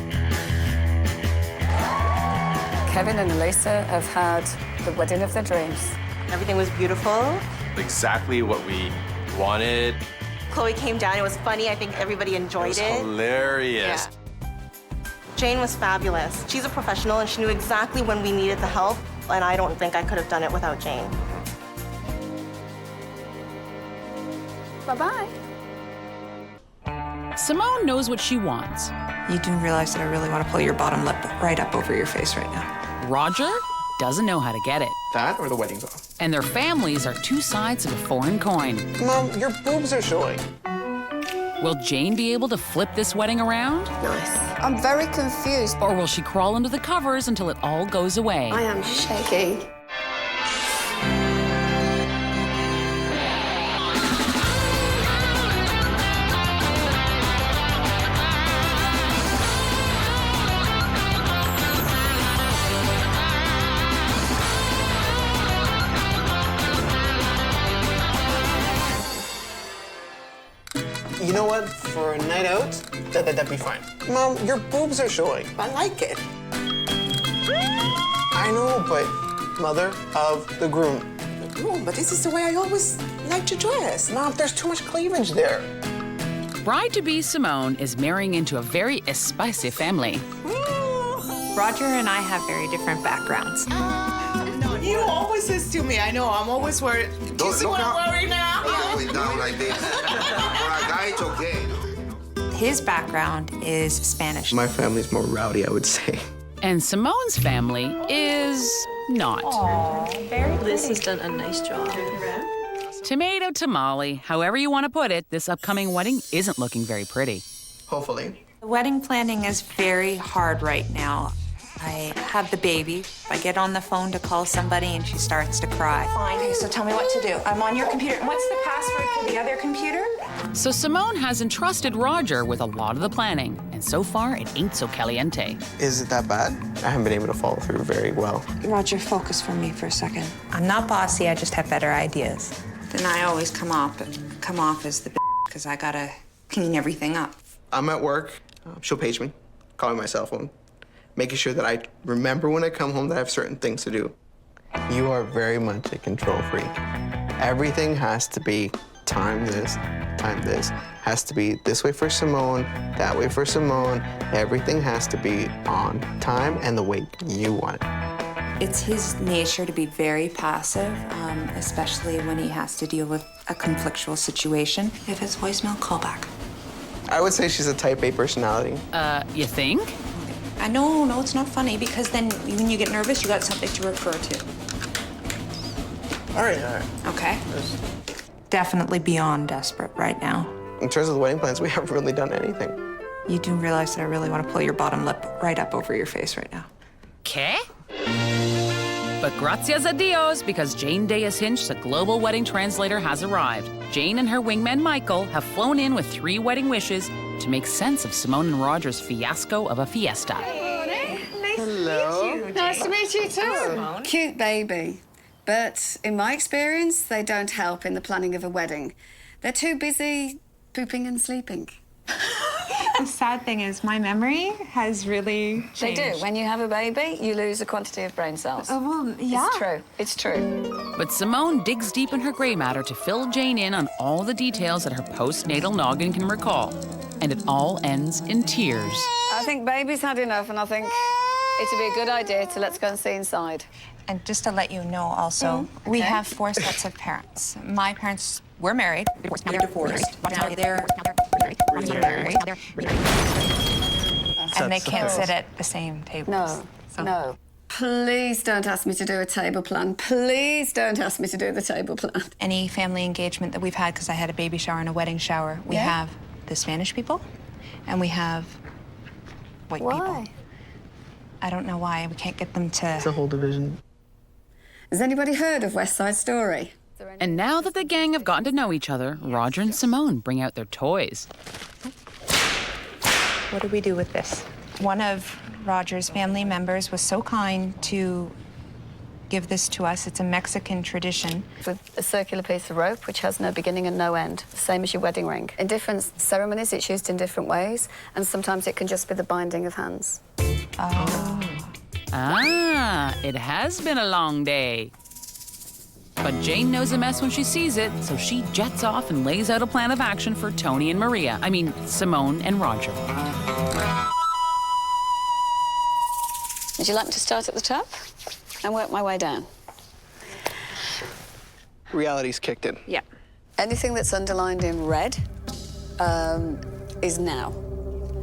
Kevin and Elisa have had the wedding of their dreams. Everything was beautiful. Exactly what we wanted. Chloe came down. It was funny. I think everybody enjoyed it. Hilarious. Yeah. Jane was fabulous. She's a professional, and she knew exactly when we needed the help, and I don't think I could have done it without Jane. Bye-bye. Simone knows what she wants. You do realize that I really want to pull your bottom lip right up over your face right now. Roger doesn't know how to get it. That or the wedding's off? And their families are two sides of a foreign coin. Mom, your boobs are showing. Will Jane be able to flip this wedding around? Nice. I'm very confused. Or will she crawl under the covers until it all goes away? I am shaky. You know what? For a night out, that'd be fine. Mom, your boobs are showing. I like it. I know, but mother of the groom. The groom? But this is the way I always like to dress. Mom, there's too much cleavage there. Bride-to-be Simone is marrying into a very spicy family. Roger and I have very different backgrounds. You always this to me. I know. I'm always worried. Do you see what I'm worried now? Going down like this. For a guy, it's okay. His background is Spanish. My family's more rowdy, I would say. And Simone's family is not. Liz has done a nice job. Tomato tamale, however you want to put it, this upcoming wedding isn't looking very pretty. Hopefully. The wedding planning is very hard right now. I have the baby. I get on the phone to call somebody and she starts to cry. Okay, so tell me what to do. I'm on your computer. What's the password for the other computer? So Simone has entrusted Roger with a lot of the planning, and so far it ain't so caliente. Is it that bad? I haven't been able to follow through very well. Roger, focus for me for a second. I'm not bossy, I just have better ideas. Then I always come off as the because I gotta clean everything up. I'm at work. She'll page me, call me my cell phone, making sure that I remember when I come home that I have certain things to do. You are very much a control freak. Everything has to be time this, has to be this way for Simone, that way for Simone. Everything has to be on time and the way you want it. It's his nature to be very passive, especially when he has to deal with a conflictual situation. If it's voicemail, call back. I would say she's a type A personality. You think? No, it's not funny because then when you get nervous, you got something to refer to. All right. Okay. Definitely beyond desperate right now. In terms of the wedding plans, we haven't really done anything. You do realize that I really want to pull your bottom lip right up over your face right now. ¿Qué? But gracias a Dios, because Jane Dais Hinch, the global wedding translator, has arrived. Jane and her wingman, Michael, have flown in with 3 wedding wishes to make sense of Simone and Roger's fiasco of a fiesta. Hello. Nice to meet you too. Cute baby. But in my experience, they don't help in the planning of a wedding. They're too busy pooping and sleeping. The sad thing is my memory has really changed. They do. When you have a baby, you lose a quantity of brain cells. Oh, well, yeah. It's true. It's true. But Simone digs deep in her gray matter to fill Jane in on all the details that her postnatal noggin can recall. And it all ends in tears. I think baby's had enough, and I think it'd be a good idea to let's go and see inside. And just to let you know also, we have 4 sets of parents. My parents were married. Now they're divorced. Now they're remarried. And they can't sit at the same tables. No. Please don't ask me to do a table plan. Please don't ask me to do the table plan. Any family engagement that we've had, because I had a baby shower and a wedding shower, we have the Spanish people and we have white people. I don't know why. We can't get them to... It's a whole division. Has anybody heard of West Side Story? And now that the gang have gotten to know each other, Roger and Simone bring out their toys. What do we do with this? One of Roger's family members was so kind to give this to us. It's a Mexican tradition. With a circular piece of rope, which has no beginning and no end, the same as your wedding ring. In different ceremonies, it's used in different ways, and sometimes it can just be the binding of hands. It has been a long day. But Jane knows a mess when she sees it, so she jets off and lays out a plan of action for Tony and Maria. I mean, Simone and Roger. Would you like me to start at the top and work my way down? Reality's kicked in. Yeah. Anything that's underlined in red is now.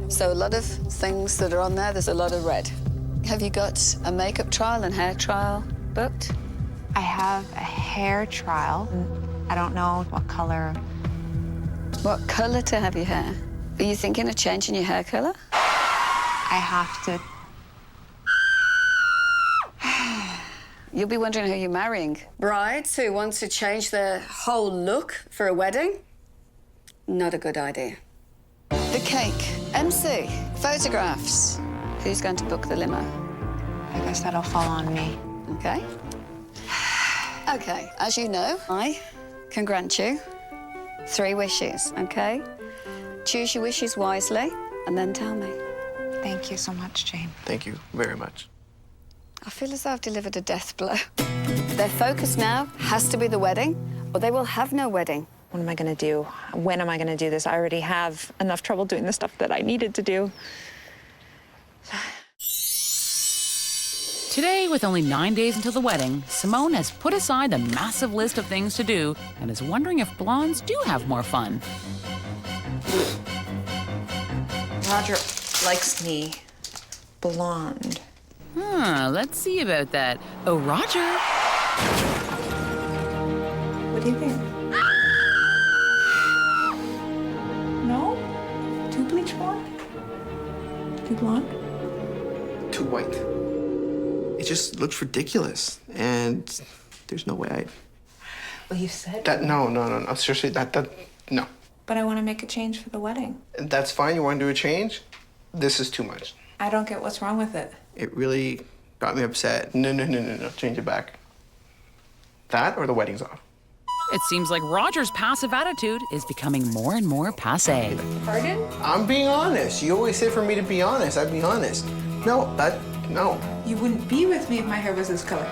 So a lot of things that are on there, there's a lot of red. Have you got a makeup trial and hair trial booked? I have a hair trial. I don't know what color. What color to have your hair? Are you thinking of changing your hair color? I have to. You'll be wondering who you're marrying. Brides who want to change their whole look for a wedding? Not a good idea. The cake, MC, photographs. Who's going to book the limo? I guess that'll fall on me. Okay. Okay, as you know, I can grant you 3 wishes, okay? Choose your wishes wisely and then tell me. Thank you so much, Jane. Thank you very much. I feel as though I've delivered a death blow. Their focus now has to be the wedding, or they will have no wedding. What am I gonna do? When am I gonna do this? I already have enough trouble doing the stuff that I needed to do. Today, with only 9 days until the wedding, Simone has put aside the massive list of things to do and is wondering if blondes do have more fun. Roger likes me blonde. Let's see about that. Oh, Roger. What do you think? No? Too bleach blonde? Too blonde? Too white. It just looks ridiculous, and there's no way I. Well, you said That no. Seriously, no. But I want to make a change for the wedding. That's fine. You want to do a change? This is too much. I don't get what's wrong with it. It really got me upset. No. Change it back. That or the wedding's off. It seems like Roger's passive attitude is becoming more and more passé. Pardon? I'm being honest. You always say for me to be honest. I'd be honest. No. You wouldn't be with me if my hair was this color.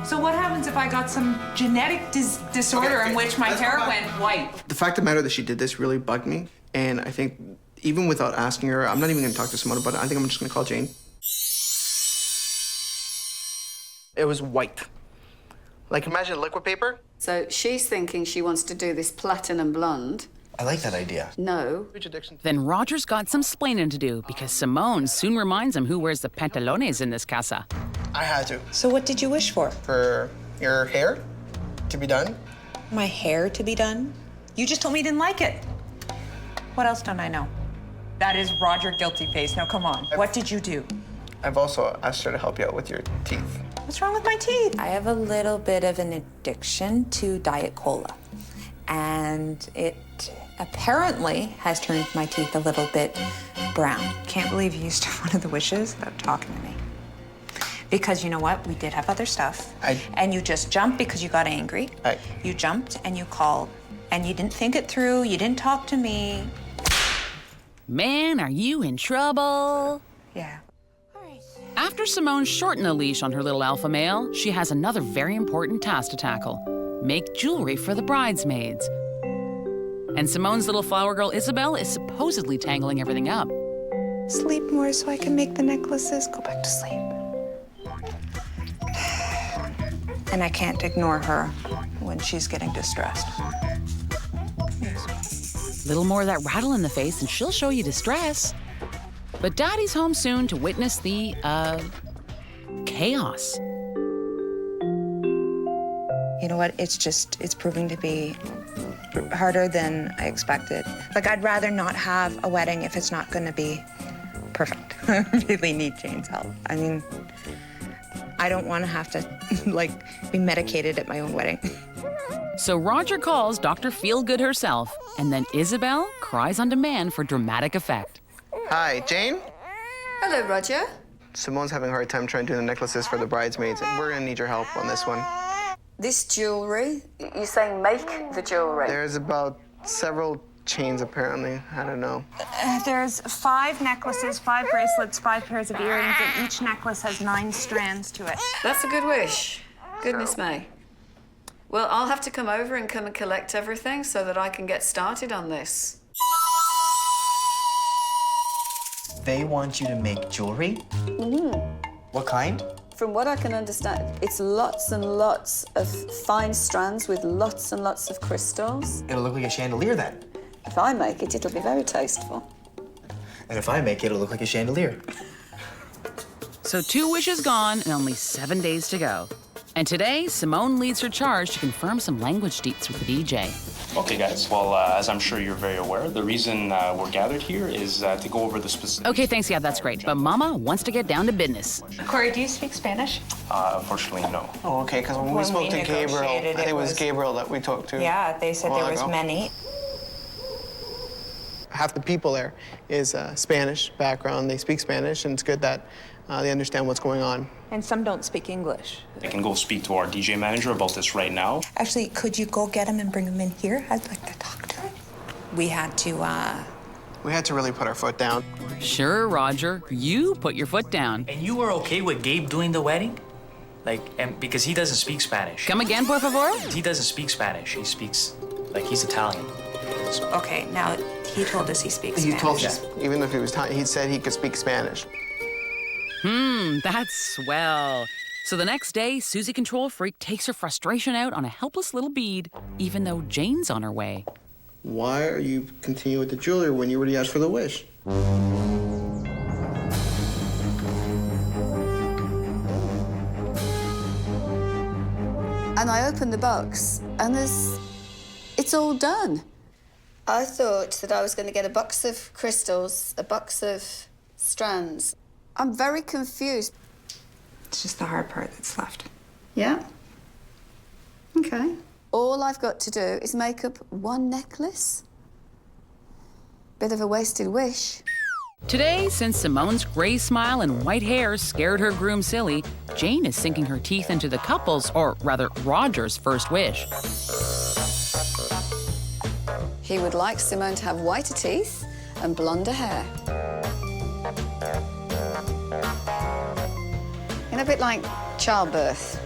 So what happens if I got some genetic disorder in which my hair went white? The fact of the matter that she did this really bugged me, and I think even without asking her, I'm not even going to talk to someone about it. I think I'm just going to call Jane. It was white. Like, imagine liquid paper. So she's thinking she wants to do this platinum blonde. I like that idea. No. Then Roger's got some splaining to do because Simone soon reminds him who wears the pantalones in this casa. I had to. So what did you wish for? For your hair to be done. My hair to be done? You just told me you didn't like it. What else don't I know? That is Roger guilty face. Now, come on. What did you do? I've also asked her to help you out with your teeth. What's wrong with my teeth? I have a little bit of an addiction to Diet Cola. And it apparently has turned my teeth a little bit brown. Can't believe you used one of the wishes without talking to me. Because you know what? We did have other stuff. And you just jumped because you got angry. You jumped and you called. And you didn't think it through. You didn't talk to me. Man, are you in trouble? Yeah. After Simone shortened the leash on her little alpha male, she has another very important task to tackle. Make jewelry for the bridesmaids. And Simone's little flower girl, Isabel, is supposedly tangling everything up. Sleep more so I can make the necklaces. Go back to sleep. And I can't ignore her when she's getting distressed. Little more of that rattle in the face and she'll show you distress. But Daddy's home soon to witness the, chaos. You know what? It's proving to be harder than I expected. Like, I'd rather not have a wedding if it's not gonna be perfect. I really need Jane's help. I mean, I don't want to have to, be medicated at my own wedding. So Roger calls Dr. Feelgood herself, and then Isabel cries on demand for dramatic effect. Hi, Jane? Hello, Roger. Simone's having a hard time trying to do the necklaces for the bridesmaids. We're gonna need your help on this one. This jewelry, you're saying make the jewelry? There's about several chains, apparently. I don't know. There's 5 necklaces, 5 bracelets, 5 pairs of earrings, and each necklace has 9 strands to it. That's a good wish. Goodness me. Well, I'll have to come over and come and collect everything so that I can get started on this. They want you to make jewelry? What kind? From what I can understand, it's lots and lots of fine strands with lots and lots of crystals. It'll look like a chandelier then. If I make it, it'll be very tasteful. And if I make it, it'll look like a chandelier. So 2 wishes gone and only 7 days to go. And today, Simone leads her charge to confirm some language deets with the DJ. Okay, guys. Well, as I'm sure you're very aware, the reason we're gathered here is to go over the specific... Okay, thanks. Yeah, that's great. But Mama wants to get down to business. Corey, do you speak Spanish? Unfortunately, no. Oh, okay, because when we spoke to Gabriel, I think it was Gabriel that we talked to. Yeah, they said there was many. Half the people there is Spanish background. They speak Spanish, and it's good that they understand what's going on. And some don't speak English. I can go speak to our DJ manager about this right now. Actually, could you go get him and bring him in here? I'd like to talk to him. We had to really put our foot down. Sure, Roger. You put your foot down. And you were okay with Gabe doing the wedding? And because he doesn't speak Spanish. Come again, por favor? He doesn't speak Spanish. He speaks, he's Italian. Okay, now he told us he speaks Spanish. He told us, even if he was Italian, he said he could speak Spanish. That's swell. So the next day, Susie Control Freak takes her frustration out on a helpless little bead, even though Jane's on her way. Why are you continuing with the jewelry when you already asked for the wish? And I opened the box, and it's all done. I thought that I was going to get a box of crystals, a box of strands. I'm very confused. It's just the hard part that's left. Yeah? Okay. All I've got to do is make up one necklace. Bit of a wasted wish. Today, since Simone's gray smile and white hair scared her groom silly, Jane is sinking her teeth into the couple's, or rather, Roger's first wish. He would like Simone to have whiter teeth and blonder hair. You know, a bit like childbirth.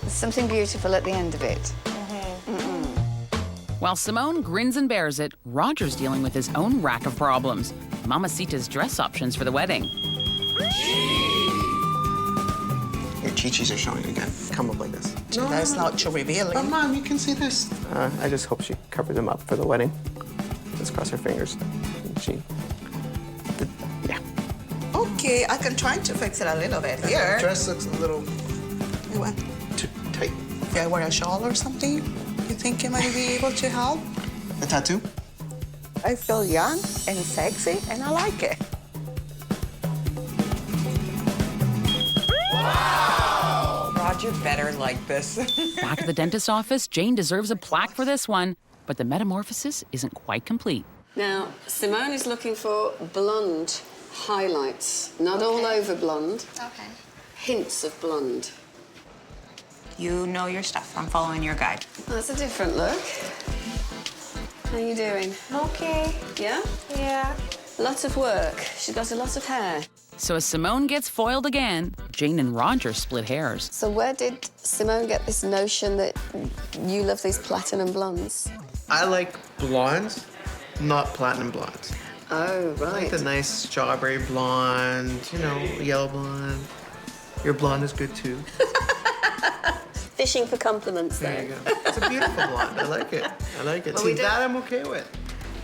There's something beautiful at the end of it. While Simone grins and bears it, Roger's dealing with his own rack of problems. Mamacita's dress options for the wedding. Your chichis are showing again. Come up like this. No, that's not too revealing. But Mom, you can see this. I just hope she covered them up for the wedding. Just cross her fingers. Yeah. Okay, I can try to fix it a little bit here. The dress looks a little too tight. If I wear a shawl or something, you think you might be able to help? A tattoo? I feel young and sexy, and I like it. Wow! Roger better like this. Back at the dentist's office, Jane deserves a plaque for this one, but the metamorphosis isn't quite complete. Now, Simone is looking for blonde highlights. Not all over blonde. Okay. Hints of blonde. You know your stuff. I'm following your guide. That's a different look. How you doing? Okay. Yeah? Yeah. Lots of work. She's got a lot of hair. So as Simone gets foiled again, Jane and Roger split hairs. So where did Simone get this notion that you love these platinum blondes? I like blondes, not platinum blondes. Oh, right. I like the nice strawberry blonde, you know, yellow blonde. Your blonde is good too. Fishing for compliments there. There you go. It's a beautiful blonde. I like it. I like it. Well, See, that I'm okay with.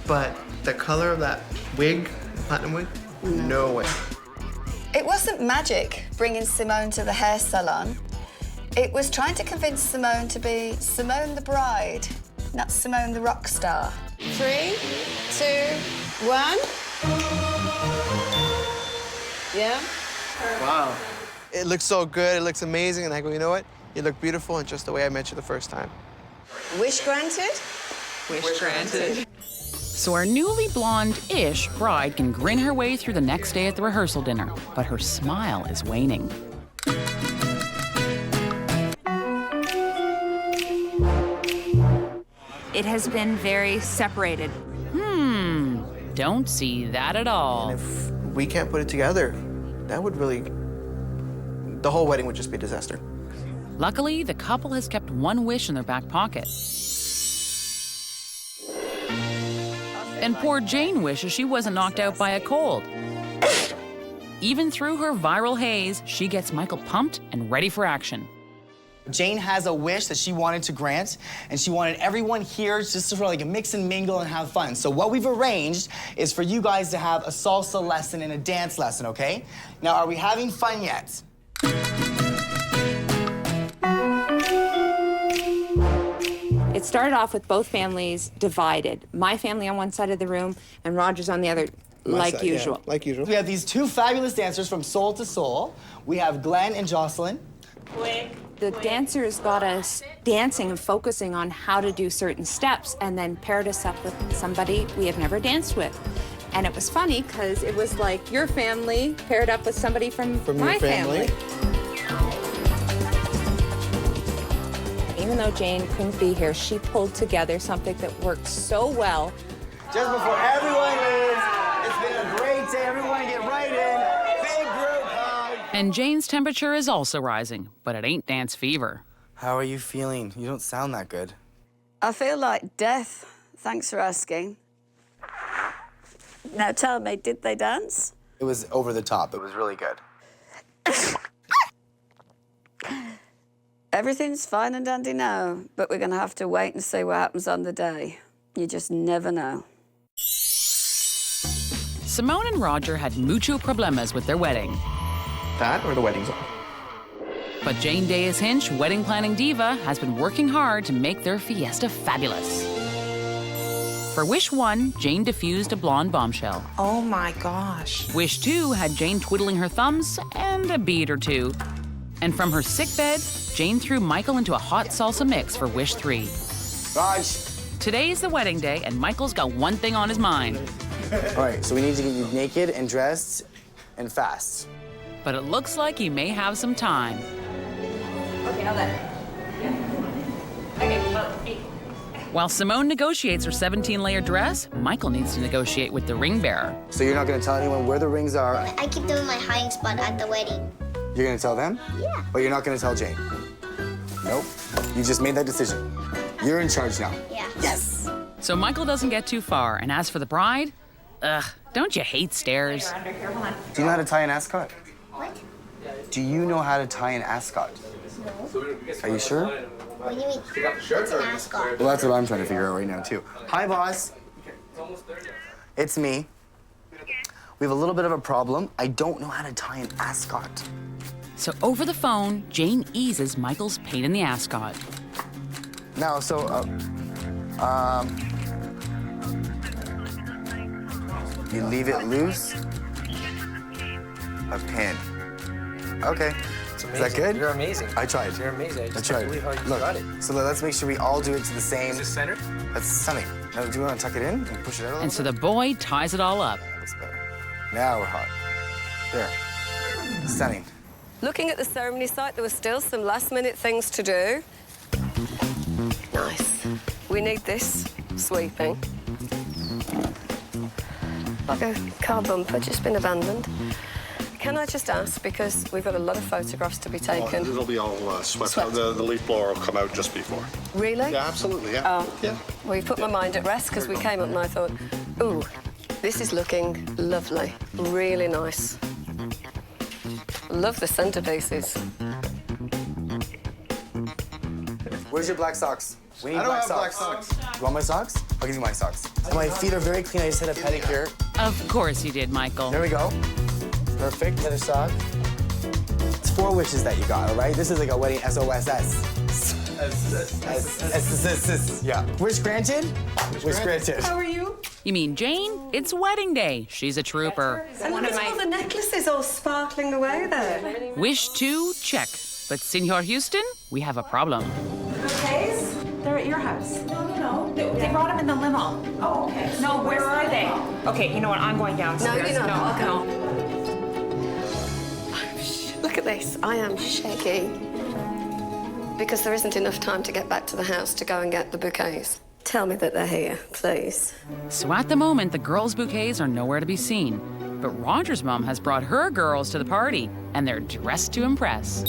But the color of that wig, platinum wig, no way. It wasn't magic bringing Simone to the hair salon. It was trying to convince Simone to be Simone the bride, not Simone the rock star. 3, 2, 1. Yeah? Wow. It looks so good. It looks amazing. And I go, you know what? You look beautiful and just the way I met you the first time. Wish granted? Wish granted. So our newly blonde-ish bride can grin her way through the next day at the rehearsal dinner, but her smile is waning. It has been very separated. Don't see that at all. And if we can't put it together, that would really... the whole wedding would just be a disaster. Luckily, the couple has kept one wish in their back pocket. And poor Jane wishes she wasn't knocked out by a cold. Even through her viral haze, she gets Michael pumped and ready for action. Jane has a wish that she wanted to grant, and she wanted everyone here just to sort of like mix and mingle and have fun. So what we've arranged is for you guys to have a salsa lesson and a dance lesson, okay? Now, are we having fun yet? It started off with both families divided. My family on one side of the room and Roger's on the other, like usual. Yeah, like usual. We have these two fabulous dancers from Soul to Soul. We have Glenn and Jocelyn. The dancers got us dancing and focusing on how to do certain steps and then paired us up with somebody we have never danced with. And it was funny because it was like your family paired up with somebody from my your family. Even though Jane couldn't be here, she pulled together something that worked so well. Just before everyone leaves, it's been a great day. Everyone get right in. Big group hug. And Jane's temperature is also rising, but it ain't dance fever. How are you feeling? You don't sound that good. I feel like death. Thanks for asking. Now tell me, did they dance? It was over the top. It was really good. Everything's fine and dandy now, but we're going to have to wait and see what happens on the day. You just never know. Simone and Roger had mucho problemas with their wedding. That or the wedding's on. But Jane Dais Hinch, wedding planning diva, has been working hard to make their fiesta fabulous. For Wish 1, Jane diffused a blonde bombshell. Oh my gosh. Wish 2 had Jane twiddling her thumbs and a bead or two. And from her sickbed, Jane threw Michael into a hot salsa mix for Wish 3. Raj. Today's the wedding day, and Michael's got one thing on his mind. All right, so we need to get you naked and dressed and fast. But it looks like he may have some time. Okay, now then. Okay, well, hey. While Simone negotiates her 17-layer dress, Michael needs to negotiate with the ring bearer. So you're not gonna tell anyone where the rings are? I keep them in my hiding spot at the wedding. You're gonna tell them? Yeah. But you're not gonna tell Jane? Nope. You just made that decision. You're in charge now. Yeah. Yes. So Michael doesn't get too far, and as for the bride, ugh, don't you hate stairs? Do you know how to tie an ascot? What? Do you know how to tie an ascot? No. Are you sure? What do you mean? What's an ascot? Well, that's what I'm trying to figure out right now, too. Hi, boss. It's me. We have a little bit of a problem. I don't know how to tie an ascot. So over the phone, Jane eases Michael's pain in the ascot. Now, you leave it loose. A pin. Okay. Is that good? You're amazing. I tried. You're amazing. I tried. Can't believe how you Look, got it. so let's make sure we all do it to the same. Is this center? That's stunning. Now, do you want to tuck it in and push it out a little And so bit? the boy ties it all up. That's better. Now we're hot. There. Stunning. Looking at the ceremony site, there were still some last-minute things to do. Nice. We need this sweeping. Like a car bumper, just been abandoned. Can I just ask, because we've got a lot of photographs to be taken. It'll be all swept. Swept. The leaf blower will come out just before. Really? Yeah, absolutely, yeah. Oh. Yeah. Well, you put my mind at rest, because we came up and I thought, ooh, this is looking lovely. Really nice. Love the centerpieces. Where's your black socks? We need I don't black have black socks. socks. You want my socks? I'll give you my socks. And my feet are very clean. I just had a pedicure. Of course you did, Michael. There we go. Perfect. Another sock. It's 4 wishes that you got, all right? This is like a wedding SOS. Yeah. Wish granted? Wish granted. How are you? You mean Jane? It's wedding day. She's a trooper. And look at all the necklaces all sparkling away there. Wish 2, check. But Senor Houston, we have a problem. Bouquets? They're at your house. No. They brought them in the limo. Oh, okay. No, where are they? Okay, you know what? I'm going downstairs. No, you're not. No. Look at this. I am shaky. Because there isn't enough time to get back to the house to go and get the bouquets. Tell me that they're here, please. So at the moment, the girls' bouquets are nowhere to be seen. But Roger's mom has brought her girls to the party, and they're dressed to impress.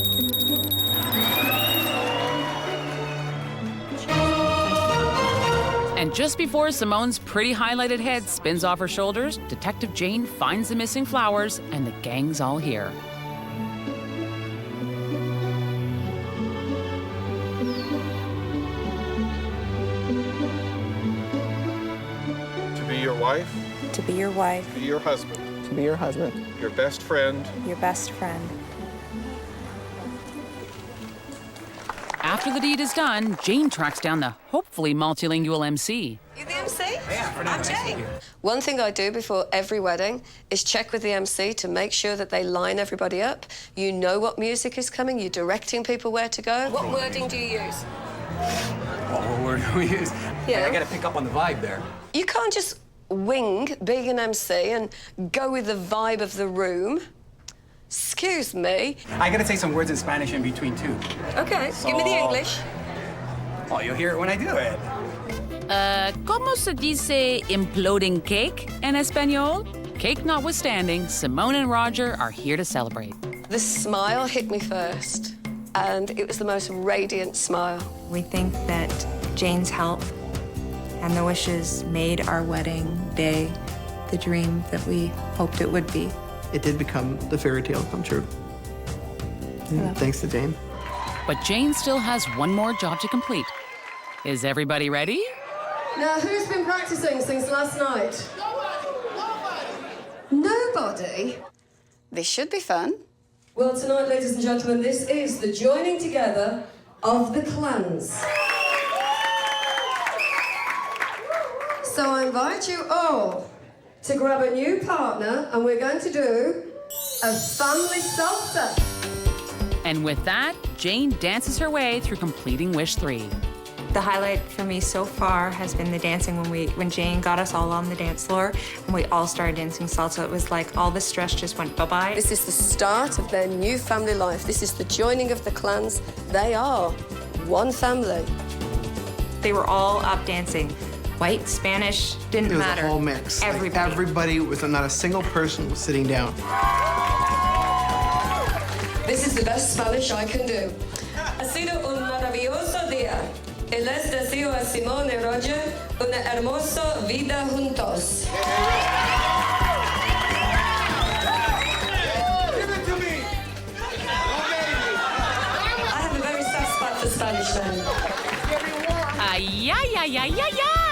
And just before Simone's pretty highlighted head spins off her shoulders, Detective Jane finds the missing flowers, and the gang's all here. To be your wife. To be your wife. To be your husband. To be your husband. Your best friend. Your best friend. After the deed is done, Jane tracks down the hopefully multilingual MC. You the MC? Yeah, I'm Jane. One thing I do before every wedding is check with the MC to make sure that they line everybody up. You know what music is coming, you're directing people where to go. What wording do you use? What word do we use? Yeah. I gotta pick up on the vibe there. You can't just wing being an MC and go with the vibe of the room. Excuse me. I gotta say some words in Spanish in between, too. Okay, give me the English. Oh, you'll hear it when I do it. ¿Cómo se dice imploding cake en español? Cake notwithstanding, Simone and Roger are here to celebrate. The smile hit me first, and it was the most radiant smile. We think that Jane's help and the wishes made our wedding day the dream that we hoped it would be. It did become the fairy tale come true. Thanks to Jane. But Jane still has one more job to complete. Is everybody ready? Now, who's been practicing since last night? Nobody? This should be fun. Well, tonight, ladies and gentlemen, this is the joining together of the clans. So I invite you all to grab a new partner, and we're going to do a family salsa. And with that, Jane dances her way through completing Wish 3. The highlight for me so far has been the dancing when Jane got us all on the dance floor and we all started dancing salsa. It was like all the stress just went bye-bye. This is the start of their new family life. This is the joining of the clans. They are one family. They were all up dancing. White, Spanish, didn't It was matter. a whole mix. Everybody. Like everybody, with not a single person was sitting down. This is the best Spanish I can do. Ha sido un maravilloso día. Les deseo a Simone y Roger una hermosa vida juntos. Give it to me. I have a very soft spot for Spanish men. Ay, ay, ay, ay, ay, ay.